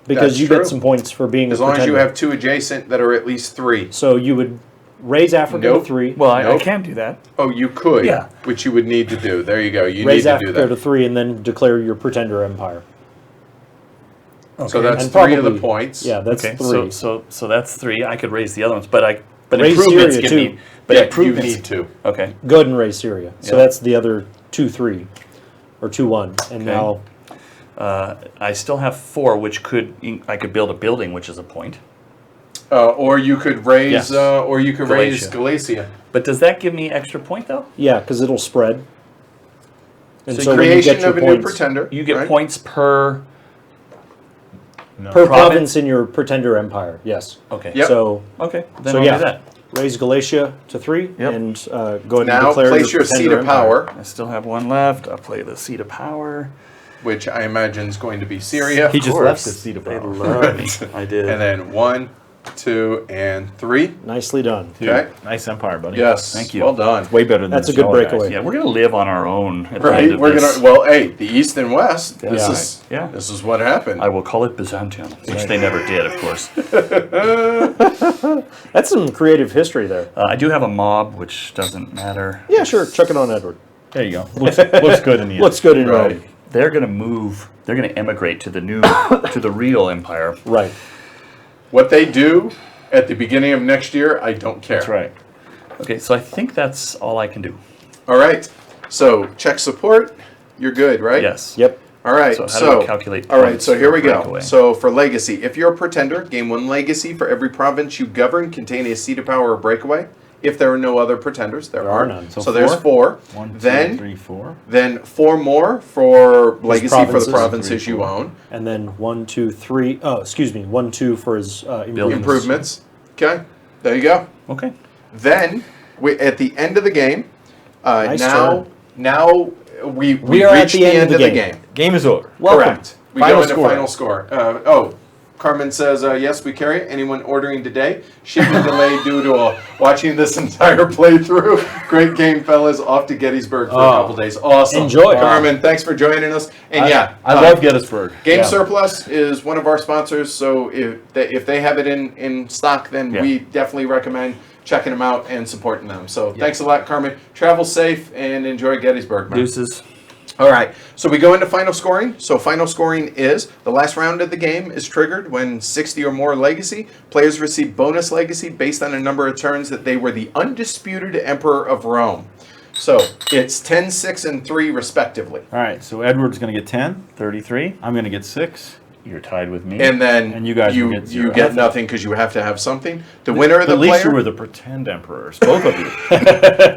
because That's you true. get some points for being As a long as you pretender. have 2 adjacent that are at least 3. So you would raise Africa Nope. to 3. Well, I Nope. can do that. Oh, you could. Yeah. Which you would need to do. There you go. You raise need to do Africa to that. 3 and then declare your pretender empire. So that's And 3 of the probably- points. Yeah, that's Okay. 3. So that's 3. I could raise the other ones, but Raise improvements Syria, give too. me. But Yeah, you improvements need to. Okay. Go ahead and raise Syria. So Yeah. that's the other 2-3 or 2-1, and Okay. now I still have 4, which I could build a building, which is a point. Or you could raise. Yes. Raise Galatia. But does that give me extra point though? yeah, because it'll spread. And So so when you Creation get your of a new points pretender. You get right? points per. per province? province in your pretender empire. Yes. Okay. Yep. So Okay. Then So I'll yeah. do that. raise Galatia to 3 Yep. and go ahead and Now declare place your pretender seat of empire. power, I still have 1 left. I'll play the seat of power. which I imagine is going to be Syria. He just course. left his seat of They power. love me. I did. And then 1, 2, and 3. Nicely done. Dude, Okay. nice empire, buddy. Yes. Thank you. Well done. Way better than That's a the good smaller breakaway. Yeah, we're gonna live on our own. At the Right. end of We're this. gonna. Well, hey, the East and West. This Yeah. is. Yeah. This is what happened. I will call it Byzantium, which they never did, of course. That's some creative history there. I do have a mob, which doesn't matter. Yeah, sure. Chuck it on Edward. There you go. Looks good in the end. Looks good in Right. Rome. They're gonna move. They're gonna emigrate to the real empire. Right. What they do at the beginning of next year, I don't care. That's right. Okay, so I think that's all I can do. All right. So check support. You're good, right? Yes. Yep. All right. So how do we calculate All right. points So here we for go. breakaway? So for legacy, if you're a pretender, gain 1 legacy for every province you govern containing a seat of power or breakaway. If there are no other pretenders, there are none. So, So there's 4. 1, 2, Then 3, 4. Then 4 more for legacy for provinces. the provinces 3, you 4. own. And then 1, 2, 3. Oh, excuse me. 1, 2 for his improvements. Improvements. Okay. There you go. Okay. Then at the end of the game, Nice now we We are at reached the end of the game. Game is over. Welcome. Correct. We Final go into score. final score. Carmen says, yes, we carry it. Anyone ordering today? Shipping delayed due to watching this entire playthrough. Great game, fellas. Off to Gettysburg for a couple days. Awesome. Enjoy. Carmen, thanks for joining us. And I love Gettysburg. Game Yeah. Surplus is one of our sponsors, so if they have it in stock, then Yeah. we definitely recommend checking them out and supporting them. So thanks a lot, Carmen. Travel safe and enjoy Gettysburg, man. Deuces. All right, so we go into final scoring. So final scoring is the last round of the game is triggered when 60 or more legacy. Players receive bonus legacy based on a number of turns that they were the undisputed Emperor of Rome. So it's 10, 6, and 3 respectively. All right, so Edward's going to get 10. 33. I'm going to get 6. You're tied with me. And then And you guys will get you 0. get nothing because you have to have something. The winner of the At least player, you were the pretend emperors, both of you.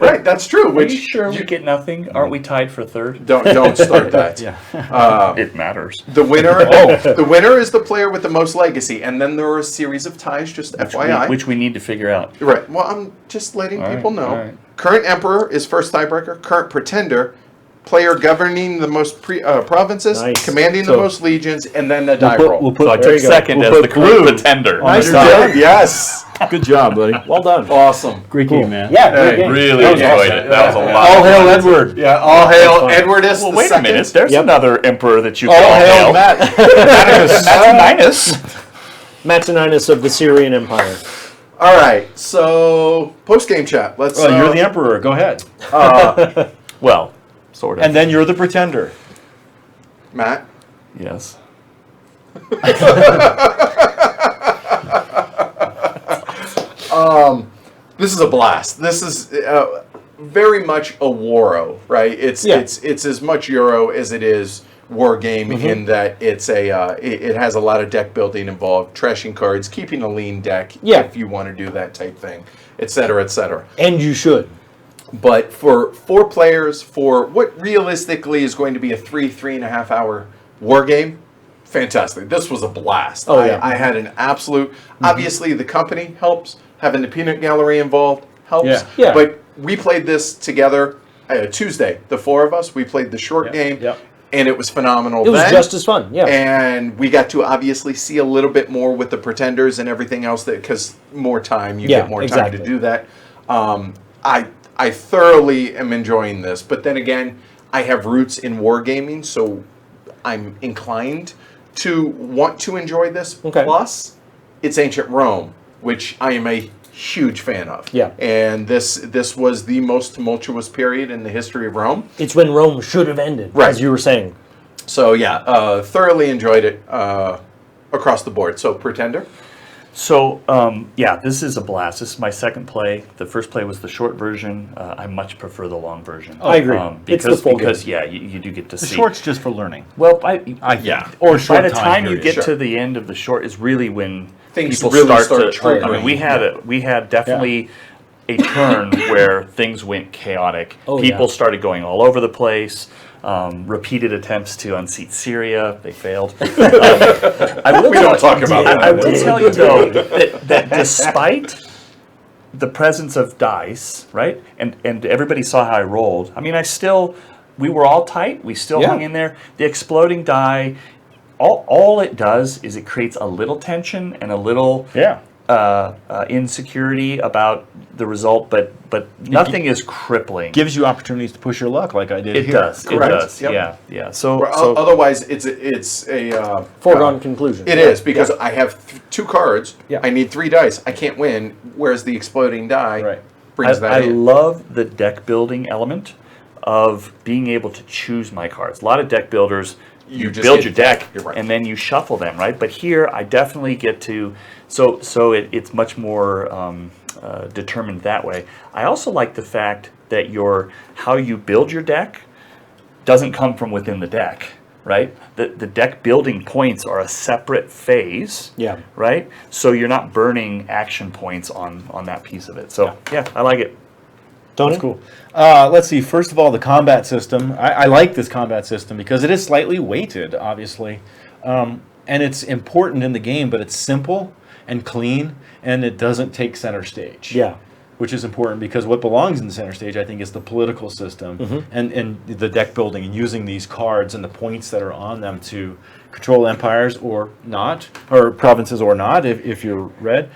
right? That's true. Are Which you sure we get nothing? Aren't we tied for 3rd? don't start that. Yeah. It matters. The winner, the winner is the player with the most legacy, and then there are a series of ties. Just FYI, Which we need to figure out. right? Well, I'm just letting All people right, know. all right. Current emperor is first tiebreaker. Current pretender, player governing the most provinces, Nice. commanding the So- most legions, and then the die roll. So I there took you go. second We'll as put the current blue pretender. on Nice the job. side. Yes. Good job, buddy. Well done. Awesome. Great game, man. Yeah, Hey, great game. Really That was enjoyed awesome. it. That was a lot. All of hail fun. Edward. Yeah. All hail fun. Edwardus Well, the wait a second. minute. There's Yep. another emperor that you All can hail Matt. Maximinus. Maximinus of the Syrian Empire. All right, so post-game chat. Let's. Well, you're the emperor. Go ahead. Well, sort of. And then you're the pretender. Matt. yes. This is a blast. This is very much a Waro, right? It's as much Euro as it is war game in that it's it has a lot of deck building involved, trashing cards, keeping a lean deck if you want to do that type thing, et cetera, et cetera. And you should. But for 4 players, for what realistically is going to be a 3.5 hour war game, fantastic. This was a blast. Oh, yeah. I had an absolute. Obviously, the company helps. Having the peanut gallery involved helps. Yeah. But we played this together Tuesday. The 4 of us. We played the short game, and it was phenomenal. It was just as fun. Yeah. And we got to obviously see a little bit more with the pretenders and everything else, that because more time, you get more time to do that. I thoroughly am enjoying this, but then again, I have roots in wargaming, so I'm inclined to want to enjoy this. Okay. Plus, it's ancient Rome, which I am a huge fan of. Yeah. And this was the most tumultuous period in the history of Rome. It's when Rome should have ended, Right. as you were saying. So yeah, thoroughly enjoyed it across the board. So Pretender. So, yeah, this is a blast. This is my second play. The first play was the short version. I much prefer the long version. I agree. It's the full because yeah, you do get to The see. short's just for learning. Well, Yeah. Or short by the time you period. get Sure. to the end of the short is really when Things people really start start to. I mean, triggering. we had definitely a turn where things went chaotic. Oh, People yeah. started going all over the place. Repeated attempts to unseat Syria, they failed. I will We don't talk about that. I will tell you though that despite the presence of dice, right, and everybody saw how I rolled. I mean, we were all tight. We still hung in there. The exploding die, all it does is it creates a little tension and a little insecurity about the result, but nothing is crippling. Gives you opportunities to push your luck, like I did It here. does. Correct. It does. Yep. Yeah. So Otherwise, it's a Foregone conclusion. It is, because I have 2 cards. Yeah. I need 3 dice. I can't win. Whereas the exploding die brings that I in. love the deck building element of being able to choose my cards. A lot of deck builders, you just build get- your deck you're right. and then you shuffle them, right? But here, I definitely get to, so it's much more determined that way. I also like the fact that how you build your deck doesn't come from within the deck, right? The deck building points are a separate phase, Yeah. right? So you're not burning action points on that piece of it. So yeah, I like it. Tony? That's cool. Let's see. First of all, the combat system. I like this combat system because it is slightly weighted, obviously. And it's important in the game, but it's simple and clean, and it doesn't take center stage. Yeah. Which is important because what belongs in the center stage, I think, is the political system and the deck building and using these cards and the points that are on them to control empires or not, or provinces or not, if you're red.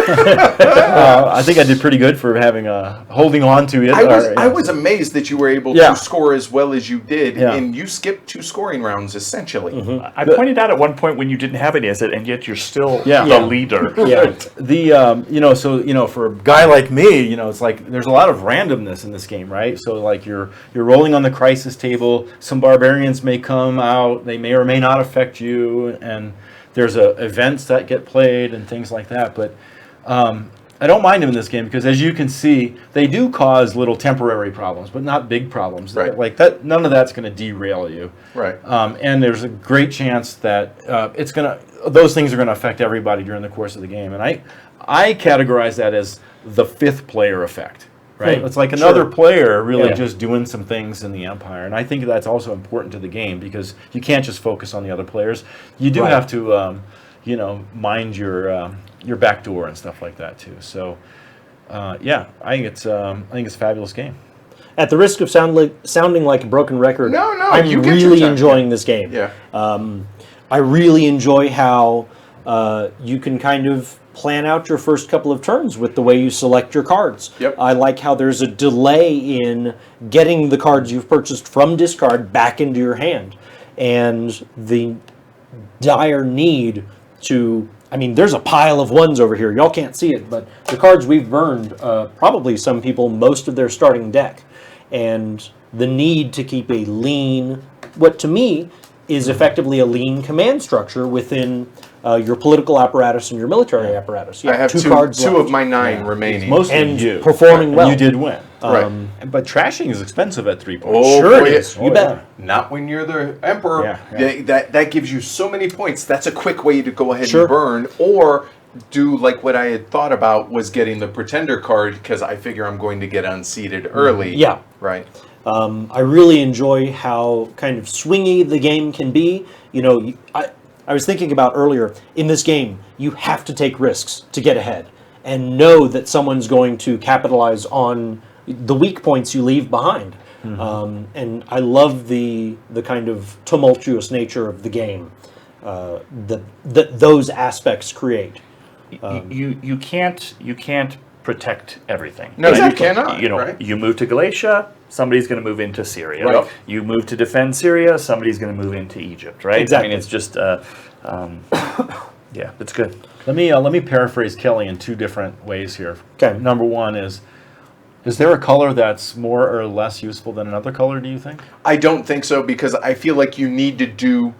I think I did pretty good for having holding on to it. I was amazed that you were able Yeah. to score as well as you did, Yeah. and you skipped 2 scoring rounds essentially. I pointed out at one point when you didn't have any asset, and yet you're still Yeah. the leader. Yeah. The for a guy like me, it's like there's a lot of randomness in this game, right? So like you're rolling on the crisis table. Some barbarians may come out. They may or may not affect you, and there's events that get played and things like that. But I don't mind them in this game because, as you can see, they do cause little temporary problems, but not big problems. Right. Like that, none of that's going to derail you. Right. And there's a great chance that those things are going to affect everybody during the course of the game. And I categorize that as the 5th player effect. Right? It's like another player really just doing some things in the Empire. And I think that's also important to the game because you can't just focus on the other players. You do have to, mind your back door and stuff like that too. So, I think it's a fabulous game. At the risk of sounding like a broken record, No, I'm you get your really time. enjoying this game. Yeah. I really enjoy how you can kind of plan out your first couple of turns with the way you select your cards. Yep. I like how there's a delay in getting the cards you've purchased from discard back into your hand, and the dire need to I mean, there's a pile of ones over here. Y'all can't see it, but the cards we've burned, probably some people, most of their starting deck. And the need to keep a lean, what to me is effectively a lean command structure within your political apparatus and your military apparatus. You I have two cards of left. my 9 remaining. Mostly And you. performing And well. you did win. Right. But trashing is expensive at 3 points. Oh, Sure boy, it is. Oh, You bet. Not when you're the emperor. Yeah. That gives you so many points. That's a quick way to go ahead Sure. and burn, or do like what I had thought about was getting the pretender card because I figure I'm going to get unseated early. Yeah. Right. I really enjoy how kind of swingy the game can be. You know, I was thinking about earlier, in this game, you have to take risks to get ahead and know that someone's going to capitalize on the weak points you leave behind. And I love the kind of tumultuous nature of the game that those aspects create. You can't protect everything. No, right? you cannot. You know, right? you move to Galatia, somebody's going to move into Syria. Right. You move to defend Syria, somebody's going to move into Egypt. Right. Exactly. I mean, it's just yeah, it's good. Let me paraphrase Kelly in 2 different ways here. Okay. Number one is there a color that's more or less useful than another color, do you think? I don't think so because I feel like you need to do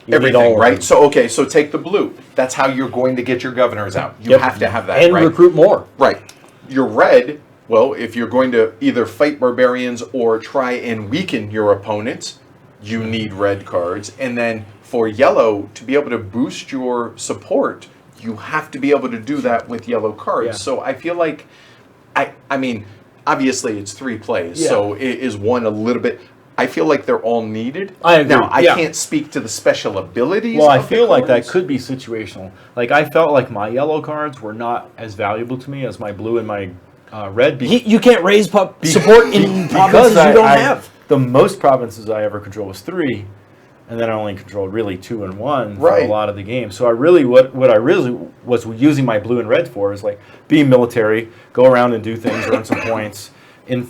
need everything, all of right? them. So, okay, so take the blue. That's how you're going to get your governors out. You Yep. have to have that, And right? recruit more. Right. Your red, well, if you're going to either fight barbarians or try and weaken your opponents, you need red cards. And then for yellow, to be able to boost your support, you have to be able to do that with yellow cards. Yeah. So I feel like, I mean, obviously it's 3 plays, Yeah. so is one a little bit. I feel like they're all needed. I agree, Now, I yeah. can't speak to the special abilities. Well, I of the feel like that cards. could be situational. Like I felt like my yellow cards were not as valuable to me as my blue and my red. You can't raise support in provinces you don't have. The most provinces I ever controlled was 3, and then I only controlled really 2 and 1 for Right. a lot of the game. So I really, what I really was using my blue and red for is like being military, go around and do things, earn some points, and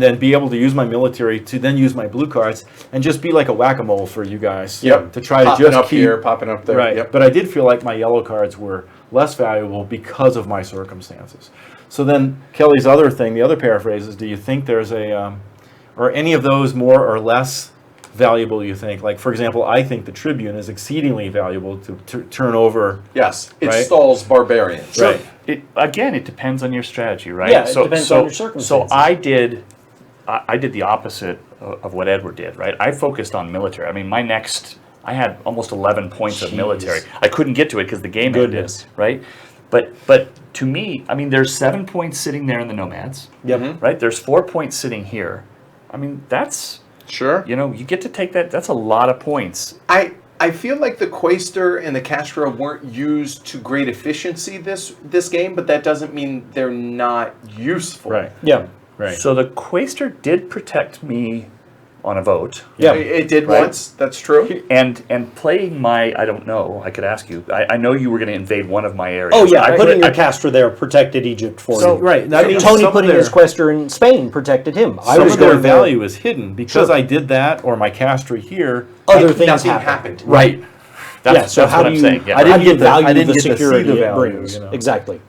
then be able to use my military to then use my blue cards and just be like a whack-a-mole for you guys. Yep. To try Popping to just up keep here, popping up there. right. Yep. But I did feel like my yellow cards were less valuable because of my circumstances. So then Kelly's other thing, the other paraphrase is, do you think there's or any of those more or less valuable, you think? Like, for example, I think the Tribune is exceedingly valuable to turn over. Yes, it Right? stalls barbarians. Right. It depends on your strategy, right? Yeah, it depends on your circumstances. So I did the opposite of what Edward did, right? I focused on military. I mean, I had almost 11 points of military. I couldn't get to it because the game Goodness. ended, right? But to me, I mean, there's 7 points sitting there in the nomads, Yep. right? There's 4 points sitting here. I mean, that's, Sure. you know, you get to take that. That's a lot of points. I feel like the Quaestor and the Castra weren't used to great efficiency this game, but that doesn't mean they're not useful. Right. Yeah. Right. So the Quaestor did protect me on a vote. Yeah. It did Right. once. That's true. And playing my, I don't know, I could ask you. I know you were going to invade one of my areas. Oh yeah, I putting put- your Castor there protected Egypt for So- you. right. That means Tony some putting of his Quaestor in Spain protected him. I some was of their going there. value is hidden because Sure. I did that, or my Castor here. Other things Nothing happen. happened. Right. That's, So that's how what do I'm you? saying. Yeah. I didn't how do you get the- value I didn't the get to see security the it value, brings? you know. Exactly.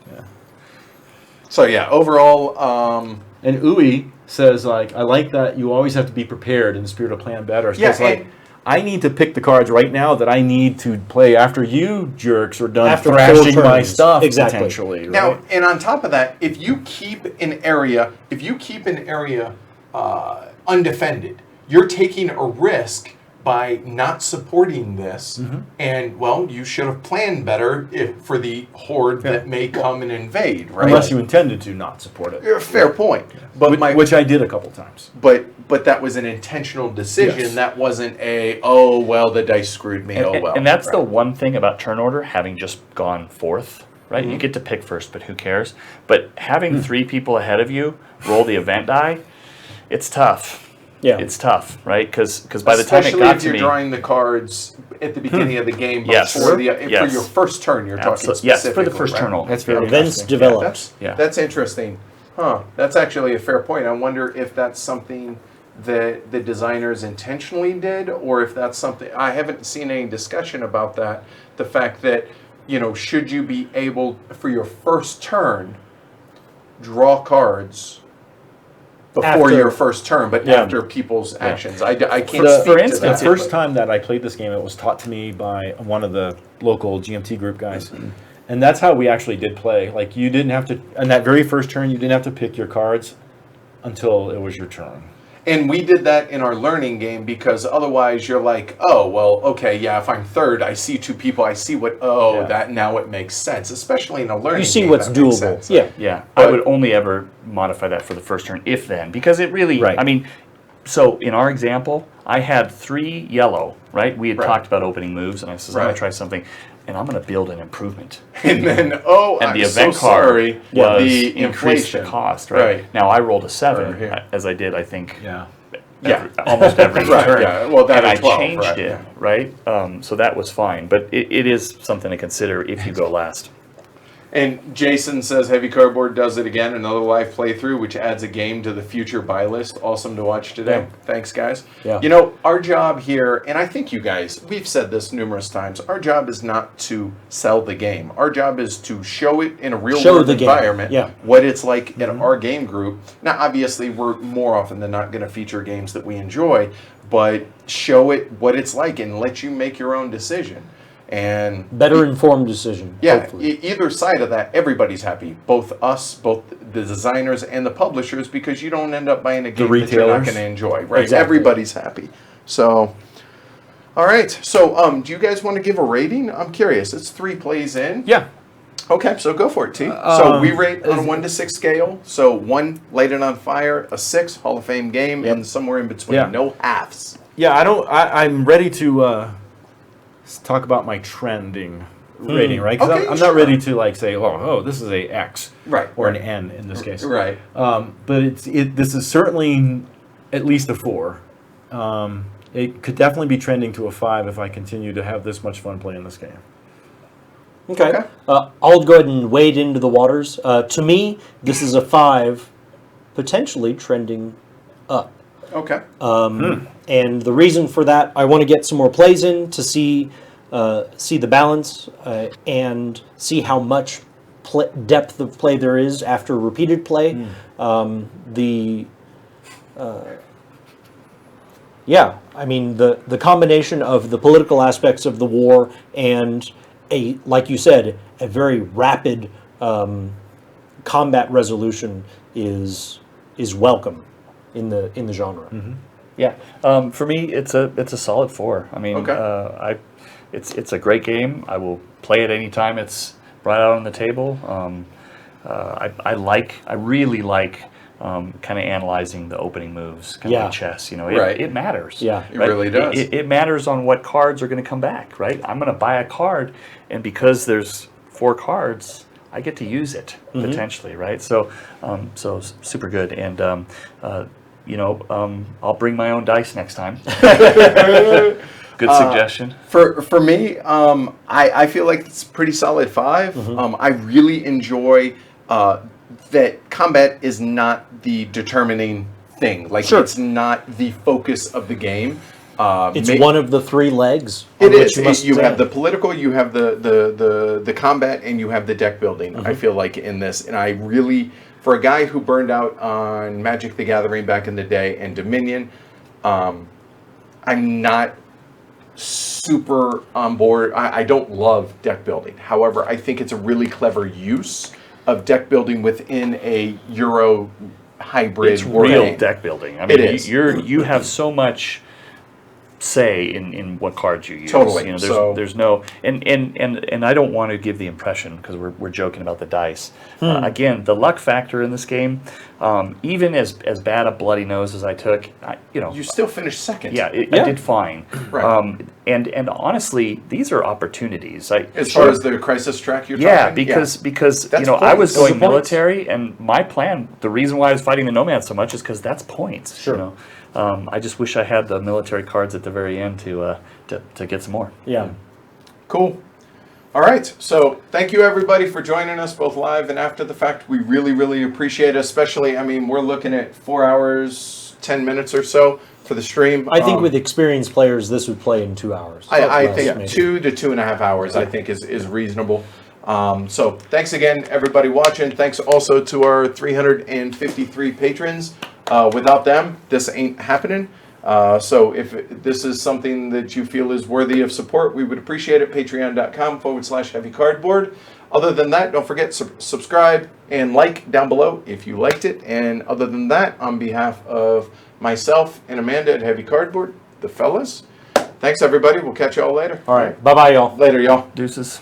So yeah, overall, And Uwe says, like, I like that you always have to be prepared in the spirit of plan better. Yeah, It's like, I need to pick the cards right now that I need to play after you jerks are done After thrashing 4 my turns. stuff, Exactly. potentially. Right? now and on top of that, if you keep an area undefended, you're taking a risk by not supporting this. And well, you should have planned better for the horde that may come and invade, right? Unless you intended to not support it. Fair point. But Which I did a couple times. But that was an intentional decision. Yes. That wasn't the dice screwed me. And that's the one thing about turn order, having just gone fourth, right? You get to pick first, but who cares? But having 3 people ahead of you roll the event die, it's tough. Yeah. It's tough, right? Because by the time it Especially got if to you're me, drawing the cards at the beginning of the game Yes. before Yes. for your first turn, you're talking absolutely, yes, specifically. for the first right? turn roll. That's very Events interesting. developed. That's interesting. Huh. That's actually a fair point. I wonder if that's something that the designers intentionally did, or if that's something I haven't seen any discussion about that. The fact that should you be able, for your first turn, draw cards before After- your first turn, but Yeah. after people's actions. I can't The, speak to the that. first time that I played this game, it was taught to me by one of the local GMT group guys. And that's how we actually did play. Like, you didn't have to, on that very first turn, you didn't have to pick your cards until it was your turn. And we did that in our learning game because otherwise you're like, oh, well, okay, yeah, if I'm third, I see two people, I see Yeah. that now it makes sense, especially in a learning You see game, what's that makes doable. sense. Yeah. Yeah, But- I would only ever modify that for the first turn, if then, because it really, Right. I mean, so in our example, I had 3 yellow, right? We had Right. talked about opening moves, and I said, I'm Right. going to try something, and I'm going to build an improvement. And then, oh, And I'm the so event card sorry, was the increased the inflation. cost, right? Right. Now, I rolled a Right 7, here. as I did, I think, Yeah. Yeah. almost every Right, turn. yeah. Well, that and I at 12, changed right, it, yeah. right? So that was fine, but it is something to consider if you go last. And Jason says Heavy Cardboard does it again, another live playthrough, which adds a game to the future buy list. Awesome to watch today. Thanks, guys. Yeah. Our job here, and I think you guys, we've said this numerous times, our job is not to sell the game. Our job is to show it in a real Show world the game, environment, yeah. what it's like in our game group. Now, obviously, we're more often than not going to feature games that we enjoy, but show it what it's like and let you make your own decision. And Better informed decision. yeah, Hopefully. either side of that, everybody's happy. Both us, both the designers and the publishers, because you don't end up buying a game that you're not retailers. going to enjoy, right? Exactly. Everybody's happy. So, all right. So, do you guys want to give a rating? I'm curious. It's 3 plays in. Yeah. Okay, so go for it, T. So we rate on a 1 to 6 scale. So 1, light it on fire. A 6, Hall of Fame game, and somewhere in between. Yeah. No halves. Yeah, I'm ready to talk about my trending rating, right? 'Cause Okay, I'm sure. not ready to say, oh, this is a X, Right, or right. an N in this case, Right. But this is certainly at least a 4. It could definitely be trending to a 5 if I continue to have this much fun playing this game. Okay. Okay. I'll go ahead and wade into the waters. To me, this is a 5, potentially trending up. Okay. And the reason for that, I want to get some more plays in to see the balance and see how much depth of play there is after repeated play. The combination of the political aspects of the war and like you said, a very rapid combat resolution is welcome in the genre. Yeah, for me, it's a solid 4. I mean, Okay. it's a great game. I will play it anytime it's brought out on the table. I really like kind of analyzing the opening moves, kind of like chess. Right. It matters. Yeah. It really does. It matters on what cards are going to come back, right? I'm going to buy a card, and because there's 4 cards, I get to use it potentially, right? So, so super good, and I'll bring my own dice next time. Good suggestion. For me, I feel like it's a pretty solid 5. I really enjoy that combat is not the determining thing. Like, Sure. it's not the focus of the game. It's one of the 3 legs. It on which is. must You have stand. the political, you have the combat, and you have the deck building. I feel like in this, and I really, for a guy who burned out on Magic: The Gathering back in the day and Dominion, I'm not super on board. I don't love deck building. However, I think it's a really clever use of deck building within a Euro hybrid. It's war real game. deck building. I It mean, is. you have so much say in what cards you use. Totally. There's no and I don't want to give the impression, because we're joking about the dice. Again, the luck factor in this game, even as bad a bloody nose as I took, You still finished second. I did fine. Right. And honestly, these are opportunities. As far as the crisis track you're Yeah, talking? because That's I was points. going Those are points. military, and my plan, the reason why I was fighting the nomads so much is because that's points. Sure. I just wish I had the military cards at the very end to get some more. Yeah. Cool. All right. So thank you, everybody, for joining us both live and after the fact. We really, really appreciate it. Especially, I mean, we're looking at 4 hours 10 minutes or so for the stream. I think with experienced players, this would play in 2 hours. I Less, think maybe. 2 to 2.5 hours, I think is reasonable. So thanks again, everybody watching. Thanks also to our 353 patrons. Without them, this ain't happening. So if this is something that you feel is worthy of support, we would appreciate it. Patreon.com/heavy cardboard. Other than that, don't forget subscribe and like down below if you liked it. And other than that, on behalf of myself and Amanda at Heavy Cardboard, the fellas, thanks everybody. We'll catch you all later. All right. Bye-bye, y'all. Later, y'all. Deuces.